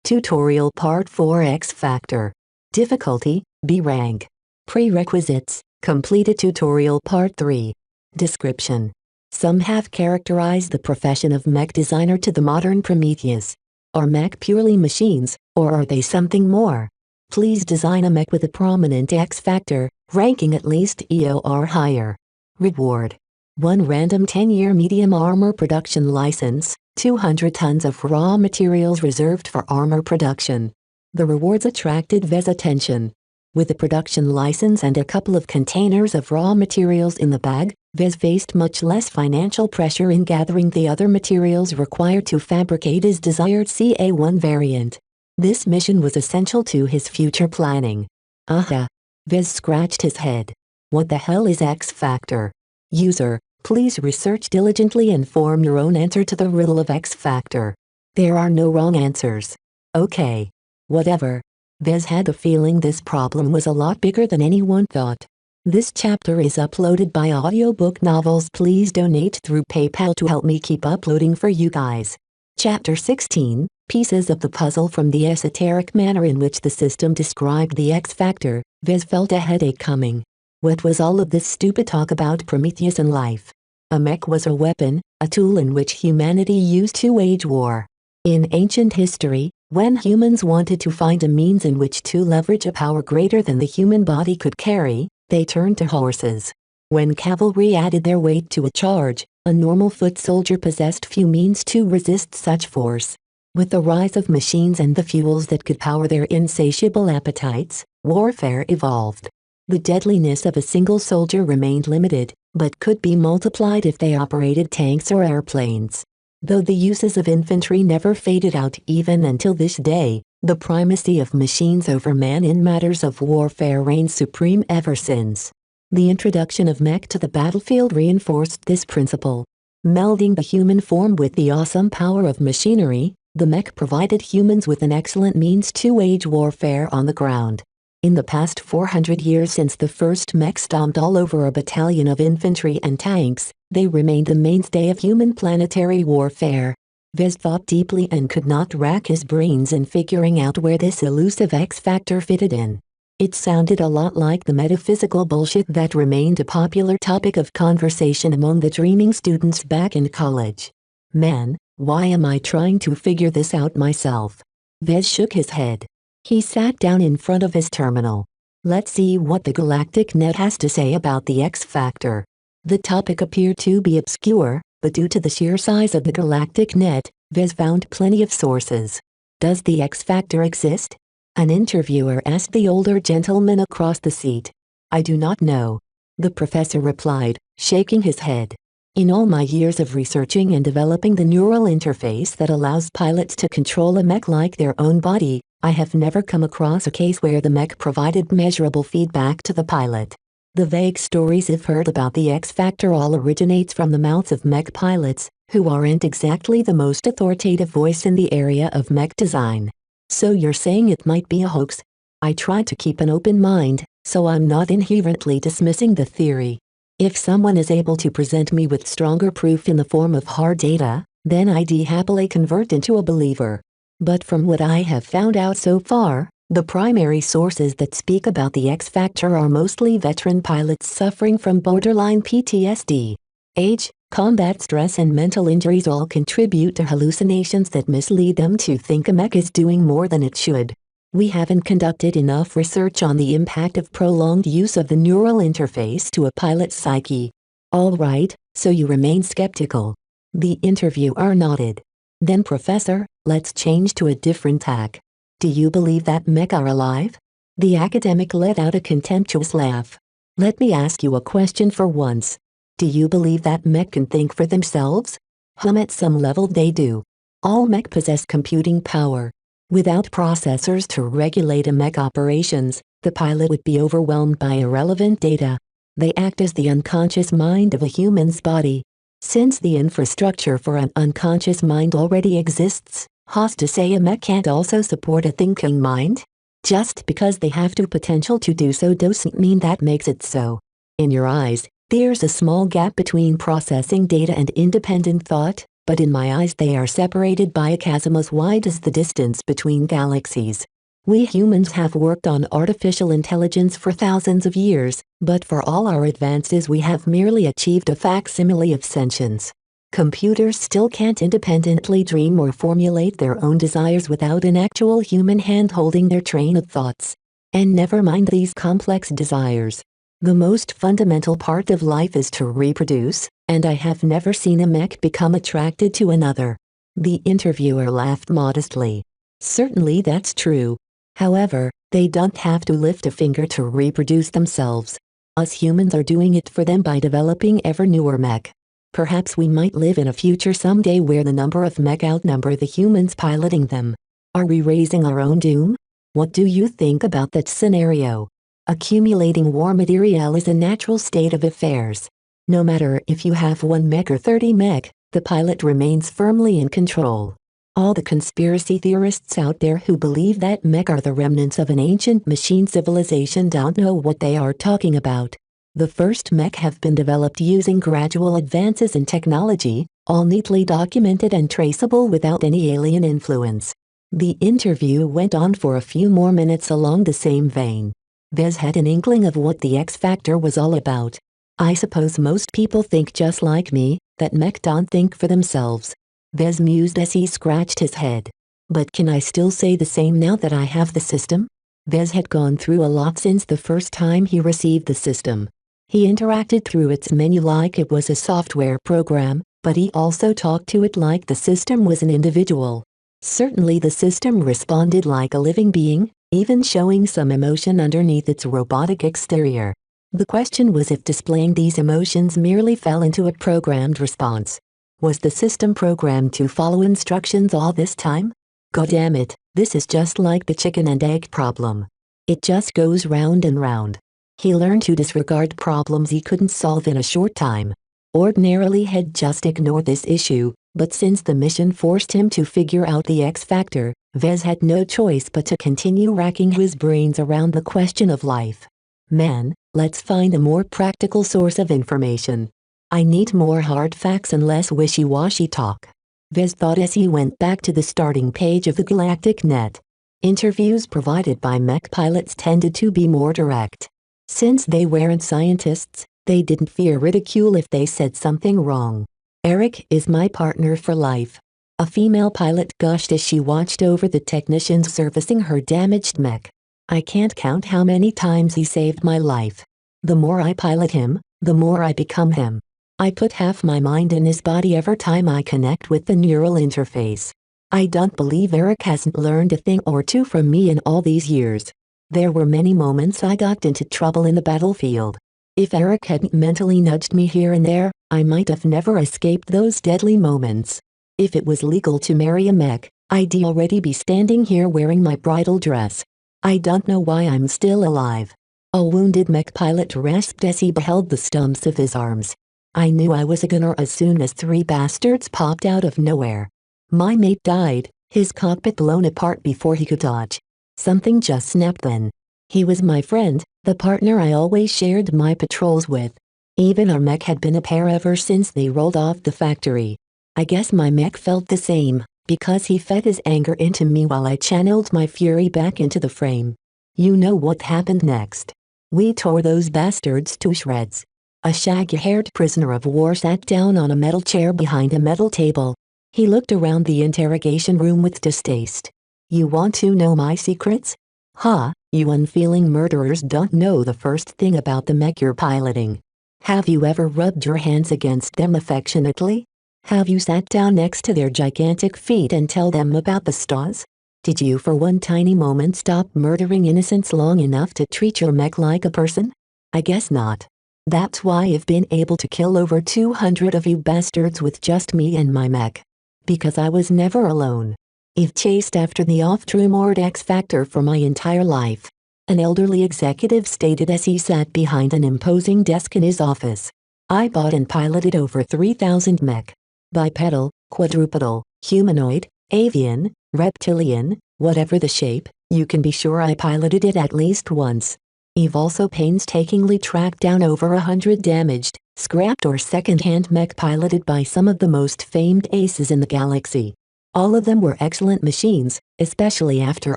Tutorial Part 4 X Factor. Difficulty, B rank. Prerequisites, completed Tutorial Part 3. Description. Some have characterized the profession of mech designer to the modern Prometheus. Are mech purely machines, or are they something more? Please design a mech with a prominent X factor, ranking at least E or higher. Reward. 1 random 10-year medium armor production license, 200 tons of raw materials reserved for armor production. The rewards attracted Vez's attention. With a production license and a couple of containers of raw materials in the bag, Vez faced much less financial pressure in gathering the other materials required to fabricate his desired CA-1 variant. This mission was essential to his future planning. Aha! Vez scratched his head. What the hell is X Factor? User, please research diligently and form your own answer to the riddle of X Factor. There are no wrong answers. Okay. Whatever. Vez had the feeling this problem was a lot bigger than anyone thought. This chapter is uploaded by Audiobook Novels. Please donate through PayPal to help me keep uploading for you guys. Chapter 16, Pieces of the Puzzle. From the esoteric manner in which the system described the X Factor, Vez felt a headache coming. What was all of this stupid talk about Prometheus and life? A mech was a weapon, a tool in which humanity used to wage war. In ancient history, when humans wanted to find a means in which to leverage a power greater than the human body could carry, they turned to horses. When cavalry added their weight to a charge, a normal foot soldier possessed few means to resist such force. With the rise of machines and the fuels that could power their insatiable appetites, warfare evolved. The deadliness of a single soldier remained limited, but could be multiplied if they operated tanks or airplanes. Though the uses of infantry never faded out even until this day, the primacy of machines over man in matters of warfare reigns supreme ever since. The introduction of mech to the battlefield reinforced this principle. Melding the human form with the awesome power of machinery, the mech provided humans with an excellent means to wage warfare on the ground. In the past 400 years since the first mech stomped all over a battalion of infantry and tanks, they remained the mainstay of human planetary warfare. Vez thought deeply and could not rack his brains in figuring out where this elusive X-factor fitted in. It sounded a lot like the metaphysical bullshit that remained a popular topic of conversation among the dreaming students back in college. Man, why am I trying to figure this out myself? Vez shook his head. He sat down in front of his terminal. Let's see what the Galactic Net has to say about the X-factor. The topic appeared to be obscure, but due to the sheer size of the Galactic Net, Vez found plenty of sources. Does the X-factor exist? An interviewer asked the older gentleman across the seat. I do not know. The professor replied, shaking his head. In all my years of researching and developing the neural interface that allows pilots to control a mech like their own body, I have never come across a case where the mech provided measurable feedback to the pilot. The vague stories I've heard about the X-factor all originates from the mouths of mech pilots, who aren't exactly the most authoritative voice in the area of mech design. So you're saying it might be a hoax? I try to keep an open mind, so I'm not inherently dismissing the theory. If someone is able to present me with stronger proof in the form of hard data, then I'd happily convert into a believer. But from what I have found out so far, the primary sources that speak about the X-factor are mostly veteran pilots suffering from borderline PTSD. Age, combat stress and mental injuries all contribute to hallucinations that mislead them to think a mech is doing more than it should. We haven't conducted enough research on the impact of prolonged use of the neural interface to a pilot's psyche. All right, so you remain skeptical. The interviewer nodded. Then Professor, let's change to a different tack. Do you believe that mech are alive? The academic let out a contemptuous laugh. Let me ask you a question for once. Do you believe that mech can think for themselves? At some level they do. All mech possess computing power. Without processors to regulate a mech operations, the pilot would be overwhelmed by irrelevant data. They act as the unconscious mind of a human's body. Since the infrastructure for an unconscious mind already exists, who's to say a mech can't also support a thinking mind? Just because they have the potential to do so doesn't mean that makes it so. In your eyes, there's a small gap between processing data and independent thought, but in my eyes they are separated by a chasm as wide as the distance between galaxies. We humans have worked on artificial intelligence for thousands of years, but for all our advances we have merely achieved a facsimile of sentience. Computers still can't independently dream or formulate their own desires without an actual human hand holding their train of thoughts. And never mind these complex desires. The most fundamental part of life is to reproduce, and I have never seen a mech become attracted to another. The interviewer laughed modestly. Certainly that's true. However, they don't have to lift a finger to reproduce themselves. Us humans are doing it for them by developing ever newer mech. Perhaps we might live in a future someday where the number of mech outnumber the humans piloting them. Are we raising our own doom? What do you think about that scenario? Accumulating war material is a natural state of affairs. No matter if you have 1 mech or 30 mech, the pilot remains firmly in control. All the conspiracy theorists out there who believe that mech are the remnants of an ancient machine civilization don't know what they are talking about. The first mech have been developed using gradual advances in technology, all neatly documented and traceable without any alien influence. The interview went on for a few more minutes along the same vein. Vez had an inkling of what the X-factor was all about. I suppose most people think just like me, that mech don't think for themselves. Vez mused as he scratched his head. But can I still say the same now that I have the system? Vez had gone through a lot since the first time he received the system. He interacted through its menu like it was a software program, but he also talked to it like the system was an individual. Certainly the system responded like a living being, even showing some emotion underneath its robotic exterior. The question was if displaying these emotions merely fell into a programmed response. Was the system programmed to follow instructions all this time? God damn it, this is just like the chicken and egg problem. It just goes round and round. He learned to disregard problems he couldn't solve in a short time. Ordinarily he'd just ignore this issue, but since the mission forced him to figure out the X factor, Vez had no choice but to continue racking his brains around the question of life. Man, let's find a more practical source of information. I need more hard facts and less wishy-washy talk. Vez thought as he went back to the starting page of the Galactic Net. Interviews provided by Mech pilots tended to be more direct. Since they weren't scientists, they didn't fear ridicule if they said something wrong. Eric is my partner for life. A female pilot gushed as she watched over the technicians servicing her damaged mech. I can't count how many times he saved my life. The more I pilot him, the more I become him. I put half my mind in his body every time I connect with the neural interface. I don't believe Eric hasn't learned a thing or two from me in all these years. There were many moments I got into trouble in the battlefield. If Eric hadn't mentally nudged me here and there, I might have never escaped those deadly moments. If it was legal to marry a mech, I'd already be standing here wearing my bridal dress. I don't know why I'm still alive. A wounded mech pilot rasped as he beheld the stumps of his arms. I knew I was a gunner as soon as 3 bastards popped out of nowhere. My mate died, his cockpit blown apart before he could dodge. Something just snapped then. He was my friend, the partner I always shared my patrols with. Even our mech had been a pair ever since they rolled off the factory. I guess my mech felt the same, because he fed his anger into me while I channeled my fury back into the frame. You know what happened next. We tore those bastards to shreds. A shaggy-haired prisoner of war sat down on a metal chair behind a metal table. He looked around the interrogation room with distaste. You want to know my secrets? Ha, you unfeeling murderers don't know the first thing about the mech you're piloting. Have you ever rubbed your hands against them affectionately? Have you sat down next to their gigantic feet and tell them about the stars? Did you for one tiny moment stop murdering innocents long enough to treat your mech like a person? I guess not. That's why I've been able to kill over 200 of you bastards with just me and my mech. Because I was never alone. I've chased after the oft-rumored X Factor for my entire life. An elderly executive stated as he sat behind an imposing desk in his office. I bought and piloted over 3,000 mech. Bipedal, quadrupedal, humanoid, avian, reptilian, whatever the shape, you can be sure I piloted it at least once. I've also painstakingly tracked down over 100 damaged, scrapped or second-hand mech piloted by some of the most famed aces in the galaxy. All of them were excellent machines, especially after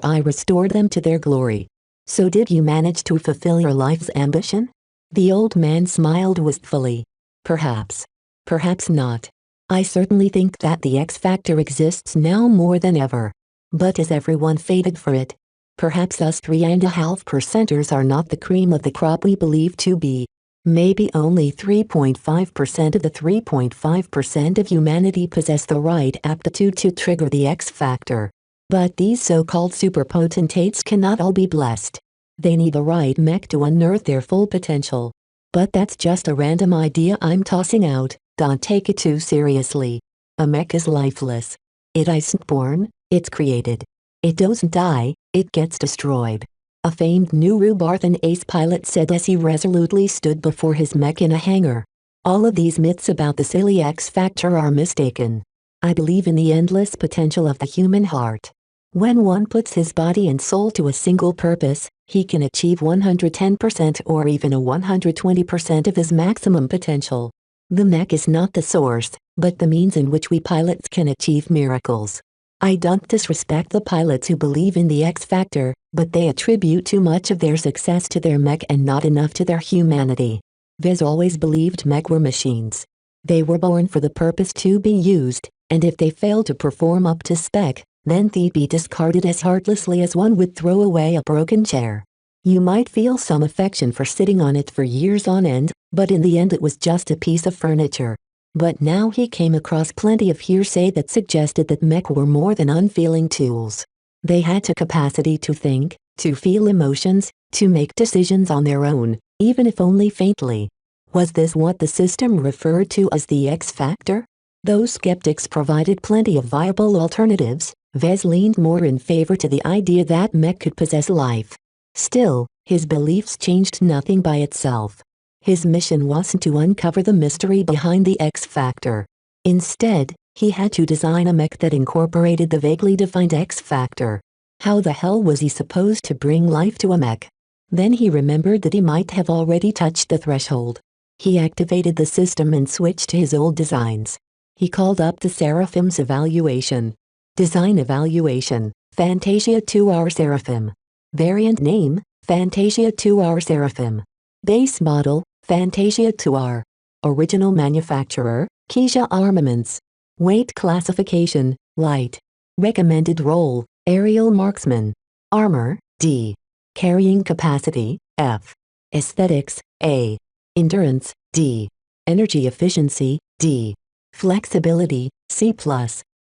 I restored them to their glory. So did you manage to fulfill your life's ambition? The old man smiled wistfully. Perhaps. Perhaps not. I certainly think that the X Factor exists now more than ever. But is everyone fated for it? Perhaps us 3.5%ers are not the cream of the crop we believe to be. Maybe only 3.5% of the 3.5% of humanity possess the right aptitude to trigger the X Factor. But these so-called superpotentates cannot all be blessed. They need the right mech to unearth their full potential. But that's just a random idea I'm tossing out, don't take it too seriously. A mech is lifeless. It isn't born, it's created. It doesn't die, it gets destroyed. A famed new Rubarthan ace pilot said as he resolutely stood before his mech in a hangar. All of these myths about the silly X Factor are mistaken. I believe in the endless potential of the human heart. When one puts his body and soul to a single purpose, he can achieve 110% or even a 120% of his maximum potential. The mech is not the source, but the means in which we pilots can achieve miracles. I don't disrespect the pilots who believe in the X Factor, but they attribute too much of their success to their mech and not enough to their humanity. Vez always believed mech were machines. They were born for the purpose to be used, and if they failed to perform up to spec, then they'd be discarded as heartlessly as one would throw away a broken chair. You might feel some affection for sitting on it for years on end, but in the end it was just a piece of furniture. But now he came across plenty of hearsay that suggested that mech were more than unfeeling tools. They had the capacity to think, to feel emotions, to make decisions on their own, even if only faintly. Was this what the system referred to as the X Factor? Though skeptics provided plenty of viable alternatives, Vez leaned more in favor to the idea that Mech could possess life. Still, his beliefs changed nothing by itself. His mission wasn't to uncover the mystery behind the X factor. Instead, he had to design a mech that incorporated the vaguely defined X factor. How the hell was he supposed to bring life to a mech? Then he remembered that he might have already touched the threshold. He activated the system and switched to his old designs. He called up the Seraphim's evaluation. Design evaluation, Fantasia 2R Seraphim. Variant name, Fantasia 2R Seraphim. Base model, Fantasia 2R. Original manufacturer, Keisha Armaments. Weight classification, light. Recommended role, aerial marksman. Armor, D. Carrying capacity, F. Aesthetics, A. Endurance, D. Energy efficiency, D. Flexibility, C+.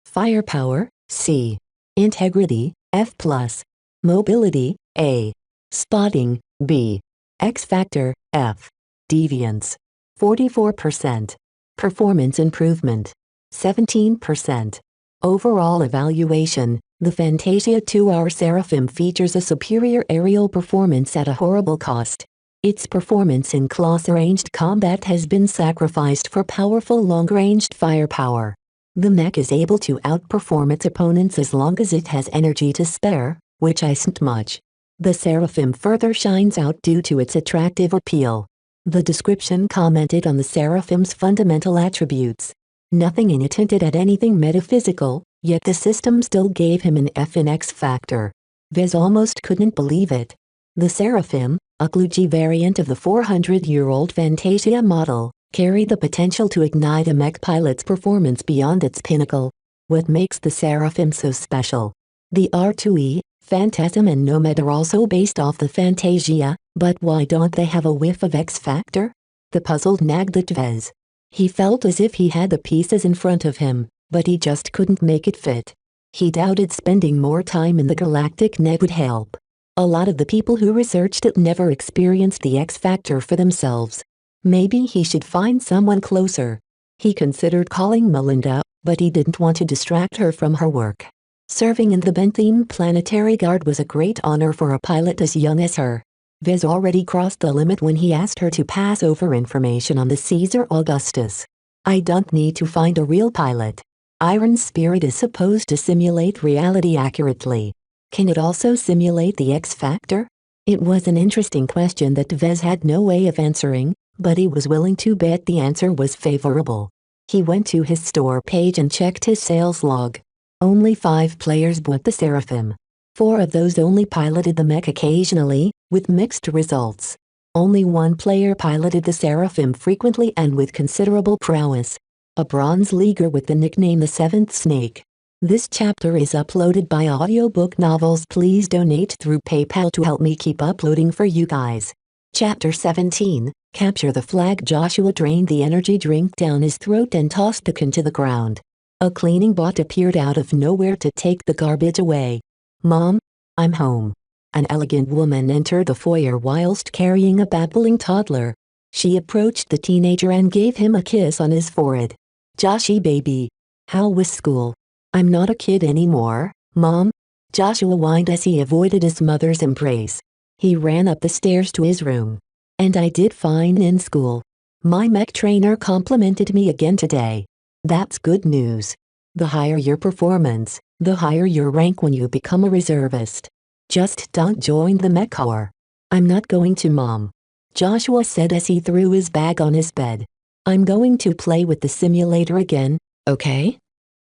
Firepower, C. Integrity, F+. Mobility, A. Spotting, B. X factor, F. Deviance, 44%. Performance improvement, 17%. Overall evaluation, the Fantasia 2R Seraphim features a superior aerial performance at a horrible cost. Its performance in close-ranged combat has been sacrificed for powerful long-ranged firepower. The mech is able to outperform its opponents as long as it has energy to spare, which isn't much. The Seraphim further shines out due to its attractive appeal. The description commented on the Seraphim's fundamental attributes. Nothing in it hinted at anything metaphysical, yet the system still gave him an F in X factor. Vez almost couldn't believe it. The Seraphim, a kludgy variant of the 400-year-old Fantasia model, carried the potential to ignite a mech pilot's performance beyond its pinnacle. What makes the Seraphim so special? The R2E, Phantasm and Nomad are also based off the Fantasia, but why don't they have a whiff of X factor? The puzzle nagged at Vez. He felt as if he had the pieces in front of him, but he just couldn't make it fit. He doubted spending more time in the galactic net would help. A lot of the people who researched it never experienced the X factor for themselves. Maybe he should find someone closer. He considered calling Melinda, but he didn't want to distract her from her work. Serving in the Bentham Planetary Guard was a great honor for a pilot as young as her. Vez already crossed the limit when he asked her to pass over information on the Caesar Augustus. I don't need to find a real pilot. Iron Spirit is supposed to simulate reality accurately. Can it also simulate the X factor? It was an interesting question that Vez had no way of answering, but he was willing to bet the answer was favorable. He went to his store page and checked his sales log. Only 5 players bought the Seraphim. 4 of those only piloted the mech occasionally, with mixed results. Only 1 player piloted the Seraphim frequently and with considerable prowess. A bronze leaguer with the nickname the Seventh Snake. This chapter is uploaded by Audiobook Novels. Please donate through PayPal to help me keep uploading for you guys. Chapter 17, Capture the Flag. Joshua drained the energy drink down his throat and tossed the can to the ground. A cleaning bot appeared out of nowhere to take the garbage away. Mom, I'm home. An elegant woman entered the foyer whilst carrying a babbling toddler. She approached the teenager and gave him a kiss on his forehead. Joshy baby. How was school? I'm not a kid anymore, Mom. Joshua whined as he avoided his mother's embrace. He ran up the stairs to his room. And I did fine in school. My mech trainer complimented me again today. That's good news. The higher your performance, the higher your rank when you become a reservist. Just don't join the mech corps. I'm not going to, Mom. Joshua said as he threw his bag on his bed. I'm going to play with the simulator again, okay?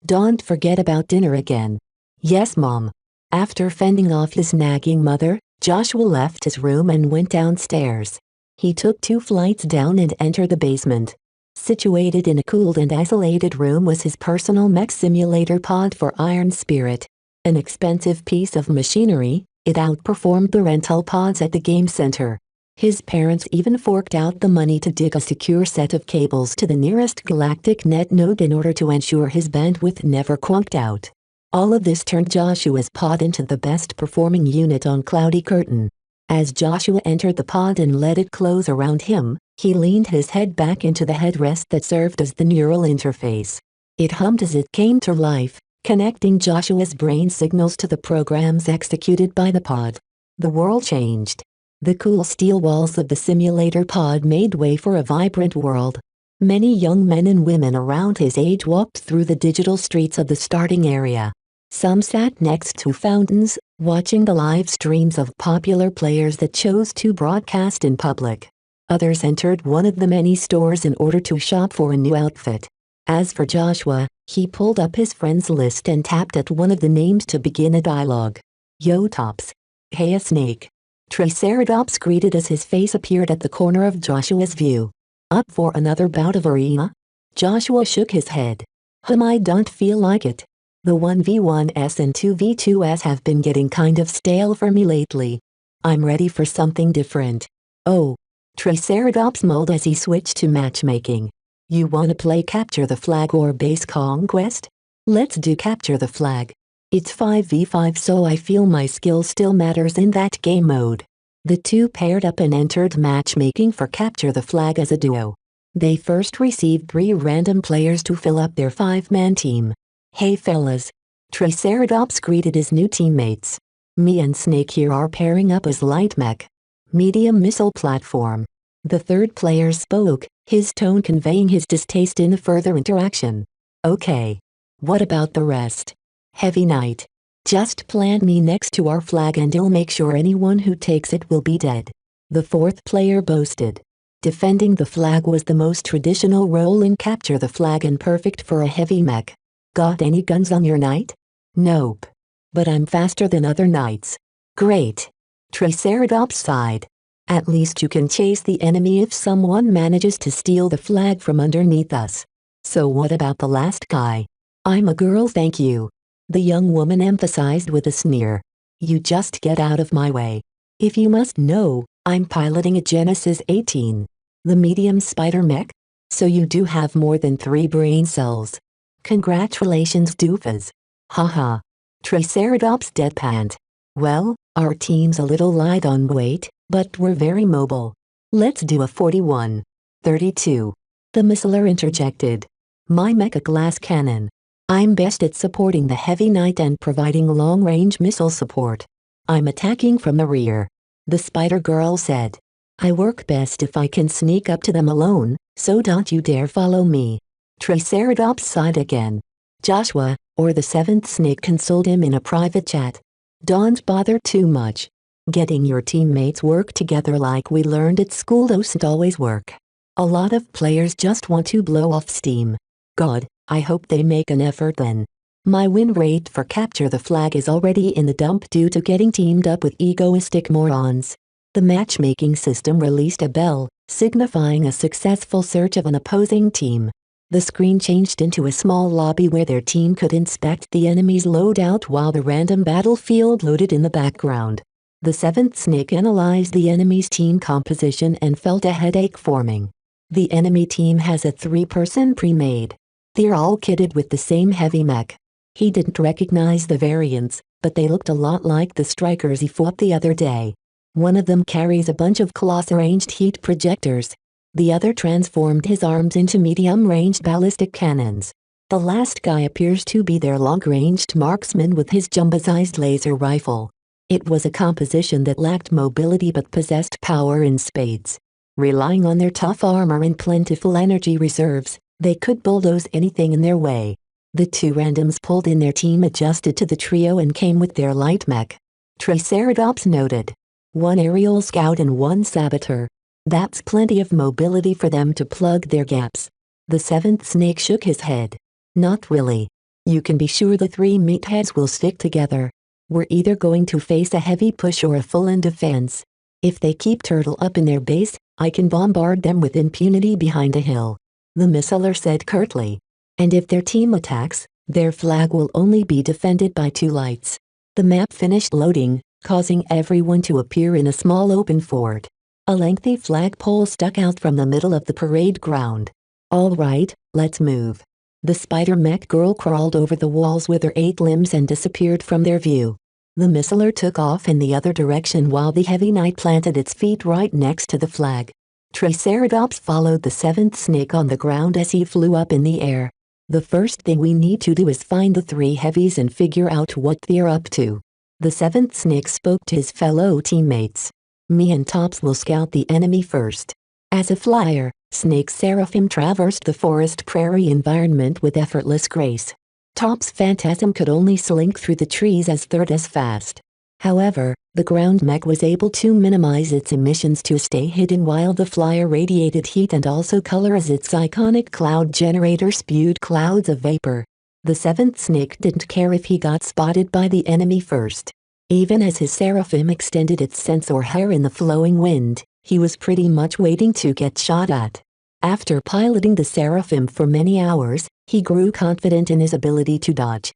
Don't forget about dinner again. Yes, Mom. After fending off his nagging mother, Joshua left his room and went downstairs. He took 2 flights down and entered the basement. Situated in a cooled and isolated room was his personal mech simulator pod for Iron Spirit. An expensive piece of machinery, it outperformed the rental pods at the game center. His parents even forked out the money to dig a secure set of cables to the nearest galactic net node in order to ensure his bandwidth never conked out. All of this turned Joshua's pod into the best performing unit on Cloudy Curtain. As Joshua entered the pod and let it close around him, he leaned his head back into the headrest that served as the neural interface. It hummed as it came to life, connecting Joshua's brain signals to the programs executed by the pod. The world changed. The cool steel walls of the simulator pod made way for a vibrant world. Many young men and women around his age walked through the digital streets of the starting area. Some sat next to fountains, watching the live streams of popular players that chose to broadcast in public. Others entered one of the many stores in order to shop for a new outfit. As for Joshua, he pulled up his friends list and tapped at one of the names to begin a dialogue. "Yo Tops. Hey a snake." Triceratops greeted as his face appeared at the corner of Joshua's view. "Up for another bout of arena?" Joshua shook his head. I don't feel like it. The 1v1s and 2v2s have been getting kind of stale for me lately. I'm ready for something different." "Oh." Triceratops mulled as he switched to matchmaking. "You wanna play Capture the Flag or Base Conquest? Let's do Capture the Flag. It's 5v5 so I feel my skill still matters in that game mode." The two paired up and entered matchmaking for Capture the Flag as a duo. They first received 3 random players to fill up their 5-man team. "Hey fellas." Triceratops greeted his new teammates. "Me and Snake here are pairing up as light mech. Medium missile platform." The third player spoke, his tone conveying his distaste in further interaction. "Okay. What about the rest? Heavy Knight. Just plant me next to our flag and I'll make sure anyone who takes it will be dead." The fourth player boasted. Defending the flag was the most traditional role in Capture the Flag and perfect for a heavy mech. "Got any guns on your knight?" "Nope. But I'm faster than other knights." "Great." Triceratops sighed. "At least you can chase the enemy if someone manages to steal the flag from underneath us." "So what about the last guy?" "I'm a girl, thank you," the young woman emphasized with a sneer. "You just get out of my way. If you must know, I'm piloting a Genesis 18. The medium spider mech? So you do have more than 3 brain cells. Congratulations doofus." "Haha." Triceratops deadpanned. "Well, our team's a little light on weight, but we're very mobile. Let's do a 41. 32. The missiler interjected. "My mecha glass cannon. I'm best at supporting the heavy knight and providing long-range missile support. I'm attacking from the rear," the spider girl said. "I work best if I can sneak up to them alone, so don't you dare follow me." Triceratops sighed again. Joshua, or the 7th snake, consoled him in a private chat. "Don't bother too much. Getting your teammates work together like we learned at school doesn't always work. A lot of players just want to blow off steam. God, I hope they make an effort then. My win rate for Capture the Flag is already in the dump due to getting teamed up with egoistic morons." The matchmaking system released a bell, signifying a successful search of an opposing team. The screen changed into a small lobby where their team could inspect the enemy's loadout while the random battlefield loaded in the background. The 7th snake analyzed the enemy's team composition and felt a headache forming. The enemy team has a 3-person pre-made. They're all kitted with the same heavy mech. He didn't recognize the variants, but they looked a lot like the strikers he fought the other day. One of them carries a bunch of close-ranged heat projectors. The other transformed his arms into medium-ranged ballistic cannons. The last guy appears to be their long-ranged marksman with his jumbo-sized laser rifle. It was a composition that lacked mobility but possessed power in spades. Relying on their tough armor and plentiful energy reserves, they could bulldoze anything in their way. The 2 randoms pulled in their team adjusted to the trio and came with their light mech. Triceratops noted. 1 aerial scout and 1 saboteur. That's plenty of mobility for them to plug their gaps. The 7th snake shook his head. "Not really. You can be sure the 3 meatheads will stick together. We're either going to face a heavy push or a full-in defense. If they keep turtle up in their base, I can bombard them with impunity behind a hill," the missiler said curtly. "And if their team attacks, their flag will only be defended by 2 lights." The map finished loading, causing everyone to appear in a small open fort. A lengthy flagpole stuck out from the middle of the parade ground. "All right, let's move." The spider mech girl crawled over the walls with her 8 limbs and disappeared from their view. The missiler took off in the other direction while the heavy knight planted its feet right next to the flag. Triceratops followed the 7th snake on the ground as he flew up in the air. The first thing we need to do is find the 3 heavies and figure out what they're up to. The 7th snake spoke to his fellow teammates. Me and Tops will scout the enemy first. As a flyer, Snake Seraphim traversed the forest prairie environment with effortless grace. Top's phantasm could only slink through the trees as third as fast. However, the ground mech was able to minimize its emissions to stay hidden while the flyer radiated heat and also color as its iconic cloud generator spewed clouds of vapor. The 7th snake didn't care if he got spotted by the enemy first. Even as his seraphim extended its sensor hair in the flowing wind, he was pretty much waiting to get shot at. After piloting the seraphim for many hours, he grew confident in his ability to dodge.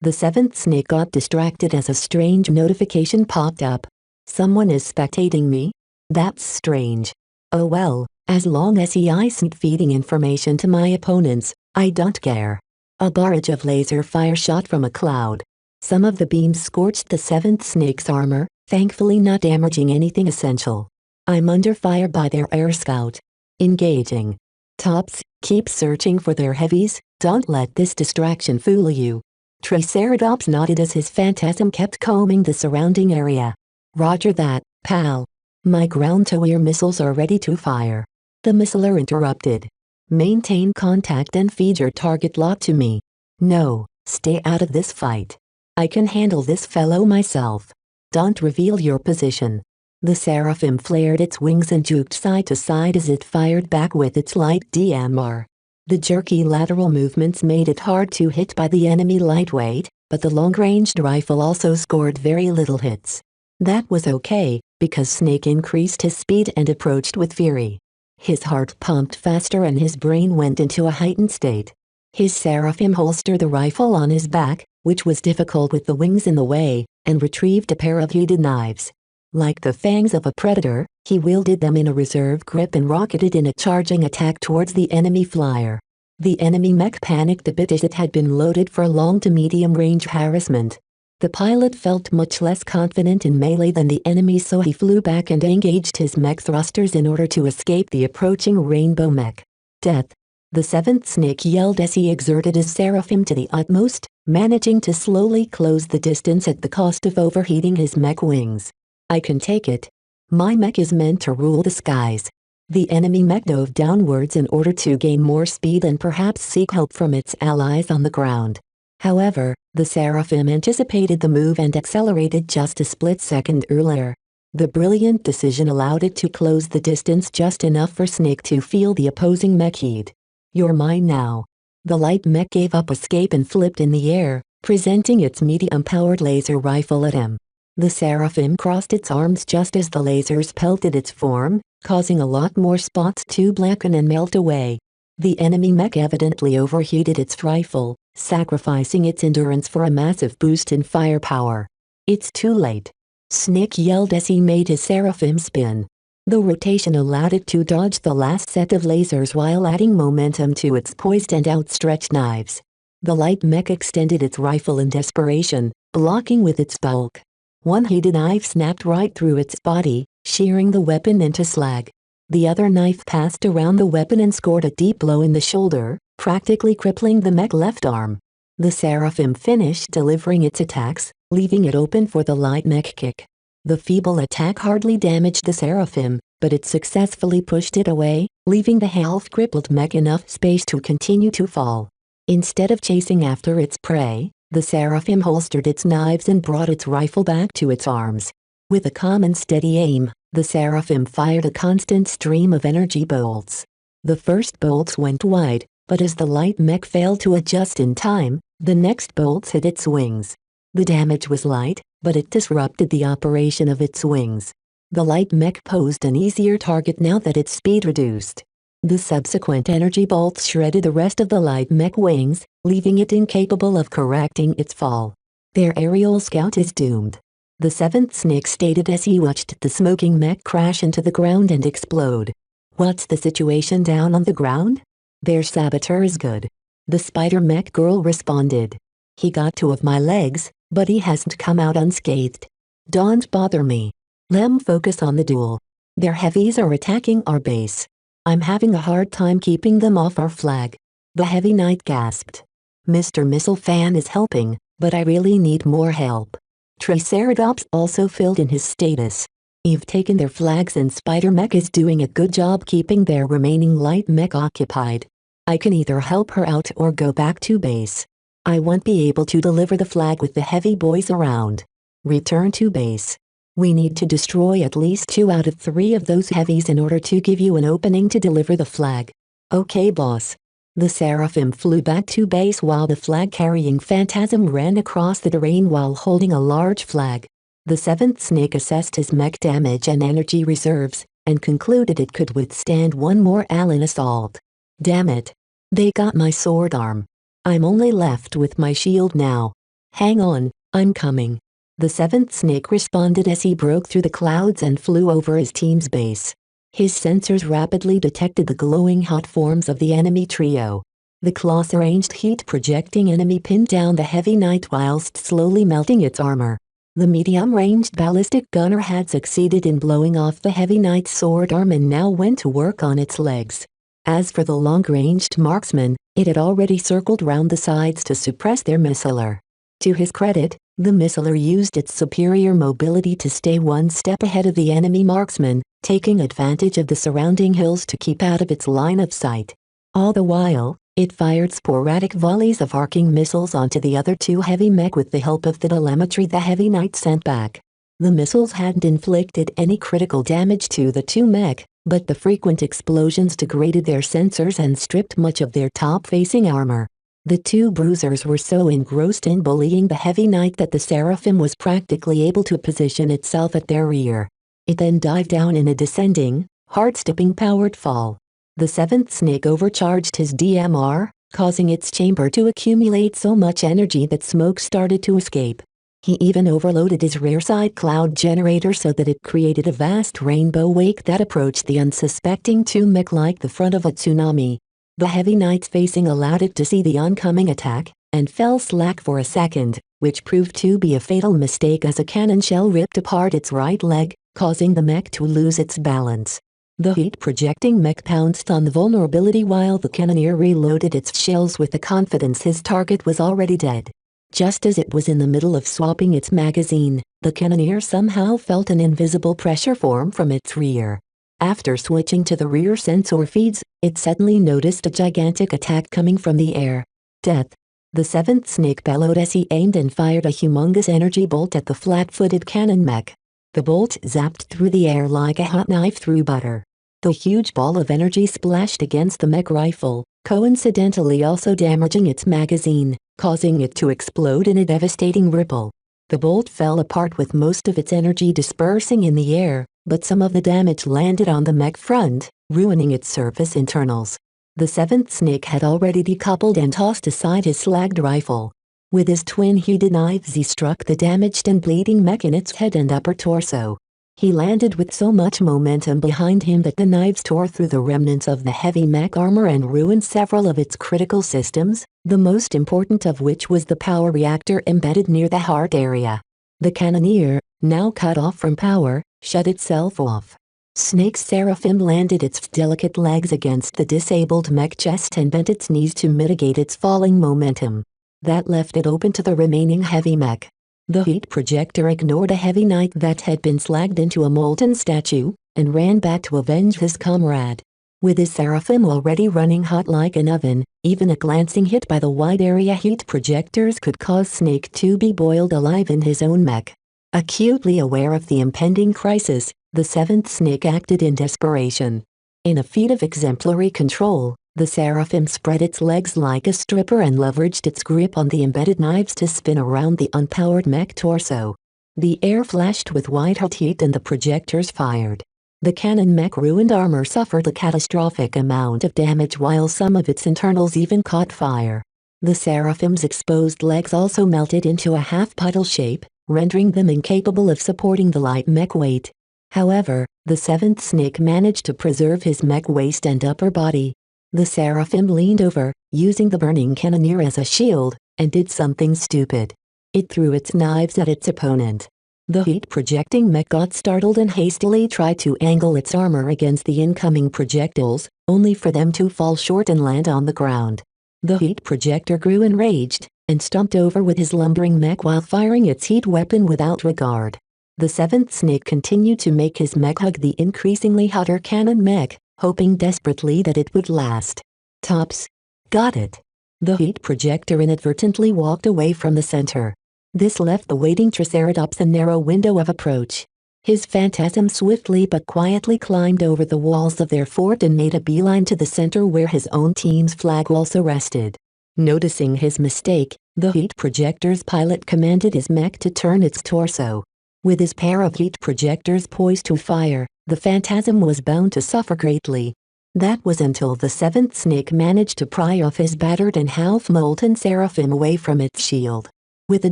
The 7th snake got distracted as a strange notification popped up. Someone is spectating me? That's strange. Oh well, as long as he isn't feeding information to my opponents, I don't care. A barrage of laser fire shot from a cloud. Some of the beams scorched the 7th snake's armor, thankfully not damaging anything essential. I'm under fire by their air scout. Engaging. Tops, keep searching for their heavies, don't let this distraction fool you. Triceratops nodded as his phantasm kept combing the surrounding area. Roger that, pal. My ground-to-air missiles are ready to fire. The missiler interrupted. Maintain contact and feed your target lock to me. No, stay out of this fight. I can handle this fellow myself. Don't reveal your position. The seraphim flared its wings and juked side to side as it fired back with its light DMR. The jerky lateral movements made it hard to hit by the enemy lightweight, but the long-ranged rifle also scored very little hits. That was okay, because Snake increased his speed and approached with fury. His heart pumped faster and his brain went into a heightened state. His seraphim holstered the rifle on his back, which was difficult with the wings in the way, and retrieved a pair of heated knives. Like the fangs of a predator, he wielded them in a reserve grip and rocketed in a charging attack towards the enemy flyer. The enemy mech panicked a bit as it had been loaded for long to medium-range harassment. The pilot felt much less confident in melee than the enemy, so he flew back and engaged his mech thrusters in order to escape the approaching rainbow mech. Death. The 7th snake yelled as he exerted his seraphim to the utmost, managing to slowly close the distance at the cost of overheating his mech wings. I can take it. My mech is meant to rule the skies. The enemy mech dove downwards in order to gain more speed and perhaps seek help from its allies on the ground. However, the seraphim anticipated the move and accelerated just a split second earlier. The brilliant decision allowed it to close the distance just enough for Snake to feel the opposing mech heat. You're mine now. The light mech gave up escape and flipped in the air, presenting its medium-powered laser rifle at him. The seraphim crossed its arms just as the lasers pelted its form, causing a lot more spots to blacken and melt away. The enemy mech evidently overheated its rifle, sacrificing its endurance for a massive boost in firepower. It's too late. Snake yelled as he made his seraphim spin. The rotation allowed it to dodge the last set of lasers while adding momentum to its poised and outstretched knives. The light mech extended its rifle in desperation, blocking with its bulk. One heated knife snapped right through its body, shearing the weapon into slag. The other knife passed around the weapon and scored a deep blow in the shoulder, practically crippling the mech left arm. The seraphim finished delivering its attacks, leaving it open for the light mech kick. The feeble attack hardly damaged the seraphim, but it successfully pushed it away, leaving the half-crippled mech enough space to continue to fall. Instead of chasing after its prey, the seraphim holstered its knives and brought its rifle back to its arms. With a calm and steady aim, the seraphim fired a constant stream of energy bolts. The first bolts went wide, but as the light mech failed to adjust in time, the next bolts hit its wings. The damage was light, but it disrupted the operation of its wings. The light mech posed an easier target now that its speed reduced. The subsequent energy bolts shredded the rest of the light mech wings, leaving it incapable of correcting its fall. Their aerial scout is doomed. The 7th snake stated as he watched the smoking mech crash into the ground and explode. What's the situation down on the ground? Their saboteur is good. The spider mech girl responded. He got 2 of my legs, but he hasn't come out unscathed. Don't bother me. Lem focus on the duel. Their heavies are attacking our base. I'm having a hard time keeping them off our flag. The heavy knight gasped. Mr. Missile Fan is helping, but I really need more help. Triceratops also filled in his status. You've taken their flags and Spider Mech is doing a good job keeping their remaining light mech occupied. I can either help her out or go back to base. I won't be able to deliver the flag with the heavy boys around. Return to base. We need to destroy at least 2 out of 3 of those heavies in order to give you an opening to deliver the flag. Okay, boss. The Seraphim flew back to base while the flag-carrying Phantasm ran across the terrain while holding a large flag. The 7th Snake assessed his mech damage and energy reserves, and concluded it could withstand one more Alien assault. Damn it. They got my sword arm. I'm only left with my shield now. Hang on, I'm coming. The 7th Snake responded as he broke through the clouds and flew over his team's base. His sensors rapidly detected the glowing hot forms of the enemy trio. The close-ranged heat-projecting enemy pinned down the heavy knight whilst slowly melting its armor. The medium-ranged ballistic gunner had succeeded in blowing off the heavy knight's sword arm and now went to work on its legs. As for the long-ranged marksman, it had already circled round the sides to suppress their missiler. To his credit, the missiler used its superior mobility to stay one step ahead of the enemy marksman, taking advantage of the surrounding hills to keep out of its line of sight. All the while, it fired sporadic volleys of arcing missiles onto the other 2 heavy mech with the help of the telemetry the heavy knight sent back. The missiles hadn't inflicted any critical damage to the 2 mech, but the frequent explosions degraded their sensors and stripped much of their top-facing armor. The 2 bruisers were so engrossed in bullying the heavy knight that the Seraphim was practically able to position itself at their rear. It then dived down in a descending, hard-stepping powered fall. The 7th Snake overcharged his DMR, causing its chamber to accumulate so much energy that smoke started to escape. He even overloaded his rear-side cloud generator so that it created a vast rainbow wake that approached the unsuspecting 2 mech like the front of a tsunami. The heavy knight's facing allowed it to see the oncoming attack, and fell slack for a second, which proved to be a fatal mistake as a cannon shell ripped apart its right leg, causing the mech to lose its balance. The heat-projecting mech pounced on the vulnerability while the cannoneer reloaded its shells with the confidence his target was already dead. Just as it was in the middle of swapping its magazine, the cannoneer somehow felt an invisible pressure form from its rear. After switching to the rear sensor feeds, it suddenly noticed a gigantic attack coming from the air. Death. The 7th Snake bellowed as he aimed and fired a humongous energy bolt at the flat-footed cannon mech. The bolt zapped through the air like a hot knife through butter. The huge ball of energy splashed against the mech rifle, coincidentally also damaging its magazine, causing it to explode in a devastating ripple. The bolt fell apart with most of its energy dispersing in the air, but some of the damage landed on the mech front, ruining its surface internals. The 7th Snake had already decoupled and tossed aside his slagged rifle. With his twin-heated knives he struck the damaged and bleeding mech in its head and upper torso. He landed with so much momentum behind him that the knives tore through the remnants of the heavy mech armor and ruined several of its critical systems, the most important of which was the power reactor embedded near the heart area. The cannoneer, now cut off from power, shut itself off. Snake's Seraphim landed its delicate legs against the disabled mech chest and bent its knees to mitigate its falling momentum. That left it open to the remaining heavy mech. The heat projector ignored a heavy knight that had been slagged into a molten statue, and ran back to avenge his comrade. With his Seraphim already running hot like an oven, even a glancing hit by the wide-area heat projectors could cause Snake to be boiled alive in his own mech. Acutely aware of the impending crisis, the 7th Snake acted in desperation. In a feat of exemplary control, the Seraphim spread its legs like a stripper and leveraged its grip on the embedded knives to spin around the unpowered mech torso. The air flashed with white-hot heat and the projectors fired. The cannon mech ruined armor suffered a catastrophic amount of damage while some of its internals even caught fire. The Seraphim's exposed legs also melted into a half-puddle shape, rendering them incapable of supporting the light mech weight. However, the 7th Snake managed to preserve his mech waist and upper body. The Seraphim leaned over, using the burning cannoneer as a shield, and did something stupid. It threw its knives at its opponent. The heat-projecting mech got startled and hastily tried to angle its armor against the incoming projectiles, only for them to fall short and land on the ground. The heat projector grew enraged, and stomped over with his lumbering mech while firing its heat weapon without regard. The seventh snake continued to make his mech hug the increasingly hotter cannon mech, hoping desperately that it would last. Tops. Got it. The heat projector inadvertently walked away from the center. This left the waiting Triceratops a narrow window of approach. His phantasm swiftly but quietly climbed over the walls of their fort and made a beeline to the center where his own team's flag also rested. Noticing his mistake, the heat projector's pilot commanded his mech to turn its torso. With his pair of heat projectors poised to fire, the phantasm was bound to suffer greatly. That was until the seventh snake managed to pry off his battered and half-molten seraphim away from its shield. With a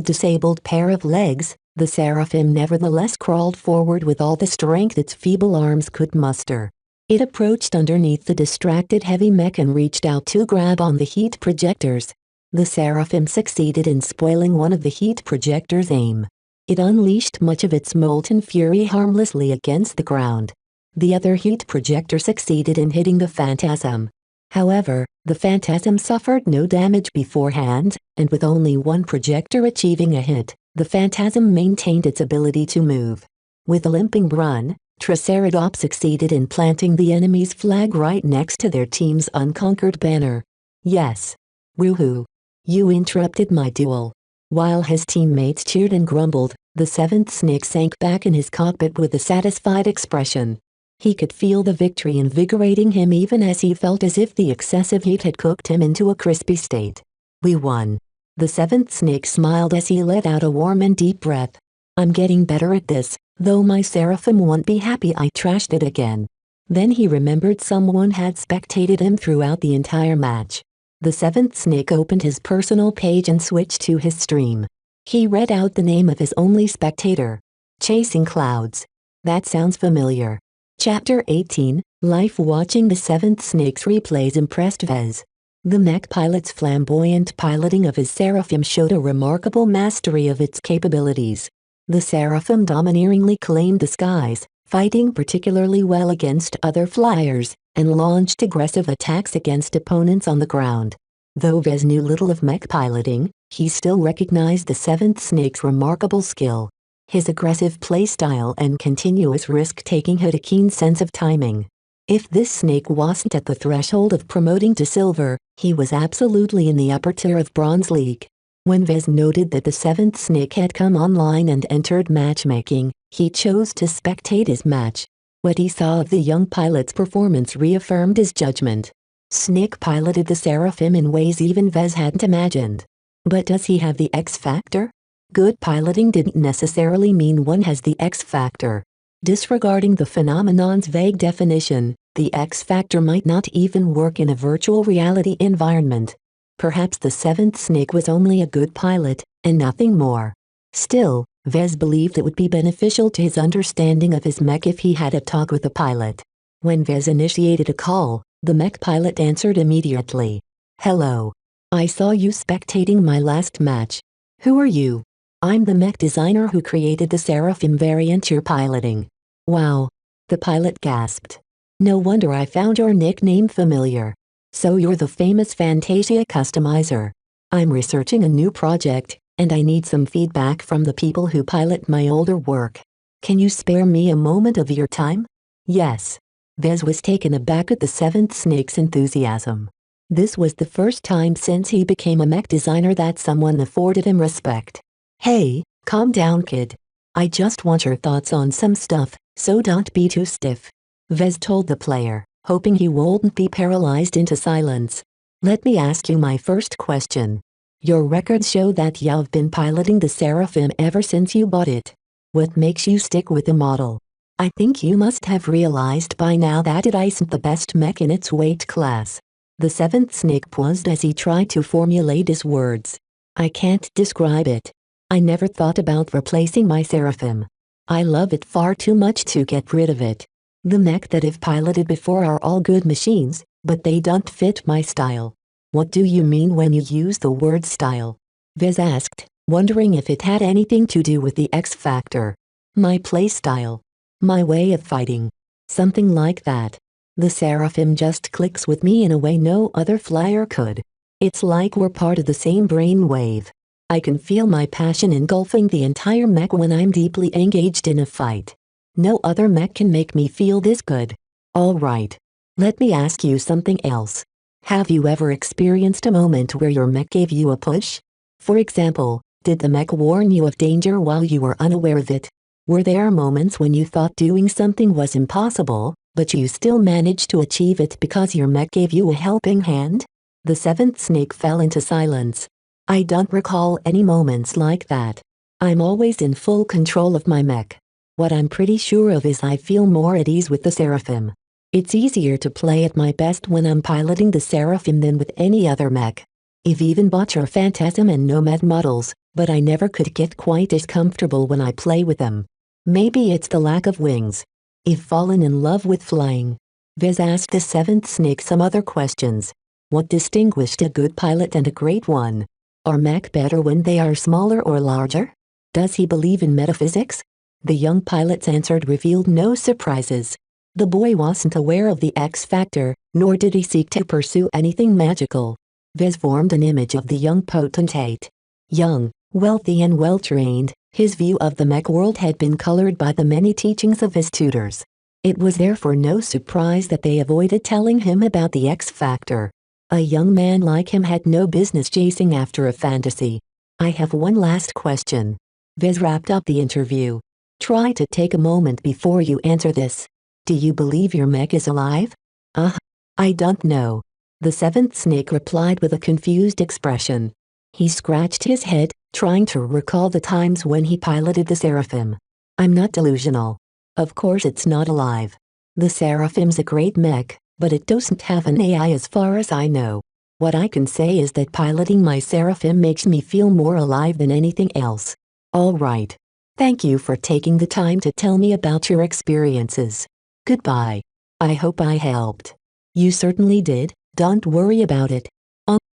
disabled pair of legs, the seraphim nevertheless crawled forward with all the strength its feeble arms could muster. It approached underneath the distracted heavy mech and reached out to grab on the heat projectors. The seraphim succeeded in spoiling one of the heat projector's aim. It unleashed much of its molten fury harmlessly against the ground. The other heat projector succeeded in hitting the phantasm. However, the phantasm suffered no damage beforehand, and with only one projector achieving a hit, the phantasm maintained its ability to move. With a limping run, Triceratops succeeded in planting the enemy's flag right next to their team's unconquered banner. Yes. Woohoo. You interrupted my duel. While his teammates cheered and grumbled, the seventh snake sank back in his cockpit with a satisfied expression. He could feel the victory invigorating him even as he felt as if the excessive heat had cooked him into a crispy state. We won. The seventh snake smiled as he let out a warm and deep breath. I'm getting better at this, though my seraphim won't be happy I trashed it again. Then he remembered someone had spectated him throughout the entire match. The seventh snake opened his personal page and switched to his stream. He read out the name of his only spectator. Chasing Clouds. That sounds familiar. Chapter 18, Life watching the seventh snake's replays impressed Vez. The mech pilot's flamboyant piloting of his seraphim showed a remarkable mastery of its capabilities. The seraphim domineeringly claimed the skies, fighting particularly well against other flyers, and launched aggressive attacks against opponents on the ground. Though Vez knew little of mech piloting, he still recognized the seventh snake's remarkable skill. His aggressive playstyle and continuous risk-taking had a keen sense of timing. If this snake wasn't at the threshold of promoting to silver, he was absolutely in the upper tier of Bronze League. When Vez noted that the seventh snake had come online and entered matchmaking, he chose to spectate his match. What he saw of the young pilot's performance reaffirmed his judgment. Snake piloted the seraphim in ways even Vez hadn't imagined. But does he have the X factor? Good piloting didn't necessarily mean one has the X factor. Disregarding the phenomenon's vague definition, the X factor might not even work in a virtual reality environment. Perhaps the seventh snake was only a good pilot, and nothing more. Still, Vez believed it would be beneficial to his understanding of his mech if he had a talk with the pilot. When Vez initiated a call, the mech pilot answered immediately. Hello. I saw you spectating my last match. Who are you? I'm the mech designer who created the Seraphim variant you're piloting. Wow. The pilot gasped. No wonder I found your nickname familiar. So you're the famous Fantasia customizer. I'm researching a new project, and I need some feedback from the people who pilot my older work. Can you spare me a moment of your time? Yes. Vez was taken aback at the seventh snake's enthusiasm. This was the first time since he became a mech designer that someone afforded him respect. Hey, calm down kid. I just want your thoughts on some stuff, so don't be too stiff. Vez told the player, hoping he wouldn't be paralyzed into silence. Let me ask you my first question. Your records show that you've been piloting the Seraphim ever since you bought it. What makes you stick with the model? I think you must have realized by now that it isn't the best mech in its weight class. The seventh snake paused as he tried to formulate his words. I can't describe it. I never thought about replacing my Seraphim. I love it far too much to get rid of it. The mech that I've piloted before are all good machines, but they don't fit my style. What do you mean when you use the word style? Vez asked, wondering if it had anything to do with the X factor. My play style. My way of fighting. Something like that. The Seraphim just clicks with me in a way no other flyer could. It's like we're part of the same brain wave. I can feel my passion engulfing the entire mech when I'm deeply engaged in a fight. No other mech can make me feel this good. Alright. Let me ask you something else. Have you ever experienced a moment where your mech gave you a push? For example, did the mech warn you of danger while you were unaware of it? Were there moments when you thought doing something was impossible, but you still managed to achieve it because your mech gave you a helping hand? The seventh snake fell into silence. I don't recall any moments like that. I'm always in full control of my mech. What I'm pretty sure of is I feel more at ease with the Seraphim. It's easier to play at my best when I'm piloting the Seraphim than with any other mech. I've even bought your Phantasm and Nomad models, but I never could get quite as comfortable when I play with them. Maybe it's the lack of wings. I've fallen in love with flying. Vez asked the seventh snake some other questions. What distinguished a good pilot and a great one? Are mech better when they are smaller or larger? Does he believe in metaphysics? The young pilot's answer revealed no surprises. The boy wasn't aware of the X factor, nor did he seek to pursue anything magical. Vez formed an image of the young potentate. Young, wealthy and well-trained, his view of the mech world had been colored by the many teachings of his tutors. It was therefore no surprise that they avoided telling him about the X factor. A young man like him had no business chasing after a fantasy. I have one last question. Vez wrapped up the interview. Try to take a moment before you answer this. Do you believe your mech is alive? I don't know. The seventh snake replied with a confused expression. He scratched his head, trying to recall the times when he piloted the Seraphim. I'm not delusional. Of course it's not alive. The Seraphim's a great mech, but it doesn't have an AI as far as I know. What I can say is that piloting my Seraphim makes me feel more alive than anything else. Alright. Thank you for taking the time to tell me about your experiences. Goodbye. I hope I helped. You certainly did, don't worry about it.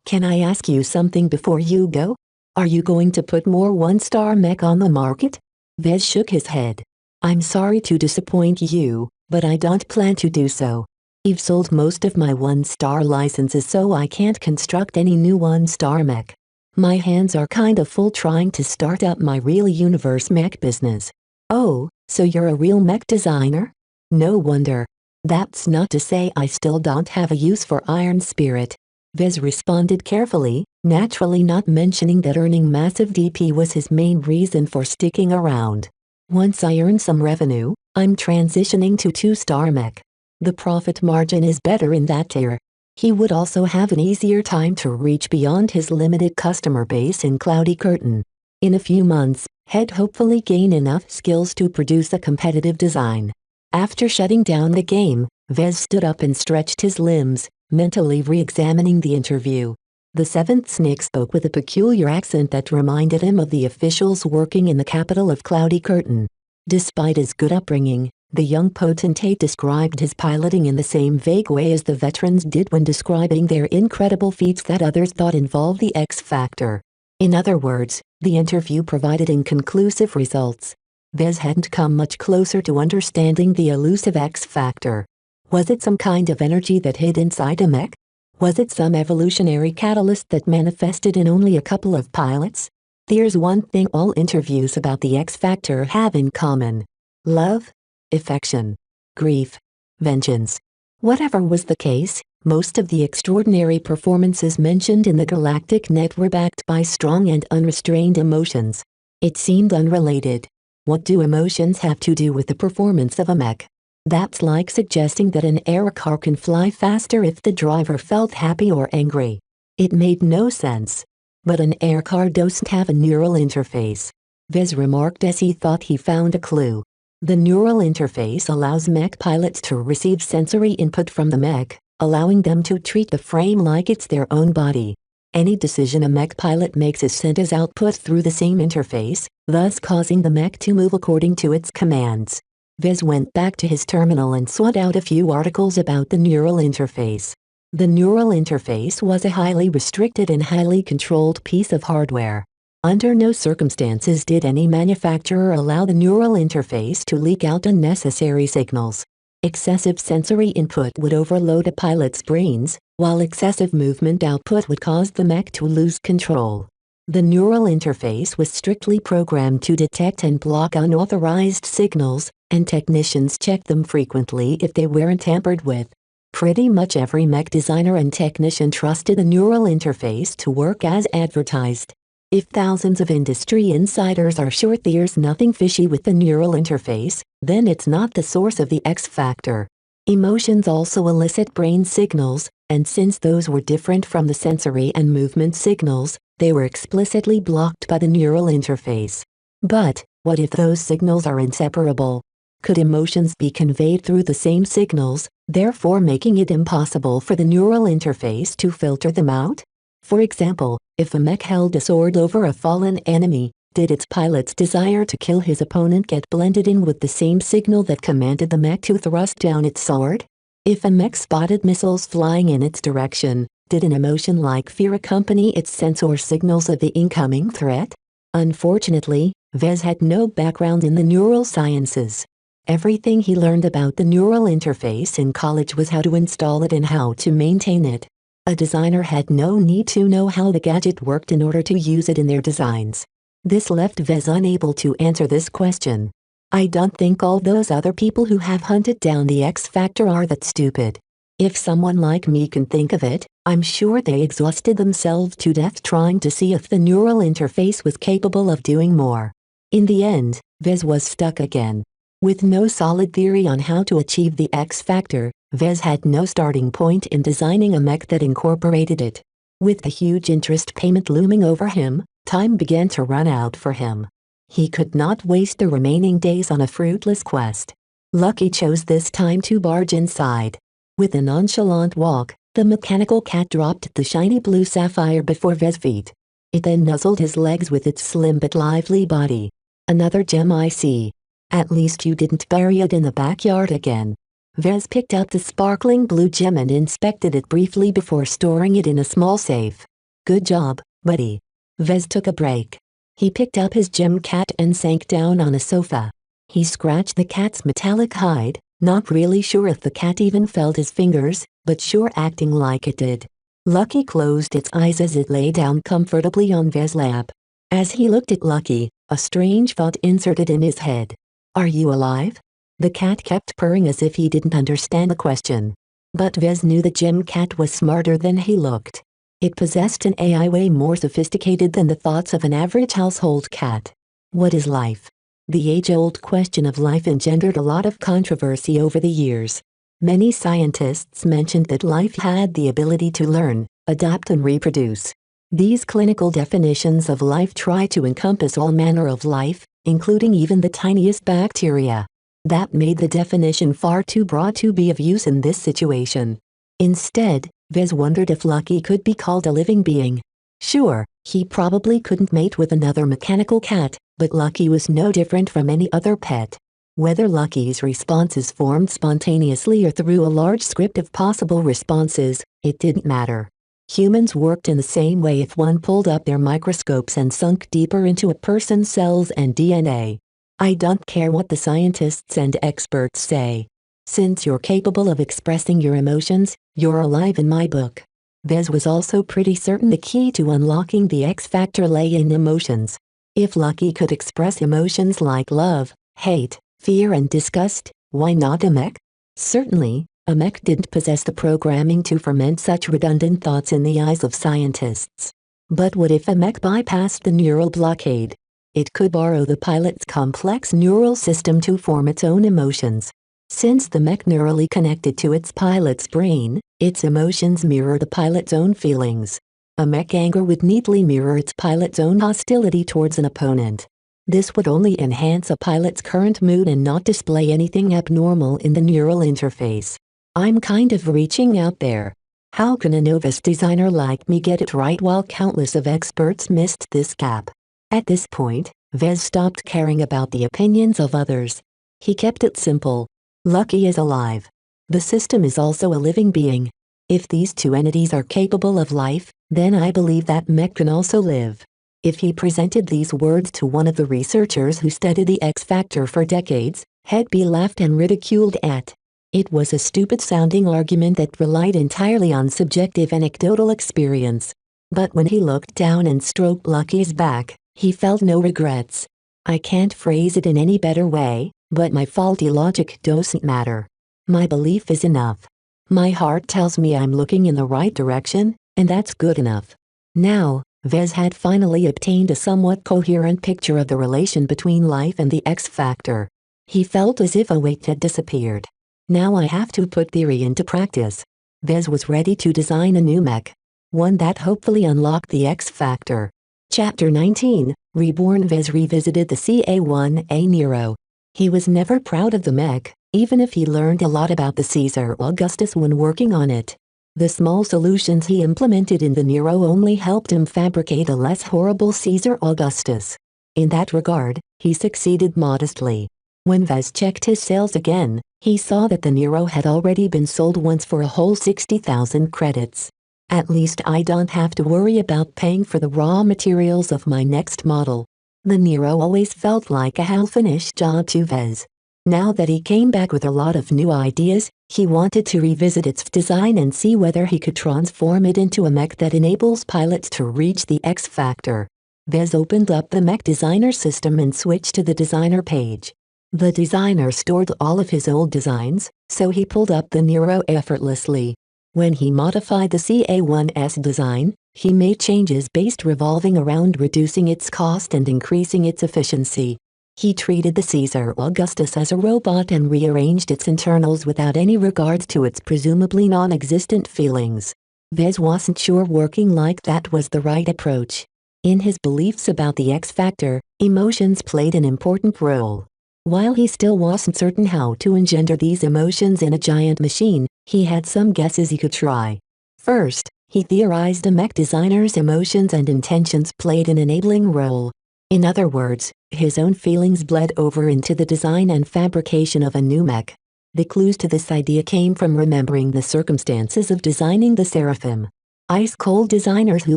Can I ask you something before you go? Are you going to put more one-star mech on the market? Vez shook his head. I'm sorry to disappoint you, but I don't plan to do so. I've sold most of my one-star licenses, so I can't construct any new one-star mech. My hands are kind of full trying to start up my real universe mech business. Oh, so you're a real mech designer? No wonder. That's not to say I still don't have a use for Iron Spirit. Vez responded carefully, naturally not mentioning that earning massive DP was his main reason for sticking around. Once I earn some revenue, I'm transitioning to 2-star mech. The profit margin is better in that tier. He would also have an easier time to reach beyond his limited customer base in Cloudy Curtain. In a few months, he'd hopefully gain enough skills to produce a competitive design. After shutting down the game, Vez stood up and stretched his limbs, mentally re-examining the interview. The seventh snake spoke with a peculiar accent that reminded him of the officials working in the capital of Cloudy Curtain. Despite his good upbringing, the young potentate described his piloting in the same vague way as the veterans did when describing their incredible feats that others thought involved the X factor. In other words, the interview provided inconclusive results. Vez hadn't come much closer to understanding the elusive X factor. Was it some kind of energy that hid inside a mech? Was it some evolutionary catalyst that manifested in only a couple of pilots? There's one thing all interviews about the X factor have in common. Love, affection, grief, vengeance. Whatever was the case, most of the extraordinary performances mentioned in the Galactic Net were backed by strong and unrestrained emotions. It seemed unrelated. What do emotions have to do with the performance of a mech? That's like suggesting that an air car can fly faster if the driver felt happy or angry. It made no sense. But an air car doesn't have a neural interface. Vez remarked as he thought he found a clue. The neural interface allows mech pilots to receive sensory input from the mech, allowing them to treat the frame like it's their own body. Any decision a mech pilot makes is sent as output through the same interface, thus causing the mech to move according to its commands. Vez went back to his terminal and sought out a few articles about the neural interface. The neural interface was a highly restricted and highly controlled piece of hardware. Under no circumstances did any manufacturer allow the neural interface to leak out unnecessary signals. Excessive sensory input would overload a pilot's brains, while excessive movement output would cause the mech to lose control. The neural interface was strictly programmed to detect and block unauthorized signals, and technicians checked them frequently if they weren't tampered with. Pretty much every mech designer and technician trusted the neural interface to work as advertised. If thousands of industry insiders are sure there's nothing fishy with the neural interface, then it's not the source of the X factor. Emotions also elicit brain signals, and since those were different from the sensory and movement signals, they were explicitly blocked by the neural interface. But, what if those signals are inseparable? Could emotions be conveyed through the same signals, therefore making it impossible for the neural interface to filter them out? For example, if a mech held a sword over a fallen enemy, did its pilot's desire to kill his opponent get blended in with the same signal that commanded the mech to thrust down its sword? If a mech spotted missiles flying in its direction, did an emotion like fear accompany its sensor signals of the incoming threat? Unfortunately, Vez had no background in the neural sciences. Everything he learned about the neural interface in college was how to install it and how to maintain it. A designer had no need to know how the gadget worked in order to use it in their designs. This left Vez unable to answer this question. I don't think all those other people who have hunted down the X factor are that stupid. If someone like me can think of it, I'm sure they exhausted themselves to death trying to see if the neural interface was capable of doing more. In the end, Vez was stuck again. With no solid theory on how to achieve the X factor, Vez had no starting point in designing a mech that incorporated it. With a huge interest payment looming over him, time began to run out for him. He could not waste the remaining days on a fruitless quest. Lucky chose this time to barge inside. With a nonchalant walk, the mechanical cat dropped the shiny blue sapphire before Vez's feet. It then nuzzled his legs with its slim but lively body. Another gem I see. At least you didn't bury it in the backyard again. Vez picked up the sparkling blue gem and inspected it briefly before storing it in a small safe. Good job, buddy. Vez took a break. He picked up his gem cat and sank down on a sofa. He scratched the cat's metallic hide, not really sure if the cat even felt his fingers, but sure acting like it did. Lucky closed its eyes as it lay down comfortably on Vez's lap. As he looked at Lucky, a strange thought inserted in his head. Are you alive? The cat kept purring as if he didn't understand the question. But Vez knew the gem cat was smarter than he looked. It possessed an AI way more sophisticated than the thoughts of an average household cat. What is life? The age-old question of life engendered a lot of controversy over the years. Many scientists mentioned that life had the ability to learn, adapt and reproduce. These clinical definitions of life try to encompass all manner of life, including even the tiniest bacteria. That made the definition far too broad to be of use in this situation. Instead, Vez wondered if Lucky could be called a living being. Sure, he probably couldn't mate with another mechanical cat, but Lucky was no different from any other pet. Whether Lucky's responses formed spontaneously or through a large script of possible responses, it didn't matter. Humans worked in the same way if one pulled up their microscopes and sunk deeper into a person's cells and DNA. I don't care what the scientists and experts say. Since you're capable of expressing your emotions, you're alive in my book. Vez was also pretty certain the key to unlocking the X factor lay in emotions. If Lucky could express emotions like love, hate, fear and disgust, why not a mech? Certainly, a mech didn't possess the programming to ferment such redundant thoughts in the eyes of scientists. But what if a mech bypassed the neural blockade? It could borrow the pilot's complex neural system to form its own emotions. Since the mech neurally connected to its pilot's brain, its emotions mirror the pilot's own feelings. A mech anger would neatly mirror its pilot's own hostility towards an opponent. This would only enhance a pilot's current mood and not display anything abnormal in the neural interface. I'm kind of reaching out there. How can a novice designer like me get it right while countless of experts missed this gap? At this point, Vez stopped caring about the opinions of others. He kept it simple. Lucky is alive. The system is also a living being. If these two entities are capable of life, then I believe that mech can also live. If he presented these words to one of the researchers who studied the X factor for decades, he'd be laughed and ridiculed at. It was a stupid-sounding argument that relied entirely on subjective anecdotal experience. But when he looked down and stroked Lucky's back, he felt no regrets. I can't phrase it in any better way, but my faulty logic doesn't matter. My belief is enough. My heart tells me I'm looking in the right direction, and that's good enough. Now, Vez had finally obtained a somewhat coherent picture of the relation between life and the X factor. He felt as if a weight had disappeared. Now I have to put theory into practice. Vez was ready to design a new mech. One that hopefully unlocked the X factor. Chapter 19, Reborn. Vez revisited the CA-1A Nero. He was never proud of the mech, even if he learned a lot about the Caesar Augustus when working on it. The small solutions he implemented in the Nero only helped him fabricate a less horrible Caesar Augustus. In that regard, he succeeded modestly. When Vez checked his sales again, he saw that the Nero had already been sold once for a whole 60,000 credits. At least I don't have to worry about paying for the raw materials of my next model. The Nero always felt like a half-finished job to Vez. Now that he came back with a lot of new ideas, he wanted to revisit its design and see whether he could transform it into a mech that enables pilots to reach the X factor. Vez opened up the mech designer system and switched to the designer page. The designer stored all of his old designs, so he pulled up the Nero effortlessly. When he modified the CA-1S design, he made changes based revolving around reducing its cost and increasing its efficiency. He treated the Caesar Augustus as a robot and rearranged its internals without any regard to its presumably non-existent feelings. Vez wasn't sure working like that was the right approach. In his beliefs about the X factor, emotions played an important role. While he still wasn't certain how to engender these emotions in a giant machine, he had some guesses he could try. First, he theorized a mech designer's emotions and intentions played an enabling role. In other words, his own feelings bled over into the design and fabrication of a new mech. The clues to this idea came from remembering the circumstances of designing the Seraphim. Ice-cold designers who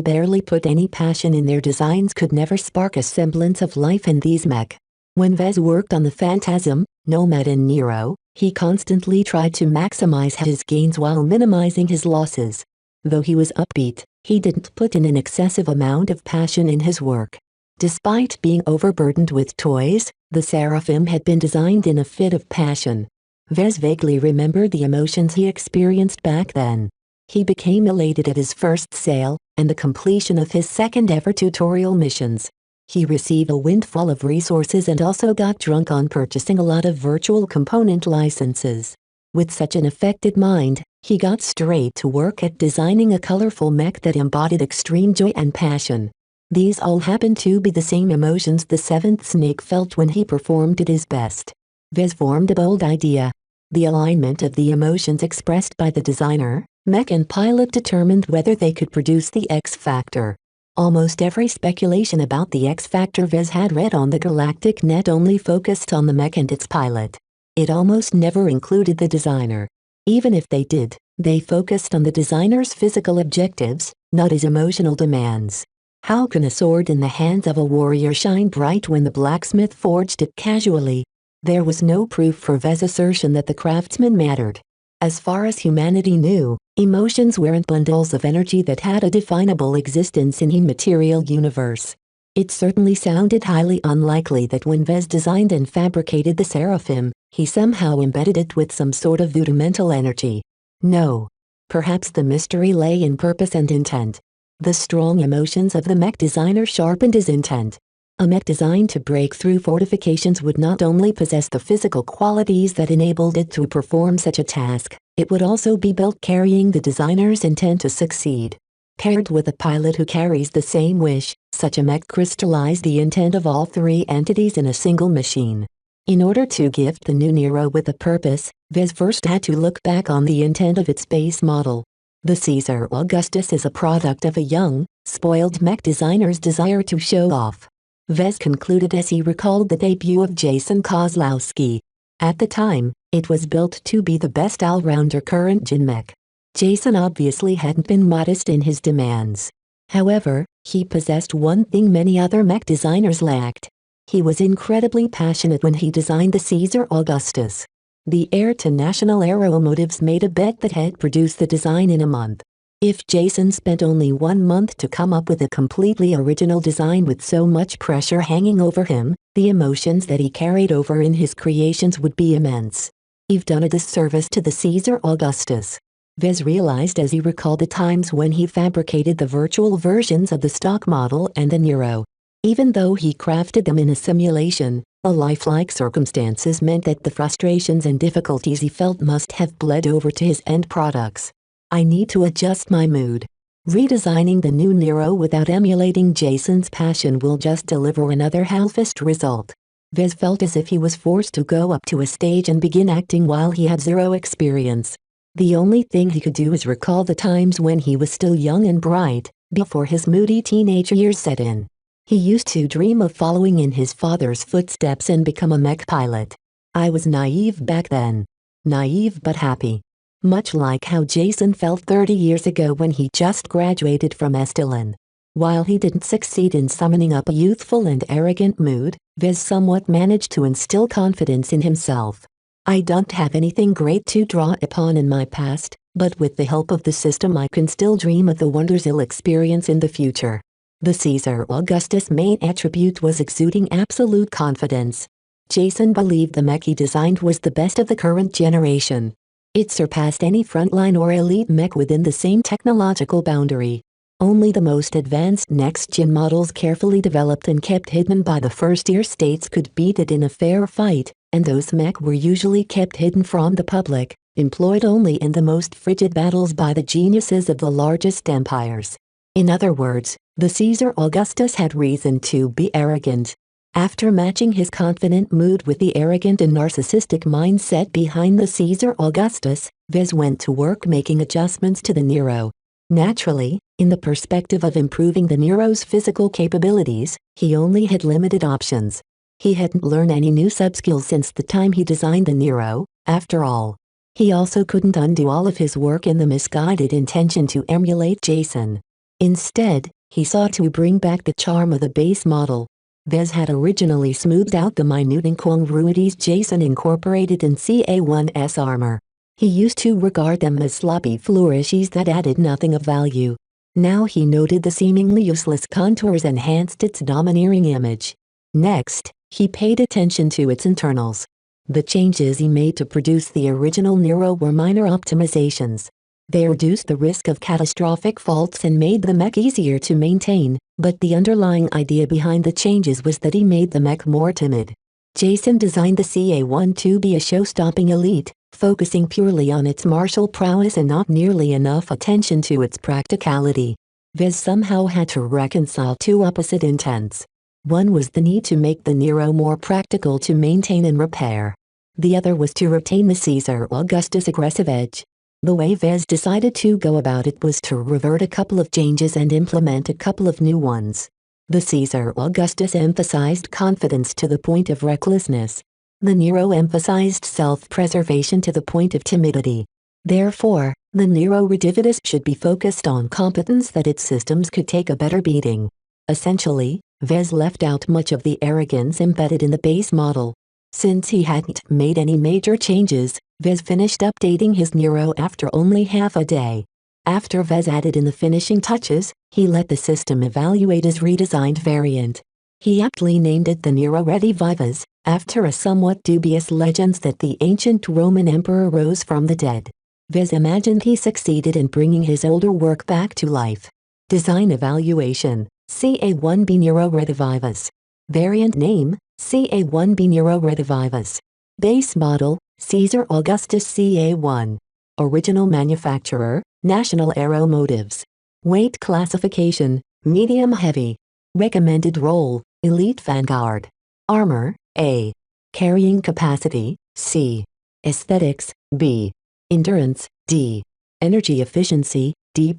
barely put any passion in their designs could never spark a semblance of life in these mech. When Vez worked on the Phantasm, Nomad and Nero, he constantly tried to maximize his gains while minimizing his losses. Though he was upbeat, he didn't put in an excessive amount of passion in his work. Despite being overburdened with toys, the Seraphim had been designed in a fit of passion. Vez vaguely remembered the emotions he experienced back then. He became elated at his first sale, and the completion of his second-ever tutorial missions. He received a windfall of resources and also got drunk on purchasing a lot of virtual component licenses. With such an affected mind, he got straight to work at designing a colorful mech that embodied extreme joy and passion. These all happened to be the same emotions the seventh snake felt when he performed at his best. Vez formed a bold idea. The alignment of the emotions expressed by the designer, mech and pilot determined whether they could produce the X factor. Almost every speculation about the X factor Vez had read on the galactic net only focused on the mech and its pilot. It almost never included the designer. Even if they did, they focused on the designer's physical objectives, not his emotional demands. How can a sword in the hands of a warrior shine bright when the blacksmith forged it casually? There was no proof for Vez's assertion that the craftsman mattered. As far as humanity knew, emotions weren't bundles of energy that had a definable existence in a material universe. It certainly sounded highly unlikely that when Vez designed and fabricated the Seraphim, he somehow embedded it with some sort of rudimental energy. No. Perhaps the mystery lay in purpose and intent. The strong emotions of the mech designer sharpened his intent. A mech designed to break through fortifications would not only possess the physical qualities that enabled it to perform such a task, it would also be built carrying the designer's intent to succeed. Paired with a pilot who carries the same wish, such a mech crystallized the intent of all three entities in a single machine. In order to gift the new Nero with a purpose, Vez first had to look back on the intent of its base model. The Caesar Augustus is a product of a young, spoiled mech designer's desire to show off. Vez concluded as he recalled the debut of Jason Kozlowski. At the time, it was built to be the best all-rounder current gen mech. Jason obviously hadn't been modest in his demands. However, he possessed one thing many other mech designers lacked. He was incredibly passionate when he designed the Caesar Augustus. The heir to National Aeromotives made a bet that he'd produce the design in a month. If Jason spent only 1 month to come up with a completely original design with so much pressure hanging over him, the emotions that he carried over in his creations would be immense. You've done a disservice to the Caesar Augustus, Vez realized as he recalled the times when he fabricated the virtual versions of the stock model and the Nero. Even though he crafted them in a simulation, a lifelike circumstances meant that the frustrations and difficulties he felt must have bled over to his end products. I need to adjust my mood. Redesigning the new Nero without emulating Jason's passion will just deliver another half-assed result. Vez felt as if he was forced to go up to a stage and begin acting while he had zero experience. The only thing he could do is recall the times when he was still young and bright, before his moody teenage years set in. He used to dream of following in his father's footsteps and become a mech pilot. I was naive back then. Naive but happy. Much like how Jason felt 30 years ago when he just graduated from Estelin. While he didn't succeed in summoning up a youthful and arrogant mood, Vez somewhat managed to instill confidence in himself. I don't have anything great to draw upon in my past, but with the help of the system I can still dream of the wonders I'll experience in the future. The Caesar Augustus' main attribute was exuding absolute confidence. Jason believed the mech he designed was the best of the current generation. It surpassed any frontline or elite mech within the same technological boundary. Only the most advanced next-gen models carefully developed and kept hidden by the first-tier states could beat it in a fair fight, and those mech were usually kept hidden from the public, employed only in the most frigid battles by the geniuses of the largest empires. In other words, the Caesar Augustus had reason to be arrogant. After matching his confident mood with the arrogant and narcissistic mindset behind the Caesar Augustus, Vez went to work making adjustments to the Nero. Naturally, in the perspective of improving the Nero's physical capabilities, he only had limited options. He hadn't learned any new subskills since the time he designed the Nero, after all. He also couldn't undo all of his work in the misguided intention to emulate Jason. Instead, he sought to bring back the charm of the base model. Vez had originally smoothed out the minute incongruities Jason incorporated in CA1's armor. He used to regard them as sloppy flourishes that added nothing of value. Now he noted the seemingly useless contours enhanced its domineering image. Next, he paid attention to its internals. The changes he made to produce the original Nero were minor optimizations. They reduced the risk of catastrophic faults and made the mech easier to maintain, but the underlying idea behind the changes was that he made the mech more timid. Jason designed the CA1 to be a show-stopping elite, focusing purely on its martial prowess and not nearly enough attention to its practicality. Vez somehow had to reconcile two opposite intents. One was the need to make the Nero more practical to maintain and repair. The other was to retain the Caesar Augustus' aggressive edge. The way Vez decided to go about it was to revert a couple of changes and implement a couple of new ones. The Caesar Augustus emphasized confidence to the point of recklessness. The Nero emphasized self-preservation to the point of timidity. Therefore, the Nero Redivivus should be focused on competence that its systems could take a better beating. Essentially, Vez left out much of the arrogance embedded in the base model. Since he hadn't made any major changes, Vez finished updating his Nero after only half a day. After Vez added in the finishing touches, he let the system evaluate his redesigned variant. He aptly named it the Nero Redivivus, after a somewhat dubious legend that the ancient Roman emperor rose from the dead. Vez imagined he succeeded in bringing his older work back to life. Design evaluation, CA1B Nero Redivivus. Variant name, CA1B Nero Redivivus. Base model, Caesar Augustus CA1. Original manufacturer, National Aeromotives. Weight classification, medium heavy. Recommended role, Elite Vanguard. Armor, A. Carrying capacity, C. Aesthetics, B. Endurance, D. Energy efficiency, D+.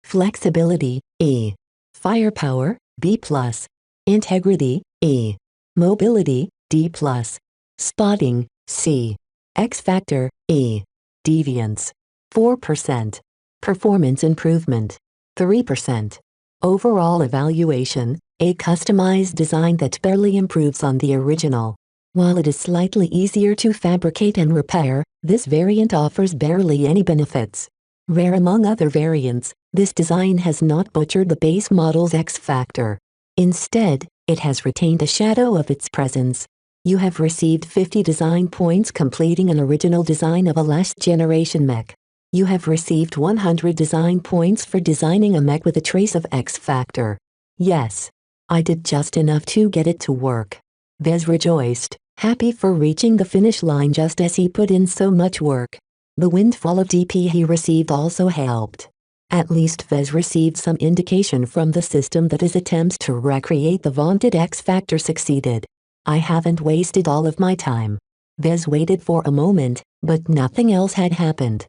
Flexibility, E. Firepower, B+. Integrity, E. Mobility, D+. Spotting, C. X-Factor, E. Deviance, 4%. Performance improvement, 3%. Overall evaluation, a customized design that barely improves on the original. While it is slightly easier to fabricate and repair, this variant offers barely any benefits. Rare among other variants, this design has not butchered the base model's X factor. Instead, it has retained a shadow of its presence. You have received 50 design points completing an original design of a last-generation mech. You have received 100 design points for designing a mech with a trace of X factor. Yes, I did just enough to get it to work. Vez rejoiced, happy for reaching the finish line just as he put in so much work. The windfall of DP he received also helped. At least Vez received some indication from the system that his attempts to recreate the vaunted X factor succeeded. I haven't wasted all of my time. Vez waited for a moment, but nothing else had happened.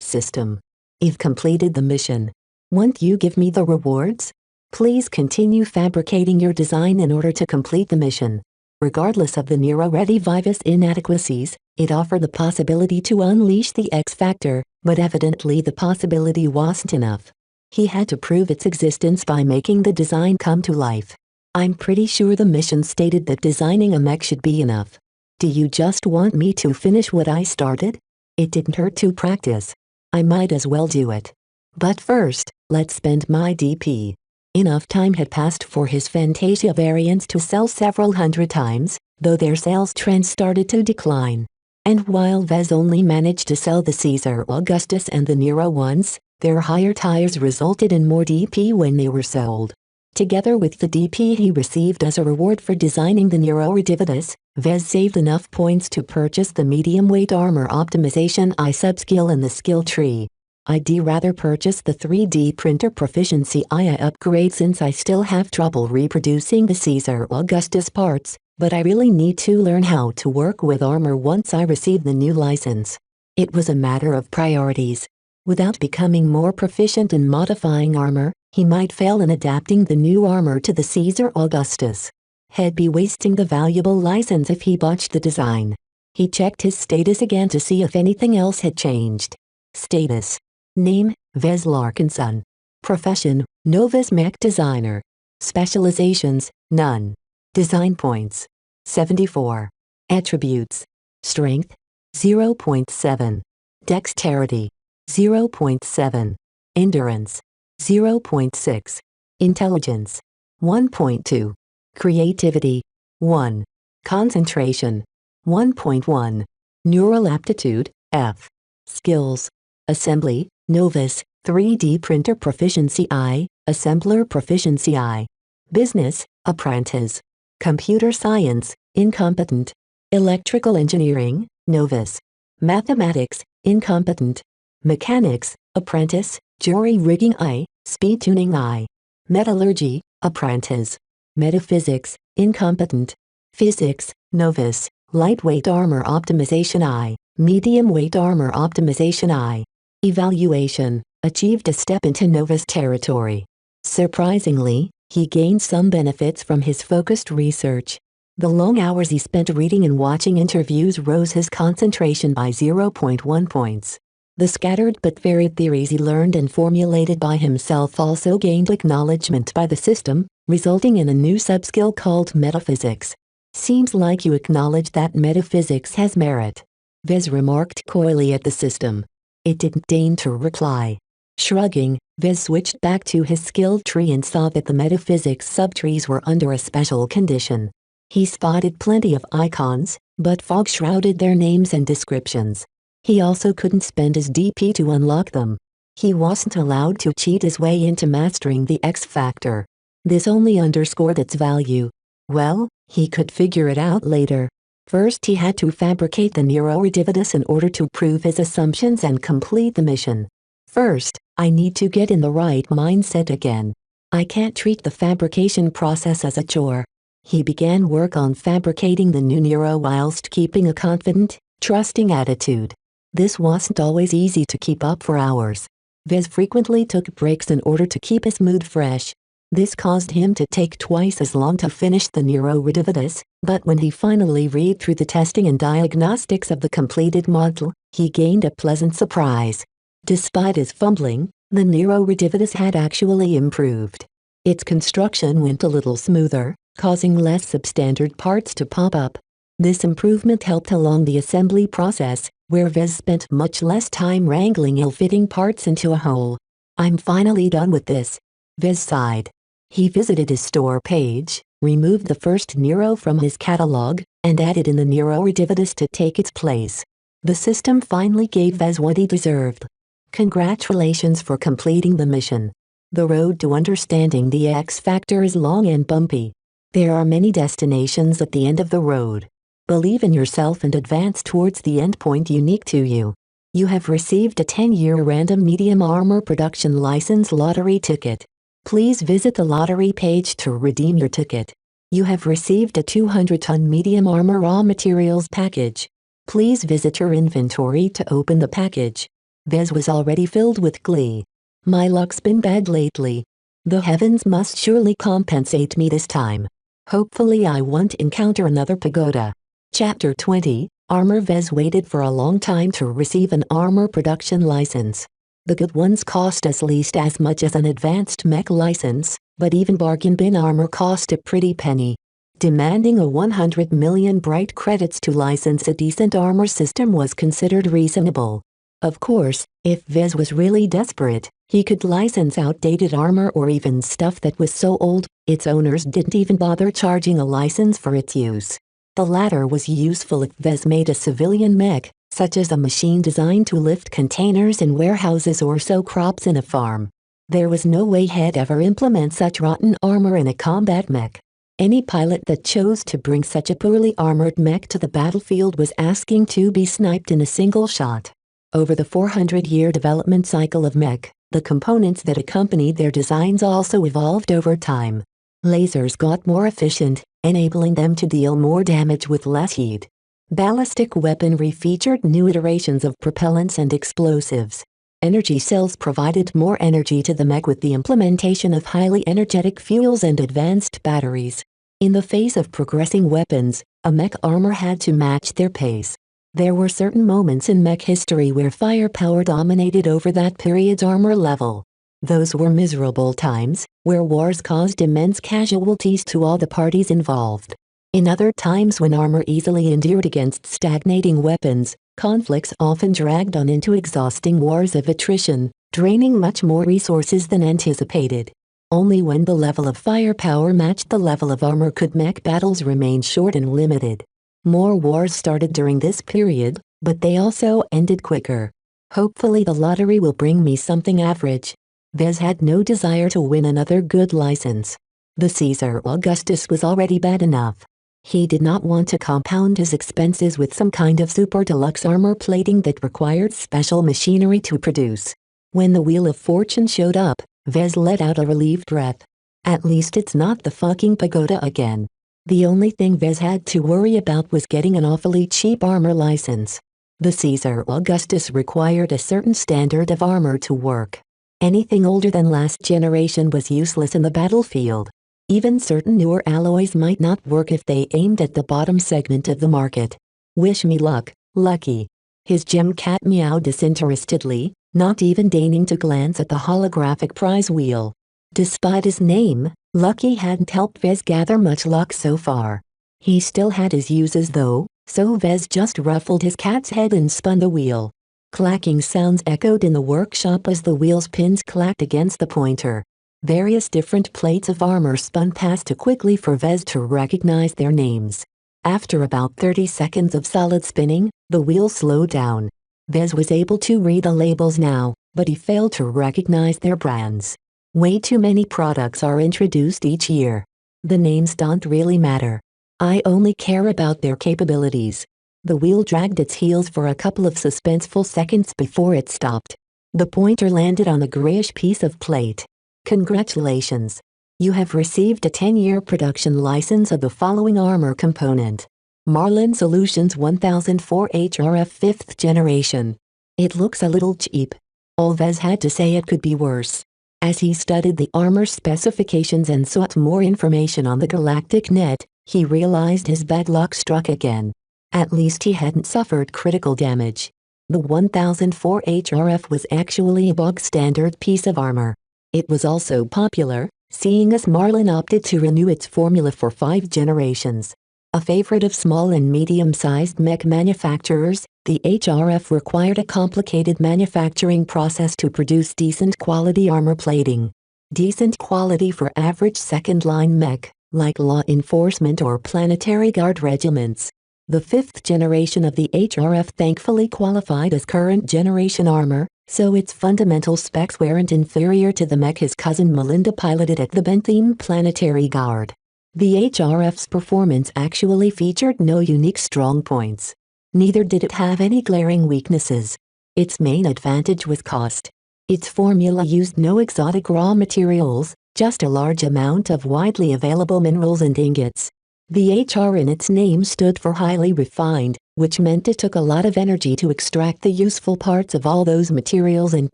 System. You've completed the mission. Won't you give me the rewards? Please continue fabricating your design in order to complete the mission. Regardless of the Nero-ready Vivus inadequacies, it offered the possibility to unleash the X factor, but evidently the possibility wasn't enough. He had to prove its existence by making the design come to life. I'm pretty sure the mission stated that designing a mech should be enough. Do you just want me to finish what I started? It didn't hurt to practice. I might as well do it. But first, let's spend my DP. Enough time had passed for his Fantasia variants to sell several hundred times, though their sales trend started to decline. And while Vez only managed to sell the Caesar Augustus and the Nero ones, their higher tires resulted in more DP when they were sold. Together with the DP he received as a reward for designing the Nero Redivivus, Vez saved enough points to purchase the medium-weight armor optimization I subskill in the skill tree. I'd rather purchase the 3D printer proficiency I upgrade since I still have trouble reproducing the Caesar Augustus parts, but I really need to learn how to work with armor once I receive the new license. It was a matter of priorities. Without becoming more proficient in modifying armor, he might fail in adapting the new armor to the Caesar Augustus. He'd be wasting the valuable license if he botched the design. He checked his status again to see if anything else had changed. Status. Name, Vez Larkinson. Profession, Novice Mech Designer. Specializations, none. Design points, 74. Attributes. Strength, 0.7. Dexterity, 0.7. Endurance, 0.6. Intelligence, 1.2. Creativity, 1. Concentration, 1.1. Neural aptitude, F. Skills. Assembly, Novice, 3D printer proficiency I, assembler proficiency I. Business, apprentice. Computer science, incompetent. Electrical engineering, novice. Mathematics, incompetent. Mechanics, apprentice. Jury rigging I, speed tuning I. Metallurgy, apprentice. Metaphysics, incompetent. Physics, novice. Lightweight armor optimization I, medium weight armor optimization I. Evaluation, achieved a step into novice territory. Surprisingly, he gained some benefits from his focused research. The long hours he spent reading and watching interviews rose his concentration by 0.1 points. The scattered but varied theories he learned and formulated by himself also gained acknowledgement by the system, resulting in a new subskill called metaphysics. Seems like you acknowledge that metaphysics has merit. Vez remarked coyly at the system. It didn't deign to reply. Shrugging, Vez switched back to his skill tree and saw that the metaphysics subtrees were under a special condition. He spotted plenty of icons, but fog shrouded their names and descriptions. He also couldn't spend his DP to unlock them. He wasn't allowed to cheat his way into mastering the X factor. This only underscored its value. Well, he could figure it out later. First he had to fabricate the Nero Redivivus in order to prove his assumptions and complete the mission. First, I need to get in the right mindset again. I can't treat the fabrication process as a chore. He began work on fabricating the new Nero whilst keeping a confident, trusting attitude. This wasn't always easy to keep up for hours. Vez frequently took breaks in order to keep his mood fresh. This caused him to take twice as long to finish the Nero Redivivus, but when he finally read through the testing and diagnostics of the completed model, he gained a pleasant surprise. Despite his fumbling, the Nero Redivivus had actually improved. Its construction went a little smoother, causing less substandard parts to pop up. This improvement helped along the assembly process, where Vez spent much less time wrangling ill-fitting parts into a hole. "I'm finally done with this," Vez sighed. He visited his store page, removed the first Nero from his catalog, and added in the Nero Redivivus to take its place. The system finally gave Vez what he deserved. Congratulations for completing the mission. The road to understanding the X Factor is long and bumpy. There are many destinations at the end of the road. Believe in yourself and advance towards the endpoint unique to you. You have received a 10-year random medium armor production license lottery ticket. Please visit the lottery page to redeem your ticket. You have received a 200-ton medium armor raw materials package. Please visit your inventory to open the package. Vez was already filled with glee. My luck's been bad lately. The heavens must surely compensate me this time. Hopefully I won't encounter another pagoda. Chapter 20, Armor. Vez waited for a long time to receive an armor production license. The good ones cost at least as much as an advanced mech license, but even bargain bin armor cost a pretty penny. Demanding a 100 million bright credits to license a decent armor system was considered reasonable. Of course, if Vez was really desperate, he could license outdated armor or even stuff that was so old, its owners didn't even bother charging a license for its use. The latter was useful if Vez made a civilian mech, such as a machine designed to lift containers in warehouses or sow crops in a farm. There was no way he'd ever implement such rotten armor in a combat mech. Any pilot that chose to bring such a poorly armored mech to the battlefield was asking to be sniped in a single shot. Over the 400-year development cycle of mech, the components that accompanied their designs also evolved over time. Lasers got more efficient, enabling them to deal more damage with less heat. Ballistic weaponry featured new iterations of propellants and explosives. Energy cells provided more energy to the mech with the implementation of highly energetic fuels and advanced batteries. In the face of progressing weapons, a mech armor had to match their pace. There were certain moments in mech history where firepower dominated over that period's armor level. Those were miserable times, where wars caused immense casualties to all the parties involved. In other times when armor easily endured against stagnating weapons, conflicts often dragged on into exhausting wars of attrition, draining much more resources than anticipated. Only when the level of firepower matched the level of armor could mech battles remain short and limited. More wars started during this period, but they also ended quicker. Hopefully the lottery will bring me something average. Vez had no desire to win another good license. The Caesar Augustus was already bad enough. He did not want to compound his expenses with some kind of super deluxe armor plating that required special machinery to produce. When the Wheel of Fortune showed up, Vez let out a relieved breath. At least it's not the fucking pagoda again. The only thing Vez had to worry about was getting an awfully cheap armor license. The Caesar Augustus required a certain standard of armor to work. Anything older than last generation was useless in the battlefield. Even certain newer alloys might not work if they aimed at the bottom segment of the market. Wish me luck, Lucky. His gem cat meowed disinterestedly, not even deigning to glance at the holographic prize wheel. Despite his name, Lucky hadn't helped Vez gather much luck so far. He still had his uses though, so Vez just ruffled his cat's head and spun the wheel. Clacking sounds echoed in the workshop as the wheel's pins clacked against the pointer. Various different plates of armor spun past too quickly for Vez to recognize their names. After about 30 seconds of solid spinning, the wheel slowed down. Vez was able to read the labels now, but he failed to recognize their brands. Way too many products are introduced each year. The names don't really matter. I only care about their capabilities. The wheel dragged its heels for a couple of suspenseful seconds before it stopped. The pointer landed on a grayish piece of plate. Congratulations. You have received a 10-year production license of the following armor component. Marlin Solutions 1004 HRF 5th generation. It looks a little cheap. Vez had to say it could be worse. As he studied the armor specifications and sought more information on the galactic net, he realized his bad luck struck again. At least he hadn't suffered critical damage. The 1004 HRF was actually a bog-standard piece of armor. It was also popular, seeing as Marlin opted to renew its formula for 5 generations. A favorite of small and medium-sized mech manufacturers, the HRF required a complicated manufacturing process to produce decent quality armor plating. Decent quality for average second-line mech, like law enforcement or planetary guard regiments. The fifth generation of the HRF thankfully qualified as current generation armor, so its fundamental specs weren't inferior to the mech his cousin Melinda piloted at the Bentham Planetary Guard. The HRF's performance actually featured no unique strong points. Neither did it have any glaring weaknesses. Its main advantage was cost. Its formula used no exotic raw materials, just a large amount of widely available minerals and ingots. The HR in its name stood for highly refined, which meant it took a lot of energy to extract the useful parts of all those materials and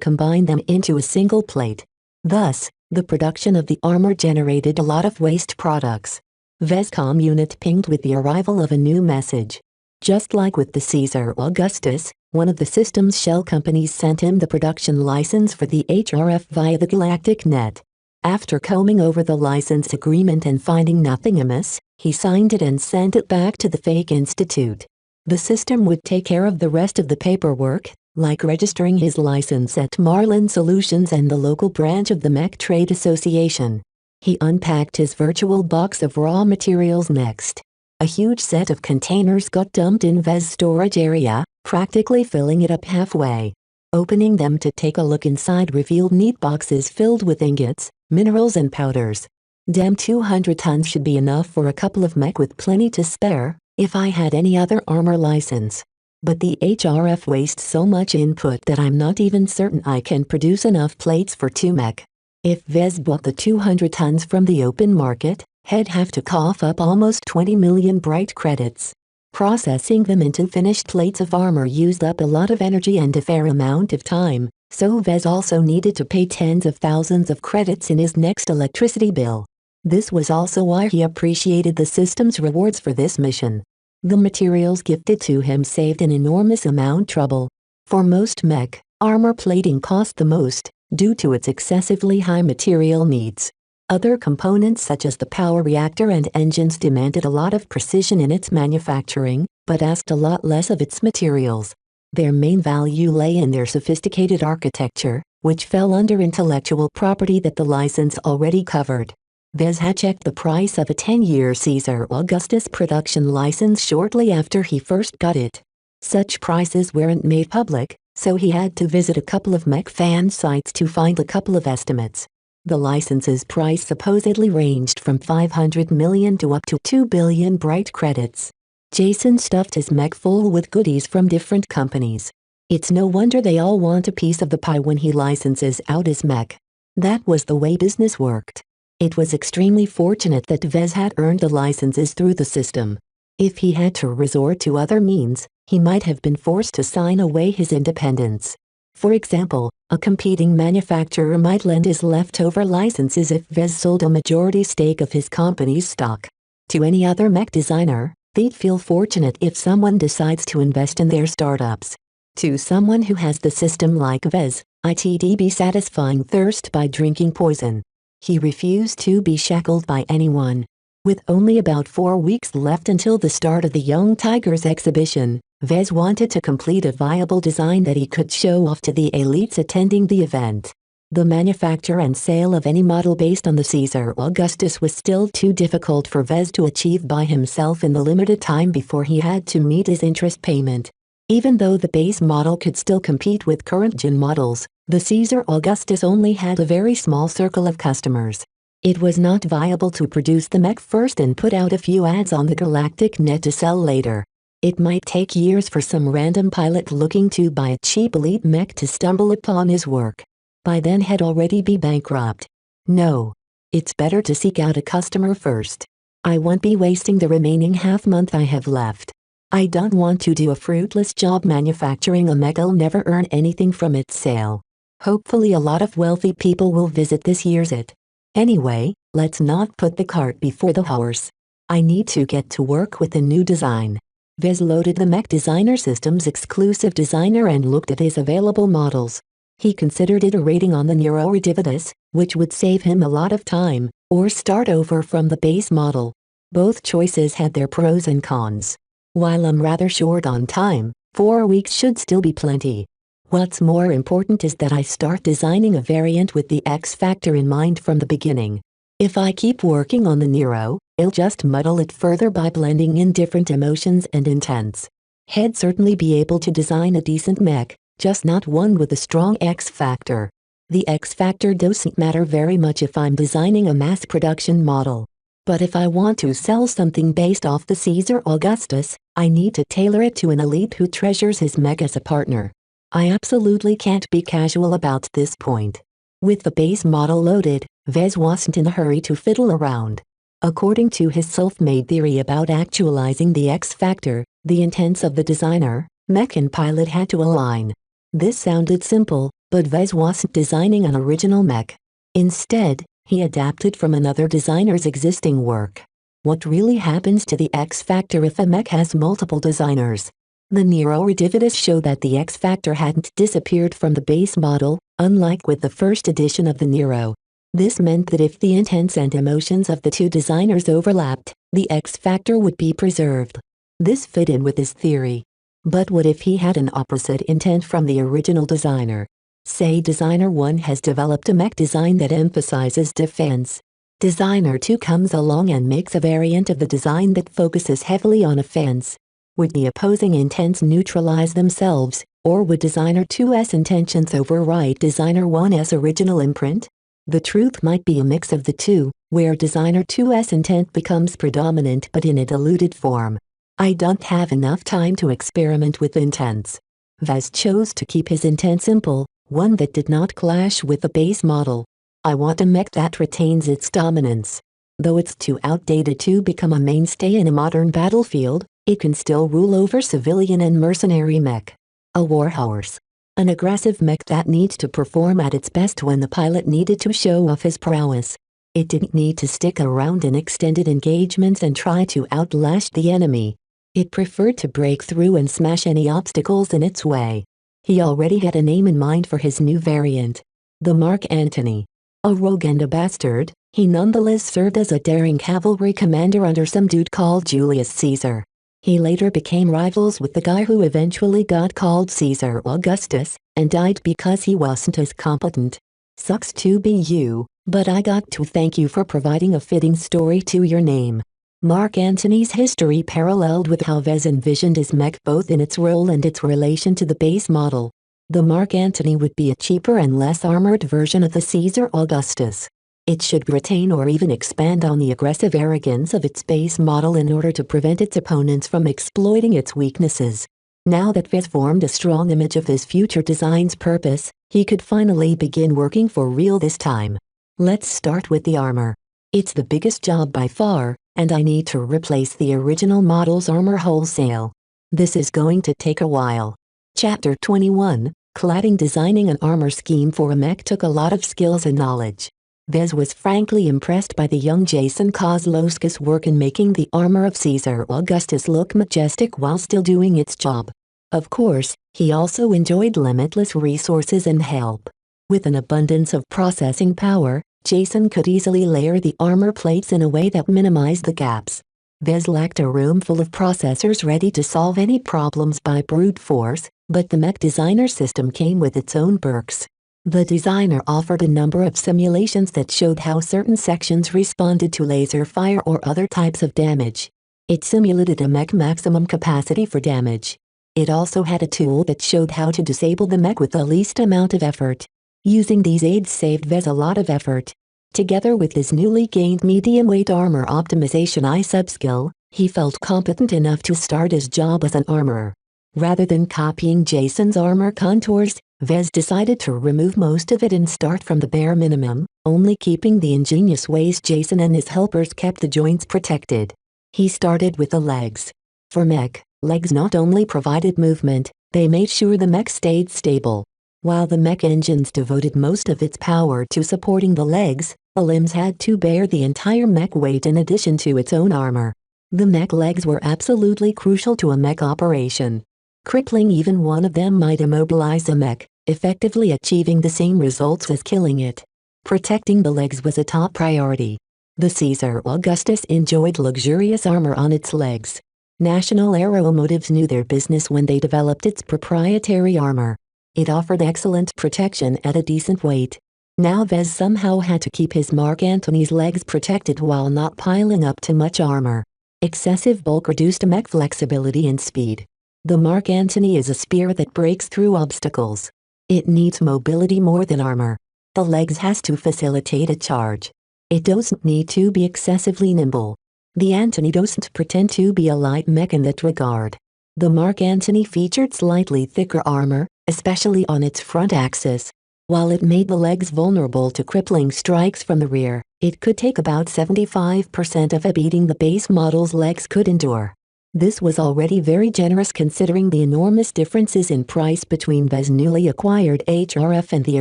combine them into a single plate. Thus, the production of the armor generated a lot of waste products. Vescom unit pinged with the arrival of a new message. Just like with the Caesar Augustus, one of the system's shell companies sent him the production license for the HRF via the Galactic Net. After combing over the license agreement and finding nothing amiss, he signed it and sent it back to the fake institute. The system would take care of the rest of the paperwork, like registering his license at Marlin Solutions and the local branch of the Mech Trade Association. He unpacked his virtual box of raw materials next. A huge set of containers got dumped in Vez's storage area, practically filling it up halfway. Opening them to take a look inside revealed neat boxes filled with ingots, minerals and powders. Damn, 200 tons should be enough for a couple of mech with plenty to spare, if I had any other armor license. But the HRF wastes so much input that I'm not even certain I can produce enough plates for 2 mech. If Vez bought the 200 tons from the open market, he'd have to cough up almost 20 million bright credits. Processing them into finished plates of armor used up a lot of energy and a fair amount of time, so Vez also needed to pay tens of thousands of credits in his next electricity bill. This was also why he appreciated the system's rewards for this mission. The materials gifted to him saved an enormous amount of trouble. For most mech, armor plating cost the most, due to its excessively high material needs. Other components such as the power reactor and engines demanded a lot of precision in its manufacturing, but asked a lot less of its materials. Their main value lay in their sophisticated architecture, which fell under intellectual property that the license already covered. Vez had checked the price of a 10-year Caesar Augustus production license shortly after he first got it. Such prices weren't made public, so he had to visit a couple of mech fan sites to find a couple of estimates. The license's price supposedly ranged from 500 million to up to 2 billion bright credits. Jason stuffed his mech full with goodies from different companies. It's no wonder they all want a piece of the pie when he licenses out his mech. That was the way business worked. It was extremely fortunate that Vez had earned the licenses through the system. If he had to resort to other means, he might have been forced to sign away his independence. For example, a competing manufacturer might lend his leftover licenses if Vez sold a majority stake of his company's stock. To any other mech designer, they'd feel fortunate if someone decides to invest in their startups. To someone who has the system like Vez, it'd be satisfying thirst by drinking poison. He refused to be shackled by anyone. With only about 4 weeks left until the start of the Young Tigers exhibition, Vez wanted to complete a viable design that he could show off to the elites attending the event. The manufacture and sale of any model based on the Caesar Augustus was still too difficult for Vez to achieve by himself in the limited time before he had to meet his interest payment. Even though the base model could still compete with current-gen models, the Caesar Augustus only had a very small circle of customers. It was not viable to produce the mech first and put out a few ads on the Galactic Net to sell later. It might take years for some random pilot looking to buy a cheap elite mech to stumble upon his work. By then he'd already be bankrupt. No. It's better to seek out a customer first. I won't be wasting the remaining half-month I have left. I don't want to do a fruitless job manufacturing a mech I'll never earn anything from its sale. Hopefully a lot of wealthy people will visit this year's it. Anyway, let's not put the cart before the horse. I need to get to work with a new design. Vez loaded the Mech Designer System's exclusive designer and looked at his available models. He considered it a rating on the Nero Redivivus, which would save him a lot of time, or start over from the base model. Both choices had their pros and cons. While I'm rather short on time, 4 weeks should still be plenty. What's more important is that I start designing a variant with the X factor in mind from the beginning. If I keep working on the Nero, I'll just muddle it further by blending in different emotions and intents. I'd certainly be able to design a decent mech, just not one with a strong X factor. The X factor doesn't matter very much if I'm designing a mass production model. But if I want to sell something based off the Caesar Augustus, I need to tailor it to an elite who treasures his mech as a partner. I absolutely can't be casual about this point. With the base model loaded, Vez wasn't in a hurry to fiddle around. According to his self-made theory about actualizing the X factor, the intents of the designer, mech and pilot had to align. This sounded simple, but Vez wasn't designing an original mech. Instead, he adapted from another designer's existing work. What really happens to the X factor if a mech has multiple designers? The Nero Redivitus show that the X factor hadn't disappeared from the base model, unlike with the first edition of the Nero. This meant that if the intents and emotions of the two designers overlapped, the X factor would be preserved. This fit in with his theory. But what if he had an opposite intent from the original designer? Say Designer 1 has developed a mech design that emphasizes defense. Designer 2 comes along and makes a variant of the design that focuses heavily on offense. Would the opposing intents neutralize themselves, or would Designer 2's intentions override Designer 1's original imprint? The truth might be a mix of the two, where Designer 2's intent becomes predominant but in a diluted form. I don't have enough time to experiment with intents. Vez chose to keep his intent simple, one that did not clash with the base model. I want a mech that retains its dominance. Though it's too outdated to become a mainstay in a modern battlefield, it can still rule over civilian and mercenary mech. A warhorse. An aggressive mech that needs to perform at its best when the pilot needed to show off his prowess. It didn't need to stick around in extended engagements and try to outlast the enemy. It preferred to break through and smash any obstacles in its way. He already had a name in mind for his new variant. The Mark Antony. A rogue and a bastard, he nonetheless served as a daring cavalry commander under some dude called Julius Caesar. He later became rivals with the guy who eventually got called Caesar Augustus, and died because he wasn't as competent. Sucks to be you, but I got to thank you for providing a fitting story to your name. Mark Antony's history paralleled with how Vez envisioned his mech both in its role and its relation to the base model. The Mark Antony would be a cheaper and less armored version of the Caesar Augustus. It should retain or even expand on the aggressive arrogance of its base model in order to prevent its opponents from exploiting its weaknesses. Now that Vez formed a strong image of his future design's purpose, he could finally begin working for real this time. Let's start with the armor. It's the biggest job by far, and I need to replace the original model's armor wholesale. This is going to take a while. Chapter 21, Cladding. Designing an armor scheme for a mech took a lot of skills and knowledge. Vez was frankly impressed by the young Jason Kozlowski's work in making the armor of Caesar Augustus look majestic while still doing its job. Of course, he also enjoyed limitless resources and help. With an abundance of processing power, Jason could easily layer the armor plates in a way that minimized the gaps. Vez lacked a room full of processors ready to solve any problems by brute force, but the mech designer system came with its own perks. The designer offered a number of simulations that showed how certain sections responded to laser fire or other types of damage. It simulated a mech maximum capacity for damage. It also had a tool that showed how to disable the mech with the least amount of effort. Using these aids saved Vez a lot of effort. Together with his newly gained medium-weight armor optimization I subskill, he felt competent enough to start his job as an armorer. Rather than copying Jason's armor contours, Vez decided to remove most of it and start from the bare minimum, only keeping the ingenious ways Jason and his helpers kept the joints protected. He started with the legs. For mech, legs not only provided movement, they made sure the mech stayed stable. While the mech engines devoted most of its power to supporting the legs, the limbs had to bear the entire mech weight in addition to its own armor. The mech legs were absolutely crucial to a mech operation. Crippling even one of them might immobilize a mech, effectively achieving the same results as killing it. Protecting the legs was a top priority. The Caesar Augustus enjoyed luxurious armor on its legs. National Aeromotives knew their business when they developed its proprietary armor. It offered excellent protection at a decent weight. Now Vez somehow had to keep his Mark Antony's legs protected while not piling up too much armor. Excessive bulk reduced mech flexibility and speed. The Mark Antony is a spear that breaks through obstacles. It needs mobility more than armor. The legs has to facilitate a charge. It doesn't need to be excessively nimble. The Antony doesn't pretend to be a light mech in that regard. The Mark Antony featured slightly thicker armor, especially on its front axis. While it made the legs vulnerable to crippling strikes from the rear, it could take about 75% of a beating the base model's legs could endure. This was already very generous considering the enormous differences in price between Vez's newly acquired HRF and the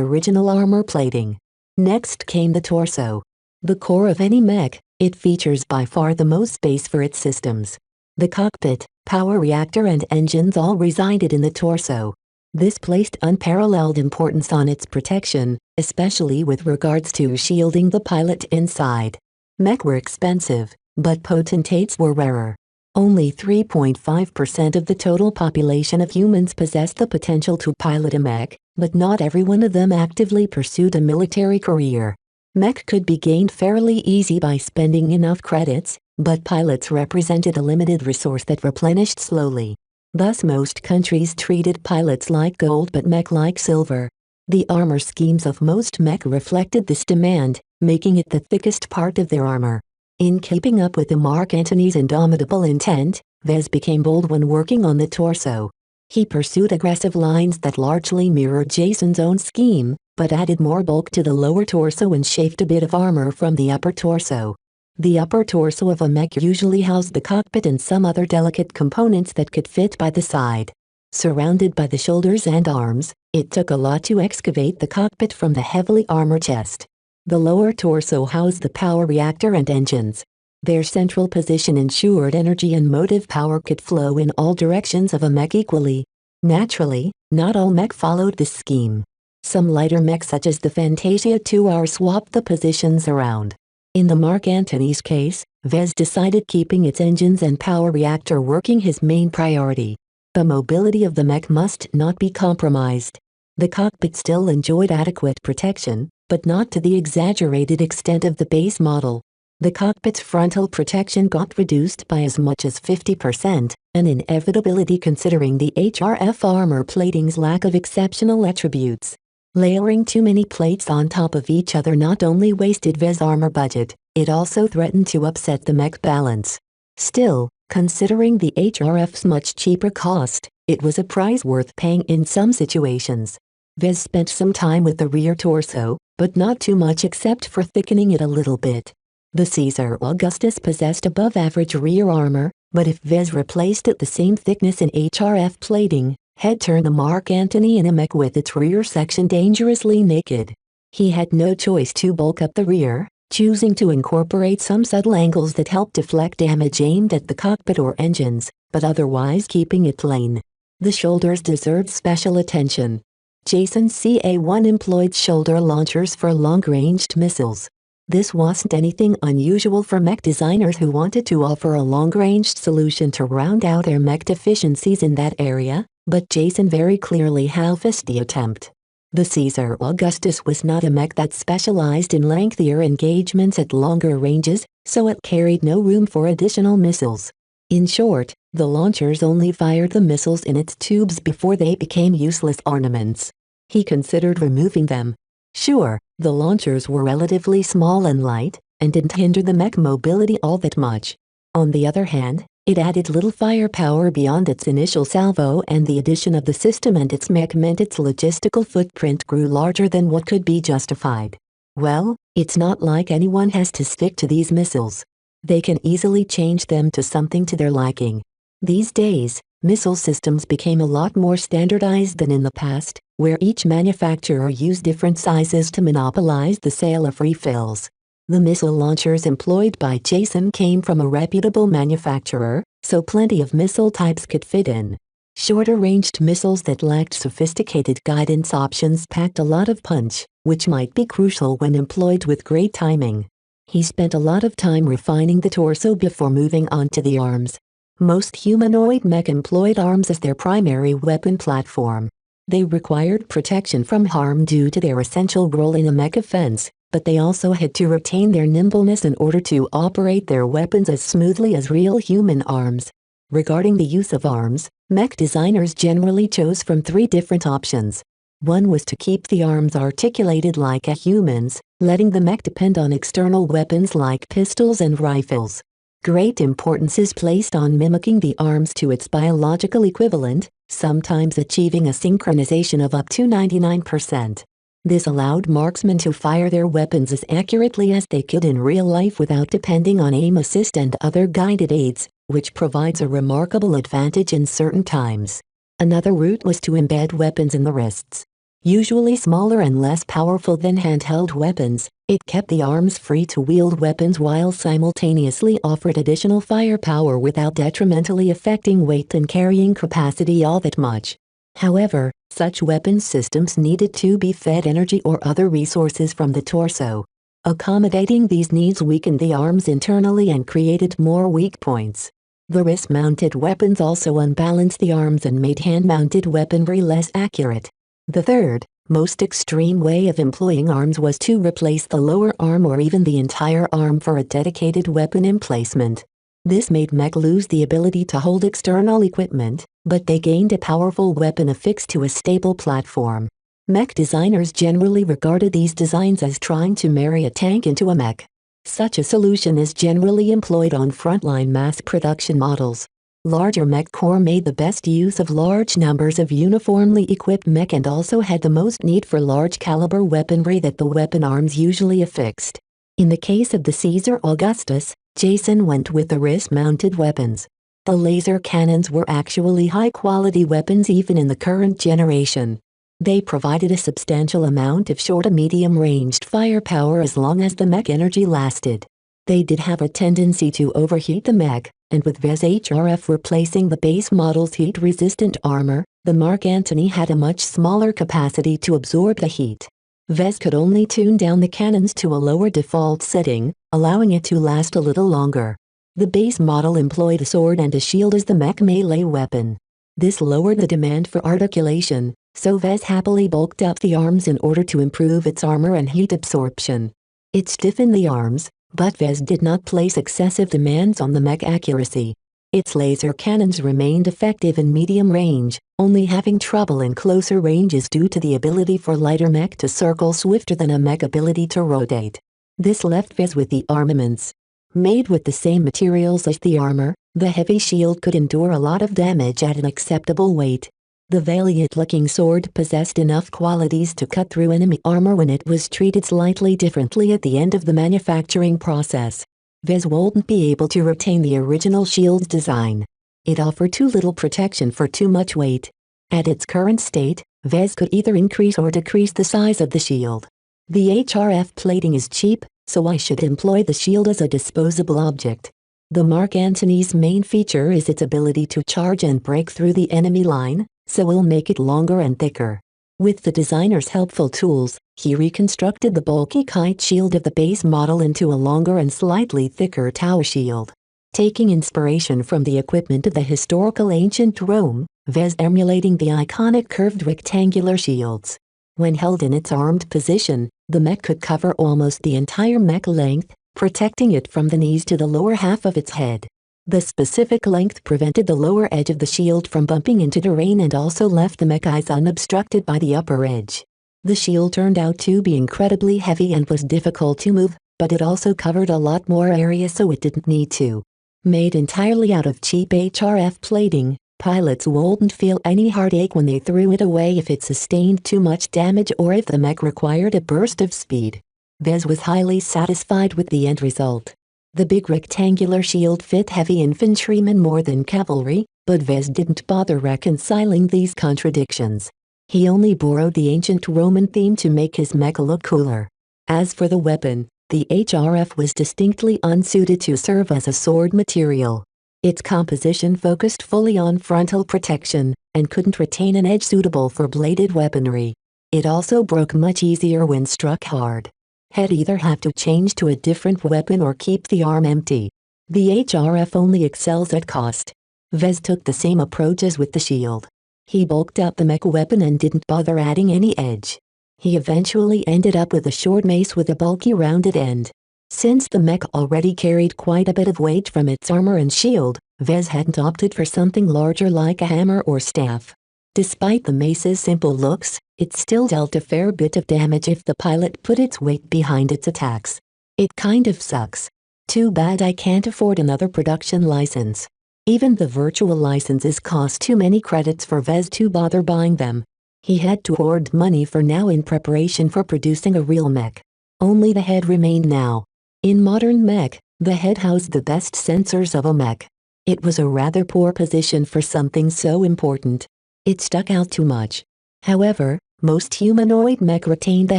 original armor plating. Next came the torso. The core of any mech, it features by far the most space for its systems. The cockpit, power reactor and engines all resided in the torso. This placed unparalleled importance on its protection, especially with regards to shielding the pilot inside. Mech were expensive, but potentates were rarer. Only 3.5% of the total population of humans possessed the potential to pilot a mech, but not every one of them actively pursued a military career. Mech could be gained fairly easy by spending enough credits, but pilots represented a limited resource that replenished slowly. Thus most countries treated pilots like gold but mech like silver. The armor schemes of most mech reflected this demand, making it the thickest part of their armor. In keeping up with the Mark Antony's indomitable intent, Vez became bold when working on the torso. He pursued aggressive lines that largely mirrored Jason's own scheme, but added more bulk to the lower torso and shaved a bit of armor from the upper torso. The upper torso of a mech usually housed the cockpit and some other delicate components that could fit by the side. Surrounded by the shoulders and arms, it took a lot to excavate the cockpit from the heavily armored chest. The lower torso housed the power reactor and engines. Their central position ensured energy and motive power could flow in all directions of a mech equally. Naturally, not all mech followed this scheme. Some lighter mechs such as the Fantasia 2R swapped the positions around. In the Mark Antony's case, Vez decided keeping its engines and power reactor working his main priority. The mobility of the mech must not be compromised. The cockpit still enjoyed adequate protection, but not to the exaggerated extent of the base model. The cockpit's frontal protection got reduced by as much as 50%, an inevitability considering the HRF armor plating's lack of exceptional attributes. Layering too many plates on top of each other not only wasted Vez's armor budget, it also threatened to upset the mech balance. Still, considering the HRF's much cheaper cost, it was a price worth paying in some situations. Vez spent some time with the rear torso, but not too much except for thickening it a little bit. The Caesar Augustus possessed above-average rear armor, but if Vez replaced it the same thickness in HRF plating, had turned the Mark Antony in a mech with its rear section dangerously naked. He had no choice to bulk up the rear, choosing to incorporate some subtle angles that helped deflect damage aimed at the cockpit or engines, but otherwise keeping it plain. The shoulders deserved special attention. Jason's CA-1 employed shoulder launchers for long-ranged missiles. This wasn't anything unusual for mech designers who wanted to offer a long-ranged solution to round out their mech deficiencies in that area, but Jason very clearly half-assed the attempt. The Caesar Augustus was not a mech that specialized in lengthier engagements at longer ranges, so it carried no room for additional missiles. In short, the launchers only fired the missiles in its tubes before they became useless ornaments. He considered removing them. Sure, the launchers were relatively small and light, and didn't hinder the mech mobility all that much. On the other hand, it added little firepower beyond its initial salvo, and the addition of the system and its mech meant its logistical footprint grew larger than what could be justified. Well, it's not like anyone has to stick to these missiles. They can easily change them to something to their liking. These days, missile systems became a lot more standardized than in the past, where each manufacturer used different sizes to monopolize the sale of refills. The missile launchers employed by Jason came from a reputable manufacturer, so plenty of missile types could fit in. Shorter-ranged missiles that lacked sophisticated guidance options packed a lot of punch, which might be crucial when employed with great timing. He spent a lot of time refining the torso before moving on to the arms. Most humanoid mech employed arms as their primary weapon platform. They required protection from harm due to their essential role in a mech offense, but they also had to retain their nimbleness in order to operate their weapons as smoothly as real human arms. Regarding the use of arms, mech designers generally chose from 3 different options. One was to keep the arms articulated like a human's, letting the mech depend on external weapons like pistols and rifles. Great importance is placed on mimicking the arms to its biological equivalent, sometimes achieving a synchronization of up to 99%. This allowed marksmen to fire their weapons as accurately as they could in real life without depending on aim assist and other guided aids, which provides a remarkable advantage in certain times. Another route was to embed weapons in the wrists. Usually smaller and less powerful than handheld weapons, it kept the arms free to wield weapons while simultaneously offered additional firepower without detrimentally affecting weight and carrying capacity all that much. However, such weapon systems needed to be fed energy or other resources from the torso. Accommodating these needs weakened the arms internally and created more weak points. The wrist-mounted weapons also unbalanced the arms and made hand-mounted weaponry less accurate. The third, most extreme way of employing arms was to replace the lower arm or even the entire arm for a dedicated weapon emplacement. This made mech lose the ability to hold external equipment, but they gained a powerful weapon affixed to a stable platform. Mech designers generally regarded these designs as trying to marry a tank into a mech. Such a solution is generally employed on frontline mass production models. Larger mech core made the best use of large numbers of uniformly equipped mech and also had the most need for large caliber weaponry that the weapon arms usually affixed. In the case of the Caesar Augustus, Jason went with the wrist-mounted weapons. The laser cannons were actually high-quality weapons even in the current generation. They provided a substantial amount of short to medium-ranged firepower as long as the mech energy lasted. They did have a tendency to overheat the mech, and with Vez HRF replacing the base model's heat-resistant armor, the Mark Antony had a much smaller capacity to absorb the heat. Vez could only tune down the cannons to a lower default setting, allowing it to last a little longer. The base model employed a sword and a shield as the mech melee weapon. This lowered the demand for articulation, so Vez happily bulked up the arms in order to improve its armor and heat absorption. It stiffened the arms, but Vez did not place excessive demands on the mech accuracy. Its laser cannons remained effective in medium range, only having trouble in closer ranges due to the ability for lighter mech to circle swifter than a mech ability to rotate. This left Vez with the armaments. Made with the same materials as the armor, the heavy shield could endure a lot of damage at an acceptable weight. The valiant-looking sword possessed enough qualities to cut through enemy armor when it was treated slightly differently at the end of the manufacturing process. Vez wouldn't be able to retain the original shield's design. It offered too little protection for too much weight. At its current state, Vez could either increase or decrease the size of the shield. The HRF plating is cheap, so I should employ the shield as a disposable object. The Mark Antony's main feature is its ability to charge and break through the enemy line, so we'll make it longer and thicker. With the designer's helpful tools, he reconstructed the bulky kite shield of the base model into a longer and slightly thicker tower shield. Taking inspiration from the equipment of the historical ancient Rome, Vez emulating the iconic curved rectangular shields. When held in its armed position, the mech could cover almost the entire mech length, protecting it from the knees to the lower half of its head. The specific length prevented the lower edge of the shield from bumping into terrain and also left the mech eyes unobstructed by the upper edge. The shield turned out to be incredibly heavy and was difficult to move, but it also covered a lot more area so it didn't need to. Made entirely out of cheap HRF plating, pilots wouldn't feel any heartache when they threw it away if it sustained too much damage or if the mech required a burst of speed. Vez was highly satisfied with the end result. The big rectangular shield fit heavy infantrymen more than cavalry, but Vez didn't bother reconciling these contradictions. He only borrowed the ancient Roman theme to make his mech look cooler. As for the weapon, the HRF was distinctly unsuited to serve as a sword material. Its composition focused fully on frontal protection, and couldn't retain an edge suitable for bladed weaponry. It also broke much easier when struck hard. He'd either have to change to a different weapon or keep the arm empty. The HRF only excels at cost. Vez took the same approach as with the shield. He bulked up the mech weapon and didn't bother adding any edge. He eventually ended up with a short mace with a bulky rounded end. Since the mech already carried quite a bit of weight from its armor and shield, Vez hadn't opted for something larger like a hammer or staff. Despite the mace's simple looks, it still dealt a fair bit of damage if the pilot put its weight behind its attacks. It kind of sucks. Too bad I can't afford another production license. Even the virtual licenses cost too many credits for Vez to bother buying them. He had to hoard money for now in preparation for producing a real mech. Only the head remained now. In modern mech, the head housed the best sensors of a mech. It was a rather poor position for something so important. It stuck out too much. However, most humanoid mech retained the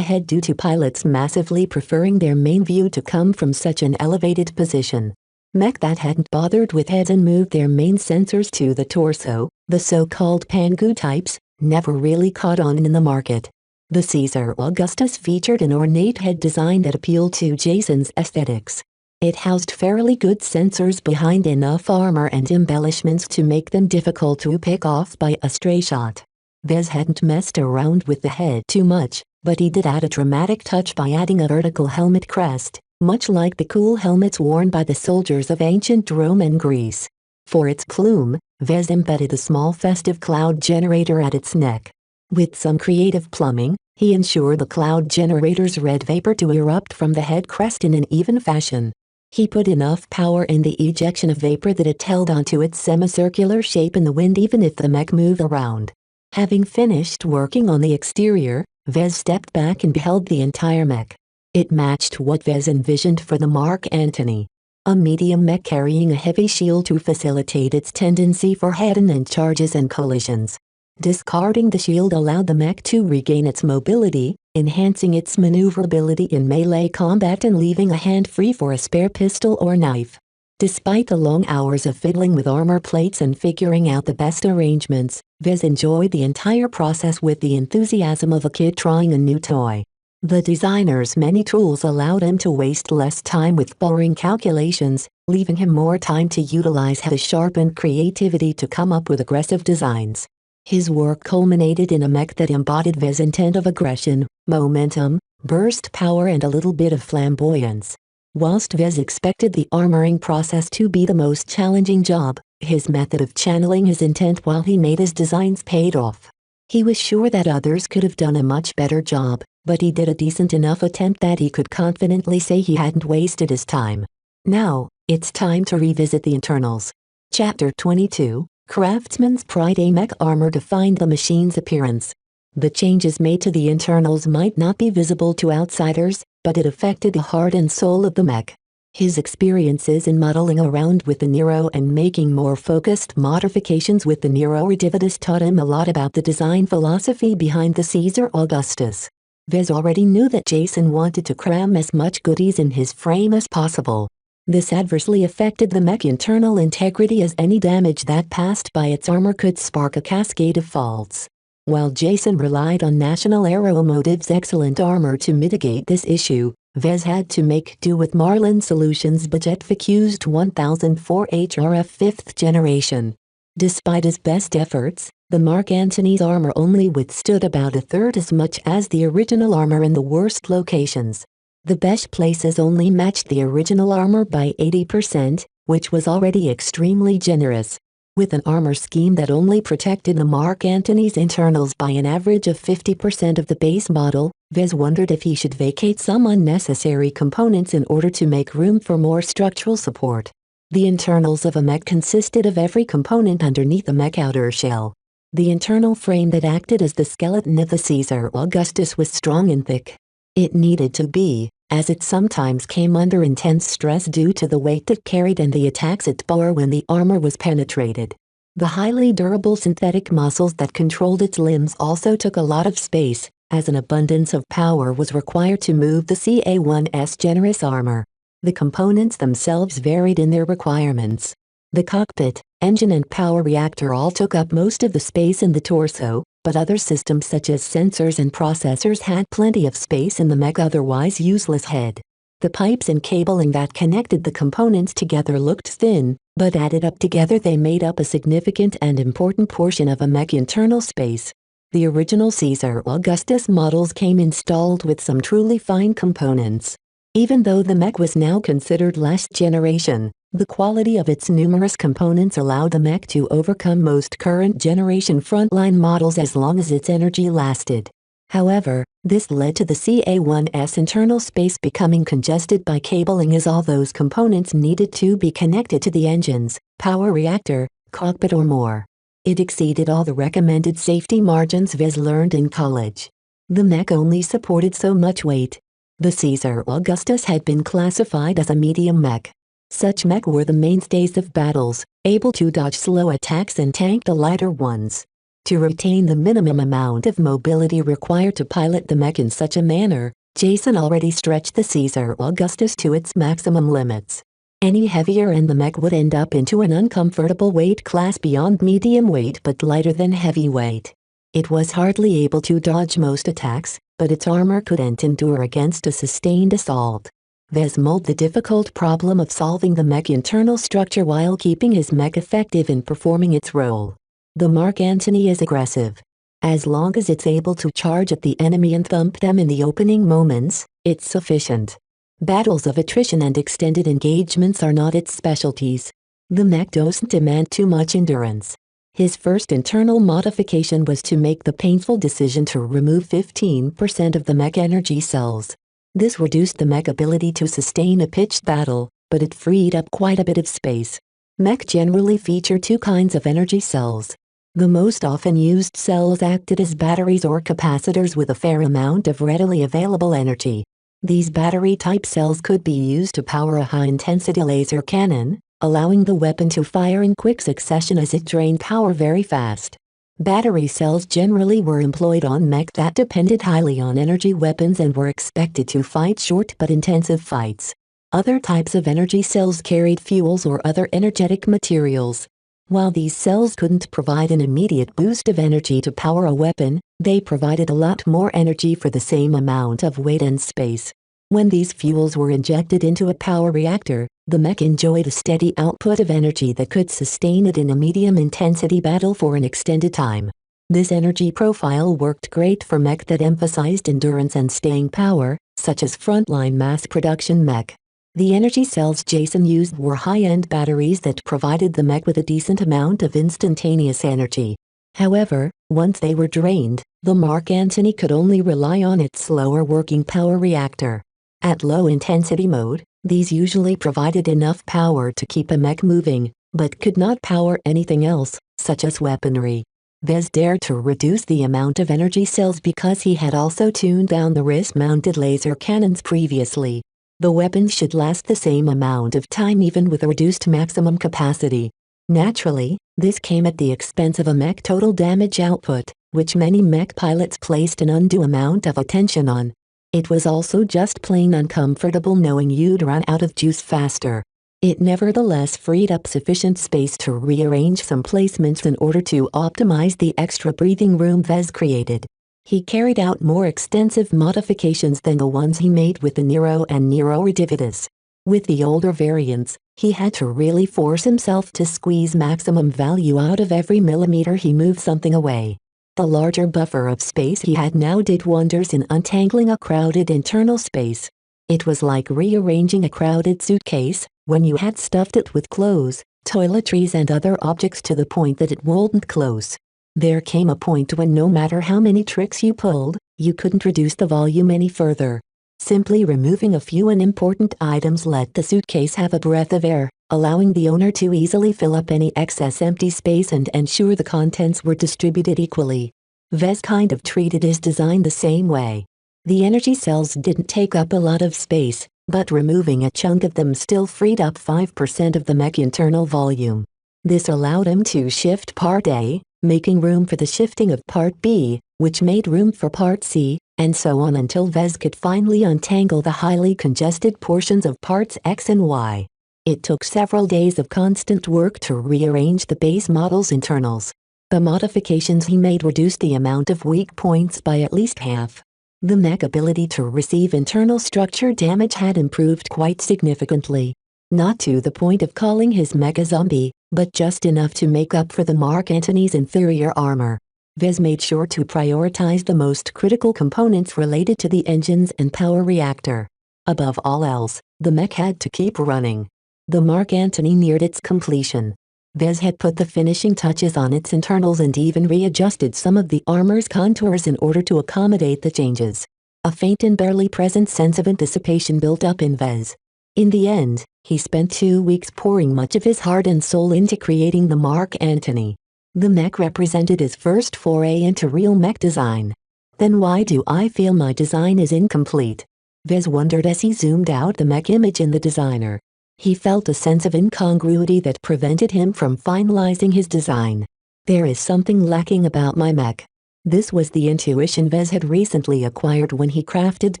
head due to pilots massively preferring their main view to come from such an elevated position. Mech that hadn't bothered with heads and moved their main sensors to the torso, the so-called Pangu types, never really caught on in the market. The Caesar Augustus featured an ornate head design that appealed to Jason's aesthetics. It housed fairly good sensors behind enough armor and embellishments to make them difficult to pick off by a stray shot. Vez hadn't messed around with the head too much, but he did add a dramatic touch by adding a vertical helmet crest, much like the cool helmets worn by the soldiers of ancient Rome and Greece. For its plume, Vez embedded a small festive cloud generator at its neck. With some creative plumbing, he ensured the cloud generator's red vapor to erupt from the head crest in an even fashion. He put enough power in the ejection of vapor that it held onto its semicircular shape in the wind even if the mech moved around. Having finished working on the exterior, Vez stepped back and beheld the entire mech. It matched what Vez envisioned for the Mark Antony. A medium mech carrying a heavy shield to facilitate its tendency for head-on charges and collisions. Discarding the shield allowed the mech to regain its mobility, enhancing its maneuverability in melee combat and leaving a hand free for a spare pistol or knife. Despite the long hours of fiddling with armor plates and figuring out the best arrangements, Vez enjoyed the entire process with the enthusiasm of a kid trying a new toy. The designer's many tools allowed him to waste less time with boring calculations, leaving him more time to utilize his sharpened creativity to come up with aggressive designs. His work culminated in a mech that embodied Vez's intent of aggression, momentum, burst power and a little bit of flamboyance. Whilst Vez expected the armoring process to be the most challenging job, his method of channeling his intent while he made his designs paid off. He was sure that others could have done a much better job, but he did a decent enough attempt that he could confidently say he hadn't wasted his time. Now, it's time to revisit the internals. Chapter 22, Craftsman's Pride. A mech armor defined the machine's appearance. The changes made to the internals might not be visible to outsiders, but it affected the heart and soul of the mech. His experiences in muddling around with the Nero and making more focused modifications with the Nero Redivivus taught him a lot about the design philosophy behind the Caesar Augustus. Vez already knew that Jason wanted to cram as much goodies in his frame as possible. This adversely affected the mech internal integrity as any damage that passed by its armor could spark a cascade of faults. While Jason relied on National Aeromotive's excellent armor to mitigate this issue, Vez had to make do with Marlin Solutions' budget-fused 1004 HRF 5th generation. Despite his best efforts, the Mark Antony's armor only withstood about a third as much as the original armor in the worst locations. The best places only matched the original armor by 80%, which was already extremely generous. With an armor scheme that only protected the Mark Antony's internals by an average of 50% of the base model, Vez wondered if he should vacate some unnecessary components in order to make room for more structural support. The internals of a mech consisted of every component underneath the mech outer shell. The internal frame that acted as the skeleton of the Caesar Augustus was strong and thick. It needed to be, as it sometimes came under intense stress due to the weight it carried and the attacks it bore when the armor was penetrated. The highly durable synthetic muscles that controlled its limbs also took a lot of space, as an abundance of power was required to move the CA-1's generous armor. The components themselves varied in their requirements. The cockpit, engine and power reactor all took up most of the space in the torso, but other systems such as sensors and processors had plenty of space in the Mech's otherwise useless head. The pipes and cabling that connected the components together looked thin, but added up together they made up a significant and important portion of a Mech internal space. The original Caesar Augustus models came installed with some truly fine components. Even though the Mech was now considered last generation, the quality of its numerous components allowed the Mech to overcome most current generation frontline models as long as its energy lasted. However, this led to the CA-1's internal space becoming congested by cabling as all those components needed to be connected to the engines, power reactor, cockpit or more. It exceeded all the recommended safety margins Vez learned in college. The Mech only supported so much weight. The Caesar Augustus had been classified as a medium Mech. Such Mech were the mainstays of battles, able to dodge slow attacks and tank the lighter ones. To retain the minimum amount of mobility required to pilot the Mech in such a manner, Jason already stretched the Caesar Augustus to its maximum limits. Any heavier and the Mech would end up into an uncomfortable weight class beyond medium weight but lighter than heavyweight. It was hardly able to dodge most attacks, but its armor couldn't endure against a sustained assault. Vez mulled the difficult problem of solving the Mech internal structure while keeping his Mech effective in performing its role. The Mark Antony is aggressive. As long as it's able to charge at the enemy and thump them in the opening moments, it's sufficient. Battles of attrition and extended engagements are not its specialties. The Mech doesn't demand too much endurance. His first internal modification was to make the painful decision to remove 15% of the Mech energy cells. This reduced the Mech ability to sustain a pitched battle, but it freed up quite a bit of space. Mech generally feature two kinds of energy cells. The most often used cells acted as batteries or capacitors with a fair amount of readily available energy. These battery-type cells could be used to power a high-intensity laser cannon, allowing the weapon to fire in quick succession as it drained power very fast. Battery cells generally were employed on Mech that depended highly on energy weapons and were expected to fight short but intensive fights. Other types of energy cells carried fuels or other energetic materials. While these cells couldn't provide an immediate boost of energy to power a weapon, they provided a lot more energy for the same amount of weight and space. When these fuels were injected into a power reactor, the Mech enjoyed a steady output of energy that could sustain it in a medium-intensity battle for an extended time. This energy profile worked great for Mech that emphasized endurance and staying power, such as frontline mass production Mech. The energy cells Jason used were high-end batteries that provided the Mech with a decent amount of instantaneous energy. However, once they were drained, the Mark Antony could only rely on its slower-working power reactor. At low-intensity mode, these usually provided enough power to keep a Mech moving, but could not power anything else, such as weaponry. Vez dared to reduce the amount of energy cells because he had also tuned down the wrist-mounted laser cannons previously. The weapons should last the same amount of time even with a reduced maximum capacity. Naturally, this came at the expense of a Mech total damage output, which many Mech pilots placed an undue amount of attention on. It was also just plain uncomfortable knowing you'd run out of juice faster. It nevertheless freed up sufficient space to rearrange some placements in order to optimize the extra breathing room Vez created. He carried out more extensive modifications than the ones he made with the Nero and Nero Redivivus. With the older variants, he had to really force himself to squeeze maximum value out of every millimeter he moved something away. The larger buffer of space he had now did wonders in untangling a crowded internal space. It was like rearranging a crowded suitcase, when you had stuffed it with clothes, toiletries and other objects to the point that it wouldn't close. There came a point when no matter how many tricks you pulled, you couldn't reduce the volume any further. Simply removing a few unimportant items let the suitcase have a breath of air, allowing the owner to easily fill up any excess empty space and ensure the contents were distributed equally. Vez kind of treated his design the same way. The energy cells didn't take up a lot of space, but removing a chunk of them still freed up 5% of the Mech internal volume. This allowed him to shift Part A, making room for the shifting of Part B, which made room for Part C, and so on until Vez could finally untangle the highly congested portions of Parts X and Y. It took several days of constant work to rearrange the base model's internals. The modifications he made reduced the amount of weak points by at least half. The mech ability to receive internal structure damage had improved quite significantly. Not to the point of calling his mech a zombie, but just enough to make up for the Mark Antony's inferior armor. Vez made sure to prioritize the most critical components related to the engines and power reactor. Above all else, the mech had to keep running. The Mark Antony neared its completion. Vez had put the finishing touches on its internals and even readjusted some of the armor's contours in order to accommodate the changes. A faint and barely present sense of anticipation built up in Vez. In the end, he spent 2 weeks pouring much of his heart and soul into creating the Mark Antony. The mech represented his first foray into real mech design. Then why do I feel my design is incomplete? Vez wondered as he zoomed out the mech image in the designer. He felt a sense of incongruity that prevented him from finalizing his design. There is something lacking about my mech. This was the intuition Vez had recently acquired when he crafted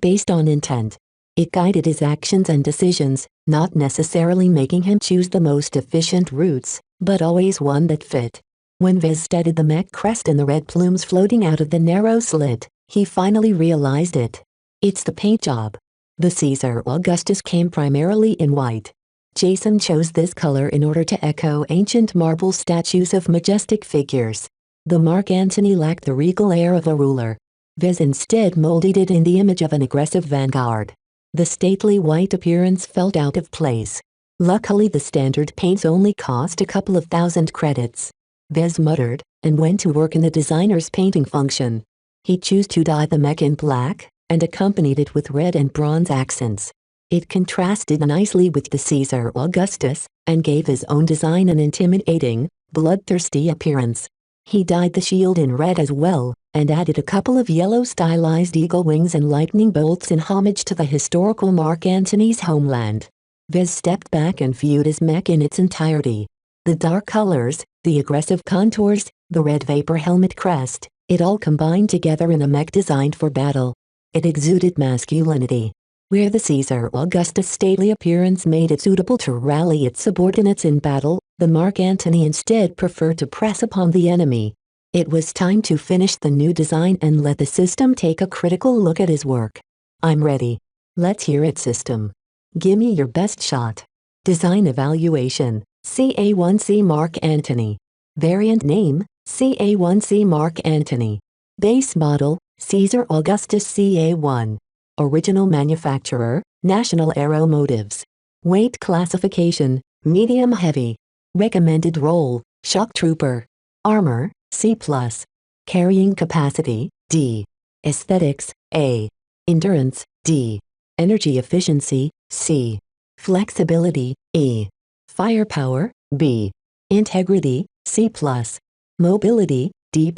based on intent. It guided his actions and decisions, not necessarily making him choose the most efficient routes, but always one that fit. When Vez studied the mech crest and the red plumes floating out of the narrow slit, he finally realized it. It's the paint job. The Caesar Augustus came primarily in white. Jason chose this color in order to echo ancient marble statues of majestic figures. The Mark Antony lacked the regal air of a ruler. Vez instead molded it in the image of an aggressive vanguard. The stately white appearance felt out of place. Luckily the standard paints only cost a couple of thousand credits. Vez muttered, and went to work in the designer's painting function. He chose to dye the mech in black, and accompanied it with red and bronze accents. It contrasted nicely with the Caesar Augustus, and gave his own design an intimidating, bloodthirsty appearance. He dyed the shield in red as well, and added a couple of yellow stylized eagle wings and lightning bolts in homage to the historical Mark Antony's homeland. Vez stepped back and viewed his mech in its entirety. The dark colors, the aggressive contours, the red vapor helmet crest, it all combined together in a mech designed for battle. It exuded masculinity. Where the Caesar Augustus' stately appearance made it suitable to rally its subordinates in battle, the Mark Antony instead preferred to press upon the enemy. It was time to finish the new design and let the system take a critical look at his work. I'm ready. Let's hear it, system. Gimme your best shot. Design evaluation, CA1C Mark Antony. Variant name, CA1C Mark Antony. Base model, Caesar Augustus CA1. Original manufacturer, National Aeromotives. Weight classification, medium heavy. Recommended role, shock trooper. Armor, C+. Carrying capacity, D. Aesthetics, A. Endurance, D. Energy efficiency, C. Flexibility, E. Firepower, B. Integrity, C+. Mobility, D+.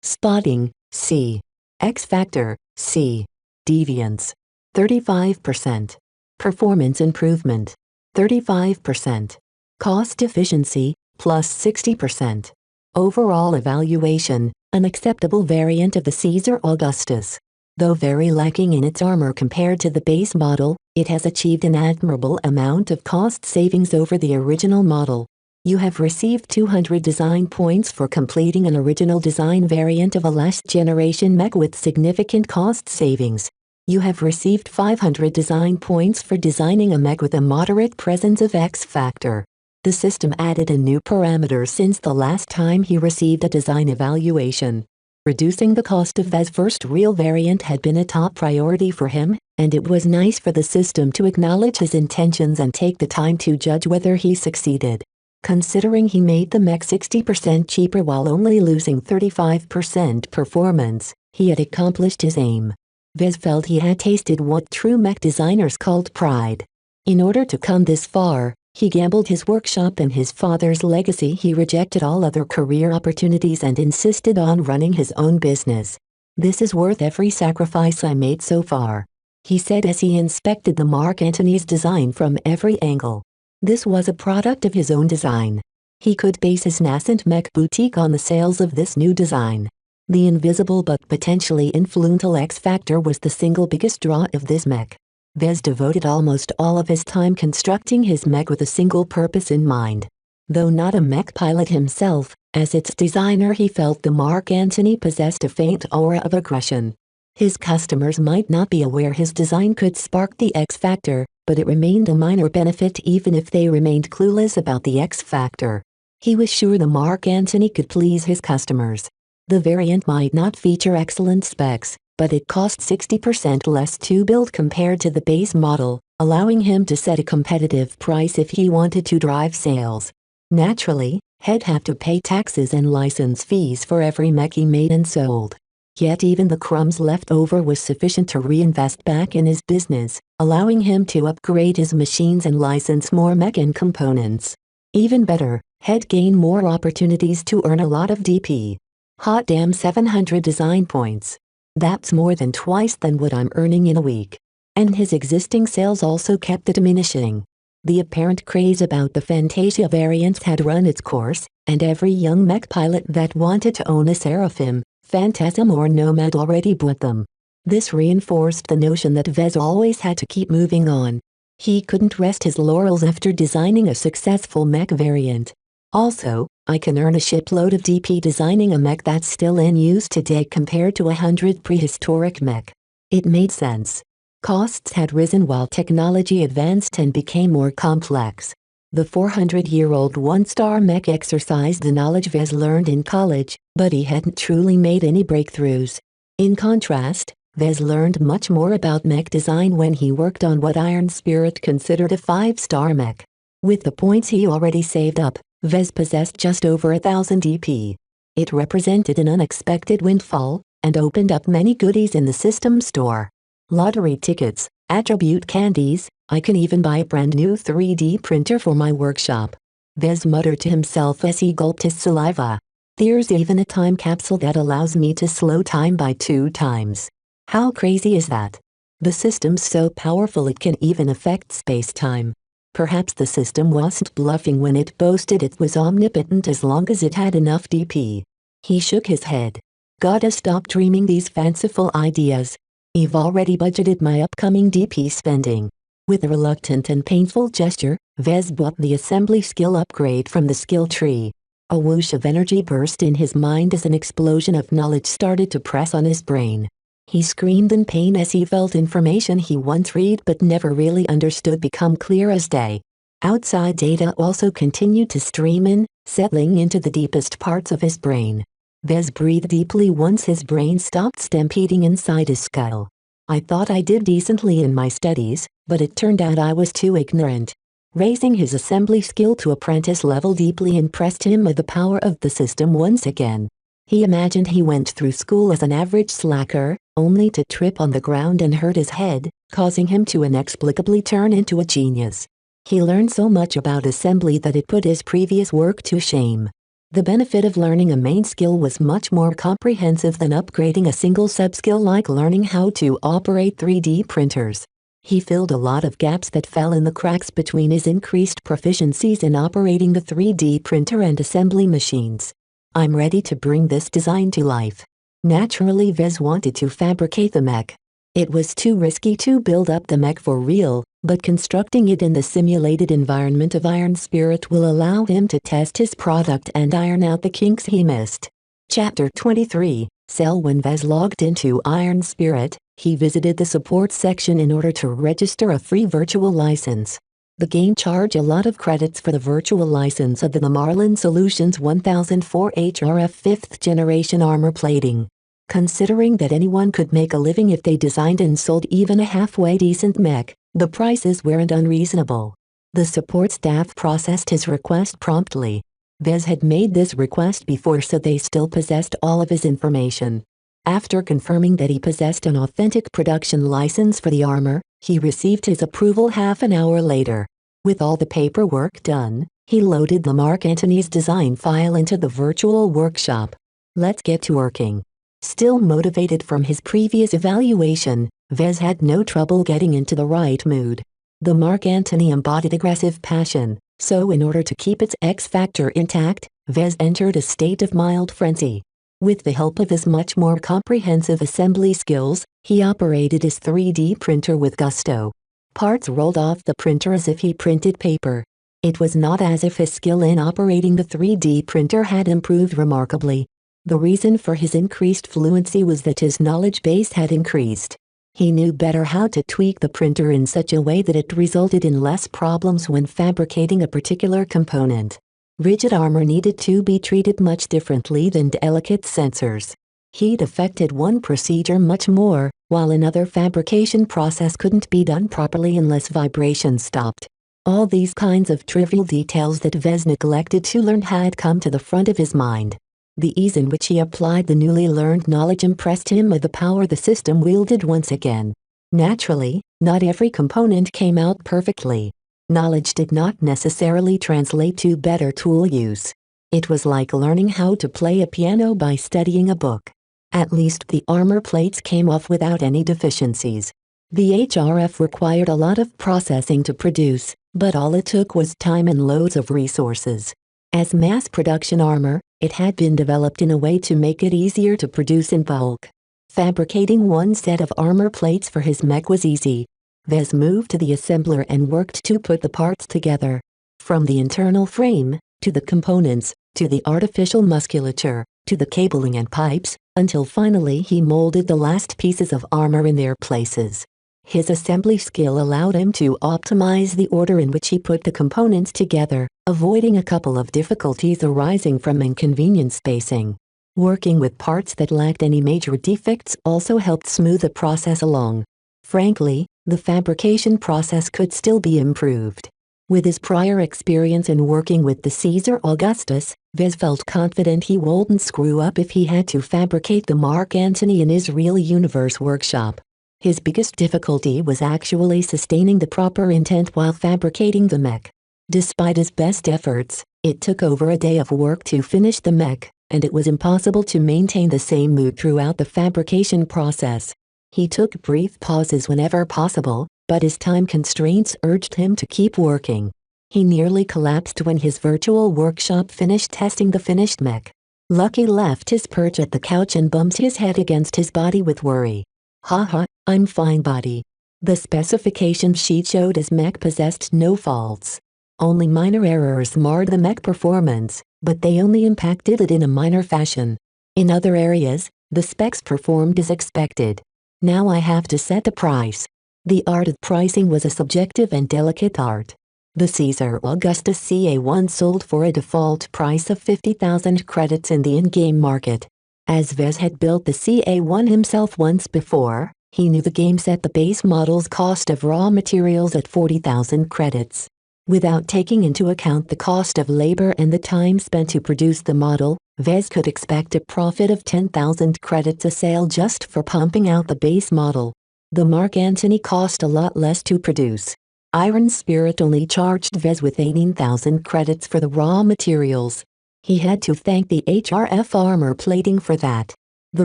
Spotting, C. X factor, C. Deviance, 35%. Performance improvement, 35%. Cost efficiency, plus 60%. Overall evaluation, an acceptable variant of the Caesar Augustus. Though very lacking in its armor compared to the base model, it has achieved an admirable amount of cost savings over the original model. You have received 200 design points for completing an original design variant of a last-generation mech with significant cost savings. You have received 500 design points for designing a mech with a moderate presence of X factor. The system added a new parameter since the last time he received a design evaluation. Reducing the cost of Vez's first real variant had been a top priority for him, and it was nice for the system to acknowledge his intentions and take the time to judge whether he succeeded. Considering he made the mech 60% cheaper while only losing 35% performance, he had accomplished his aim. Vez felt he had tasted what true mech designers called pride. In order to come this far, he gambled his workshop and his father's legacy. He rejected all other career opportunities and insisted on running his own business. "This is worth every sacrifice I made so far," he said as he inspected the Mark Antony's design from every angle. This was a product of his own design. He could base his nascent mech boutique on the sales of this new design. The invisible but potentially influential X factor was the single biggest draw of this mech. Vez devoted almost all of his time constructing his mech with a single purpose in mind. Though not a mech pilot himself, As its designer, he felt the Mark Antony possessed a faint aura of aggression. His customers might not be aware his design could spark the X factor, but it remained a minor benefit even if they remained clueless about the X factor. He was sure the Mark Antony could please his customers. The variant might not feature excellent specs, but it cost 60% less to build compared to the base model, allowing him to set a competitive price if he wanted to drive sales. Naturally, he'd have to pay taxes and license fees for every Mech he made and sold. Yet even the crumbs left over was sufficient to reinvest back in his business, allowing him to upgrade his machines and license more Mech and components. Even better, he'd gain more opportunities to earn a lot of DP. Hot damn, 700 design points. That's more than twice than what I'm earning in a week. And his existing sales also kept diminishing. The apparent craze about the Fantasia variants had run its course, and every young Mech pilot that wanted to own a Seraphim, Phantasm or Nomad already bought them. This reinforced the notion that Vez always had to keep moving on. He couldn't rest his laurels after designing a successful Mech variant. Also, I can earn a shipload of DP designing a Mech that's still in use today compared to 100 prehistoric Mech. It made sense. Costs had risen while technology advanced and became more complex. The 400-year-old one-star Mech exercised the knowledge Vez learned in college, but he hadn't truly made any breakthroughs. In contrast, Vez learned much more about Mech design when he worked on what Iron Spirit considered a 5-star Mech. With the points he already saved up, Vez possessed just over 1,000 DP. It represented an unexpected windfall, and opened up many goodies in the system store. Lottery tickets, attribute candies, I can even buy a brand new 3D printer for my workshop. Vez muttered to himself as he gulped his saliva. There's even a time capsule that allows me to slow time by 2 times. How crazy is that? The system's so powerful it can even affect space-time. Perhaps the system wasn't bluffing when it boasted it was omnipotent as long as it had enough DP. He shook his head. Gotta stop dreaming these fanciful ideas. I've already budgeted my upcoming DP spending. With a reluctant and painful gesture, Vez bought the assembly skill upgrade from the skill tree. A whoosh of energy burst in his mind as an explosion of knowledge started to press on his brain. He screamed in pain as he felt information he once read but never really understood become clear as day. Outside data also continued to stream in, settling into the deepest parts of his brain. Vez breathed deeply once his brain stopped stampeding inside his skull. I thought I did decently in my studies, but it turned out I was too ignorant. Raising his assembly skill to apprentice level deeply impressed him with the power of the system once again. He imagined he went through school as an average slacker, only to trip on the ground and hurt his head, causing him to inexplicably turn into a genius. He learned so much about assembly that it put his previous work to shame. The benefit of learning a main skill was much more comprehensive than upgrading a single sub-skill like learning how to operate 3D printers. He filled a lot of gaps that fell in the cracks between his increased proficiencies in operating the 3D printer and assembly machines. I'm ready to bring this design to life. Naturally, Vez wanted to fabricate the Mech. It was too risky to build up the Mech for real, but constructing it in the simulated environment of Iron Spirit will allow him to test his product and iron out the kinks he missed. Chapter 23, Sell. When Vez logged into Iron Spirit, he visited the support section in order to register a free virtual license. The game charged a lot of credits for the virtual license of the Marlin Solutions 1004 HRF 5th generation armor plating. Considering that anyone could make a living if they designed and sold even a halfway decent Mech, the prices weren't unreasonable. The support staff processed his request promptly. Vez had made this request before, so they still possessed all of his information. After confirming that he possessed an authentic production license for the armor, he received his approval half an hour later. With all the paperwork done, he loaded the Mark Antony's design file into the virtual workshop. Let's get to working. Still motivated from his previous evaluation, Vez had no trouble getting into the right mood. The Mark Antony embodied aggressive passion, so in order to keep its X factor intact, Vez entered a state of mild frenzy. With the help of his much more comprehensive assembly skills, he operated his 3D printer with gusto. Parts rolled off the printer as if he printed paper. It was not as if his skill in operating the 3D printer had improved remarkably. The reason for his increased fluency was that his knowledge base had increased. He knew better how to tweak the printer in such a way that it resulted in less problems when fabricating a particular component. Rigid armor needed to be treated much differently than delicate sensors. Heat affected one procedure much more, while another fabrication process couldn't be done properly unless vibration stopped. All these kinds of trivial details that Vez neglected to learn had come to the front of his mind. The ease in which he applied the newly learned knowledge impressed him with the power the system wielded once again. Naturally, not every component came out perfectly. Knowledge did not necessarily translate to better tool use. It was like learning how to play a piano by studying a book. At least the armor plates came off without any deficiencies. The HRF required a lot of processing to produce, but all it took was time and loads of resources. As mass production armor, it had been developed in a way to make it easier to produce in bulk. Fabricating one set of armor plates for his mech was easy. Vez moved to the assembler and worked to put the parts together. From the internal frame, to the components, to the artificial musculature, to the cabling and pipes, until finally he molded the last pieces of armor in their places. His assembly skill allowed him to optimize the order in which he put the components together, avoiding a couple of difficulties arising from inconvenient spacing. Working with parts that lacked any major defects also helped smooth the process along. Frankly, the fabrication process could still be improved. With his prior experience in working with the Caesar Augustus, Vez felt confident he wouldn't screw up if he had to fabricate the Mark Antony in his real universe workshop. His biggest difficulty was actually sustaining the proper intent while fabricating the mech. Despite his best efforts, it took over a day of work to finish the mech, and it was impossible to maintain the same mood throughout the fabrication process. He took brief pauses whenever possible, but his time constraints urged him to keep working. He nearly collapsed when his virtual workshop finished testing the finished mech. Lucky left his perch at the couch and bumped his head against his body with worry. Haha, I'm fine, buddy. The specification sheet showed his mech possessed no faults. Only minor errors marred the mech performance, but they only impacted it in a minor fashion. In other areas, the specs performed as expected. Now I have to set the price. The art of pricing was a subjective and delicate art. The Caesar Augustus CA1 sold for a default price of 50,000 credits in the in-game market. As Vez had built the CA1 himself once before, he knew the game set the base model's cost of raw materials at 40,000 credits. Without taking into account the cost of labor and the time spent to produce the model, Vez could expect a profit of 10,000 credits a sale just for pumping out the base model. The Mark Antony cost a lot less to produce. Iron Spirit only charged Vez with 18,000 credits for the raw materials. He had to thank the HRF armor plating for that. The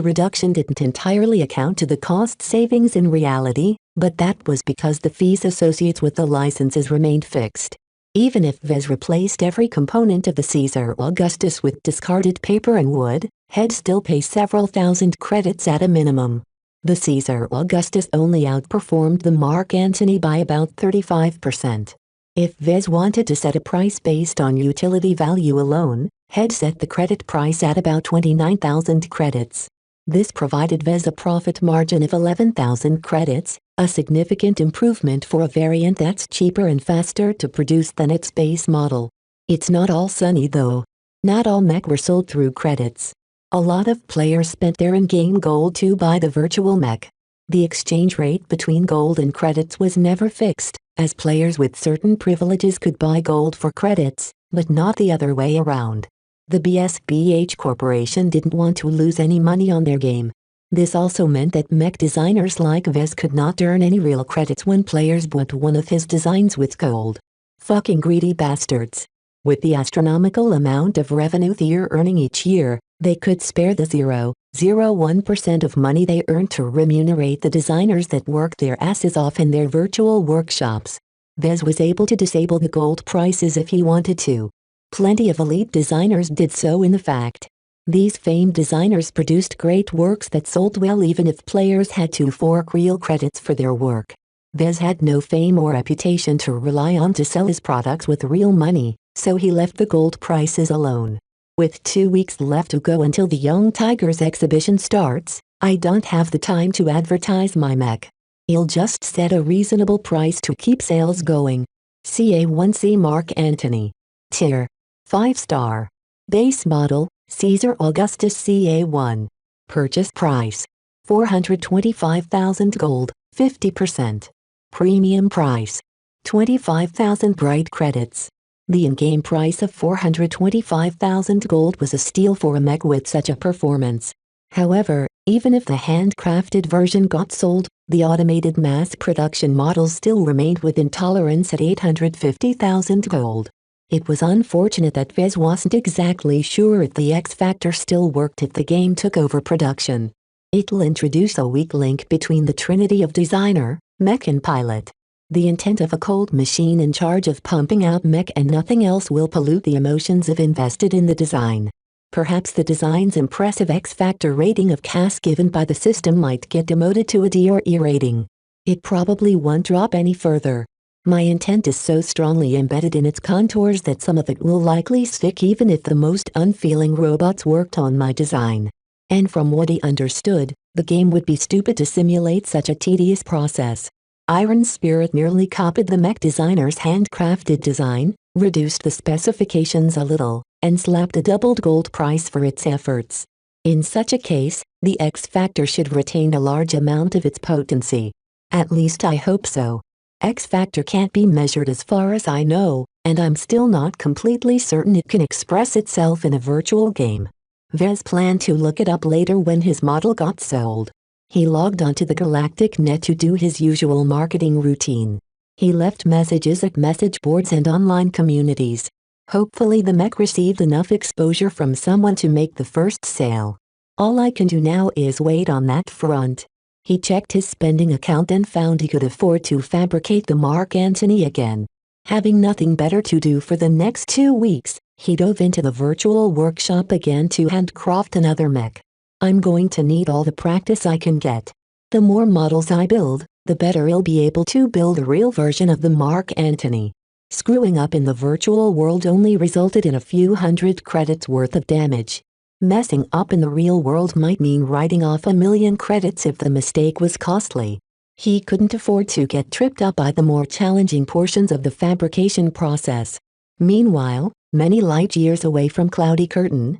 reduction didn't entirely account to the cost savings in reality, but that was because the fees associated with the licenses remained fixed. Even if Vez replaced every component of the Caesar Augustus with discarded paper and wood, he'd still pay several thousand credits at a minimum. The Caesar Augustus only outperformed the Mark Antony by about 35%. If Vez wanted to set a price based on utility value alone, he'd set the credit price at about 29,000 credits. This provided Vez a profit margin of 11,000 credits, a significant improvement for a variant that's cheaper and faster to produce than its base model. It's not all sunny though. Not all mech were sold through credits. A lot of players spent their in-game gold to buy the virtual mech. The exchange rate between gold and credits was never fixed, as players with certain privileges could buy gold for credits, but not the other way around. The BSBH Corporation didn't want to lose any money on their game. This also meant that mech designers like Vez could not earn any real credits when players bought one of his designs with gold. Fucking greedy bastards. With the astronomical amount of revenue they're earning each year, they could spare the 0.01% of money they earned to remunerate the designers that worked their asses off in their virtual workshops. Vez was able to disable the gold prices if he wanted to. Plenty of elite designers did so in fact. These famed designers produced great works that sold well even if players had to fork real credits for their work. Vez had no fame or reputation to rely on to sell his products with real money, so he left the gold prices alone. With 2 weeks left to go until the Young Tigers exhibition starts, I don't have the time to advertise my Mech. I'll just set a reasonable price to keep sales going. CA1C Mark Antony. Tier 5-star. Base model, Caesar Augustus CA1. Purchase price 425,000 gold, 50%. Premium price 25,000 bright credits. The in-game price of 425,000 gold was a steal for a Mech with such a performance. However, even if the handcrafted version got sold, the automated mass production models still remained within tolerance at 850,000 gold. It was unfortunate that Vez wasn't exactly sure if the X Factor still worked if the game took over production. It'll introduce a weak link between the trinity of designer, Mech and pilot. The intent of a cold machine in charge of pumping out Mech and nothing else will pollute the emotions of invested in the design. Perhaps the design's impressive X Factor rating of CAS given by the system might get demoted to a D or E rating. It probably won't drop any further. My intent is so strongly embedded in its contours that some of it will likely stick even if the most unfeeling robots worked on my design. And from what he understood, the game would be stupid to simulate such a tedious process. Iron Spirit merely copied the Mech designer's handcrafted design, reduced the specifications a little, and slapped a doubled gold price for its efforts. In such a case, the X Factor should retain a large amount of its potency. At least I hope so. X Factor can't be measured as far as I know, and I'm still not completely certain it can express itself in a virtual game. Vez planned to look it up later when his model got sold. He logged onto the Galactic Net to do his usual marketing routine. He left messages at message boards and online communities. Hopefully the Mech received enough exposure from someone to make the first sale. All I can do now is wait on that front. He checked his spending account and found he could afford to fabricate the Mark Antony again. Having nothing better to do for the next 2 weeks, he dove into the virtual workshop again to handcraft another Mech. I'm going to need all the practice I can get. The more models I build, the better I'll be able to build a real version of the Mark Antony. Screwing up in the virtual world only resulted in a few hundred credits worth of damage. Messing up in the real world might mean writing off 1,000,000 credits if the mistake was costly. He couldn't afford to get tripped up by the more challenging portions of the fabrication process. Meanwhile, many light years away from Cloudy Curtain,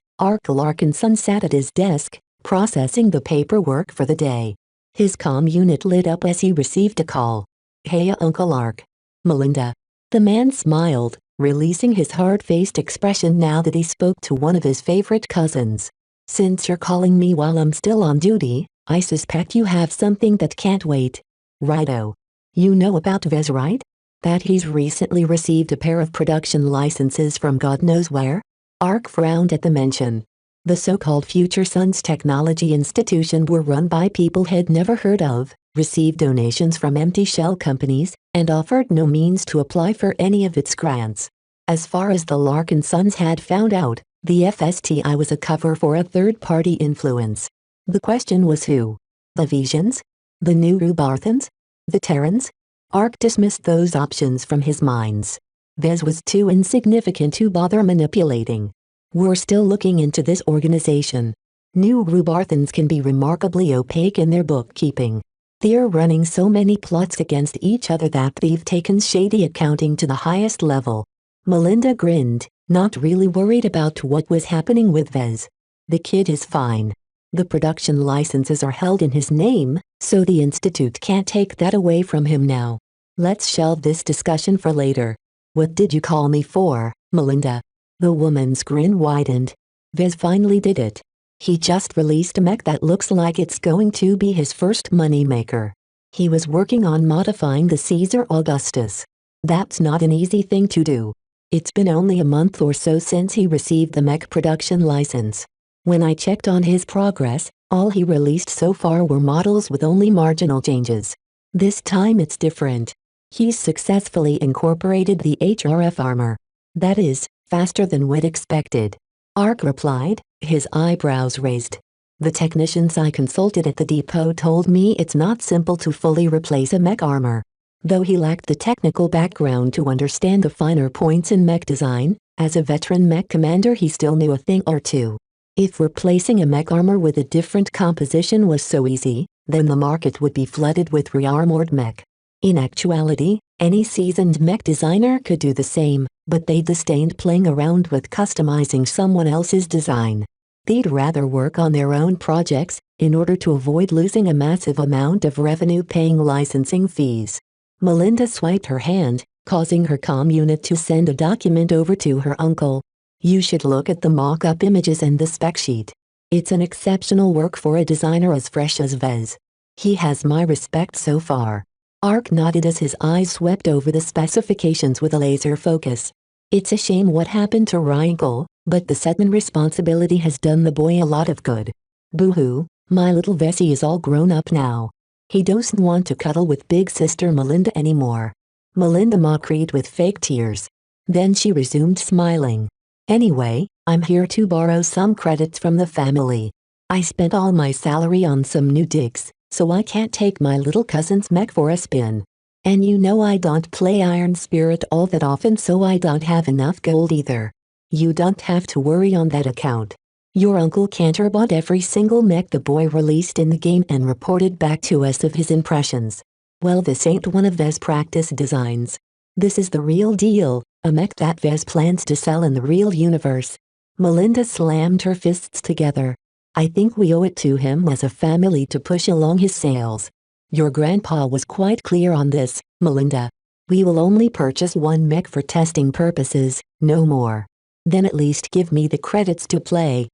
Larkin Son sat at his desk, processing the paperwork for the day. His comm unit lit up as he received a call. "Hey, Uncle Ark." "Melinda." The man smiled, releasing his hard-faced expression now that he spoke to one of his favorite cousins. "Since you're calling me while I'm still on duty, I suspect you have something that can't wait." "Righto. You know about Vez, right? That he's recently received a pair of production licenses from God knows where?" Ark frowned at the mention. The so-called Future Sons Technology Institution were run by people he'd never heard of, received donations from empty shell companies, and offered no means to apply for any of its grants. As far as the Larkin Sons had found out, the FSTI was a cover for a third-party influence. The question was who? The Visions? The New Rubarthans? The Terrans? Ark dismissed those options from his minds. Vez was too insignificant to bother manipulating. "We're still looking into this organization. New Rubarthans can be remarkably opaque in their bookkeeping. They're running so many plots against each other that they've taken shady accounting to the highest level." Melinda grinned, not really worried about what was happening with Vez. "The kid is fine. The production licenses are held in his name, so the Institute can't take that away from him now. Let's shelve this discussion for later." "What did you call me for, Melinda?" The woman's grin widened. Vez finally did it. He just released a Mech that looks like it's going to be his first moneymaker. He was working on modifying the Caesar Augustus. That's not an easy thing to do. It's been only a month or so since he received the Mech production license. When I checked on his progress, all he released so far were models with only marginal changes. This time it's different. He's successfully incorporated the HRF armor. That is, faster than we'd expected. Ark replied, his eyebrows raised. The technicians I consulted at the depot told me it's not simple to fully replace a Mech armor. Though he lacked the technical background to understand the finer points in mech design, as a veteran mech commander he still knew a thing or two. If replacing a mech armor with a different composition was so easy, then the market would be flooded with re-armored mech. In actuality, any seasoned mech designer could do the same, but they disdained playing around with customizing someone else's design. They'd rather work on their own projects, in order to avoid losing a massive amount of revenue paying licensing fees. Melinda swiped her hand, causing her comm unit to send a document over to her uncle. You should look at the mock-up images and the spec sheet. It's an exceptional work for a designer as fresh as Vez. He has my respect so far. Ark nodded as his eyes swept over the specifications with a laser focus. It's a shame what happened to Reinkel, but the Setman responsibility has done the boy a lot of good. Boo-hoo, my little Vessie is all grown up now. He doesn't want to cuddle with big sister Melinda anymore. Melinda mocked with fake tears. Then she resumed smiling. Anyway, I'm here to borrow some credits from the family. I spent all my salary on some new digs, so I can't take my little cousin's mech for a spin. And you know I don't play Iron Spirit all that often, so I don't have enough gold either. You don't have to worry on that account. Your Uncle Cantor bought every single mech the boy released in the game and reported back to us of his impressions. Well, this ain't one of Vez practice designs. This is the real deal, a mech that Vez plans to sell in the real universe. Melinda slammed her fists together. I think we owe it to him as a family to push along his sales. Your grandpa was quite clear on this, Melinda. We will only purchase one mech for testing purposes, no more. Then at least give me the credits to play,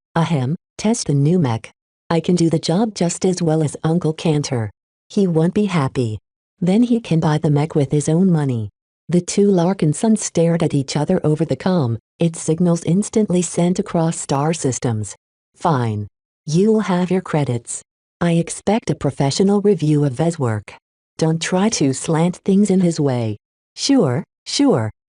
test the new mech. I can do the job just as well as Uncle Cantor. He won't be happy. Then he can buy the mech with his own money. The two Larkinsons stared at each other over the comm, its signals instantly sent across star systems. Fine. You'll have your credits. I expect a professional review of Vez work. Don't try to slant things in his way. Sure,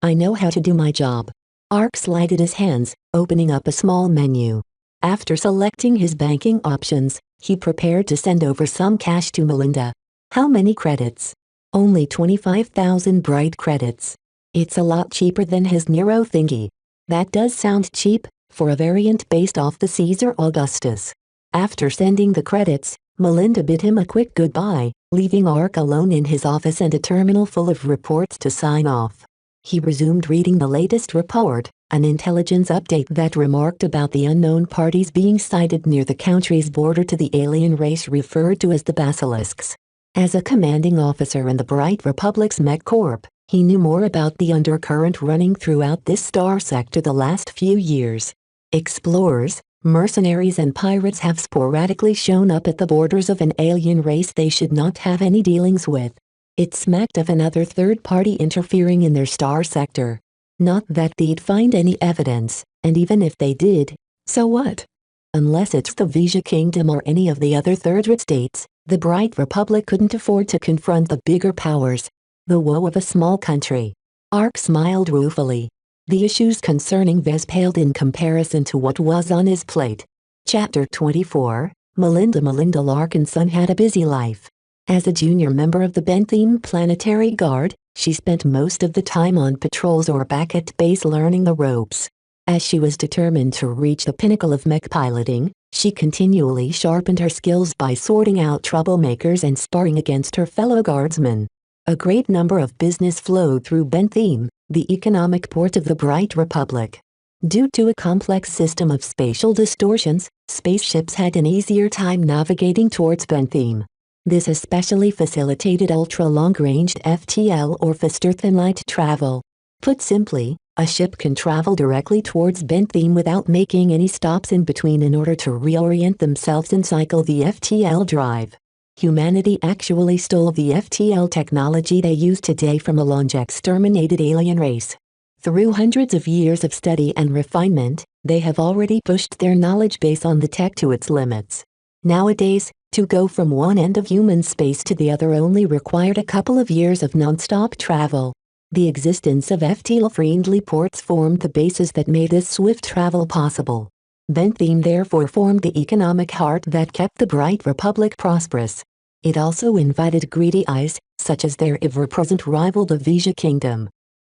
I know how to do my job. Ark slided his hands, opening up a small menu. After selecting his banking options, he prepared to send over some cash to Melinda. How many credits? Only 25,000 bright credits. It's a lot cheaper than his Nero thingy. That does sound cheap, for a variant based off the Caesar Augustus. After sending the credits, Melinda bid him a quick goodbye, leaving Ark alone in his office and a terminal full of reports to sign off. He resumed reading the latest report, an intelligence update that remarked about the unknown parties being sighted near the country's border to the alien race referred to as the Basilisks. As a commanding officer in the Bright Republic's Mech Corp, he knew more about the undercurrent running throughout this star sector the last few years. Explorers, mercenaries and pirates have sporadically shown up at the borders of an alien race they should not have any dealings with. It smacked of another third party interfering in their star sector. Not that they'd find any evidence, and even if they did, so what? Unless it's the Vija Kingdom or any of the other third-rate states, the Bright Republic couldn't afford to confront the bigger powers. The woe of a small country. Ark smiled ruefully. The issues concerning Vez paled in comparison to what was on his plate. Chapter 24, Melinda Larkinson had a busy life. As a junior member of the Bentham Planetary Guard, she spent most of the time on patrols or back at base learning the ropes. As she was determined to reach the pinnacle of mech piloting, she continually sharpened her skills by sorting out troublemakers and sparring against her fellow guardsmen. A great number of business flowed through Bentham, the economic port of the Bright Republic. Due to a complex system of spatial distortions, spaceships had an easier time navigating towards Bentham. This especially facilitated ultra-long-ranged FTL or faster-than-light travel. Put simply, a ship can travel directly towards Bentham without making any stops in between in order to reorient themselves and cycle the FTL drive. Humanity actually stole the FTL technology they use today from a long-exterminated alien race. Through hundreds of years of study and refinement, they have already pushed their knowledge base on the tech to its limits. Nowadays, to go from one end of human space to the other only required a couple of years of non-stop travel. The existence of FTL-friendly ports formed the basis that made this swift travel possible. Bentham therefore formed the economic heart that kept the Bright Republic prosperous. It also invited greedy eyes, such as their ever-present rival the Vija Kingdom.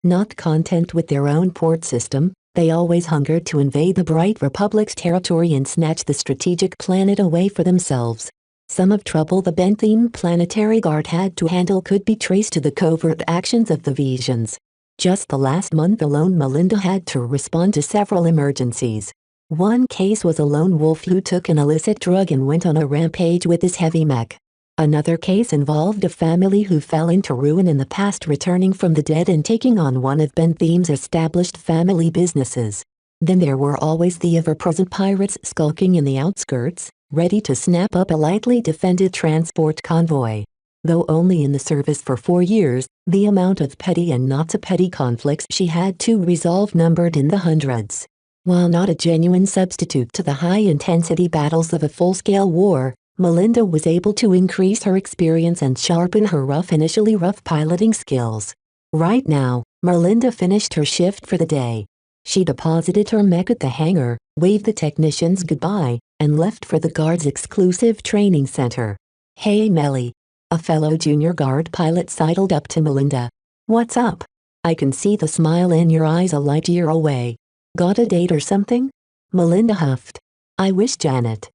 Not content with their own port system, they always hungered to invade the Bright Republic's territory and snatch the strategic planet away for themselves. Some of trouble the Bentheme Planetary Guard had to handle could be traced to the covert actions of the Vesians. Just the last month alone, Melinda had to respond to several emergencies. One case was a lone wolf who took an illicit drug and went on a rampage with his heavy mech. Another case involved a family who fell into ruin in the past, returning from the dead and taking on one of Bentheme's established family businesses. Then there were always the ever-present pirates skulking in the outskirts, ready to snap up a lightly defended transport convoy. Though only in the service for 4 years, the amount of petty and not-so-petty conflicts she had to resolve numbered in the hundreds. While not a genuine substitute to the high-intensity battles of a full-scale war, Melinda was able to increase her experience and sharpen her initially rough piloting skills. Right now, Melinda finished her shift for the day. She deposited her mech at the hangar, waved the technicians goodbye, and left for the Guard's exclusive training center. "Hey Melly." A fellow junior Guard pilot sidled up to Melinda. "What's up? I can see the smile in your eyes a light year away. Got a date or something?" Melinda huffed. "I wish, Janet.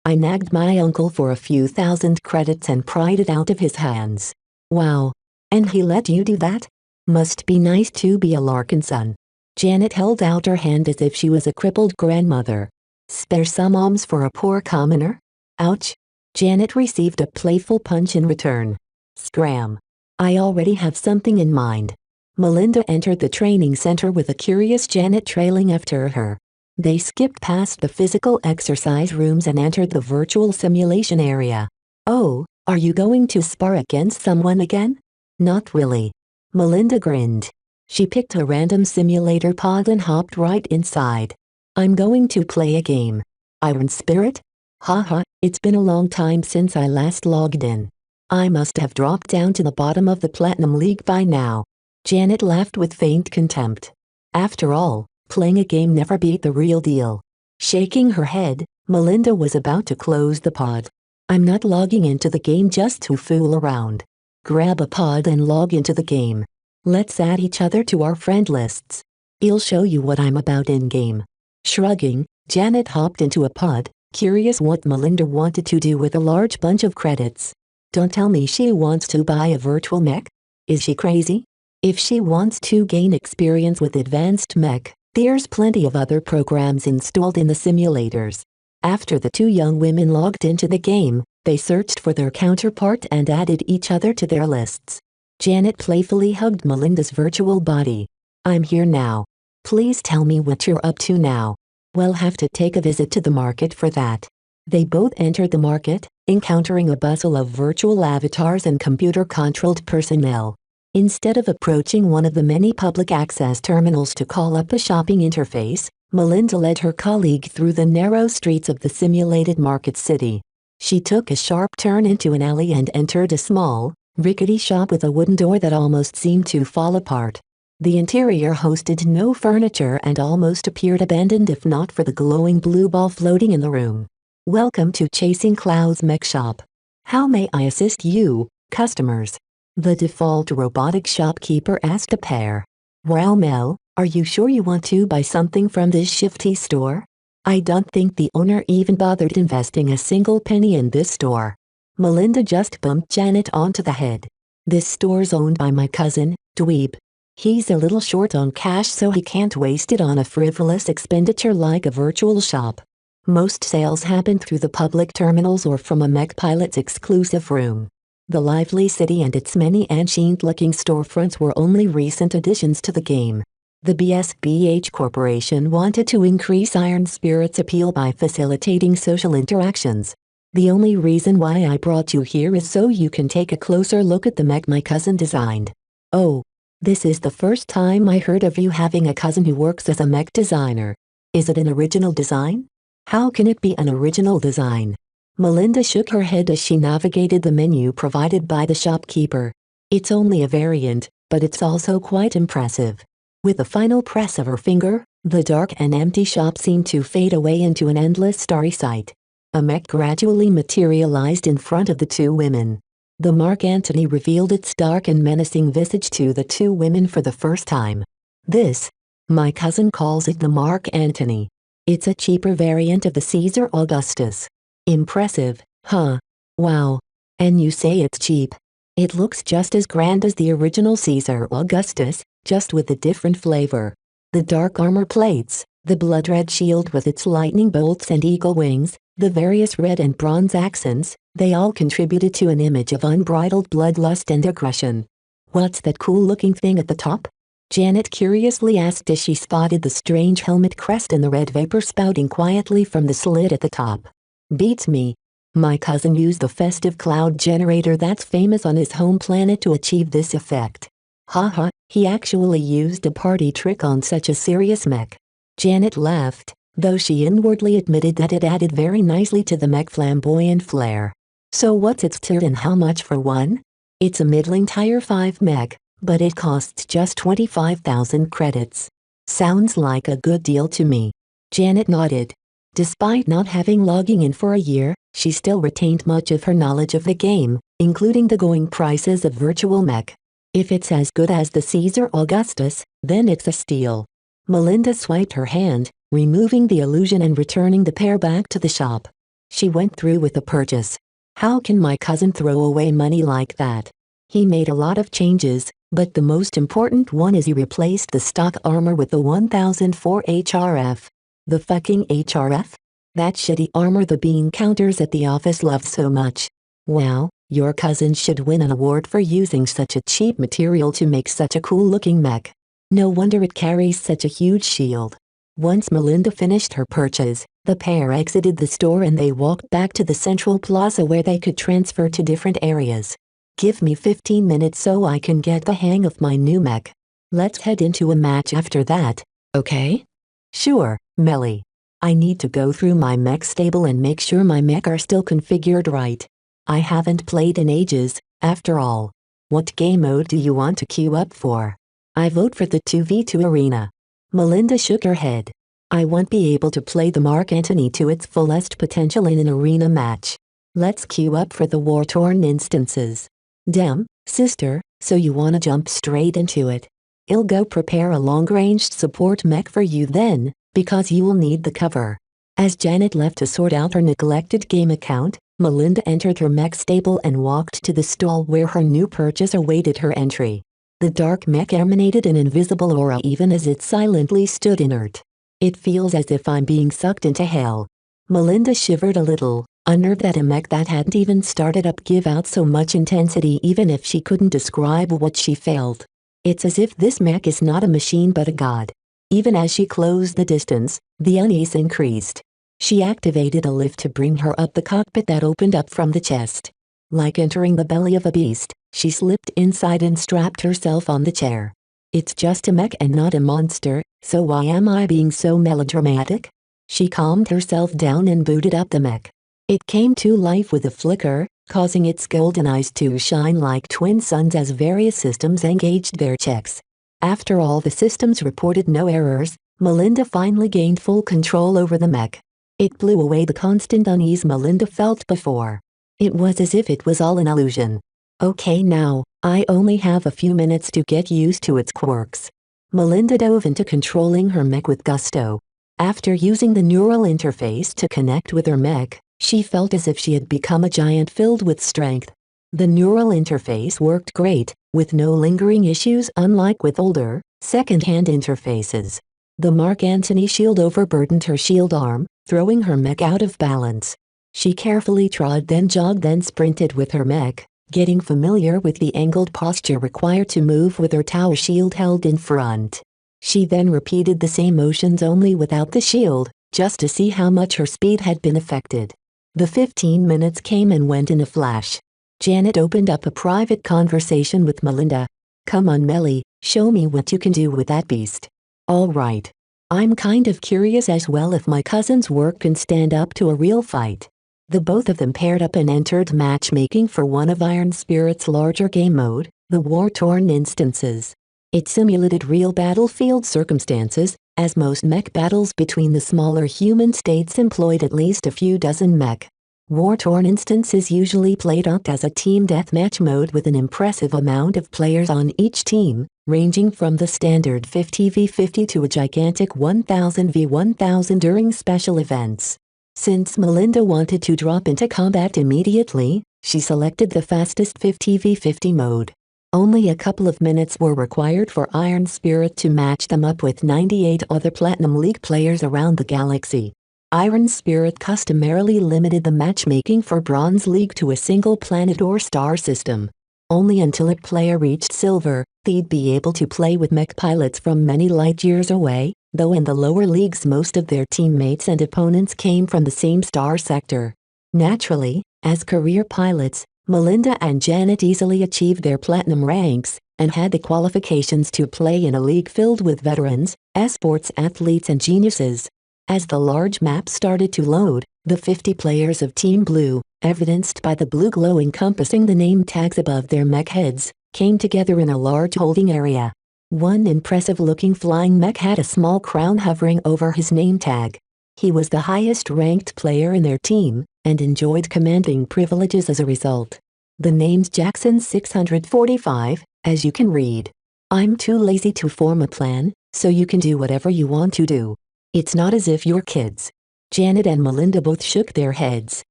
I nagged my uncle for a few thousand credits and pried it out of his hands." "Wow. And he let you do that? Must be nice to be a Larkin son." Janet held out her hand as if she was a crippled grandmother. "Spare some alms for a poor commoner?" "Ouch." Janet received a playful punch in return. "Scram. I already have something in mind." Melinda entered the training center with a curious Janet trailing after her. They skipped past the physical exercise rooms and entered the virtual simulation area. "Oh, are you going to spar against someone again?" "Not really." Melinda grinned. She picked a random simulator pod and hopped right inside. "I'm going to play a game." "Iron Spirit?" "Haha, it's been a long time since I last logged in. I must have dropped down to the bottom of the Platinum League by now." Janet laughed with faint contempt. After all, playing a game never beat the real deal. Shaking her head, Melinda was about to close the pod. "I'm not logging into the game just to fool around. Grab a pod and log into the game. Let's add each other to our friend lists. I'll show you what I'm about in-game." Shrugging, Janet hopped into a pod, curious what Melinda wanted to do with a large bunch of credits. Don't tell me she wants to buy a virtual mech? Is she crazy? If she wants to gain experience with advanced mech, there's plenty of other programs installed in the simulators. After the two young women logged into the game, they searched for their counterpart and added each other to their lists. Janet playfully hugged Melinda's virtual body. "I'm here now. Please tell me what you're up to now." "We'll have to take a visit to the market for that." They both entered the market, encountering a bustle of virtual avatars and computer-controlled personnel. Instead of approaching one of the many public access terminals to call up a shopping interface, Melinda led her colleague through the narrow streets of the simulated market city. She took a sharp turn into an alley and entered a small, rickety shop with a wooden door that almost seemed to fall apart. The interior hosted no furniture and almost appeared abandoned if not for the glowing blue ball floating in the room. "Welcome to Chasing Clouds Mech Shop. How may I assist you, customers?" the default robotic shopkeeper asked a pair. "Well, Mel, are you sure you want to buy something from this shifty store? I don't think the owner even bothered investing a single penny in this store." Melinda just bumped Janet onto the head. "This store's owned by my cousin, Dweeb. He's a little short on cash, so he can't waste it on a frivolous expenditure like a virtual shop. Most sales happen through the public terminals or from a mech pilot's exclusive room." The lively city and its many ancient-looking storefronts were only recent additions to the game. The BSBH Corporation wanted to increase Iron Spirit's appeal by facilitating social interactions. "The only reason why I brought you here is so you can take a closer look at the mech my cousin designed." "Oh, this is the first time I heard of you having a cousin who works as a mech designer. Is it an original design?" "How can it be an original design?" Melinda shook her head as she navigated the menu provided by the shopkeeper. "It's only a variant, but it's also quite impressive." With a final press of her finger, the dark and empty shop seemed to fade away into an endless starry sight. A mech gradually materialized in front of the two women. The Mark Antony revealed its dark and menacing visage to the two women for the first time. This, my cousin calls it the Mark Antony. It's a cheaper variant of the Caesar Augustus. Impressive, huh? Wow. And you say it's cheap. It looks just as grand as the original Caesar Augustus, just with a different flavor. The dark armor plates, the blood red shield with its lightning bolts and eagle wings, the various red and bronze accents, they all contributed to an image of unbridled bloodlust and aggression. What's that cool-looking thing at the top? Janet curiously asked as she spotted the strange helmet crest and the red vapor spouting quietly from the slit at the top. Beats me. My cousin used the festive cloud generator that's famous on his home planet to achieve this effect. Haha, he actually used a party trick on such a serious mech. Janet laughed, though she inwardly admitted that it added very nicely to the mech flamboyant flair. So what's its tier and how much for one? It's a middling tier 5 mech, but it costs just 25,000 credits. Sounds like a good deal to me. Janet nodded. Despite not having logging in for a year, she still retained much of her knowledge of the game, including the going prices of virtual mech. If it's as good as the Caesar Augustus, then it's a steal. Melinda swiped her hand, removing the illusion and returning the pair back to the shop. She went through with the purchase. How can my cousin throw away money like that? He made a lot of changes, but the most important one is he replaced the stock armor with the 1004 HRF. The fucking HRF? That shitty armor the bean counters at the office love so much. Wow, your cousin should win an award for using such a cheap material to make such a cool-looking mech. No wonder it carries such a huge shield. Once Melinda finished her purchase, the pair exited the store and they walked back to the central plaza where they could transfer to different areas. Give me 15 minutes so I can get the hang of my new mech. Let's head into a match after that, okay? Sure, Melly. I need to go through my mech stable and make sure my mech are still configured right. I haven't played in ages, after all. What game mode do you want to queue up for? I vote for the 2v2 arena. Melinda shook her head. I won't be able to play the Mark Antony to its fullest potential in an arena match. Let's queue up for the war-torn instances. Damn, sister, so you wanna jump straight into it. I'll go prepare a long-ranged support mech for you then, because you will need the cover. As Janet left to sort out her neglected game account, Melinda entered her mech stable and walked to the stall where her new purchase awaited her entry. The dark mech emanated an invisible aura even as it silently stood inert. It feels as if I'm being sucked into hell. Melinda shivered a little, unnerved that a mech that hadn't even started up give out so much intensity even if she couldn't describe what she felt. It's as if this mech is not a machine but a god. Even as she closed the distance, the unease increased. She activated a lift to bring her up the cockpit that opened up from the chest. Like entering the belly of a beast, she slipped inside and strapped herself on the chair. It's just a mech and not a monster, so why am I being so melodramatic? She calmed herself down and booted up the mech. It came to life with a flicker, causing its golden eyes to shine like twin suns as various systems engaged their checks. After all the systems reported no errors, Melinda finally gained full control over the mech. It blew away the constant unease Melinda felt before. It was as if it was all an illusion. Okay now, I only have a few minutes to get used to its quirks. Melinda dove into controlling her mech with gusto. After using the neural interface to connect with her mech, she felt as if she had become a giant filled with strength. The neural interface worked great, with no lingering issues unlike with older, second-hand interfaces. The Mark Antony shield overburdened her shield arm, throwing her mech out of balance. She carefully trod then jogged then sprinted with her mech, getting familiar with the angled posture required to move with her tower shield held in front. She then repeated the same motions only without the shield, just to see how much her speed had been affected. The 15 minutes came and went in a flash. Janet opened up a private conversation with Melinda. Come on Melly, show me what you can do with that beast. Alright. I'm kind of curious as well if my cousin's work can stand up to a real fight. The both of them paired up and entered matchmaking for one of Iron Spirit's larger game mode, the war-torn instances. It simulated real battlefield circumstances, as most mech battles between the smaller human states employed at least a few dozen mech. War-torn instances usually played out as a team deathmatch mode with an impressive amount of players on each team, ranging from the standard 50v50 to a gigantic 1000v1000 during special events. Since Melinda wanted to drop into combat immediately, she selected the fastest 50v50 mode. Only a couple of minutes were required for Iron Spirit to match them up with 98 other Platinum League players around the galaxy. Iron Spirit customarily limited the matchmaking for Bronze League to a single planet or star system. Only until a player reached Silver, they'd be able to play with mech pilots from many light years away, though in the lower leagues most of their teammates and opponents came from the same star sector. Naturally, as career pilots, Melinda and Janet easily achieved their platinum ranks, and had the qualifications to play in a league filled with veterans, esports athletes and geniuses. As the large map started to load, the 50 players of Team Blue, evidenced by the blue glow encompassing the name tags above their mech heads, came together in a large holding area. One impressive-looking flying mech had a small crown hovering over his name tag. He was the highest-ranked player in their team, and enjoyed commanding privileges as a result. The name's Jackson 645, as you can read. I'm too lazy to form a plan, so you can do whatever you want to do. It's not as if you're kids. Janet and Melinda both shook their heads.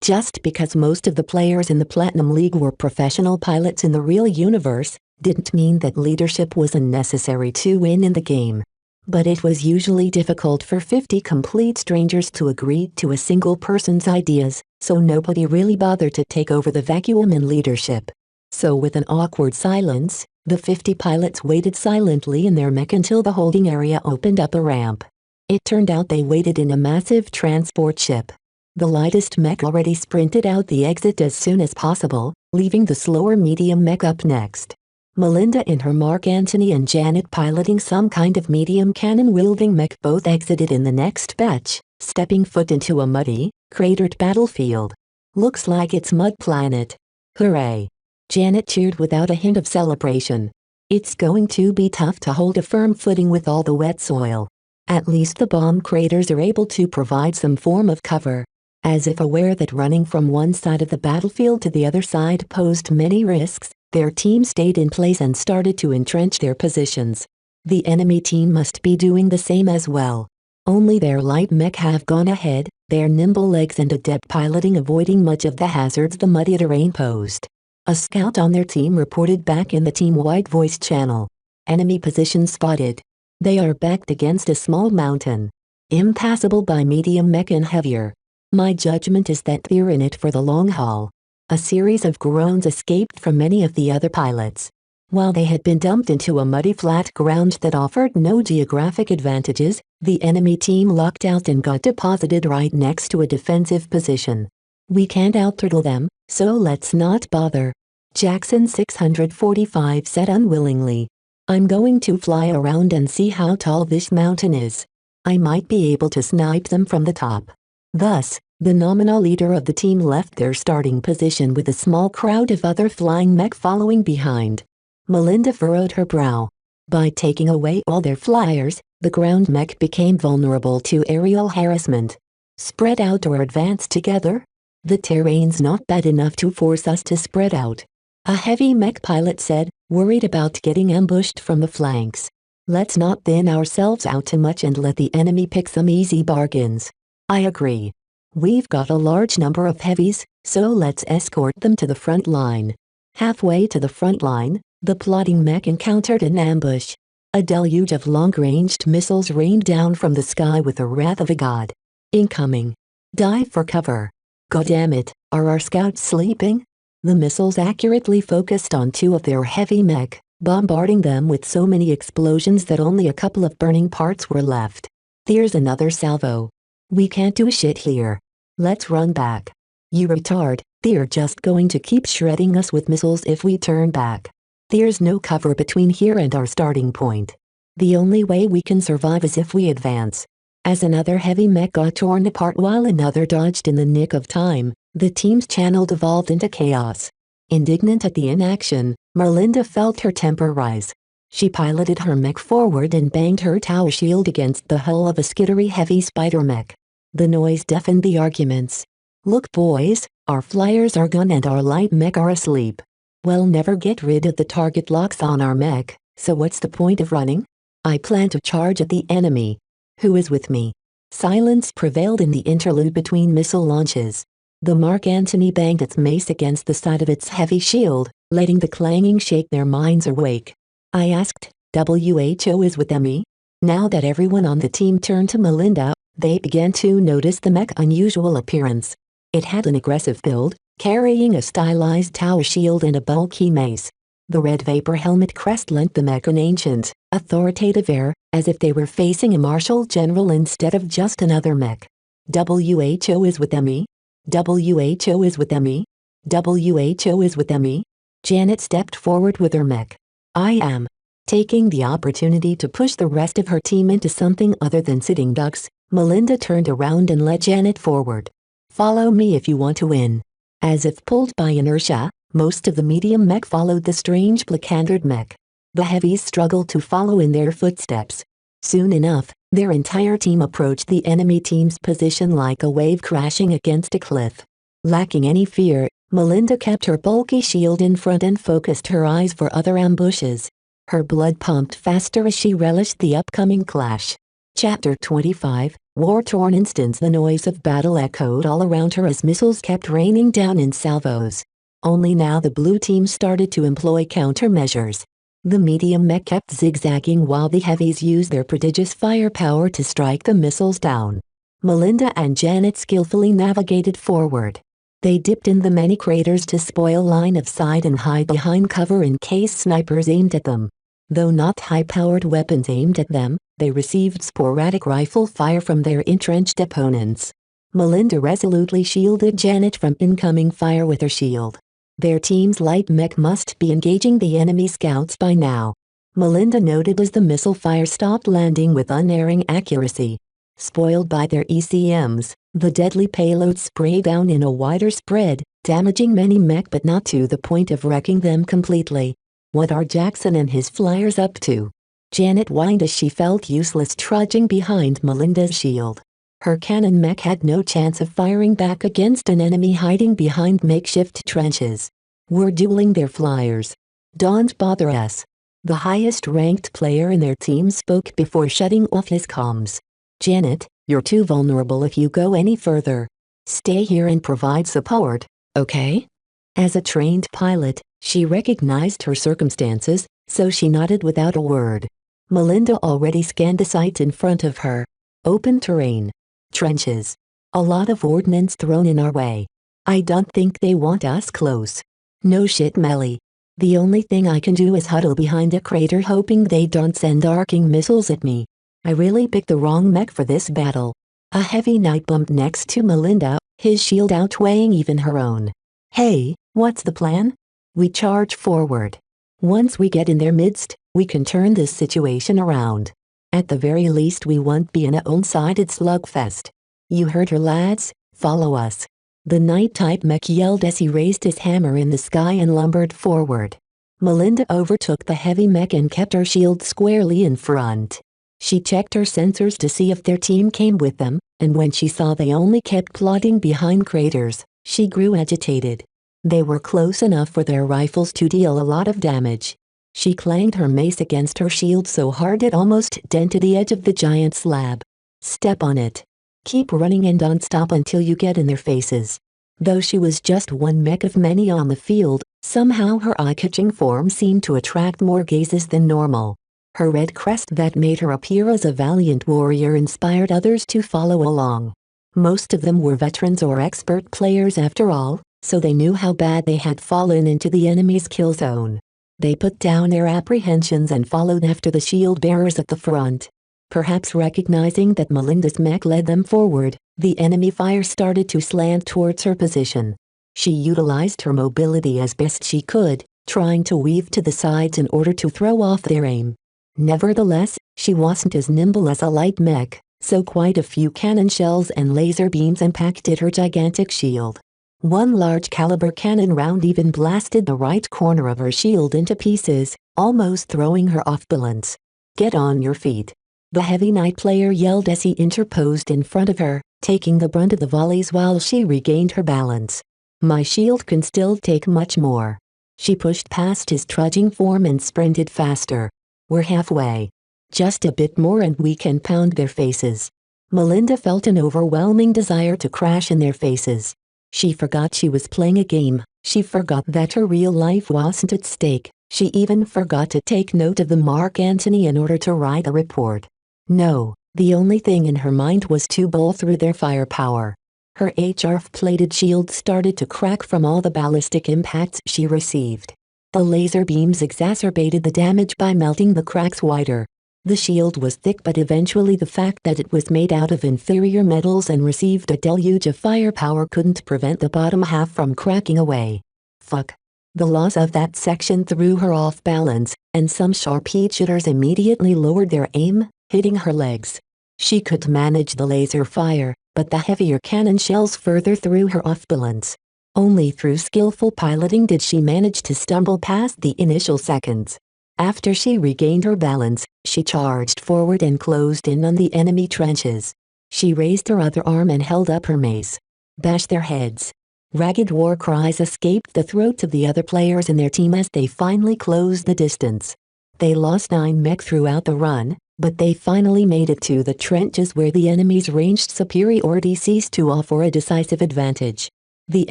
Just because most of the players in the Platinum League were professional pilots in the real universe, didn't mean that leadership was unnecessary to win in the game. But it was usually difficult for 50 complete strangers to agree to a single person's ideas, so nobody really bothered to take over the vacuum in leadership. So with an awkward silence, the 50 pilots waited silently in their mech until the holding area opened up a ramp. It turned out they waited in a massive transport ship. The lightest mech already sprinted out the exit as soon as possible, leaving the slower medium mech up next. Melinda in her Mark Antony and Janet piloting some kind of medium cannon-wielding mech both exited in the next batch, stepping foot into a muddy, cratered battlefield. Looks like it's Mud Planet. Hooray! Janet cheered without a hint of celebration. It's going to be tough to hold a firm footing with all the wet soil. At least the bomb craters are able to provide some form of cover. As if aware that running from one side of the battlefield to the other side posed many risks, their team stayed in place and started to entrench their positions. The enemy team must be doing the same as well. Only their light mech have gone ahead, their nimble legs and adept piloting avoiding much of the hazards the muddy terrain posed. A scout on their team reported back in the team-wide voice channel. Enemy position spotted. They are backed against a small mountain. Impassable by medium mech and heavier. My judgment is that they're in it for the long haul. A series of groans escaped from many of the other pilots. While they had been dumped into a muddy flat ground that offered no geographic advantages, the enemy team lucked out and got deposited right next to a defensive position. We can't out-turtle them, so let's not bother. Jackson 645 said unwillingly. I'm going to fly around and see how tall this mountain is. I might be able to snipe them from the top. Thus, the nominal leader of the team left their starting position with a small crowd of other flying mech following behind. Melinda furrowed her brow. By taking away all their flyers, the ground mech became vulnerable to aerial harassment. Spread out or advance together? The terrain's not bad enough to force us to spread out. A heavy mech pilot said, worried about getting ambushed from the flanks. Let's not thin ourselves out too much and let the enemy pick some easy bargains. I agree. We've got a large number of heavies, so let's escort them to the front line. Halfway to the front line, the plotting mech encountered an ambush. A deluge of long-ranged missiles rained down from the sky with the wrath of a god. Incoming. Dive for cover. Goddammit, are our scouts sleeping? The missiles accurately focused on two of their heavy mech, bombarding them with so many explosions that only a couple of burning parts were left. There's another salvo. We can't do shit here. Let's run back. You retard, they're just going to keep shredding us with missiles if we turn back. There's no cover between here and our starting point. The only way we can survive is if we advance. As another heavy mech got torn apart while another dodged in the nick of time, the team's channel devolved into chaos. Indignant at the inaction, Melinda felt her temper rise. She piloted her mech forward and banged her tower shield against the hull of a skittery heavy spider mech. The noise deafened the arguments. Look boys, our flyers are gone and our light mech are asleep. We'll never get rid of the target locks on our mech, so what's the point of running? I plan to charge at the enemy. Who is with me? Silence prevailed in the interlude between missile launches. The Mark Antony banged its mace against the side of its heavy shield, letting the clanging shake their minds awake. I asked, "WHO is with me?" Now that everyone on the team turned to Melinda, they began to notice the mech's unusual appearance. It had an aggressive build, carrying a stylized tower shield and a bulky mace. The red vapor helmet crest lent the mech an ancient, authoritative air, as if they were facing a martial general instead of just another mech. WHO is with me? WHO is with me? WHO is with me? Janet stepped forward with her mech. I am. Taking the opportunity to push the rest of her team into something other than sitting ducks, Melinda turned around and led Janet forward. Follow me if you want to win. As if pulled by inertia, most of the medium mech followed the strange black-handed mech. The heavies struggled to follow in their footsteps. Soon enough, their entire team approached the enemy team's position like a wave crashing against a cliff. Lacking any fear, Melinda kept her bulky shield in front and focused her eyes for other ambushes. Her blood pumped faster as she relished the upcoming clash. Chapter 25, War-torn instance. The noise of battle echoed all around her as missiles kept raining down in salvos. Only now the blue team started to employ countermeasures. The medium mech kept zigzagging while the heavies used their prodigious firepower to strike the missiles down. Melinda and Janet skillfully navigated forward. They dipped in the many craters to spoil line of sight and hide behind cover in case snipers aimed at them. Though not high-powered weapons aimed at them, they received sporadic rifle fire from their entrenched opponents. Melinda resolutely shielded Janet from incoming fire with her shield. Their team's light mech must be engaging the enemy scouts by now. Melinda noted as the missile fire stopped landing with unerring accuracy. Spoiled by their ECMs, the deadly payload sprayed down in a wider spread, damaging many mech but not to the point of wrecking them completely. What are Jackson and his flyers up to? Janet whined as she felt useless trudging behind Melinda's shield. Her cannon mech had no chance of firing back against an enemy hiding behind makeshift trenches. We're dueling their flyers. Don't bother us. The highest-ranked player in their team spoke before shutting off his comms. Janet, you're too vulnerable if you go any further. Stay here and provide support, okay? As a trained pilot, she recognized her circumstances, so she nodded without a word. Melinda already scanned the sights in front of her. Open terrain. Trenches. A lot of ordnance thrown in our way. I don't think they want us close. No shit, Melly. The only thing I can do is huddle behind a crater hoping they don't send arcing missiles at me. I really picked the wrong mech for this battle. A heavy knight bumped next to Melinda, his shield outweighing even her own. Hey, what's the plan? We charge forward. Once we get in their midst, we can turn this situation around. At the very least we won't be in a one-sided slugfest. You heard her, lads, follow us. The knight-type mech yelled as he raised his hammer in the sky and lumbered forward. Melinda overtook the heavy mech and kept her shield squarely in front. She checked her sensors to see if their team came with them, and when she saw they only kept plodding behind craters, she grew agitated. They were close enough for their rifles to deal a lot of damage. She clanged her mace against her shield so hard it almost dented the edge of the giant slab. Step on it. Keep running and don't stop until you get in their faces. Though she was just one mech of many on the field, somehow her eye-catching form seemed to attract more gazes than normal. Her red crest that made her appear as a valiant warrior inspired others to follow along. Most of them were veterans or expert players after all, so they knew how bad they had fallen into the enemy's kill zone. They put down their apprehensions and followed after the shield bearers at the front. Perhaps recognizing that Melinda's mech led them forward, the enemy fire started to slant towards her position. She utilized her mobility as best she could, trying to weave to the sides in order to throw off their aim. Nevertheless, she wasn't as nimble as a light mech, so quite a few cannon shells and laser beams impacted her gigantic shield. One large-caliber cannon round even blasted the right corner of her shield into pieces, almost throwing her off balance. Get on your feet. The heavy knight player yelled as he interposed in front of her, taking the brunt of the volleys while she regained her balance. My shield can still take much more. She pushed past his trudging form and sprinted faster. We're halfway. Just a bit more and we can pound their faces. Melinda felt an overwhelming desire to crash in their faces. She forgot she was playing a game. She forgot that her real life wasn't at stake. She even forgot to take note of the Mark Antony in order to write a report. No, the only thing in her mind was to bowl through their firepower. Her HRF-plated shield started to crack from all the ballistic impacts she received. The laser beams exacerbated the damage by melting the cracks wider. The shield was thick, but eventually the fact that it was made out of inferior metals and received a deluge of firepower couldn't prevent the bottom half from cracking away. Fuck. The loss of that section threw her off balance, and some sharpshooter shooters immediately lowered their aim, hitting her legs. She could manage the laser fire, but the heavier cannon shells further threw her off balance. Only through skillful piloting did she manage to stumble past the initial seconds. After she regained her balance, she charged forward and closed in on the enemy trenches. She raised her other arm and held up her mace. Bash their heads. Ragged war cries escaped the throats of the other players in their team as they finally closed the distance. They lost 9 mech throughout the run, but they finally made it to the trenches where the enemy's ranged superiority ceased to offer a decisive advantage. The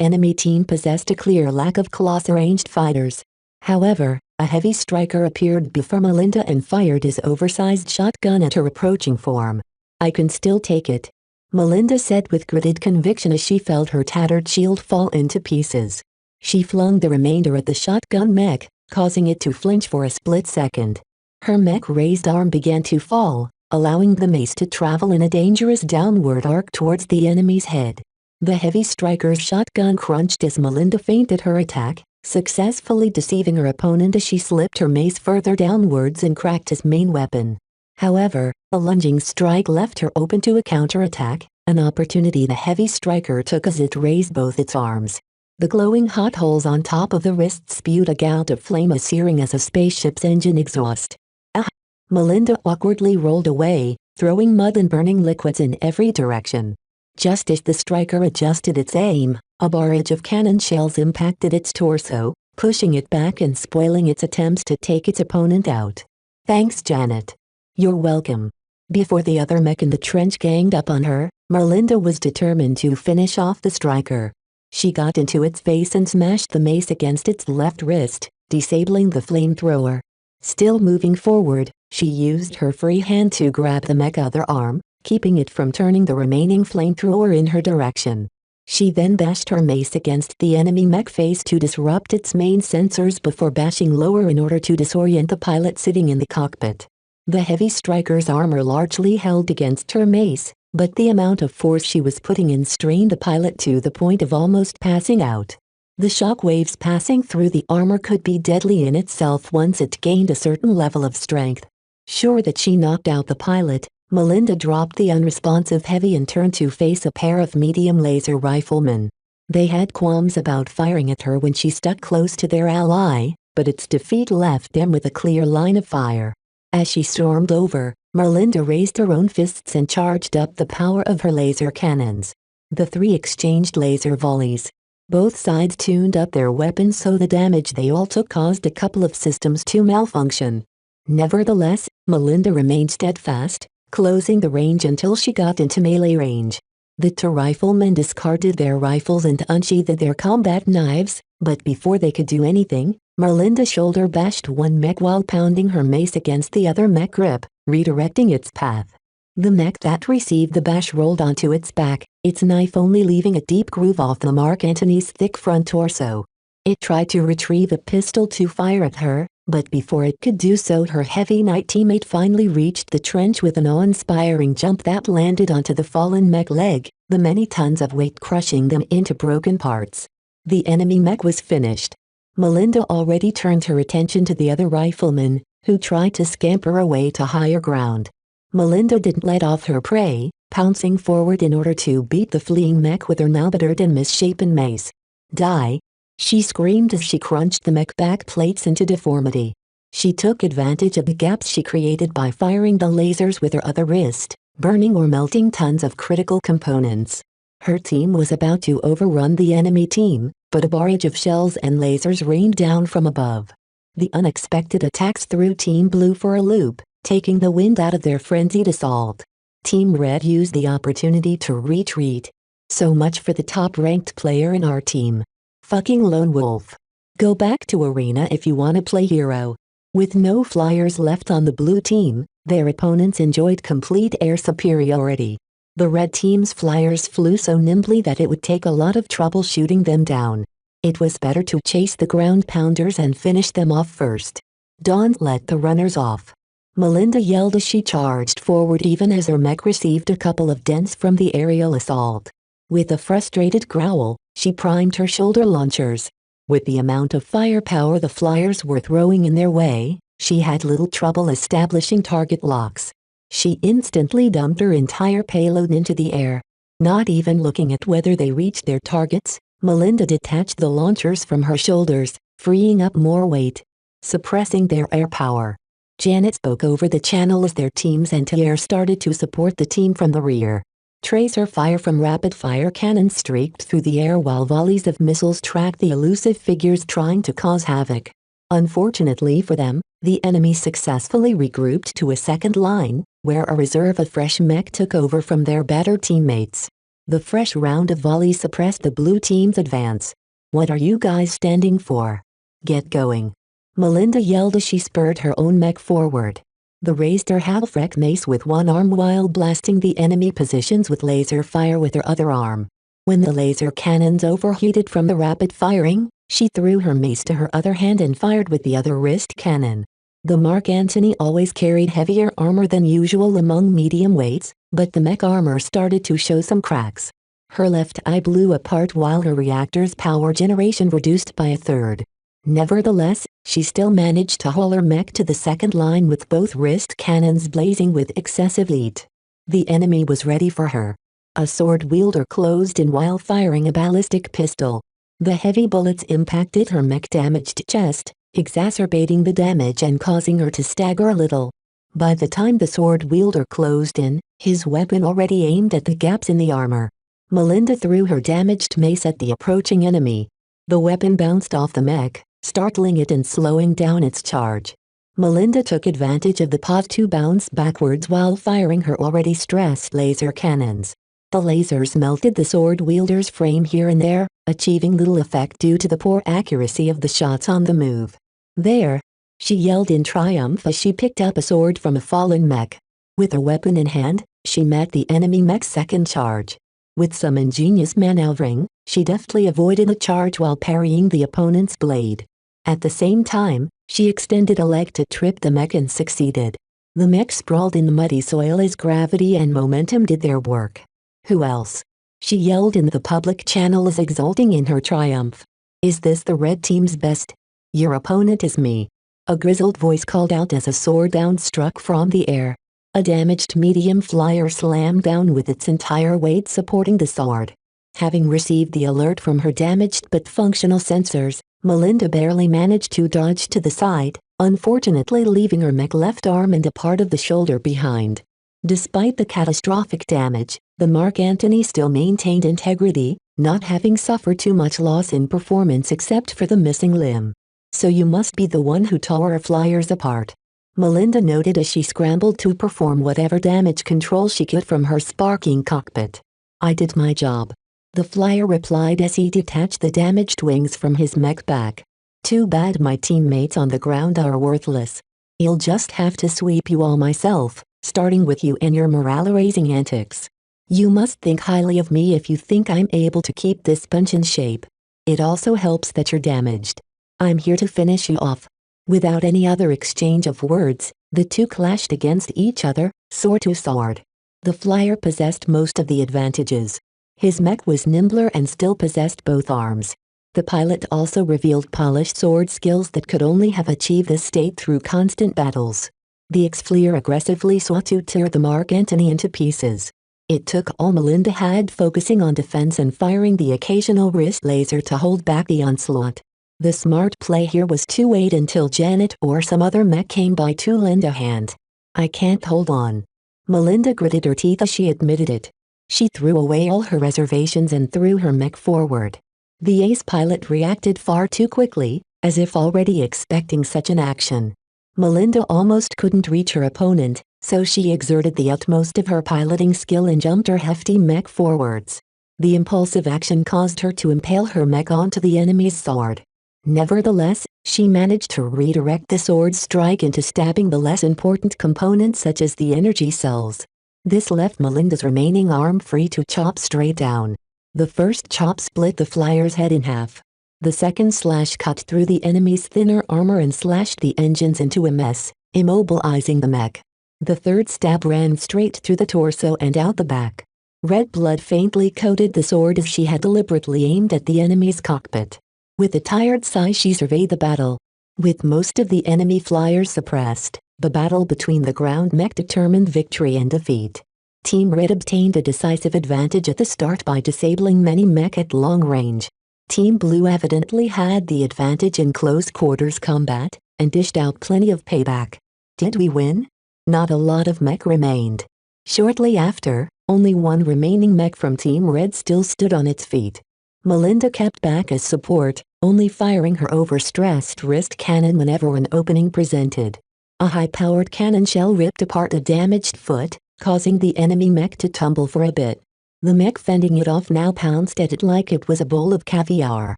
enemy team possessed a clear lack of close-ranged fighters. However, a heavy striker appeared before Melinda and fired his oversized shotgun at her approaching form. "I can still take it," Melinda said with gritted conviction as she felt her tattered shield fall into pieces. She flung the remainder at the shotgun mech, causing it to flinch for a split second. Her mech-raised arm began to fall, allowing the mace to travel in a dangerous downward arc towards the enemy's head. The heavy striker's shotgun crunched as Melinda feinted her attack, successfully deceiving her opponent as she slipped her mace further downwards and cracked his main weapon. However, a lunging strike left her open to a counterattack, an opportunity the heavy striker took as it raised both its arms. The glowing hot holes on top of the wrists spewed a gout of flame as searing as a spaceship's engine exhaust. Ah! Melinda awkwardly rolled away, throwing mud and burning liquids in every direction. Just as the striker adjusted its aim, a barrage of cannon shells impacted its torso, pushing it back and spoiling its attempts to take its opponent out. "Thanks, Janet." "You're welcome." Before the other mech in the trench ganged up on her, Melinda was determined to finish off the striker. She got into its face and smashed the mace against its left wrist, disabling the flamethrower. Still moving forward, she used her free hand to grab the mech's other arm, keeping it from turning the remaining flamethrower in her direction. She then bashed her mace against the enemy mech face to disrupt its main sensors before bashing lower in order to disorient the pilot sitting in the cockpit. The heavy striker's armor largely held against her mace, but the amount of force she was putting in strained the pilot to the point of almost passing out. The shock waves passing through the armor could be deadly in itself once it gained a certain level of strength. Sure that she knocked out the pilot, Melinda dropped the unresponsive heavy and turned to face a pair of medium laser riflemen. They had qualms about firing at her when she stuck close to their ally, but its defeat left them with a clear line of fire. As she stormed over, Melinda raised her own fists and charged up the power of her laser cannons. The 3 exchanged laser volleys. Both sides tuned up their weapons so the damage they all took caused a couple of systems to malfunction. Nevertheless, Melinda remained steadfast, closing the range until she got into melee range. The 2 riflemen discarded their rifles and unsheathed their combat knives, but before they could do anything, Melinda shoulder bashed one mech while pounding her mace against the other mech grip, redirecting its path. The mech that received the bash rolled onto its back, its knife only leaving a deep groove off the Mark Antony's thick front torso. It tried to retrieve a pistol to fire at her, but before it could do so her heavy knight teammate finally reached the trench with an awe-inspiring jump that landed onto the fallen mech leg, the many tons of weight crushing them into broken parts. The enemy mech was finished. Melinda already turned her attention to the other riflemen, who tried to scamper away to higher ground. Melinda didn't let off her prey, pouncing forward in order to beat the fleeing mech with her now battered and misshapen mace. "Die!" she screamed as she crunched the mech back plates into deformity. She took advantage of the gaps she created by firing the lasers with her other wrist, burning or melting tons of critical components. Her team was about to overrun the enemy team, but a barrage of shells and lasers rained down from above. The unexpected attacks threw Team Blue for a loop, taking the wind out of their frenzied assault. Team Red used the opportunity to retreat. So much for the top-ranked player in our team. Fucking lone wolf. Go back to arena if you wanna play hero. With no flyers left on the blue team, their opponents enjoyed complete air superiority. The red team's flyers flew so nimbly that it would take a lot of trouble shooting them down. It was better to chase the ground pounders and finish them off first. Don't let the runners off. Melinda yelled as she charged forward even as her mech received a couple of dents from the aerial assault. With a frustrated growl, she primed her shoulder launchers. With the amount of firepower the flyers were throwing in their way, she had little trouble establishing target locks. She instantly dumped her entire payload into the air. Not even looking at whether they reached their targets, Melinda detached the launchers from her shoulders, freeing up more weight, suppressing their air power. Janet spoke over the channel as their team's anti-air started to support the team from the rear. Tracer fire from rapid-fire cannons streaked through the air while volleys of missiles tracked the elusive figures trying to cause havoc. Unfortunately for them, the enemy successfully regrouped to a second line, where a reserve of fresh mech took over from their battered teammates. The fresh round of volleys suppressed the blue team's advance. "What are you guys standing for? Get going!" Melinda yelled as she spurred her own mech forward. The raised her half-wrecked mace with one arm while blasting the enemy positions with laser fire with her other arm. When the laser cannons overheated from the rapid firing, she threw her mace to her other hand and fired with the other wrist cannon. The Mark Antony always carried heavier armor than usual among medium weights, but the mech armor started to show some cracks. Her left eye blew apart while her reactor's power generation reduced by a third. Nevertheless, she still managed to haul her mech to the second line with both wrist cannons blazing with excessive heat. The enemy was ready for her. A sword wielder closed in while firing a ballistic pistol. The heavy bullets impacted her mech-damaged chest, exacerbating the damage and causing her to stagger a little. By the time the sword wielder closed in, his weapon already aimed at the gaps in the armor. Melinda threw her damaged mace at the approaching enemy. The weapon bounced off the mech, startling it and slowing down its charge. Melinda took advantage of the pause to bounce backwards while firing her already stressed laser cannons. The lasers melted the sword wielder's frame here and there, achieving little effect due to the poor accuracy of the shots on the move. "There!" she yelled in triumph as she picked up a sword from a fallen mech. With her weapon in hand, she met the enemy mech's second charge. With some ingenious maneuvering, she deftly avoided a charge while parrying the opponent's blade. At the same time, she extended a leg to trip the mech and succeeded. The mech sprawled in the muddy soil as gravity and momentum did their work. "Who else?" she yelled in the public channel as exulting in her triumph. "Is this the red team's best? Your opponent is me," a grizzled voice called out as a sword down struck from the air. A damaged medium flyer slammed down with its entire weight supporting the sword. Having received the alert from her damaged but functional sensors, Melinda barely managed to dodge to the side, unfortunately leaving her mech left arm and a part of the shoulder behind. Despite the catastrophic damage, the Mark Antony still maintained integrity, not having suffered too much loss in performance except for the missing limb. "So you must be the one who tore our flyers apart," Melinda noted as she scrambled to perform whatever damage control she could from her sparking cockpit. "I did my job," the flyer replied as he detached the damaged wings from his mech back. "Too bad my teammates on the ground are worthless. I'll just have to sweep you all myself, starting with you and your morale-raising antics. You must think highly of me if you think I'm able to keep this bunch in shape. It also helps that you're damaged. I'm here to finish you off." Without any other exchange of words, the two clashed against each other, sword to sword. The flyer possessed most of the advantages. His mech was nimbler and still possessed both arms. The pilot also revealed polished sword skills that could only have achieved this state through constant battles. The ex-flyer aggressively sought to tear the Mark Antony into pieces. It took all Melinda had focusing on defense and firing the occasional wrist laser to hold back the onslaught. The smart play here was to wait until Janet or some other mech came by to lend a hand. "I can't hold on. Melinda gritted her teeth as she admitted it. She threw away all her reservations and threw her mech forward. The ace pilot reacted far too quickly, as if already expecting such an action. Melinda almost couldn't reach her opponent, so she exerted the utmost of her piloting skill and jumped her hefty mech forwards. The impulsive action caused her to impale her mech onto the enemy's sword. Nevertheless, she managed to redirect the sword's strike into stabbing the less important components such as the energy cells. This left Melinda's remaining arm free to chop straight down. The first chop split the flyer's head in half. The second slash cut through the enemy's thinner armor and slashed the engines into a mess, immobilizing the mech. The third stab ran straight through the torso and out the back. Red blood faintly coated the sword as she had deliberately aimed at the enemy's cockpit. With a tired sigh she surveyed the battle. With most of the enemy flyers suppressed, the battle between the ground mech determined victory and defeat. Team Red obtained a decisive advantage at the start by disabling many mech at long range. Team Blue evidently had the advantage in close quarters combat, and dished out plenty of payback. Did we win? Not a lot of mech remained. Shortly after, only one remaining mech from Team Red still stood on its feet. Melinda kept back as support, only firing her overstressed wrist cannon whenever an opening presented. A high-powered cannon shell ripped apart a damaged foot, causing the enemy mech to tumble for a bit. The mech fending it off now pounced at it like it was a bowl of caviar.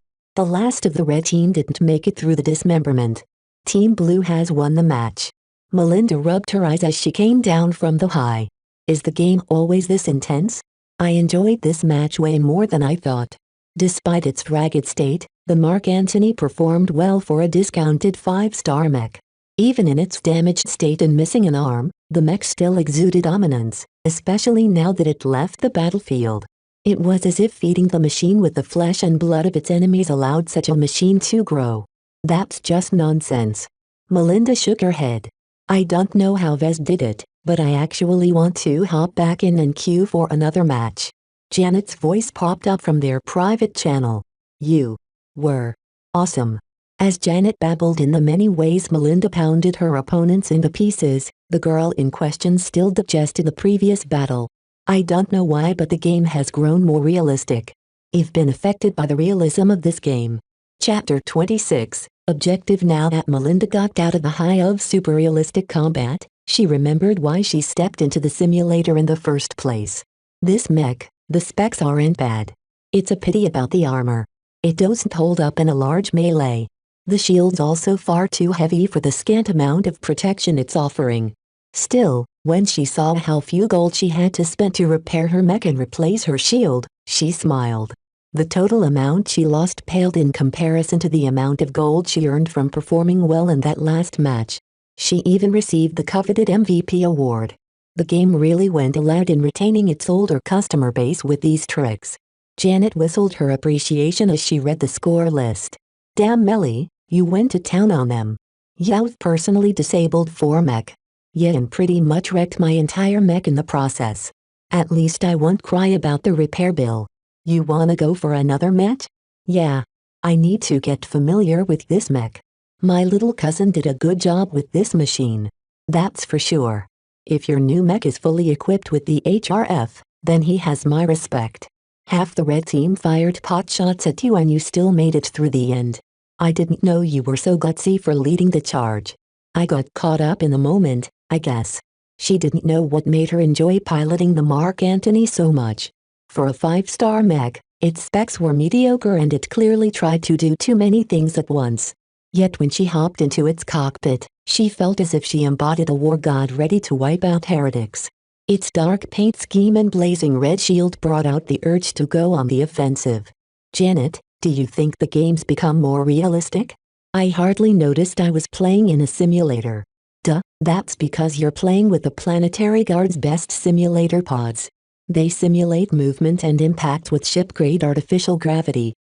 The last of the red team didn't make it through the dismemberment. Team Blue has won the match. Melinda rubbed her eyes as she came down from the high. Is the game always this intense? I enjoyed this match way more than I thought. Despite its ragged state, the Mark Antony performed well for a discounted 5-star mech. Even in its damaged state and missing an arm, the mech still exuded dominance, especially now that it left the battlefield. It was as if feeding the machine with the flesh and blood of its enemies allowed such a machine to grow. That's just nonsense. Melinda shook her head. I don't know how Vez did it, but I actually want to hop back in and queue for another match. Janet's voice popped up from their private channel. You were awesome. As Janet babbled in the many ways Melinda pounded her opponents into pieces, the girl in question still digested the previous battle. I don't know why, but the game has grown more realistic. I've been affected by the realism of this game. Chapter 26, Objective. Now that Melinda got out of the high of super realistic combat, she remembered why she stepped into the simulator in the first place. This mech, the specs aren't bad. It's a pity about the armor. It doesn't hold up in a large melee. The shield's also far too heavy for the scant amount of protection it's offering. Still, when she saw how few gold she had to spend to repair her mech and replace her shield, she smiled. The total amount she lost paled in comparison to the amount of gold she earned from performing well in that last match. She even received the coveted MVP award. The game really went all out in retaining its older customer base with these tricks. Janet whistled her appreciation as she read the score list. Damn Melly, you went to town on them. You've personally disabled 4 mech. Yeah, and pretty much wrecked my entire mech in the process. At least I won't cry about the repair bill. You wanna go for another match? Yeah. I need to get familiar with this mech. My little cousin did a good job with this machine. That's for sure. If your new mech is fully equipped with the HRF, then he has my respect. Half the red team fired pot shots at you and you still made it through the end. I didn't know you were so gutsy for leading the charge. I got caught up in the moment, I guess. She didn't know what made her enjoy piloting the Mark Antony so much. For a 5-star mech, its specs were mediocre and it clearly tried to do too many things at once. Yet when she hopped into its cockpit, she felt as if she embodied a war god ready to wipe out heretics. Its dark paint scheme and blazing red shield brought out the urge to go on the offensive. Janet, do you think the game's become more realistic? I hardly noticed I was playing in a simulator. Duh, that's because you're playing with the Planetary Guard's best simulator pods. They simulate movement and impact with ship-grade artificial gravity.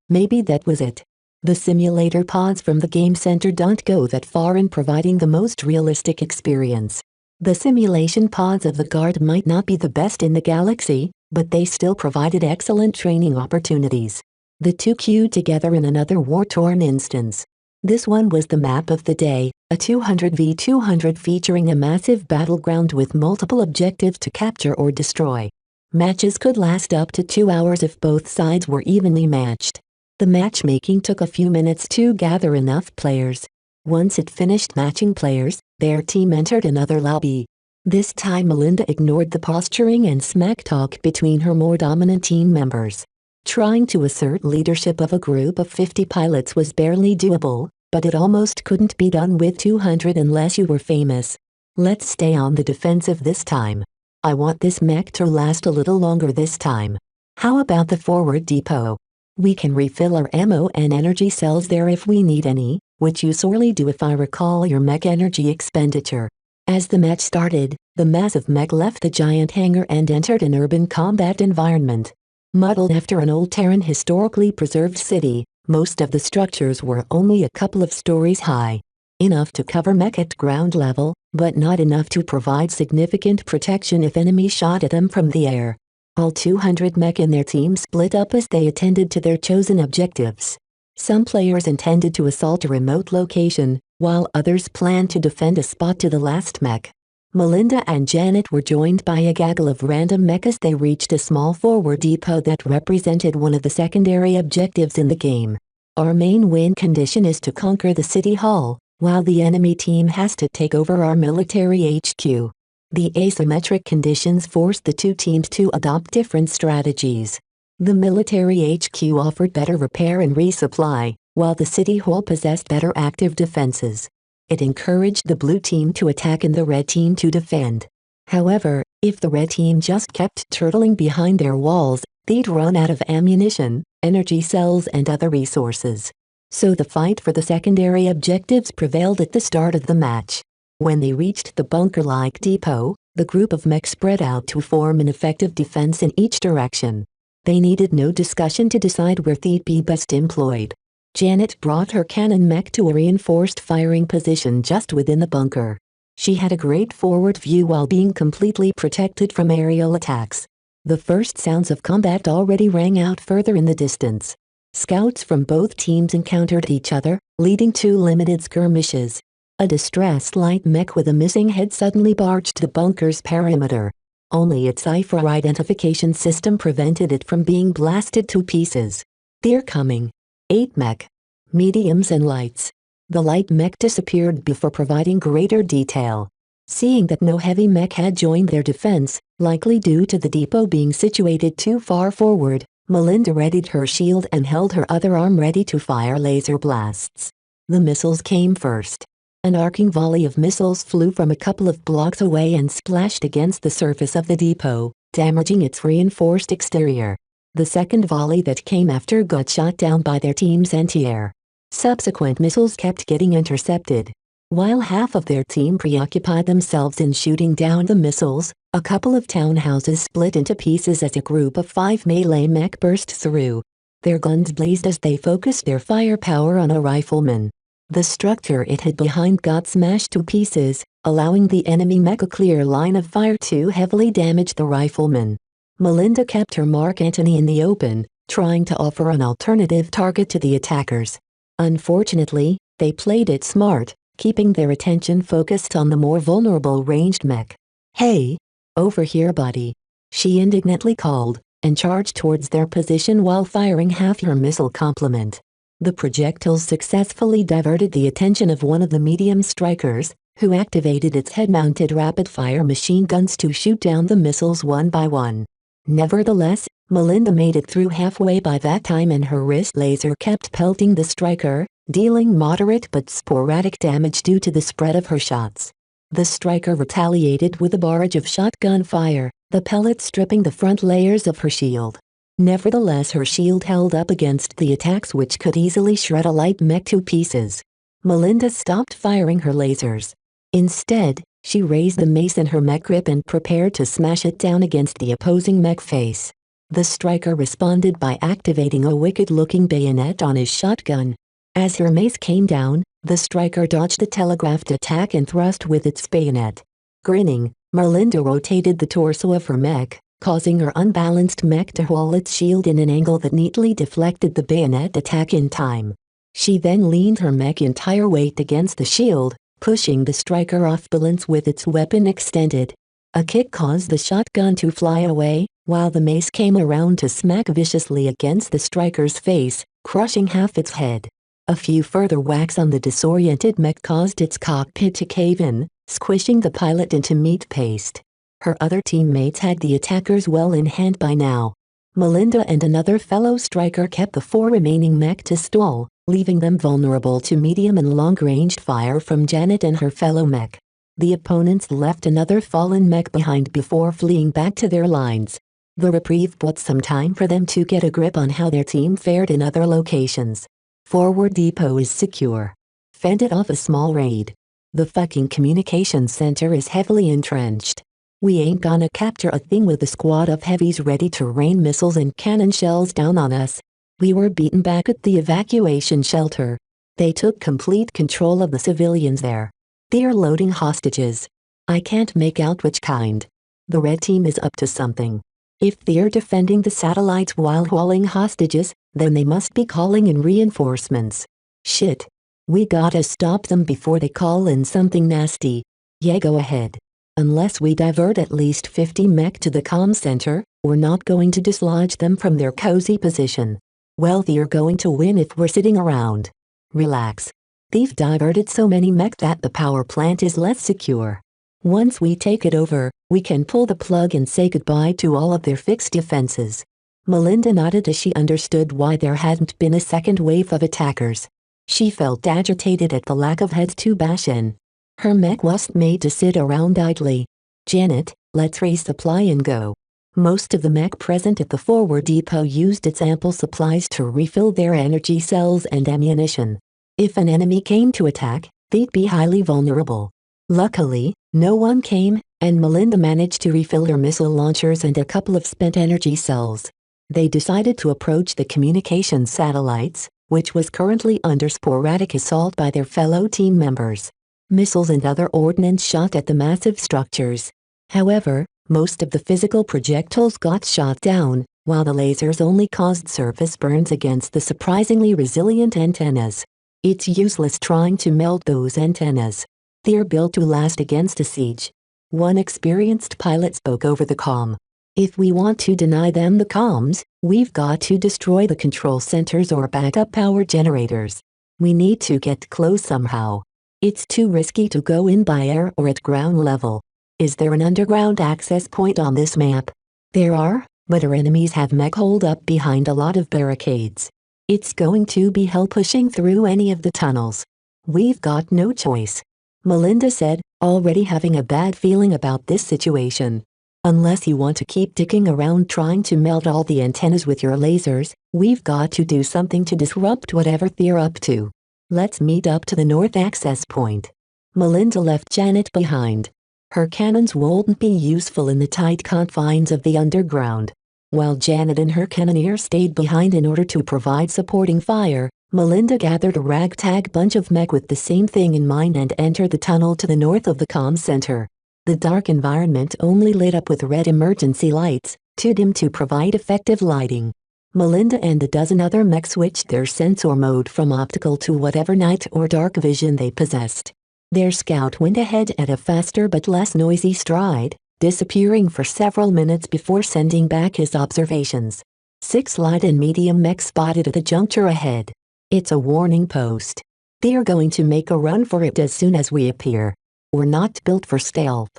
Maybe that was it. The simulator pods from the Game Center don't go that far in providing the most realistic experience. The simulation pods of the Guard might not be the best in the galaxy, but they still provided excellent training opportunities. The two queued together in another war-torn instance. This one was the map of the day, a 200v200 featuring a massive battleground with multiple objectives to capture or destroy. Matches could last up to 2 hours if both sides were evenly matched. The matchmaking took a few minutes to gather enough players. Once it finished matching players, their team entered another lobby. This time Melinda ignored the posturing and smack talk between her more dominant team members. Trying to assert leadership of a group of 50 pilots was barely doable, but it almost couldn't be done with 200 unless you were famous. Let's stay on the defensive this time. I want this mech to last a little longer this time. How about the forward depot? We can refill our ammo and energy cells there if we need any, which you sorely do if I recall your mech energy expenditure. As the match started, the massive mech left the giant hangar and entered an urban combat environment. Muddled after an old Terran historically preserved city, most of the structures were only a couple of stories high. Enough to cover mech at ground level, but not enough to provide significant protection if enemies shot at them from the air. All 200 mech in their team split up as they attended to their chosen objectives. Some players intended to assault a remote location, while others planned to defend a spot to the last mech. Melinda and Janet were joined by a gaggle of random mech as they reached a small forward depot that represented one of the secondary objectives in the game. Our main win condition is to conquer the city hall, while the enemy team has to take over our military HQ. The asymmetric conditions forced the two teams to adopt different strategies. The military HQ offered better repair and resupply, while the city hall possessed better active defenses. It encouraged the blue team to attack and the red team to defend. However, if the red team just kept turtling behind their walls, they'd run out of ammunition, energy cells and other resources. So the fight for the secondary objectives prevailed at the start of the match. When they reached the bunker-like depot, the group of mech spread out to form an effective defense in each direction. They needed no discussion to decide where they'd be best employed. Janet brought her cannon mech to a reinforced firing position just within the bunker. She had a great forward view while being completely protected from aerial attacks. The first sounds of combat already rang out further in the distance. Scouts from both teams encountered each other, leading to limited skirmishes. A distressed light mech with a missing head suddenly barged the bunker's perimeter. Only its cipher identification system prevented it from being blasted to pieces. They're coming. 8 mech. Mediums and lights. The light mech disappeared before providing greater detail. Seeing that no heavy mech had joined their defense, likely due to the depot being situated too far forward, Melinda readied her shield and held her other arm ready to fire laser blasts. The missiles came first. An arcing volley of missiles flew from a couple of blocks away and splashed against the surface of the depot, damaging its reinforced exterior. The second volley that came after got shot down by their team's anti-air. Subsequent missiles kept getting intercepted. While half of their team preoccupied themselves in shooting down the missiles, a couple of townhouses split into pieces as a group of 5 melee mech burst through. Their guns blazed as they focused their firepower on a rifleman. The structure it hid behind got smashed to pieces, allowing the enemy mech a clear line of fire to heavily damage the rifleman. Melinda kept her Mark Antony in the open, trying to offer an alternative target to the attackers. Unfortunately, they played it smart, keeping their attention focused on the more vulnerable ranged mech. "Hey! Over here, buddy!" she indignantly called, and charged towards their position while firing half her missile complement. The projectiles successfully diverted the attention of one of the medium strikers, who activated its head-mounted rapid-fire machine guns to shoot down the missiles one by one. Nevertheless, Melinda made it through halfway by that time and her wrist laser kept pelting the striker, dealing moderate but sporadic damage due to the spread of her shots. The striker retaliated with a barrage of shotgun fire, the pellets stripping the front layers of her shield. Nevertheless, her shield held up against the attacks which could easily shred a light mech to pieces. Melinda stopped firing her lasers. Instead, she raised the mace in her mech grip and prepared to smash it down against the opposing mech face. The striker responded by activating a wicked-looking bayonet on his shotgun. As her mace came down, the striker dodged the telegraphed attack and thrust with its bayonet. Grinning, Melinda rotated the torso of her mech, causing her unbalanced mech to haul its shield in an angle that neatly deflected the bayonet attack in time. She then leaned her mech entire weight against the shield, pushing the striker off balance with its weapon extended. A kick caused the shotgun to fly away, while the mace came around to smack viciously against the striker's face, crushing half its head. A few further whacks on the disoriented mech caused its cockpit to cave in, squishing the pilot into meat paste. Her other teammates had the attackers well in hand by now. Melinda and another fellow striker kept the 4 remaining mech to stall, leaving them vulnerable to medium and long-ranged fire from Janet and her fellow mech. The opponents left another fallen mech behind before fleeing back to their lines. The reprieve bought some time for them to get a grip on how their team fared in other locations. Forward depot is secure. Fended off a small raid. The fucking communications center is heavily entrenched. We ain't gonna capture a thing with a squad of heavies ready to rain missiles and cannon shells down on us. We were beaten back at the evacuation shelter. They took complete control of the civilians there. They're loading hostages. I can't make out which kind. The red team is up to something. If they're defending the satellites while hauling hostages, then they must be calling in reinforcements. Shit. We gotta stop them before they call in something nasty. Yeah, go ahead. Unless we divert at least 50 mech to the comm center, we're not going to dislodge them from their cozy position. Well, they're going to win if we're sitting around. Relax. They've diverted so many mech that the power plant is less secure. Once we take it over, we can pull the plug and say goodbye to all of their fixed defenses. Melinda nodded as she understood why there hadn't been a second wave of attackers. She felt agitated at the lack of heads to bash in. Her mech wasn't made to sit around idly. Janet, let's resupply and go. Most of the mech present at the forward depot used its ample supplies to refill their energy cells and ammunition. If an enemy came to attack, they'd be highly vulnerable. Luckily, no one came, and Melinda managed to refill her missile launchers and a couple of spent energy cells. They decided to approach the communications satellites, which was currently under sporadic assault by their fellow team members. Missiles and other ordnance shot at the massive structures. However, most of the physical projectiles got shot down, while the lasers only caused surface burns against the surprisingly resilient antennas. It's useless trying to melt those antennas. They're built to last against a siege. One experienced pilot spoke over the comm. If we want to deny them the comms, we've got to destroy the control centers or backup power generators. We need to get close somehow. It's too risky to go in by air or at ground level. Is there an underground access point on this map? There are, but our enemies have mech holed up behind a lot of barricades. It's going to be hell pushing through any of the tunnels. We've got no choice. Melinda said, already having a bad feeling about this situation. Unless you want to keep dicking around trying to melt all the antennas with your lasers, we've got to do something to disrupt whatever they're up to. Let's meet up to the north access point. Melinda left Janet behind. Her cannons won't be useful in the tight confines of the underground. While Janet and her cannoneer stayed behind in order to provide supporting fire, Melinda gathered a ragtag bunch of mech with the same thing in mind and entered the tunnel to the north of the comm center. The dark environment only lit up with red emergency lights, too dim to provide effective lighting. Melinda and a dozen other mech switched their sensor mode from optical to whatever night or dark vision they possessed. Their scout went ahead at a faster but less noisy stride, disappearing for several minutes before sending back his observations. 6 light and medium mech spotted at the juncture ahead. It's a warning post. They're going to make a run for it as soon as we appear. We're not built for stealth.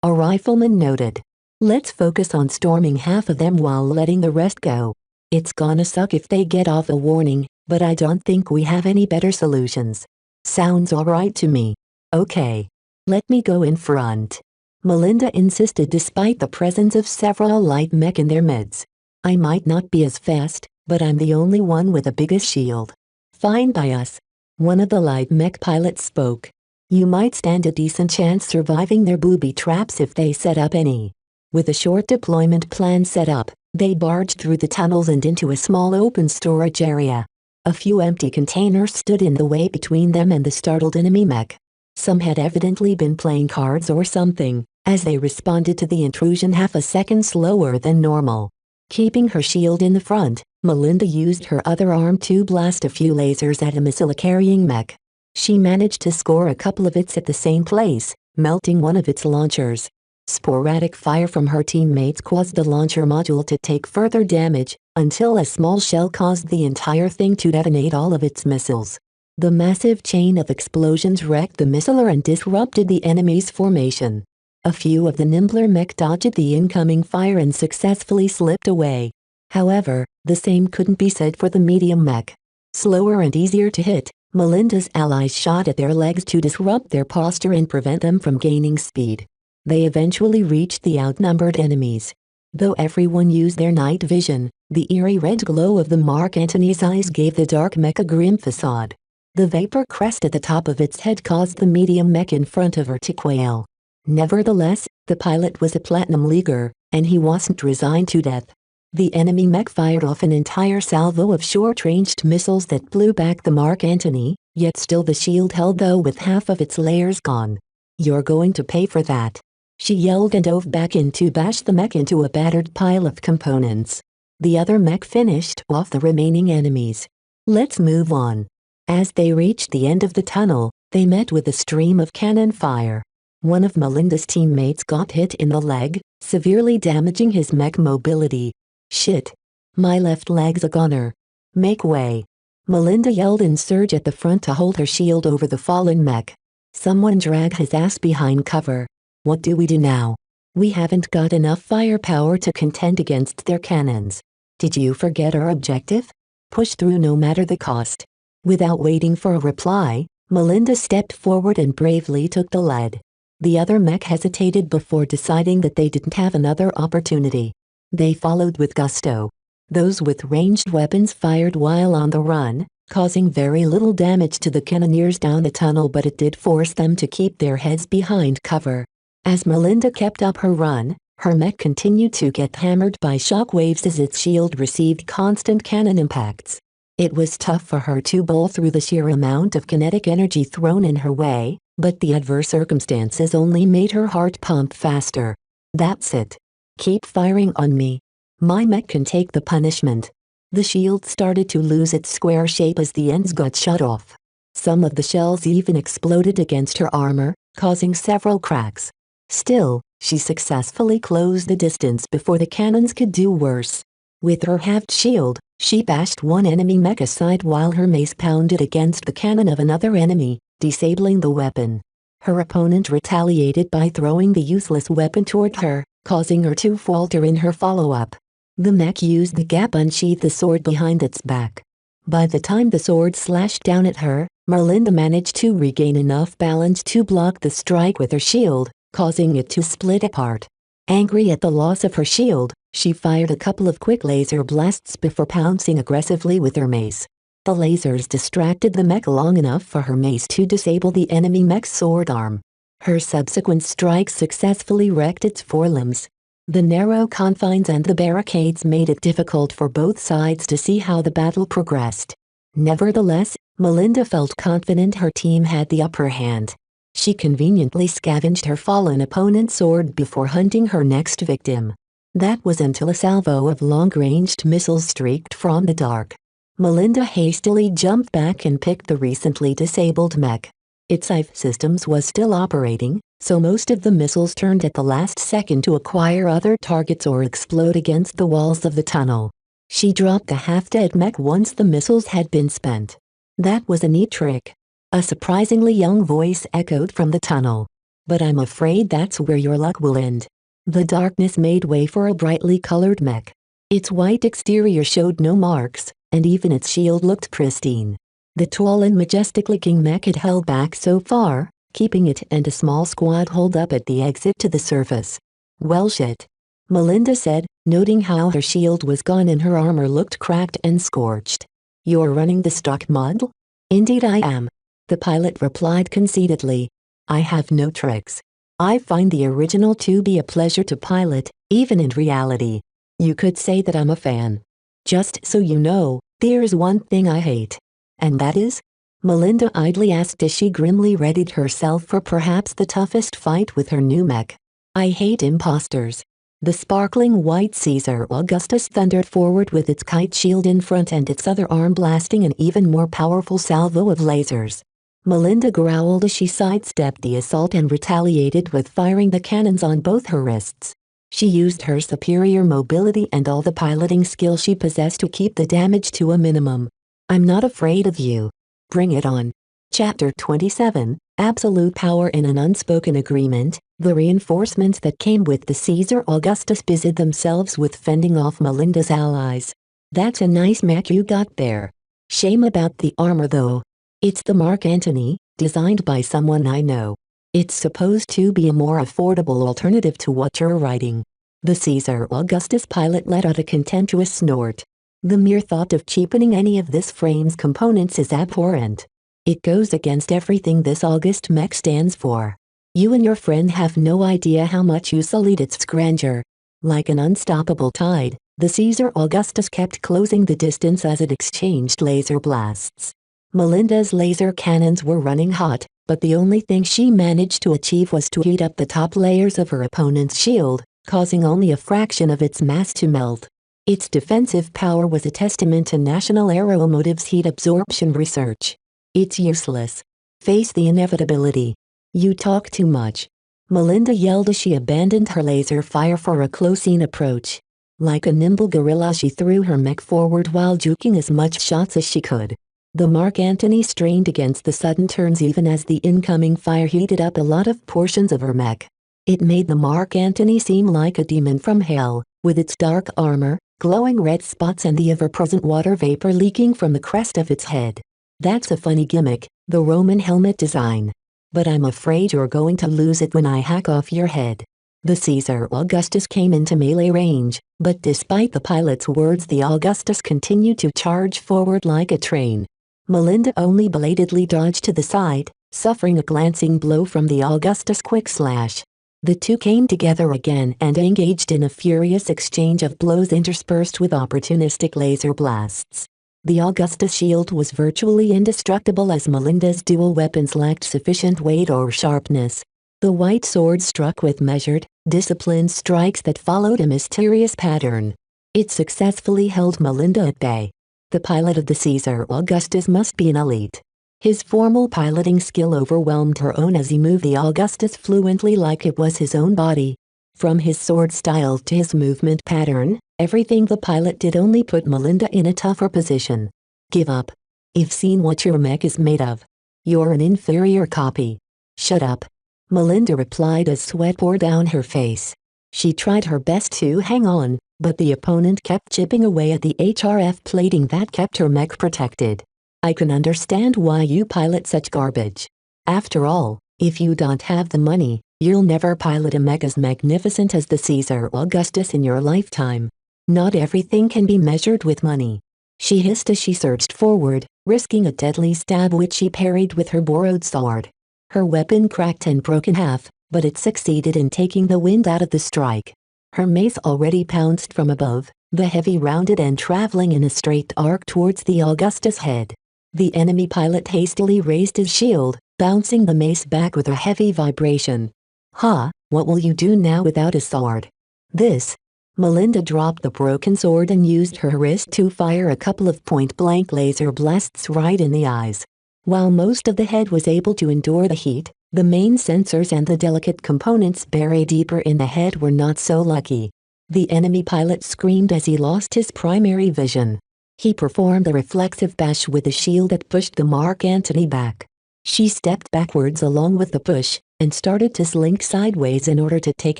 A rifleman noted. Let's focus on storming half of them while letting the rest go. It's gonna suck if they get off a warning, but I don't think we have any better solutions. Sounds alright to me. Okay. Let me go in front. Melinda insisted despite the presence of several light mech in their midst. I might not be as fast, but I'm the only one with the biggest shield. Fine by us. One of the light mech pilots spoke. You might stand a decent chance surviving their booby traps if they set up any. With a short deployment plan set up, they barged through the tunnels and into a small open storage area. A few empty containers stood in the way between them and the startled enemy mech. Some had evidently been playing cards or something, as they responded to the intrusion half a second slower than normal. Keeping her shield in the front, Melinda used her other arm to blast a few lasers at a missile-carrying mech. She managed to score a couple of hits at the same place, melting one of its launchers. Sporadic fire from her teammates caused the launcher module to take further damage, until a small shell caused the entire thing to detonate all of its missiles. The massive chain of explosions wrecked the missiler and disrupted the enemy's formation. A few of the nimbler mech dodged the incoming fire and successfully slipped away. However, the same couldn't be said for the medium mech. Slower and easier to hit, Melinda's allies shot at their legs to disrupt their posture and prevent them from gaining speed. They eventually reached the outnumbered enemies. Though everyone used their night vision, the eerie red glow of the Mark Antony's eyes gave the dark mech a grim facade. The vapor crest at the top of its head caused the medium mech in front of her to quail. Nevertheless, the pilot was a Platinum Leaguer, and he wasn't resigned to death. The enemy mech fired off an entire salvo of short-ranged missiles that blew back the Mark Antony, yet still the shield held though with half of its layers gone. "You're going to pay for that," she yelled and dove back in to bash the mech into a battered pile of components. The other mech finished off the remaining enemies. "Let's move on." As they reached the end of the tunnel, they met with a stream of cannon fire. One of Melinda's teammates got hit in the leg, severely damaging his mech mobility. "Shit. My left leg's a goner. Make way." Melinda yelled and surged at the front to hold her shield over the fallen mech. Someone dragged his ass behind cover. "What do we do now? We haven't got enough firepower to contend against their cannons. Did you forget our objective? Push through no matter the cost." Without waiting for a reply, Melinda stepped forward and bravely took the lead. The other mech hesitated before deciding that they didn't have another opportunity. They followed with gusto. Those with ranged weapons fired while on the run, causing very little damage to the cannoneers down the tunnel, but it did force them to keep their heads behind cover. As Melinda kept up her run, her mech continued to get hammered by shockwaves as its shield received constant cannon impacts. It was tough for her to bowl through the sheer amount of kinetic energy thrown in her way, but the adverse circumstances only made her heart pump faster. "That's it. Keep firing on me. My mech can take the punishment." The shield started to lose its square shape as the ends got shut off. Some of the shells even exploded against her armor, causing several cracks. Still, she successfully closed the distance before the cannons could do worse. With her halved shield, she bashed one enemy mech aside while her mace pounded against the cannon of another enemy, disabling the weapon. Her opponent retaliated by throwing the useless weapon toward her, causing her to falter in her follow-up. The mech used the gap to unsheath the sword behind its back. By the time the sword slashed down at her, Melinda managed to regain enough balance to block the strike with her shield, causing it to split apart. Angry at the loss of her shield, she fired a couple of quick laser blasts before pouncing aggressively with her mace. The lasers distracted the mech long enough for her mace to disable the enemy mech's sword arm. Her subsequent strikes successfully wrecked its forelimbs. The narrow confines and the barricades made it difficult for both sides to see how the battle progressed. Nevertheless, Melinda felt confident her team had the upper hand. She conveniently scavenged her fallen opponent's sword before hunting her next victim. That was until a salvo of long-ranged missiles streaked from the dark. Melinda hastily jumped back and picked the recently disabled mech. Its IF systems was still operating, so most of the missiles turned at the last second to acquire other targets or explode against the walls of the tunnel. She dropped the half-dead mech once the missiles had been spent. "That was a neat trick." A surprisingly young voice echoed from the tunnel. "But I'm afraid that's where your luck will end." The darkness made way for a brightly colored mech. Its white exterior showed no marks, and even its shield looked pristine. The tall and majestic-looking mech had held back so far, keeping it and a small squad holed up at the exit to the surface. "Well shit," Melinda said, noting how her shield was gone and her armor looked cracked and scorched. "You're running the stock model?" "Indeed I am," the pilot replied conceitedly. "I have no tricks. I find the original to be a pleasure to pilot, even in reality. You could say that I'm a fan. Just so you know, there's one thing I hate." "And that is?" Melinda idly asked as she grimly readied herself for perhaps the toughest fight with her new mech. "I hate imposters." The sparkling white Caesar Augustus thundered forward with its kite shield in front and its other arm blasting an even more powerful salvo of lasers. Melinda growled as she sidestepped the assault and retaliated with firing the cannons on both her wrists. She used her superior mobility and all the piloting skill she possessed to keep the damage to a minimum. "I'm not afraid of you. Bring it on." Chapter 27, Absolute Power in an Unspoken Agreement. The reinforcements that came with the Caesar Augustus busied themselves with fending off Melinda's allies. "That's a nice mech you got there. Shame about the armor though. It's the Mark Antony, designed by someone I know. It's supposed to be a more affordable alternative to what you're writing." The Caesar Augustus pilot let out a contemptuous snort. "The mere thought of cheapening any of this frame's components is abhorrent. It goes against everything this August mech stands for. You and your friend have no idea how much you sullied its grandeur." Like an unstoppable tide, the Caesar Augustus kept closing the distance as it exchanged laser blasts. Melinda's laser cannons were running hot, but the only thing she managed to achieve was to heat up the top layers of her opponent's shield, causing only a fraction of its mass to melt. Its defensive power was a testament to National Aeromotive's heat absorption research. "It's useless. Face the inevitability. You talk too much," Melinda yelled as she abandoned her laser fire for a close-in approach. Like a nimble gorilla, she threw her mech forward while juking as much shots as she could. The Mark Antony strained against the sudden turns even as the incoming fire heated up a lot of portions of her mech. It made the Mark Antony seem like a demon from hell, with its dark armor, glowing red spots and the ever-present water vapor leaking from the crest of its head. "That's a funny gimmick, the Roman helmet design. But I'm afraid you're going to lose it when I hack off your head." The Caesar Augustus came into melee range, but despite the pilot's words, the Augustus continued to charge forward like a train. Melinda only belatedly dodged to the side, suffering a glancing blow from the Augustus' quick slash. The two came together again and engaged in a furious exchange of blows interspersed with opportunistic laser blasts. The Augustus' shield was virtually indestructible as Melinda's dual weapons lacked sufficient weight or sharpness. The white sword struck with measured, disciplined strikes that followed a mysterious pattern. It successfully held Melinda at bay. The pilot of the Caesar Augustus must be an elite. His formal piloting skill overwhelmed her own as he moved the Augustus fluently like it was his own body. From his sword style to his movement pattern, everything the pilot did only put Melinda in a tougher position. "Give up. I've seen what your mech is made of. You're an inferior copy." "Shut up," Melinda replied as sweat poured down her face. She tried her best to hang on, but the opponent kept chipping away at the HRF plating that kept her mech protected. "I can understand why you pilot such garbage. After all, if you don't have the money, you'll never pilot a mech as magnificent as the Caesar Augustus in your lifetime. Not everything can be measured with money." She hissed as she surged forward, risking a deadly stab which she parried with her borrowed sword. Her weapon cracked and broke in half, but it succeeded in taking the wind out of the strike. Her mace already pounced from above, the heavy rounded end traveling in a straight arc towards the Augustus' head. The enemy pilot hastily raised his shield, bouncing the mace back with a heavy vibration. "Ha, what will you do now without a sword?" "This." Melinda dropped the broken sword and used her wrist to fire a couple of point-blank laser blasts right in the eyes. While most of the head was able to endure the heat, the main sensors and the delicate components buried deeper in the head were not so lucky. The enemy pilot screamed as he lost his primary vision. He performed a reflexive bash with a shield that pushed the Mark Antony back. She stepped backwards along with the push, and started to slink sideways in order to take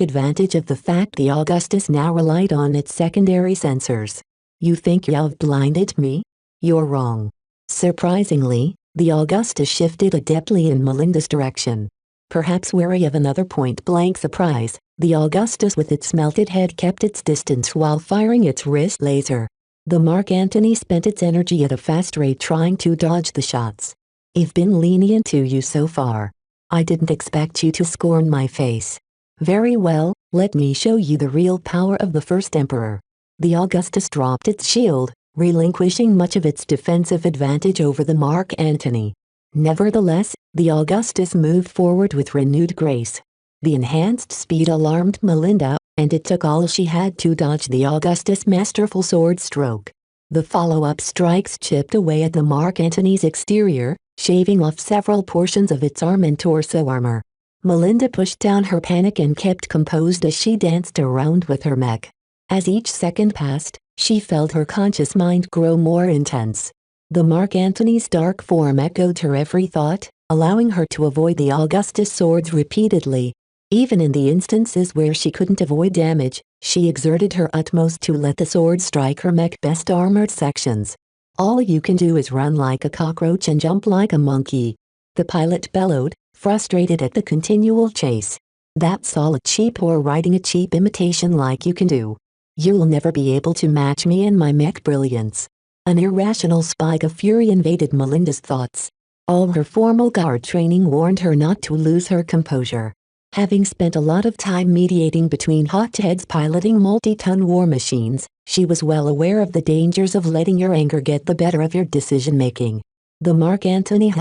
advantage of the fact the Augustus now relied on its secondary sensors. "You think you've blinded me? You're wrong." Surprisingly, the Augustus shifted adeptly in Melinda's direction. Perhaps wary of another point-blank surprise, the Augustus with its melted head kept its distance while firing its wrist laser. The Mark Antony spent its energy at a fast rate trying to dodge the shots. "I've been lenient to you so far. I didn't expect you to scorn my face. Very well, let me show you the real power of the first emperor." The Augustus dropped its shield, relinquishing much of its defensive advantage over the Mark Antony. Nevertheless, the Augustus moved forward with renewed grace. The enhanced speed alarmed Melinda, and it took all she had to dodge the Augustus' masterful sword stroke. The follow-up strikes chipped away at the Mark Antony's exterior, shaving off several portions of its arm and torso armor. Melinda pushed down her panic and kept composed as she danced around with her mech. As each second passed, she felt her conscious mind grow more intense. The Mark Antony's dark form echoed her every thought, allowing her to avoid the Augustus swords repeatedly. Even in the instances where she couldn't avoid damage, she exerted her utmost to let the sword strike her mech's best armored sections. All you can do is run like a cockroach and jump like a monkey. The pilot bellowed, frustrated at the continual chase. That's all a cheap or riding a cheap imitation like you can do. You'll never be able to match me and my mech brilliance. An irrational spike of fury invaded Melinda's thoughts. All her formal guard training warned her not to lose her composure. Having spent a lot of time mediating between hotheads piloting multi-ton war machines, she was well aware of the dangers of letting your anger get the better of your decision-making. The Mark Antony.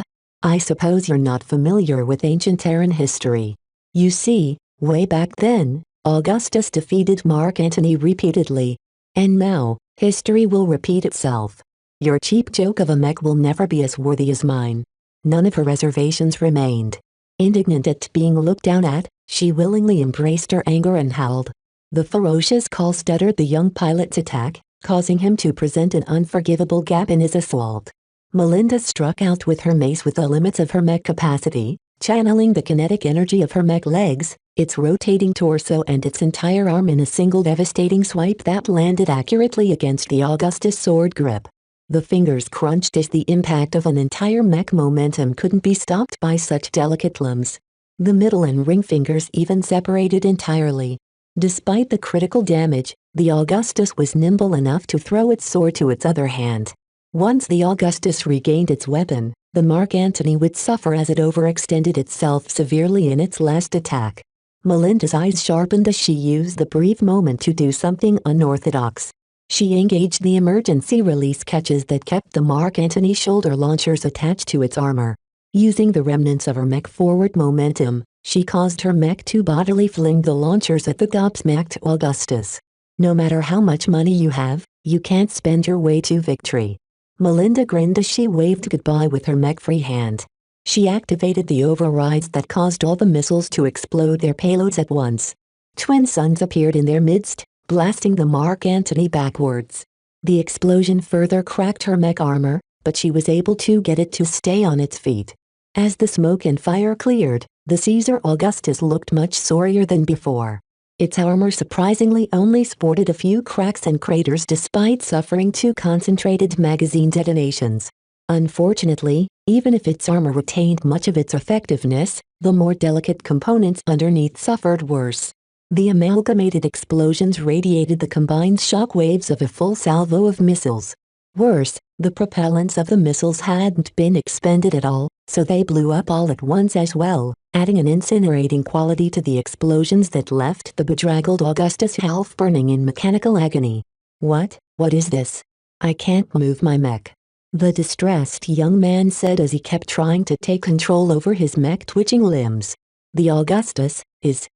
I suppose you're not familiar with ancient Terran history. You see, way back then, Augustus defeated Mark Antony repeatedly. And now, history will repeat itself. Your cheap joke of a mech will never be as worthy as mine. None of her reservations remained. Indignant at being looked down at, she willingly embraced her anger and howled. The ferocious call stuttered the young pilot's attack, causing him to present an unforgivable gap in his assault. Melinda struck out with her mace with the limits of her mech capacity, channeling the kinetic energy of her mech legs, its rotating torso and its entire arm in a single devastating swipe that landed accurately against the Augustus sword grip. The fingers crunched as the impact of an entire mech momentum couldn't be stopped by such delicate limbs. The middle and ring fingers even separated entirely. Despite the critical damage, the Augustus was nimble enough to throw its sword to its other hand. Once the Augustus regained its weapon, the Mark Antony would suffer as it overextended itself severely in its last attack. Melinda's eyes sharpened as she used the brief moment to do something unorthodox. She engaged the emergency release catches that kept the Mark Antony shoulder launchers attached to its armor. Using the remnants of her mech forward momentum, she caused her mech to bodily fling the launchers at the gobsmacked Augustus. No matter how much money you have, you can't spend your way to victory. Melinda grinned as she waved goodbye with her mech free hand. She activated the overrides that caused all the missiles to explode their payloads at once. Twin suns appeared in their midst, blasting the Mark Antony backwards. The explosion further cracked her mech armor, but she was able to get it to stay on its feet. As the smoke and fire cleared, the Caesar Augustus looked much sorrier than before. Its armor surprisingly only sported a few cracks and craters despite suffering 2 concentrated magazine detonations. Unfortunately, even if its armor retained much of its effectiveness, the more delicate components underneath suffered worse. The amalgamated explosions radiated the combined shock waves of a full salvo of missiles. Worse, the propellants of the missiles hadn't been expended at all, so they blew up all at once as well, adding an incinerating quality to the explosions that left the bedraggled Augustus half burning in mechanical agony. What is this? I can't move my mech. The distressed young man said as he kept trying to take control over his mech twitching limbs. The Augustus is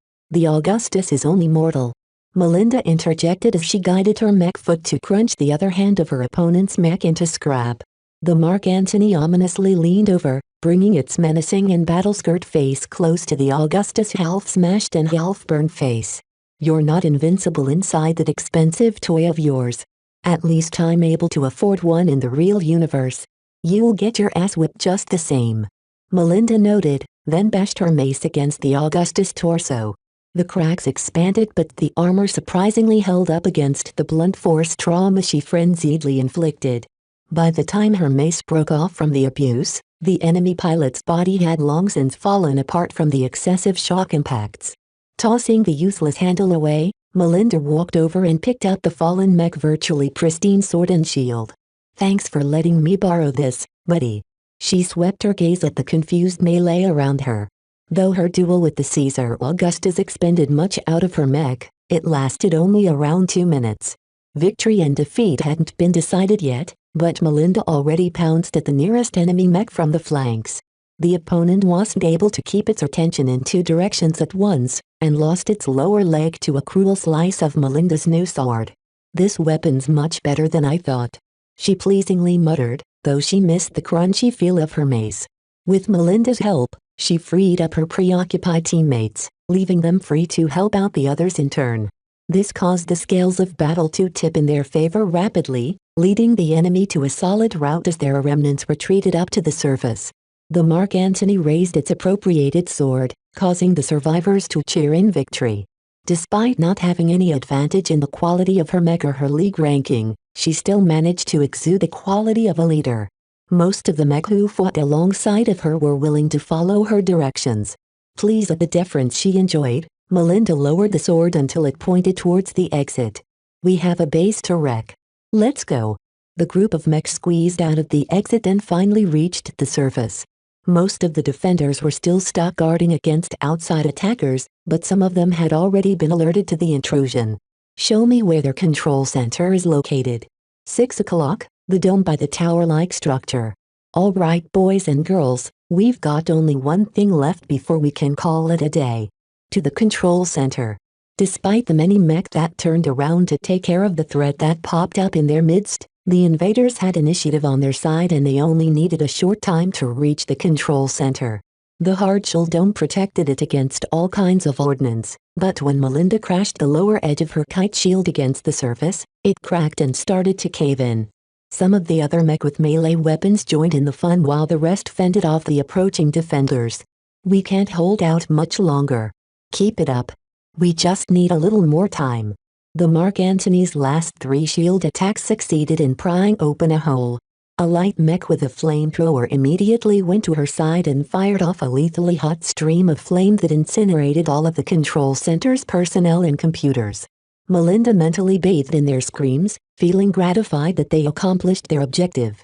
only mortal. Melinda interjected as she guided her mech foot to crunch the other hand of her opponent's mech into scrap. The Mark Antony ominously leaned over, bringing its menacing and battle-scarred face close to the Augustus' half-smashed and half-burned face. You're not invincible inside that expensive toy of yours. At least I'm able to afford one in the real universe. You'll get your ass whipped just the same. Melinda noted, then bashed her mace against the Augustus' torso. The cracks expanded but the armor surprisingly held up against the blunt force trauma she frenziedly inflicted. By the time her mace broke off from the abuse, the enemy pilot's body had long since fallen apart from the excessive shock impacts. Tossing the useless handle away, Melinda walked over and picked up the fallen mech virtually pristine sword and shield. Thanks for letting me borrow this, buddy. She swept her gaze at the confused melee around her. Though her duel with the Caesar Augustus expended much out of her mech, it lasted only around 2 minutes. Victory and defeat hadn't been decided yet, but Melinda already pounced at the nearest enemy mech from the flanks. The opponent wasn't able to keep its attention in 2 directions at once, and lost its lower leg to a cruel slice of Melinda's new sword. This weapon's much better than I thought. she pleasingly muttered, though she missed the crunchy feel of her mace. With Melinda's help, she freed up her preoccupied teammates, leaving them free to help out the others in turn. This caused the scales of battle to tip in their favor rapidly, leading the enemy to a solid rout as their remnants retreated up to the surface. The Mark Antony raised its appropriated sword, causing the survivors to cheer in victory. Despite not having any advantage in the quality of her mech or her league ranking, she still managed to exude the quality of a leader. Most of the mech who fought alongside of her were willing to follow her directions. Pleased at the deference she enjoyed, Melinda lowered the sword until it pointed towards the exit. "We have a base to wreck. Let's go." The group of mechs squeezed out of the exit and finally reached the surface. Most of the defenders were still stuck guarding against outside attackers, but some of them had already been alerted to the intrusion. "Show me where their control center is located." 6 o'clock, the dome by the tower-like structure. "All right, boys and girls, we've got only one thing left before we can call it a day. To the control center." Despite the many mech that turned around to take care of the threat that popped up in their midst, the invaders had initiative on their side and they only needed a short time to reach the control center. The hard-shell dome protected it against all kinds of ordnance, but when Melinda crashed the lower edge of her kite shield against the surface, it cracked and started to cave in. Some of the other mech with melee weapons joined in the fun while the rest fended off the approaching defenders. "We can't hold out much longer. Keep it up. We just need a little more time." The Mark Antony's last 3 shield attacks succeeded in prying open a hole. A light mech with a flamethrower immediately went to her side and fired off a lethally hot stream of flame that incinerated all of the control center's personnel and computers. Melinda mentally bathed in their screams, feeling gratified that they accomplished their objective.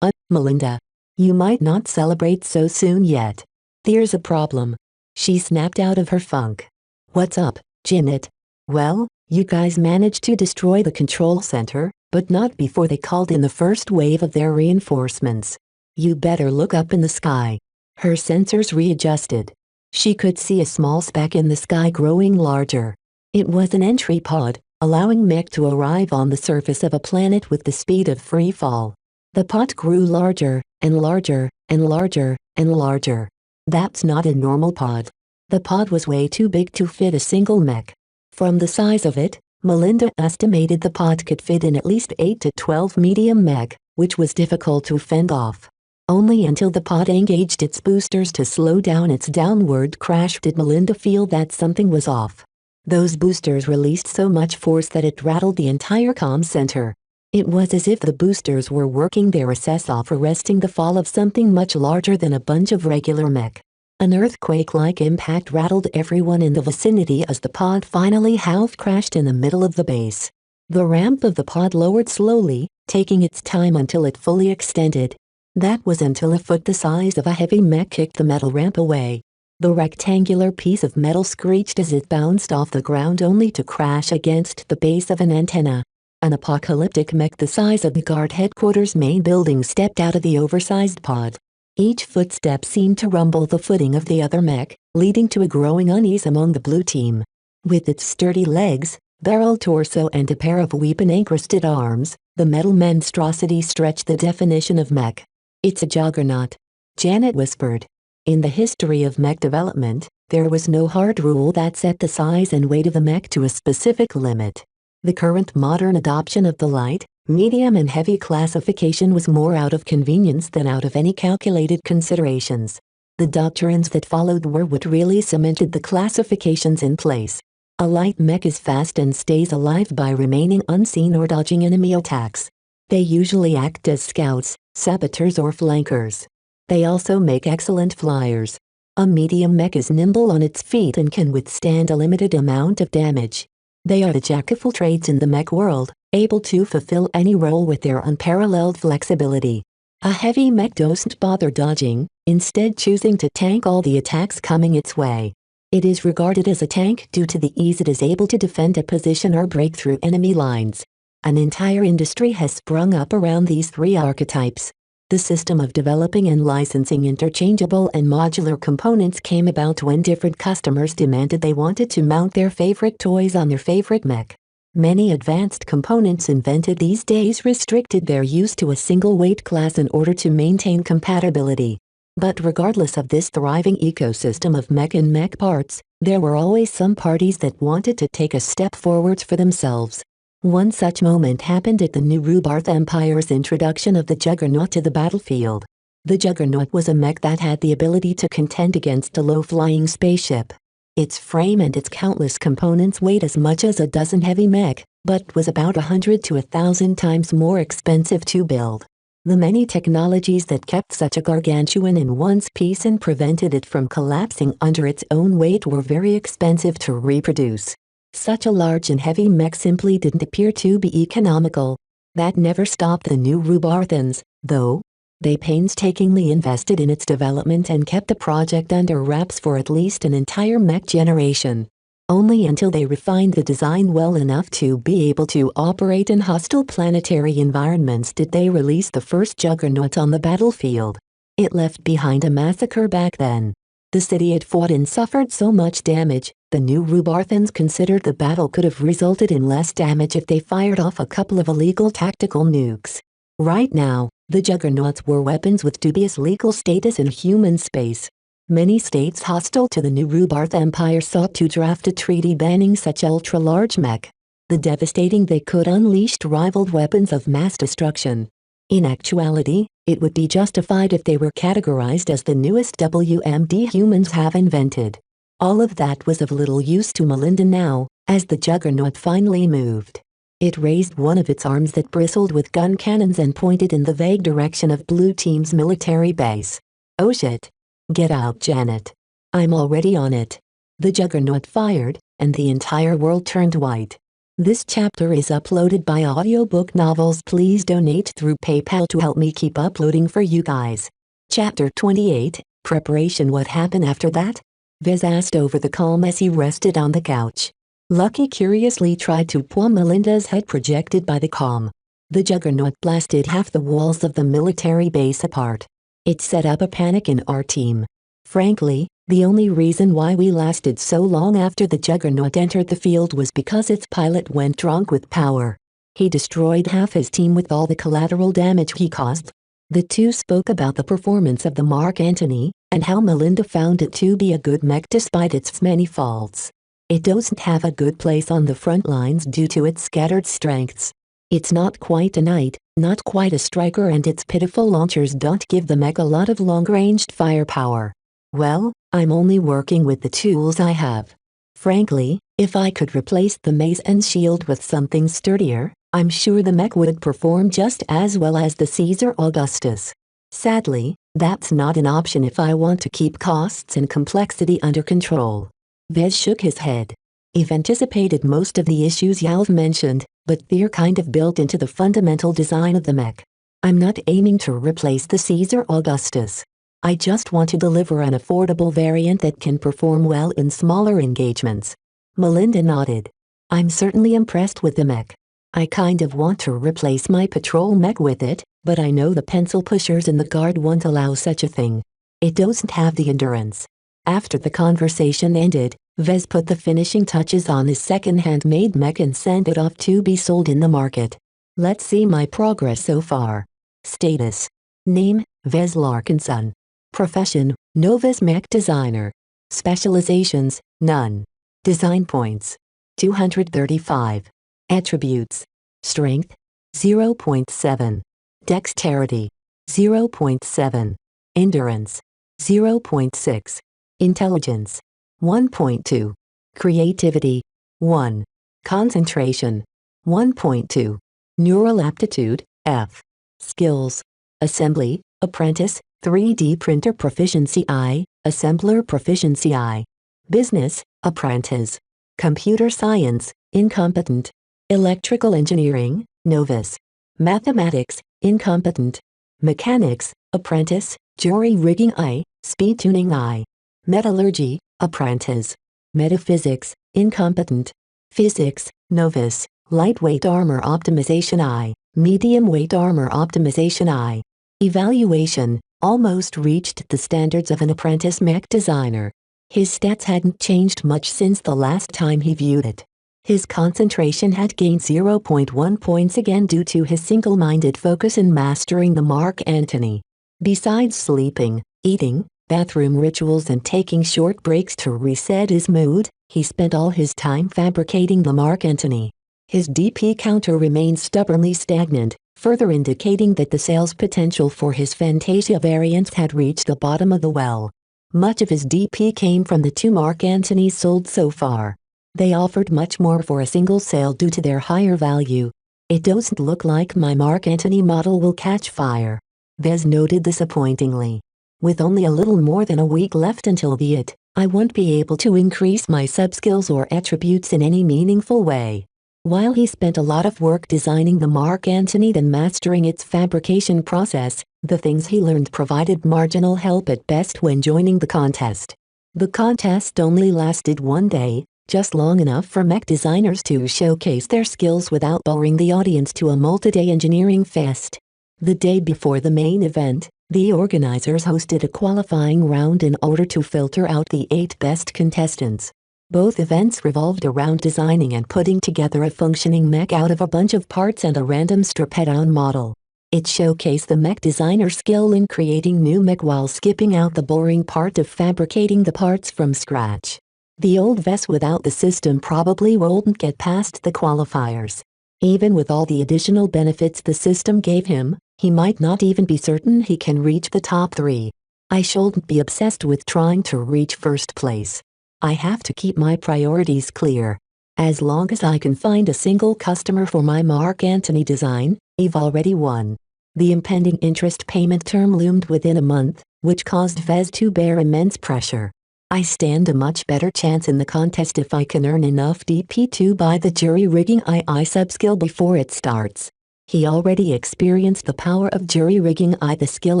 Melinda, you might not celebrate so soon yet. There's a problem." She snapped out of her funk. "What's up, Janet?" "Well, you guys managed to destroy the control center, but not before they called in the first wave of their reinforcements. You better look up in the sky." Her sensors readjusted. She could see a small speck in the sky growing larger. It was an entry pod, allowing Mech to arrive on the surface of a planet with the speed of free fall. The pod grew larger, and larger, and larger, and larger. That's not a normal pod. The pod was way too big to fit a single mech. From the size of it, Melinda estimated the pod could fit in at least 8 to 12 medium mech, which was difficult to fend off. Only until the pod engaged its boosters to slow down its downward crash did Melinda feel that something was off. Those boosters released so much force that it rattled the entire comm center. It was as if the boosters were working their ass off, arresting the fall of something much larger than a bunch of regular mech. An earthquake-like impact rattled everyone in the vicinity as the pod finally half-crashed in the middle of the base. The ramp of the pod lowered slowly, taking its time until it fully extended. That was until a foot the size of a heavy mech kicked the metal ramp away. The rectangular piece of metal screeched as it bounced off the ground only to crash against the base of an antenna. An apocalyptic mech the size of the guard headquarters main building stepped out of the oversized pod. Each footstep seemed to rumble the footing of the other mech, leading to a growing unease among the blue team. With its sturdy legs, barrel torso and a pair of weapon-encrusted arms, the metal monstrosity stretched the definition of mech. "It's a juggernaut," Janet whispered. In the history of mech development, there was no hard rule that set the size and weight of the mech to a specific limit. The current modern adoption of the light, medium and heavy classification was more out of convenience than out of any calculated considerations. The doctrines that followed were what really cemented the classifications in place. A light mech is fast and stays alive by remaining unseen or dodging enemy attacks. They usually act as scouts, saboteurs or flankers. They also make excellent flyers. A medium mech is nimble on its feet and can withstand a limited amount of damage. They are the jack of all trades in the mech world, able to fulfill any role with their unparalleled flexibility. A heavy mech doesn't bother dodging, instead choosing to tank all the attacks coming its way. It is regarded as a tank due to the ease it is able to defend a position or break through enemy lines. An entire industry has sprung up around these 3 archetypes. The system of developing and licensing interchangeable and modular components came about when different customers demanded they wanted to mount their favorite toys on their favorite mech. Many advanced components invented these days restricted their use to a single weight class in order to maintain compatibility. But regardless of this thriving ecosystem of mech and mech parts, there were always some parties that wanted to take a step forwards for themselves. One such moment happened at the new Rubarth Empire's introduction of the Juggernaut to the battlefield. The Juggernaut was a mech that had the ability to contend against a low-flying spaceship. Its frame and its countless components weighed as much as a dozen heavy mech, but was about 100 to 1,000 times more expensive to build. The many technologies that kept such a gargantuan in one piece and prevented it from collapsing under its own weight were very expensive to reproduce. Such a large and heavy mech simply didn't appear to be economical. That never stopped the new Rubarthans, though. They painstakingly invested in its development and kept the project under wraps for at least an entire mech generation. Only until they refined the design well enough to be able to operate in hostile planetary environments did they release the first Juggernaut on the battlefield. It left behind a massacre back then. The city it fought in suffered so much damage, the new Rubarthans considered the battle could have resulted in less damage if they fired off a couple of illegal tactical nukes. Right now, the Juggernauts were weapons with dubious legal status in human space. Many states hostile to the new Rubarth Empire sought to draft a treaty banning such ultra-large mech. The devastating they could unleash rivaled weapons of mass destruction. In actuality, it would be justified if they were categorized as the newest WMD humans have invented. All of that was of little use to Melinda now, as the Juggernaut finally moved. It raised one of its arms that bristled with gun cannons and pointed in the vague direction of Blue Team's military base. Oh shit. Get out, Janet. I'm already on it. The Juggernaut fired, and the entire world turned white. This chapter is uploaded by Audiobook Novels. Please donate through PayPal to help me keep uploading for you guys. Chapter 28, Preparation. What happened after that? Vez asked over the calm as he rested on the couch. Lucky curiously tried to pull Melinda's head projected by the calm. The Juggernaut blasted half the walls of the military base apart. It set up a panic in our team. Frankly, the only reason why we lasted so long after the Juggernaut entered the field was because its pilot went drunk with power. He destroyed half his team with all the collateral damage he caused. The two spoke about the performance of the Mark Antony, and how Melinda found it to be a good mech despite its many faults. It doesn't have a good place on the front lines due to its scattered strengths. It's not quite a knight, not quite a striker, and its pitiful launchers don't give the mech a lot of long-ranged firepower. Well, I'm only working with the tools I have. Frankly, if I could replace the mace and shield with something sturdier, I'm sure the mech would perform just as well as the Caesar Augustus. Sadly, that's not an option if I want to keep costs and complexity under control. Vez shook his head. I've anticipated most of the issues y'all mentioned, but they're kind of built into the fundamental design of the mech. I'm not aiming to replace the Caesar Augustus. I just want to deliver an affordable variant that can perform well in smaller engagements. Melinda nodded. I'm certainly impressed with the mech. I kind of want to replace my patrol mech with it, but I know the pencil pushers in the guard won't allow such a thing. It doesn't have the endurance. After the conversation ended, Vez put the finishing touches on his second-hand made mech and sent it off to be sold in the market. Let's see my progress so far. Status. Name, Vez Larkinson. Profession, novice mech designer. Specializations, none. Design points, 235. Attributes. Strength, 0.7. Dexterity, 0.7. Endurance, 0.6. Intelligence, 1.2. Creativity, 1. Concentration, 1.2. Neural aptitude, F. Skills. Assembly, apprentice, 3D printer proficiency I, assembler proficiency I. Business, apprentice. Computer science, incompetent. Electrical engineering, novice. Mathematics, incompetent. Mechanics, apprentice, jury rigging I, speed tuning I. Metallurgy, apprentice. Metaphysics, incompetent. Physics, novice. Lightweight armor optimization I, medium weight armor optimization I. Evaluation, almost reached the standards of an apprentice mech designer. His stats hadn't changed much since the last time he viewed it. His concentration had gained 0.1 points again due to his single-minded focus in mastering the Mark Antony. Besides sleeping, eating, bathroom rituals and taking short breaks to reset his mood, he spent all his time fabricating the Mark Antony. His DP counter remained stubbornly stagnant, further indicating that the sales potential for his Fantasia variants had reached the bottom of the well. Much of his DP came from the 2 Mark Antonys sold so far. They offered much more for a single sale due to their higher value. "It doesn't look like my Mark Antony model will catch fire," Vez noted disappointingly. "With only a little more than a week left until the IT, I won't be able to increase my subskills or attributes in any meaningful way." While he spent a lot of work designing the Mark Antony and mastering its fabrication process, the things he learned provided marginal help at best when joining the contest. The contest only lasted 1 day, just long enough for mech designers to showcase their skills without boring the audience to a multi-day engineering fest. The day before the main event, the organizers hosted a qualifying round in order to filter out the 8 best contestants. Both events revolved around designing and putting together a functioning mech out of a bunch of parts and a random strip-head-on model. It showcased the mech designer's skill in creating new mech while skipping out the boring part of fabricating the parts from scratch. The old Vess without the system probably wouldn't get past the qualifiers. Even with all the additional benefits the system gave him, he might not even be certain he can reach the top 3. "I shouldn't be obsessed with trying to reach first place. I have to keep my priorities clear. As long as I can find a single customer for my Mark Antony design, I've already won." The impending interest payment term loomed within a month, which caused Vez to bear immense pressure. "I stand a much better chance in the contest if I can earn enough DP to buy the jury rigging II subskill before it starts." He already experienced the power of jury rigging the skill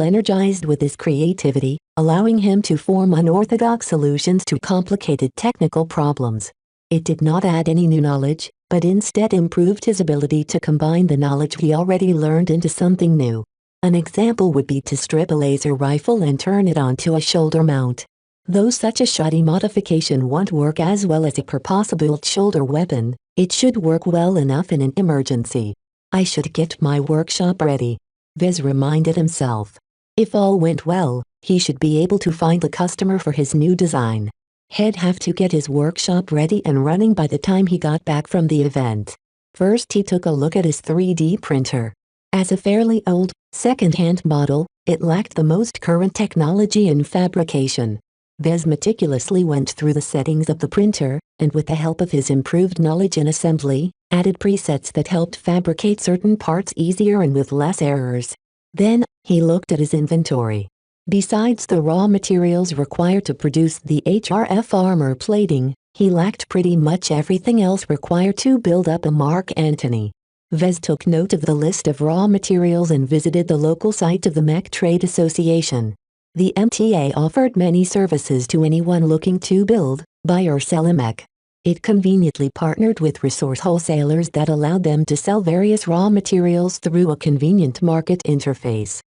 energized with his creativity, allowing him to form unorthodox solutions to complicated technical problems. It did not add any new knowledge, but instead improved his ability to combine the knowledge he already learned into something new. An example would be to strip a laser rifle and turn it onto a shoulder mount. Though such a shoddy modification won't work as well as a purpose-built shoulder weapon, it should work well enough in an emergency. "I should get my workshop ready," Vez reminded himself. If all went well, he should be able to find the customer for his new design. He'd have to get his workshop ready and running by the time he got back from the event. First he took a look at his 3D printer. As a fairly old, second-hand model, it lacked the most current technology in fabrication. Vez meticulously went through the settings of the printer, and with the help of his improved knowledge in assembly, added presets that helped fabricate certain parts easier and with less errors. Then, he looked at his inventory. Besides the raw materials required to produce the HRF armor plating, he lacked pretty much everything else required to build up a Mark Antony. Vez took note of the list of raw materials and visited the local site of the Mech Trade Association. The MTA offered many services to anyone looking to build, buy or sell a mech. It conveniently partnered with resource wholesalers that allowed them to sell various raw materials through a convenient market interface.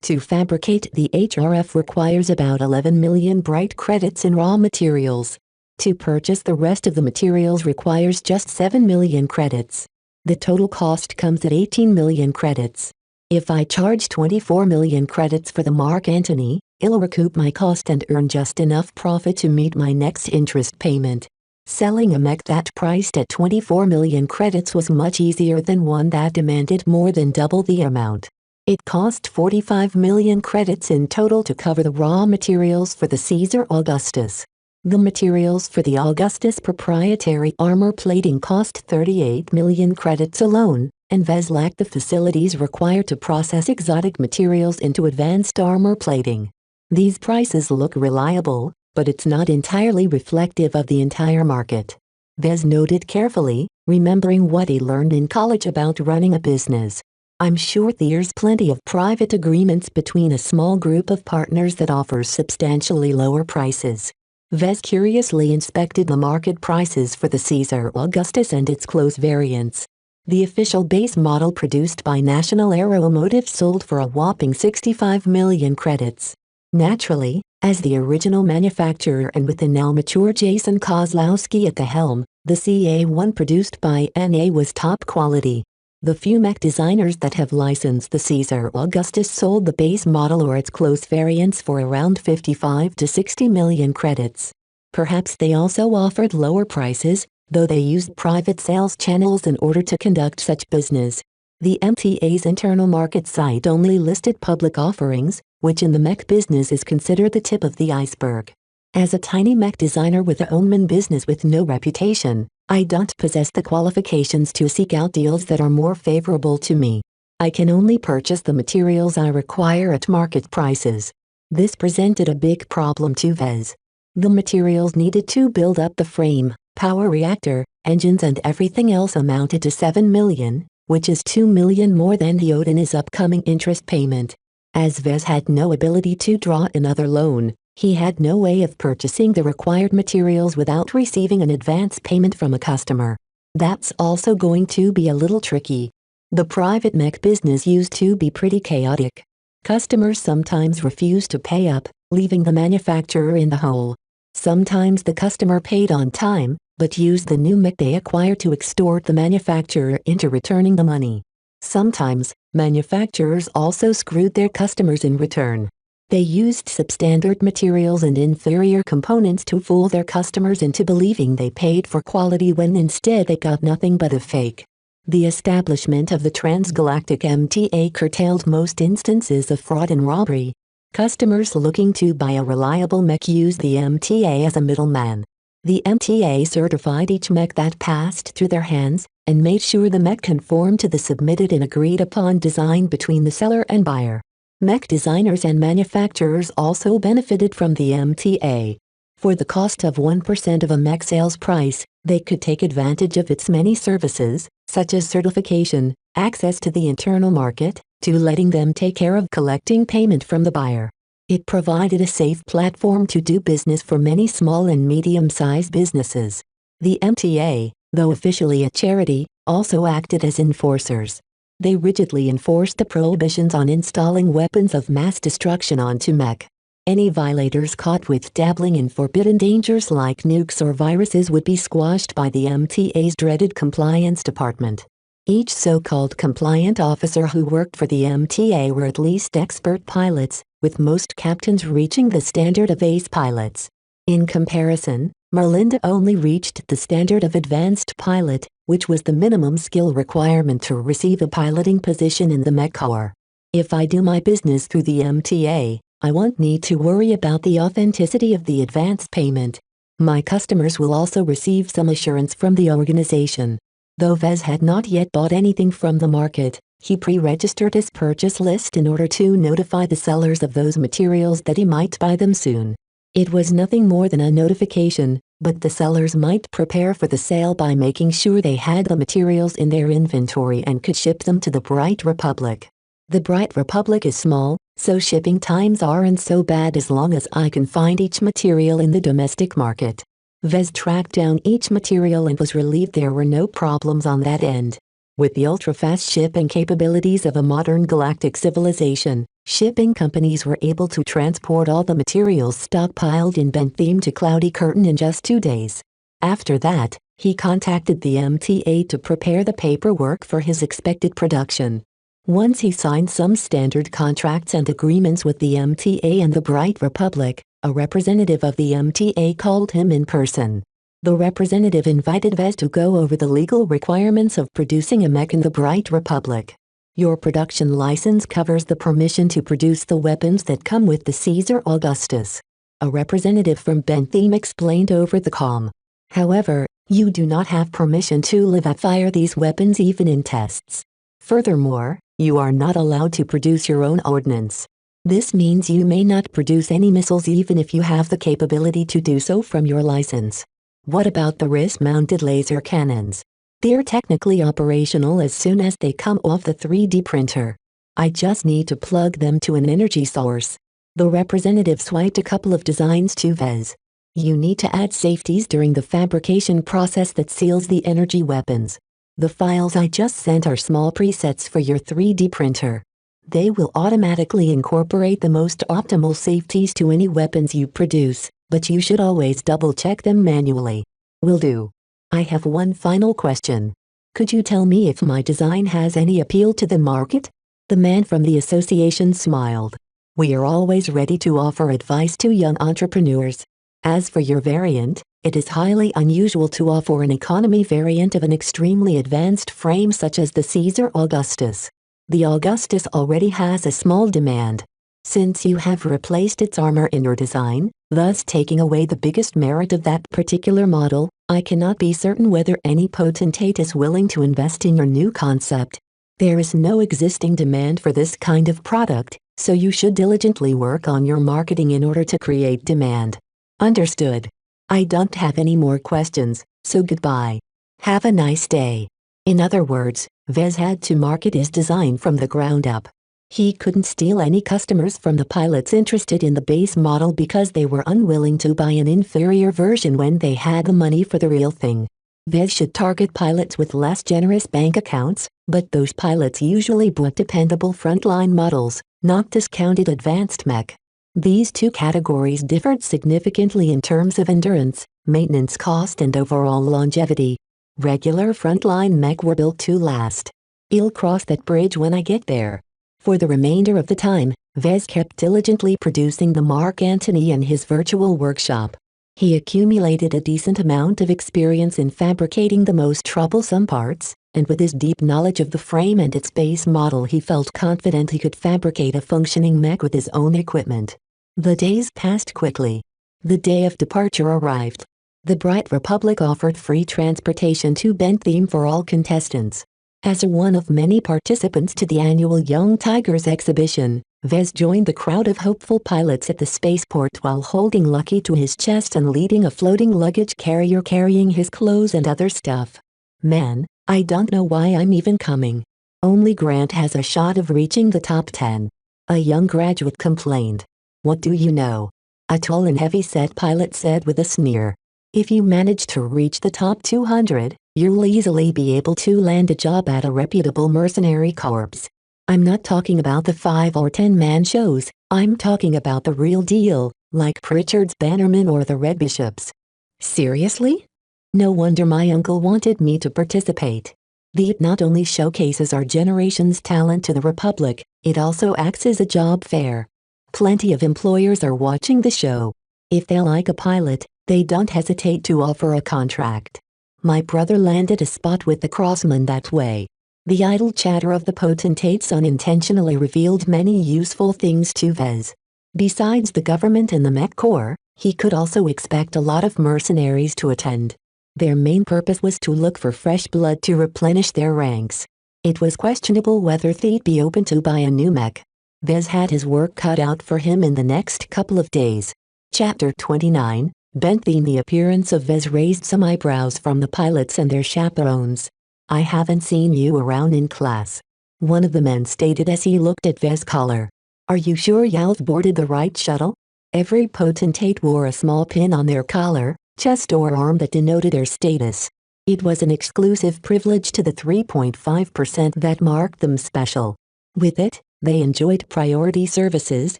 To fabricate the HRF requires about 11 million bright credits in raw materials. To purchase the rest of the materials requires just 7 million credits. The total cost comes at 18 million credits. If I charge 24 million credits for the Mark Antony, I'll recoup my cost and earn just enough profit to meet my next interest payment. Selling a mech that priced at 24 million credits was much easier than one that demanded more than double the amount. It cost 45 million credits in total to cover the raw materials for the Caesar Augustus. The materials for the Augustus proprietary armor plating cost 38 million credits alone, and Vez lacked the facilities required to process exotic materials into advanced armor plating. These prices look reliable, but it's not entirely reflective of the entire market. Vez noted carefully, remembering what he learned in college about running a business. I'm sure there's plenty of private agreements between a small group of partners that offers substantially lower prices. Vez curiously inspected the market prices for the Caesar Augustus and its close variants. The official base model produced by National Aeromotive sold for a whopping 65 million credits. Naturally, as the original manufacturer and with the now mature Jason Kozlowski at the helm, The CA1 produced by NA was top quality. The few Mech designers that have licensed the Caesar Augustus sold the base model or its close variants for around 55 to 60 million credits. Perhaps they also offered lower prices, though they used private sales channels in order to conduct such business. The MTA's internal market site only listed public offerings, which in the Mech business is considered the tip of the iceberg. As a tiny Mech designer with a own business with no reputation, I don't possess the qualifications to seek out deals that are more favorable to me. I can only purchase the materials I require at market prices. This presented a big problem to Vez. The materials needed to build up the frame, power reactor, engines and everything else amounted to 7 million, which is 2 million more than the owed in his upcoming interest payment. As Vez had no ability to draw another loan, he had no way of purchasing the required materials without receiving an advance payment from a customer. That's also going to be a little tricky. The private Mech business used to be pretty chaotic. Customers sometimes refused to pay up, leaving the manufacturer in the hole. Sometimes the customer paid on time, but used the new Mech they acquired to extort the manufacturer into returning the money. Sometimes, manufacturers also screwed their customers in return. They used substandard materials and inferior components to fool their customers into believing they paid for quality when instead they got nothing but a fake. The establishment of the transgalactic MTA curtailed most instances of fraud and robbery. Customers looking to buy a reliable Mech used the MTA as a middleman. The MTA certified each Mech that passed through their hands, and made sure the Mech conformed to the submitted and agreed upon design between the seller and buyer. Mech designers and manufacturers also benefited from the MTA. For the cost of 1% of a Mech sales price, they could take advantage of its many services, such as certification, access to the internal market, to letting them take care of collecting payment from the buyer. It provided a safe platform to do business for many small and medium-sized businesses. The MTA, though officially a charity, also acted as enforcers. They rigidly enforced the prohibitions on installing weapons of mass destruction onto Mech. Any violators caught with dabbling in forbidden dangers like nukes or viruses would be squashed by the MTA's dreaded compliance department. Each so-called compliant officer who worked for the MTA were at least expert pilots, with most captains reaching the standard of ace pilots. In comparison, Merlinda only reached the standard of advanced pilot, which was the minimum skill requirement to receive a piloting position in the Mech Corps. If I do my business through the MTA, I won't need to worry about the authenticity of the advance payment. My customers will also receive some assurance from the organization. Though Vez had not yet bought anything from the market, he pre-registered his purchase list in order to notify the sellers of those materials that he might buy them soon. It was nothing more than a notification, but the sellers might prepare for the sale by making sure they had the materials in their inventory and could ship them to the Bright Republic. The Bright Republic is small, so shipping times aren't so bad as long as I can find each material in the domestic market. Vez tracked down each material and was relieved there were no problems on that end. With the ultra-fast shipping capabilities of a modern galactic civilization, shipping companies were able to transport all the materials stockpiled in Bentham to Cloudy Curtain in just 2 days. After that, he contacted the MTA to prepare the paperwork for his expected production. Once he signed some standard contracts and agreements with the MTA and the Bright Republic, a representative of the MTA called him in person. The representative invited Vez to go over the legal requirements of producing a Mech in the Bright Republic. Your production license covers the permission to produce the weapons that come with the Caesar Augustus. A representative from Bentham explained over the comm. However, you do not have permission to live fire these weapons even in tests. Furthermore, you are not allowed to produce your own ordnance. This means you may not produce any missiles even if you have the capability to do so from your license. What about the wrist-mounted laser cannons? They're technically operational as soon as they come off the 3D printer. I just need to plug them to an energy source. The representative swiped a couple of designs to Vez. You need to add safeties during the fabrication process that seals the energy weapons. The files I just sent are small presets for your 3D printer. They will automatically incorporate the most optimal safeties to any weapons you produce, but you should always double-check them manually. Will do. I have one final question. Could you tell me if my design has any appeal to the market? The man from the association smiled. We are always ready to offer advice to young entrepreneurs. As for your variant, it is highly unusual to offer an economy variant of an extremely advanced frame such as the Caesar Augustus. The Augustus already has a small demand. Since you have replaced its armor in your design, thus taking away the biggest merit of that particular model, I cannot be certain whether any potentate is willing to invest in your new concept. There is no existing demand for this kind of product, so you should diligently work on your marketing in order to create demand. Understood. I don't have any more questions, so goodbye. Have a nice day. In other words, Vez had to market his design from the ground up. He couldn't steal any customers from the pilots interested in the base model because they were unwilling to buy an inferior version when they had the money for the real thing. Vez should target pilots with less generous bank accounts, but those pilots usually bought dependable frontline models, not discounted advanced mech. These two categories differed significantly in terms of endurance, maintenance cost and overall longevity. Regular frontline mech were built to last. I'll cross that bridge when I get there. For the remainder of the time, Vez kept diligently producing the Mark Antony in his virtual workshop. He accumulated a decent amount of experience in fabricating the most troublesome parts, and with his deep knowledge of the frame and its base model he felt confident he could fabricate a functioning mech with his own equipment. The days passed quickly. The day of departure arrived. The Bright Republic offered free transportation to Bentham for all contestants. As one of many participants to the annual Young Tigers exhibition, Vez joined the crowd of hopeful pilots at the spaceport while holding Lucky to his chest and leading a floating luggage carrier carrying his clothes and other stuff. Man, I don't know why I'm even coming. Only Grant has a shot of reaching the top 10. A young graduate complained. What do you know? A tall and heavy-set pilot said with a sneer. If you manage to reach the top 200, you'll easily be able to land a job at a reputable mercenary corps. I'm not talking about the 5 or 10-man shows, I'm talking about the real deal, like Pritchard's Bannerman or the Red Bishops. Seriously? No wonder my uncle wanted me to participate. It not only showcases our generation's talent to the Republic, it also acts as a job fair. Plenty of employers are watching the show. If they like a pilot, they don't hesitate to offer a contract. My brother landed a spot with the Crossman that way. The idle chatter of the potentates unintentionally revealed many useful things to Vez. Besides the government and the Mech Corps, he could also expect a lot of mercenaries to attend. Their main purpose was to look for fresh blood to replenish their ranks. It was questionable whether they'd be open to buy a new mech. Vez had his work cut out for him in the next couple of days. Chapter 29, Bentham. The appearance of Vez raised some eyebrows from the pilots and their chaperones. I haven't seen you around in class. One of the men stated as he looked at Vez's collar. Are you sure y'all boarded the right shuttle? Every potentate wore a small pin on their collar, chest or arm that denoted their status. It was an exclusive privilege to the 3.5% that marked them special. With it, they enjoyed priority services,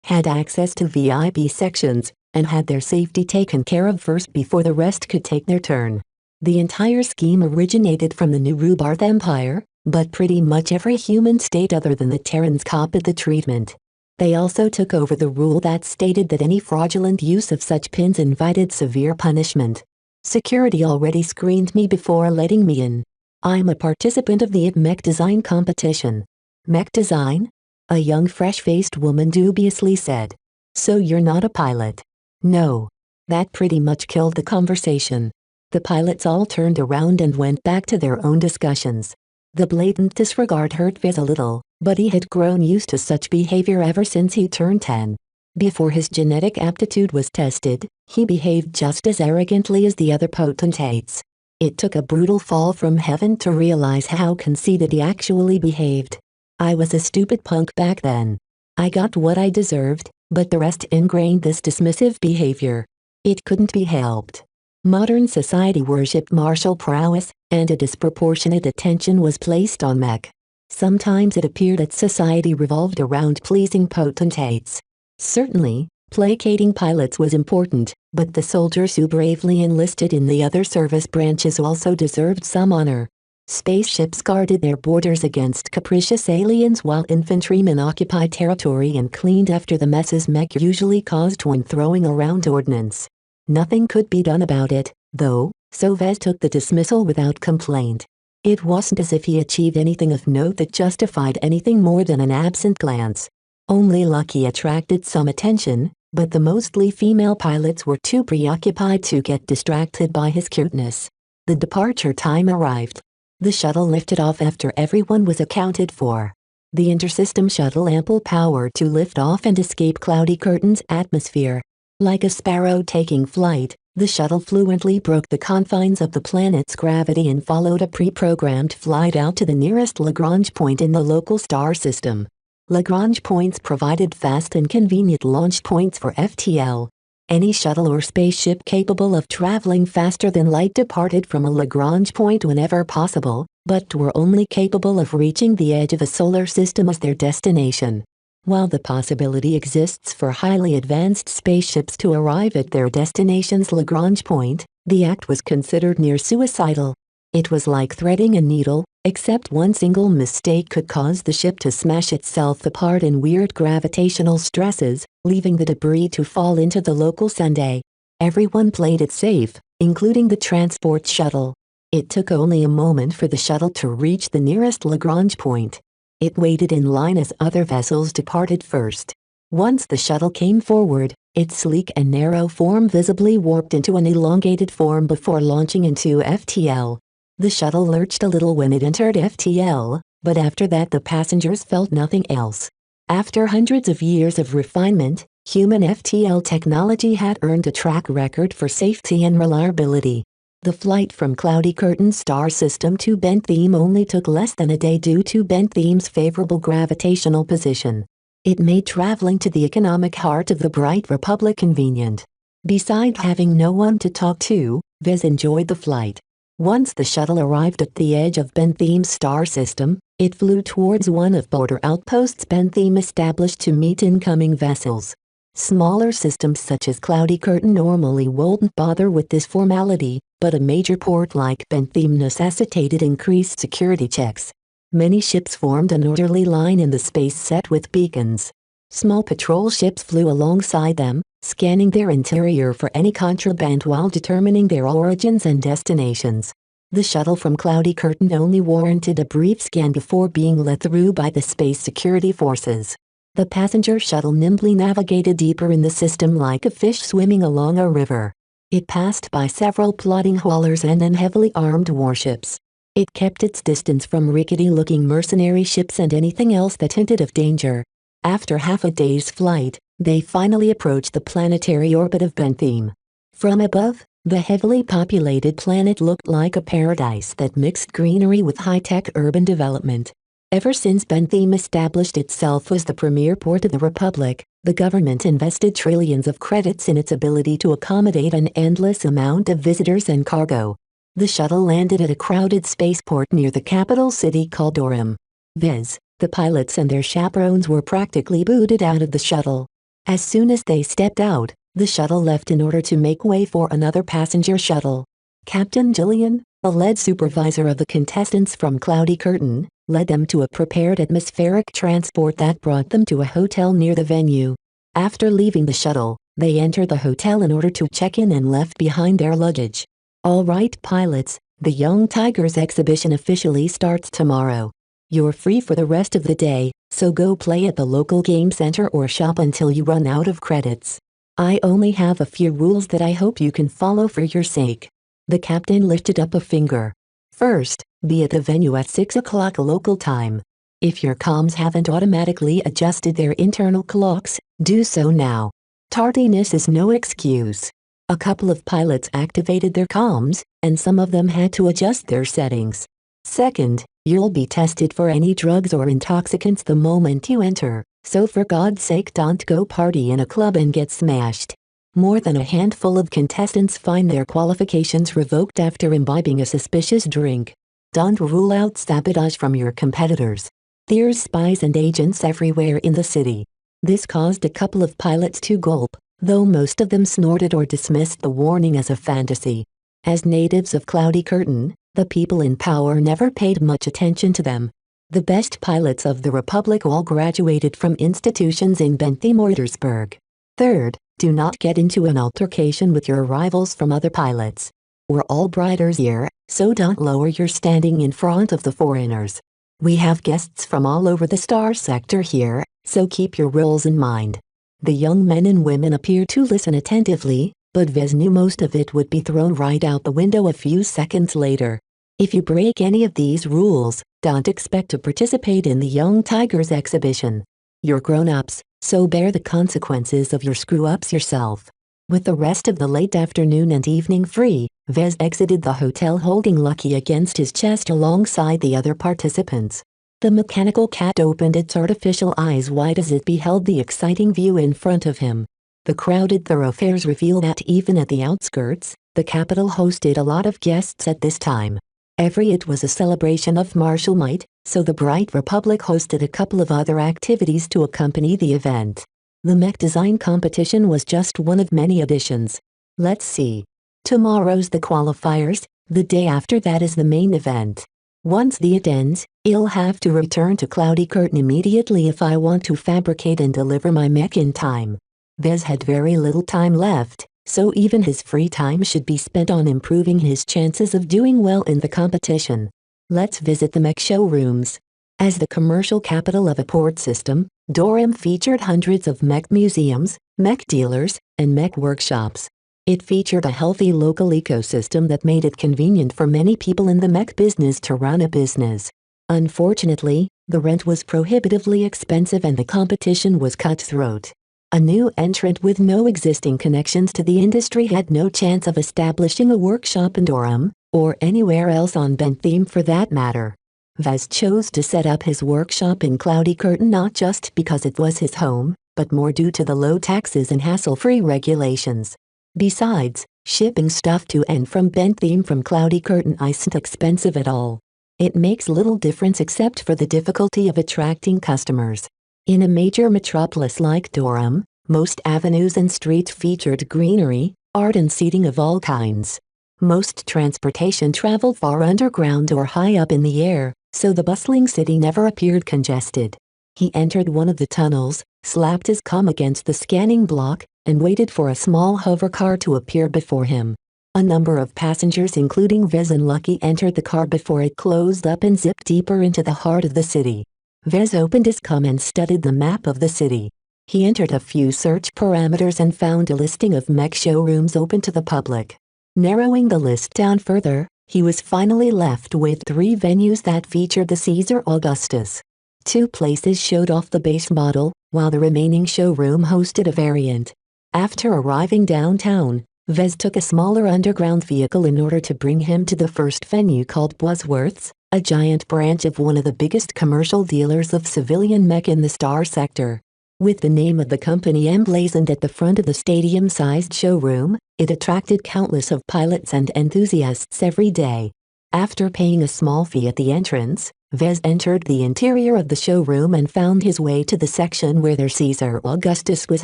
had access to VIP sections, and had their safety taken care of first before the rest could take their turn. The entire scheme originated from the New Rubarth Empire, but pretty much every human state other than the Terrans copied the treatment. They also took over the rule that stated that any fraudulent use of such pins invited severe punishment. Security already screened me before letting me in. I'm a participant of the Mech Design competition. Mech Design? A young fresh-faced woman dubiously said. So you're not a pilot? No. That pretty much killed the conversation. The pilots all turned around and went back to their own discussions. The blatant disregard hurt Vez a little, but he had grown used to such behavior ever since he turned 10. Before his genetic aptitude was tested, he behaved just as arrogantly as the other potentates. It took a brutal fall from heaven to realize how conceited he actually behaved. I was a stupid punk back then. I got what I deserved, but the rest ingrained this dismissive behavior. It couldn't be helped. Modern society worshipped martial prowess, and a disproportionate attention was placed on mech. Sometimes it appeared that society revolved around pleasing potentates. Certainly, Placating pilots was important, but the soldiers who bravely enlisted in the other service branches also deserved some honor. Spaceships guarded their borders against capricious aliens while infantrymen occupied territory and cleaned after the messes Mech usually caused when throwing around ordnance. Nothing could be done about it, though, so Vez took the dismissal without complaint. It wasn't as if he achieved anything of note that justified anything more than an absent glance. Only Lucky attracted some attention, but the mostly female pilots were too preoccupied to get distracted by his cuteness. The departure time arrived. The shuttle lifted off after everyone was accounted for. The intersystem shuttle ample power to lift off and escape Cloudy Curtain's atmosphere. Like a sparrow taking flight, the shuttle fluently broke the confines of the planet's gravity and followed a pre-programmed flight out to the nearest Lagrange point in the local star system. Lagrange points provided fast and convenient launch points for FTL. Any shuttle or spaceship capable of traveling faster than light departed from a Lagrange point whenever possible, but were only capable of reaching the edge of a solar system as their destination. While the possibility exists for highly advanced spaceships to arrive at their destination's Lagrange point, the act was considered near suicidal. It was like threading a needle, except one single mistake could cause the ship to smash itself apart in weird gravitational stresses, leaving the debris to fall into the local Sunday. Everyone played it safe, including the transport shuttle. It took only a moment for the shuttle to reach the nearest Lagrange point. It waited in line as other vessels departed first. Once the shuttle came forward, its sleek and narrow form visibly warped into an elongated form before launching into FTL. The shuttle lurched a little when it entered FTL, but after that the passengers felt nothing else. After hundreds of years of refinement, human FTL technology had earned a track record for safety and reliability. The flight from Cloudy Curtain's star system to Bentham only took less than a day due to Bentham's favorable gravitational position. It made traveling to the economic heart of the Bright Republic convenient. Besides having no one to talk to, Vez enjoyed the flight. Once the shuttle arrived at the edge of Bentham's star system, it flew towards one of border outposts Bentham established to meet incoming vessels. Smaller systems such as Cloudy Curtain normally wouldn't bother with this formality, but a major port like Bentham necessitated increased security checks. Many ships formed an orderly line in the space set with beacons. Small patrol ships flew alongside them, scanning their interior for any contraband while determining their origins and destinations. The shuttle from Cloudy Curtain only warranted a brief scan before being let through by the space security forces. The passenger shuttle nimbly navigated deeper in the system like a fish swimming along a river. It passed by several plodding haulers and then heavily armed warships. It kept its distance from rickety-looking mercenary ships and anything else that hinted of danger. After half a day's flight, they finally approached the planetary orbit of Bentham. From above, the heavily populated planet looked like a paradise that mixed greenery with high-tech urban development. Ever since Bentham established itself as the premier port of the Republic, the government invested trillions of credits in its ability to accommodate an endless amount of visitors and cargo. The shuttle landed at a crowded spaceport near the capital city called Durham. Viz, the pilots and their chaperones were practically booted out of the shuttle. As soon as they stepped out, the shuttle left in order to make way for another passenger shuttle. Captain Gillian, a lead supervisor of the contestants from Cloudy Curtain, led them to a prepared atmospheric transport that brought them to a hotel near the venue. After leaving the shuttle, they entered the hotel in order to check in and left behind their luggage. All right, pilots, the Young Tigers exhibition officially starts tomorrow. You're free for the rest of the day, so go play at the local game center or shop until you run out of credits. I only have a few rules that I hope you can follow for your sake. The captain lifted up a finger. First, be at the venue at 6 o'clock local time. If your comms haven't automatically adjusted their internal clocks, do so now. Tardiness is no excuse. A couple of pilots activated their comms, and some of them had to adjust their settings. Second, you'll be tested for any drugs or intoxicants the moment you enter, so for God's sake don't go party in a club and get smashed. More than a handful of contestants find their qualifications revoked after imbibing a suspicious drink. Don't rule out sabotage from your competitors. There's spies and agents everywhere in the city. This caused a couple of pilots to gulp, though most of them snorted or dismissed the warning as a fantasy. As natives of Cloudy Curtain, the people in power never paid much attention to them. The best pilots of the Republic all graduated from institutions in Bentham-Oitersburg. Third, do not get into an altercation with your rivals from other pilots. We're all briders here, so don't lower your standing in front of the foreigners. We have guests from all over the star sector here, so keep your rules in mind. The young men and women appeared to listen attentively, but Vez knew most of it would be thrown right out the window a few seconds later. If you break any of these rules, don't expect to participate in the Young Tigers exhibition. You're grown-ups, so bear the consequences of your screw-ups yourself. With the rest of the late afternoon and evening free, Vez exited the hotel holding Lucky against his chest alongside the other participants. The mechanical cat opened its artificial eyes wide as it beheld the exciting view in front of him. The crowded thoroughfares reveal that even at the outskirts, the capital hosted a lot of guests at this time. It was a celebration of martial might, so the Bright Republic hosted a couple of other activities to accompany the event. The mech design competition was just one of many additions. Let's see. Tomorrow's the qualifiers, the day after that is the main event. Once it ends, I'll have to return to Cloudy Curtain immediately if I want to fabricate and deliver my mech in time. Vez had very little time left, so even his free time should be spent on improving his chances of doing well in the competition. Let's visit the mech showrooms. As the commercial capital of a port system, Durham featured hundreds of mech museums, mech dealers, and mech workshops. It featured a healthy local ecosystem that made it convenient for many people in the mech business to run a business. Unfortunately, the rent was prohibitively expensive and the competition was cutthroat. A new entrant with no existing connections to the industry had no chance of establishing a workshop in Durham, or anywhere else on Bentham for that matter. Vez chose to set up his workshop in Cloudy Curtain not just because it was his home, but more due to the low taxes and hassle-free regulations. Besides, shipping stuff to and from Bentham from Cloudy Curtain isn't expensive at all. It makes little difference except for the difficulty of attracting customers. In a major metropolis like Durham, most avenues and streets featured greenery, art and seating of all kinds. Most transportation traveled far underground or high up in the air, so the bustling city never appeared congested. He entered one of the tunnels, slapped his comm against the scanning block, and waited for a small hover car to appear before him. A number of passengers including Vez and Lucky entered the car before it closed up and zipped deeper into the heart of the city. Vez opened his comm and studied the map of the city. He entered a few search parameters and found a listing of mech showrooms open to the public. Narrowing the list down further, he was finally left with 3 venues that featured the Caesar Augustus. 2 places showed off the base model, while the remaining showroom hosted a variant. After arriving downtown, Vez took a smaller underground vehicle in order to bring him to the first venue called Bosworth's, a giant branch of one of the biggest commercial dealers of civilian mech in the Star Sector. With the name of the company emblazoned at the front of the stadium-sized showroom, it attracted countless of pilots and enthusiasts every day. After paying a small fee at the entrance, Vez entered the interior of the showroom and found his way to the section where their Caesar Augustus was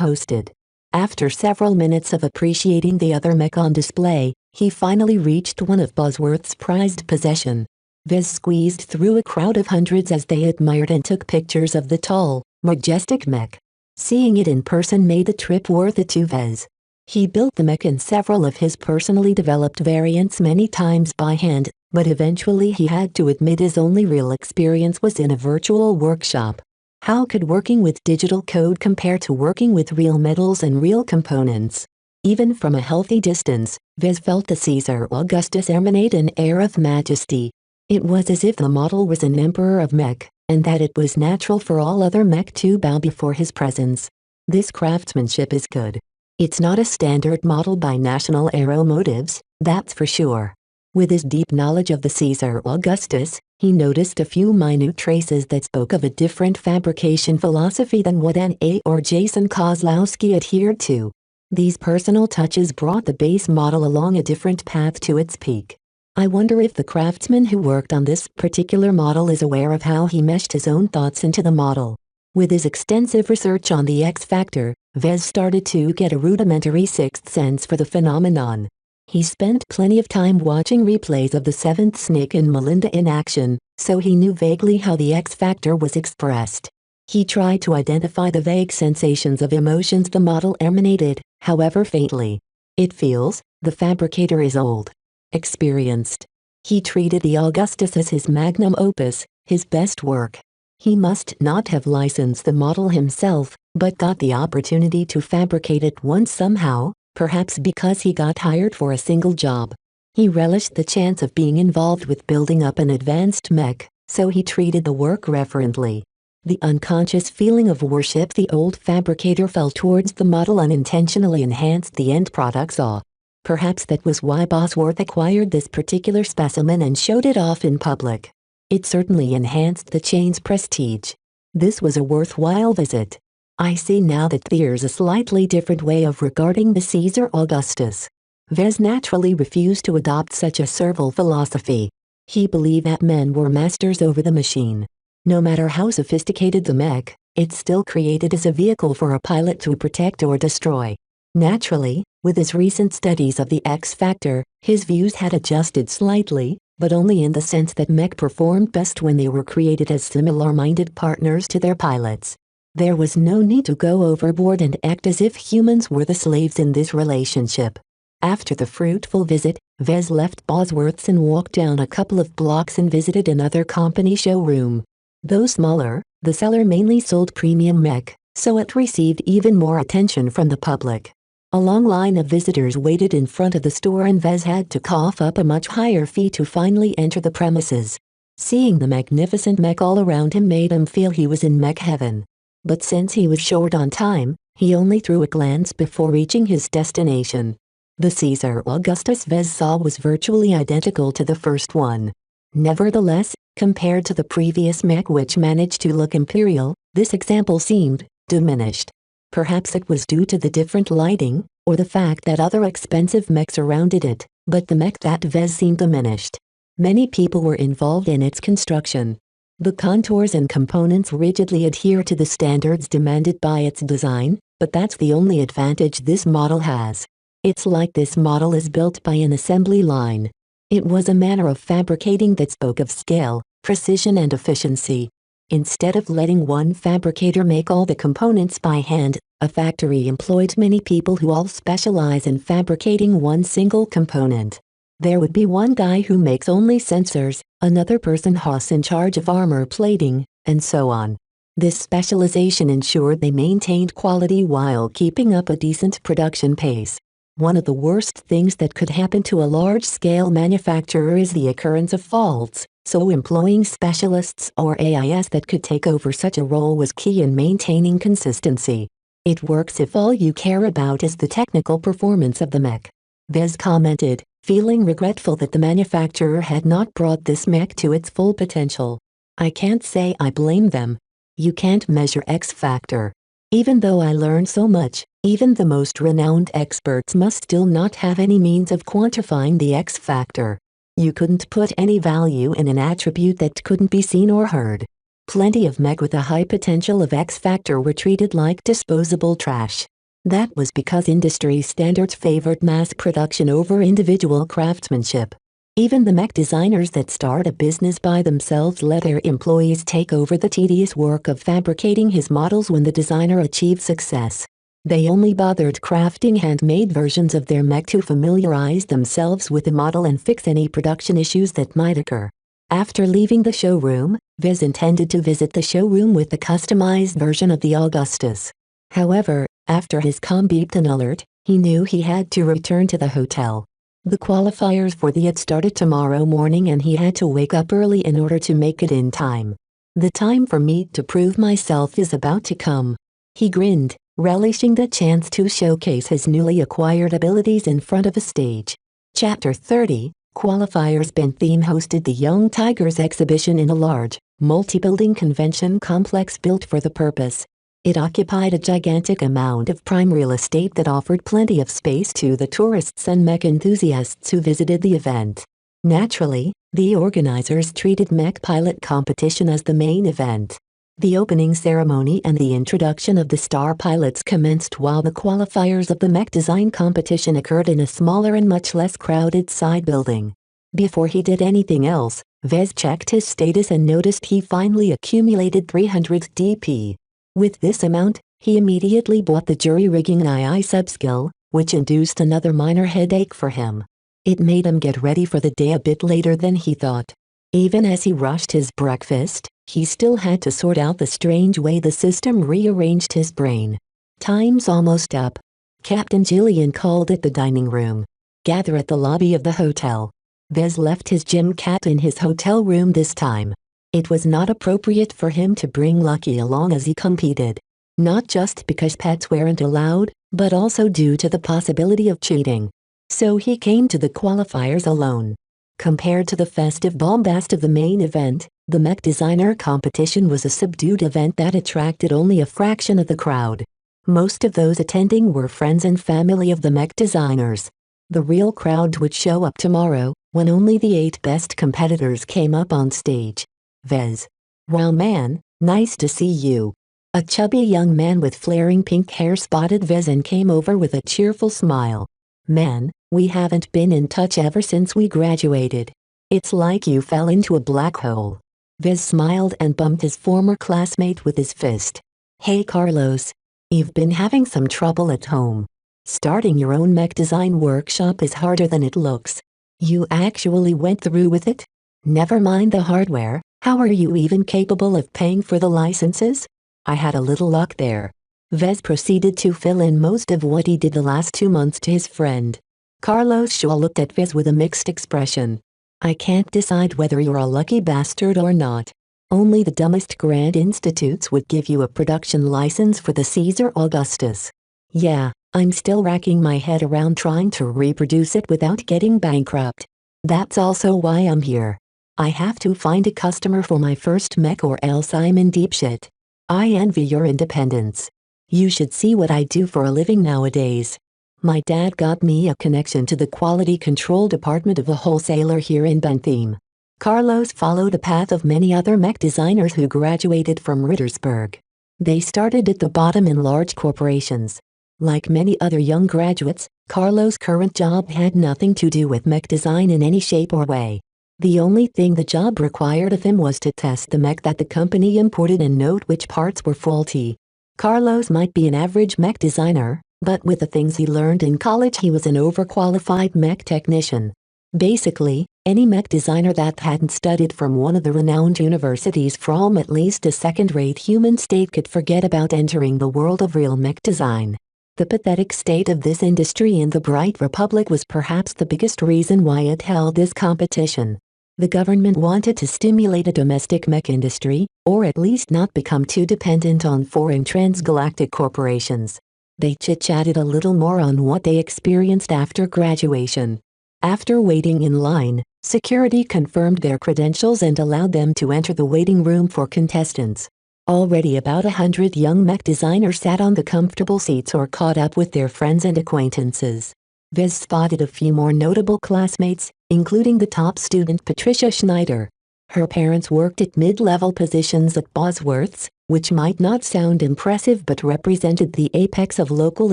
hosted. After several minutes of appreciating the other mech on display, he finally reached one of Bosworth's prized possession. Vez squeezed through a crowd of hundreds as they admired and took pictures of the tall, majestic mech. Seeing it in person made the trip worth it to Vez. He built the mech in several of his personally developed variants many times by hand, but eventually he had to admit his only real experience was in a virtual workshop. How could working with digital code compare to working with real metals and real components? Even from a healthy distance, Vez felt the Caesar Augustus emanate an air of majesty. It was as if the model was an emperor of mech, and that it was natural for all other mech to bow before his presence. This craftsmanship is good. It's not a standard model by National Aeromotives, that's for sure. With his deep knowledge of the Caesar Augustus, he noticed a few minute traces that spoke of a different fabrication philosophy than what N.A. or Jason Kozlowski adhered to. These personal touches brought the base model along a different path to its peak. I wonder if the craftsman who worked on this particular model is aware of how he meshed his own thoughts into the model. With his extensive research on the X factor, Vez started to get a rudimentary sixth sense for the phenomenon. He spent plenty of time watching replays of the seventh Snake and Melinda in action, so he knew vaguely how the X factor was expressed. He tried to identify the vague sensations of emotions the model emanated, however faintly. It feels, the fabricator is old. Experienced. He treated the Augustus as his magnum opus, his best work. He must not have licensed the model himself, but got the opportunity to fabricate it once somehow, perhaps because he got hired for a single job. He relished the chance of being involved with building up an advanced mech, so he treated the work reverently. The unconscious feeling of worship the old fabricator felt towards the model unintentionally enhanced the end product's awe. Perhaps that was why Bosworth acquired this particular specimen and showed it off in public. It certainly enhanced the chain's prestige. This was a worthwhile visit. I see now that there's a slightly different way of regarding the Caesar Augustus. Vez naturally refused to adopt such a servile philosophy. He believed that men were masters over the machine. No matter how sophisticated the mech, it's still created as a vehicle for a pilot to protect or destroy. Naturally, with his recent studies of the X factor, his views had adjusted slightly, but only in the sense that mech performed best when they were created as similar-minded partners to their pilots. There was no need to go overboard and act as if humans were the slaves in this relationship. After the fruitful visit, Vez left Bosworth's and walked down a couple of blocks and visited another company showroom. Though smaller, the seller mainly sold premium mech, so it received even more attention from the public. A long line of visitors waited in front of the store and Vez had to cough up a much higher fee to finally enter the premises. Seeing the magnificent mech all around him made him feel he was in mech heaven. But since he was short on time, he only threw a glance before reaching his destination. The Caesar Augustus Vez saw was virtually identical to the first one. Nevertheless, compared to the previous mech which managed to look imperial, this example seemed diminished. Perhaps it was due to the different lighting, or the fact that other expensive mechs surrounded it, but the mech that Vez seemed diminished. Many people were involved in its construction. The contours and components rigidly adhere to the standards demanded by its design, but that's the only advantage this model has. It's like this model is built by an assembly line. It was a manner of fabricating that spoke of scale, precision and efficiency. Instead of letting one fabricator make all the components by hand, a factory employed many people who all specialize in fabricating one single component. There would be one guy who makes only sensors, another person who's in charge of armor plating, and so on. This specialization ensured they maintained quality while keeping up a decent production pace. One of the worst things that could happen to a large-scale manufacturer is the occurrence of faults, so employing specialists or AIs that could take over such a role was key in maintaining consistency. It works if all you care about is the technical performance of the mech. Vez commented, feeling regretful that the manufacturer had not brought this mech to its full potential. I can't say I blame them. You can't measure X factor. Even though I learned so much, even the most renowned experts must still not have any means of quantifying the X factor. You couldn't put any value in an attribute that couldn't be seen or heard. Plenty of mech with a high potential of X factor were treated like disposable trash. That was because industry standards favored mass production over individual craftsmanship. Even the mech designers that start a business by themselves let their employees take over the tedious work of fabricating his models when the designer achieved success. They only bothered crafting handmade versions of their mech to familiarize themselves with the model and fix any production issues that might occur. After leaving the showroom, Vez intended to visit the showroom with the customized version of the Augustus. However, after his comm beeped an alert, he knew he had to return to the hotel. The qualifiers for the ad started tomorrow morning and he had to wake up early in order to make it in time. The time for me to prove myself is about to come. He grinned, relishing the chance to showcase his newly acquired abilities in front of a stage. Chapter 30, Qualifiers. Bentheme hosted the Young Tigers exhibition in a large, multi-building convention complex built for the purpose. It occupied a gigantic amount of prime real estate that offered plenty of space to the tourists and mech enthusiasts who visited the event. Naturally, the organizers treated mech pilot competition as the main event. The opening ceremony and the introduction of the star pilots commenced while the qualifiers of the mech design competition occurred in a smaller and much less crowded side building. Before he did anything else, Vez checked his status and noticed he finally accumulated 300 DP. With this amount, he immediately bought the jury-rigging II subskill, which induced another minor headache for him. It made him get ready for the day a bit later than he thought. Even as he rushed his breakfast, he still had to sort out the strange way the system rearranged his brain. Time's almost up. Captain Jillian called at the dining room. Gather at the lobby of the hotel. Vez left his gym cat in his hotel room this time. It was not appropriate for him to bring Lucky along as he competed. Not just because pets weren't allowed, but also due to the possibility of cheating. So he came to the qualifiers alone. Compared to the festive bombast of the main event, the mech designer competition was a subdued event that attracted only a fraction of the crowd. Most of those attending were friends and family of the mech designers. The real crowd would show up tomorrow, when only the 8 best competitors came up on stage. Vez. Wow man, nice to see you. A chubby young man with flaring pink hair spotted Vez and came over with a cheerful smile. Man, we haven't been in touch ever since we graduated. It's like you fell into a black hole. Vez smiled and bumped his former classmate with his fist. Hey Carlos. You've been having some trouble at home. Starting your own mech design workshop is harder than it looks. You actually went through with it? Never mind the hardware, how are you even capable of paying for the licenses? I had a little luck there. Vez proceeded to fill in most of what he did the last 2 months to his friend. Carlos Shaw looked at Vez with a mixed expression. I can't decide whether you're a lucky bastard or not. Only the dumbest grand institutes would give you a production license for the Caesar Augustus. Yeah, I'm still racking my head around trying to reproduce it without getting bankrupt. That's also why I'm here. I have to find a customer for my first mech or else I'm in deep shit. I envy your independence. You should see what I do for a living nowadays. My dad got me a connection to the quality control department of a wholesaler here in Bentham. Carlos followed the path of many other mech designers who graduated from Rittersburg. They started at the bottom in large corporations. Like many other young graduates, Carlos' current job had nothing to do with mech design in any shape or way. The only thing the job required of him was to test the mech that the company imported and note which parts were faulty. Carlos might be an average mech designer, but with the things he learned in college he was an overqualified mech technician. Basically, any mech designer that hadn't studied from one of the renowned universities from at least a second-rate human state could forget about entering the world of real mech design. The pathetic state of this industry in the Bright Republic was perhaps the biggest reason why it held this competition. The government wanted to stimulate a domestic mech industry, or at least not become too dependent on foreign transgalactic corporations. They chit-chatted a little more on what they experienced after graduation. After waiting in line, security confirmed their credentials and allowed them to enter the waiting room for contestants. Already about 100 young mech designers sat on the comfortable seats or caught up with their friends and acquaintances. Vez spotted a few more notable classmates, including the top student Patricia Schneider. Her parents worked at mid-level positions at Bosworth's, which might not sound impressive but represented the apex of local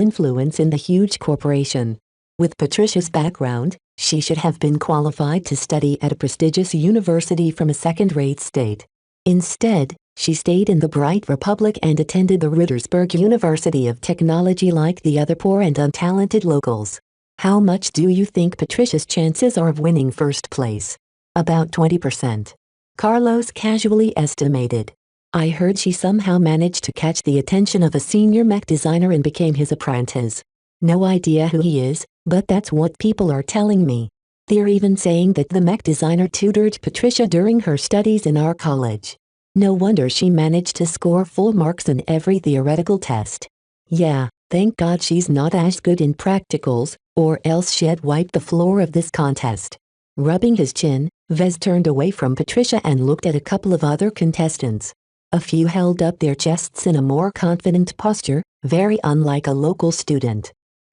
influence in the huge corporation. With Patricia's background, she should have been qualified to study at a prestigious university from a second-rate state. Instead, she stayed in the Bright Republic and attended the Rittersburg University of Technology like the other poor and untalented locals. How much do you think Patricia's chances are of winning first place? About 20%. Carlos casually estimated. I heard she somehow managed to catch the attention of a senior mech designer and became his apprentice. No idea who he is, but that's what people are telling me. They're even saying that the mech designer tutored Patricia during her studies in our college. No wonder she managed to score full marks in every theoretical test. Yeah, thank God she's not as good in practicals, or else she'd wipe the floor of this contest. Rubbing his chin, Vez turned away from Patricia and looked at a couple of other contestants. A few held up their chests in a more confident posture, very unlike a local student.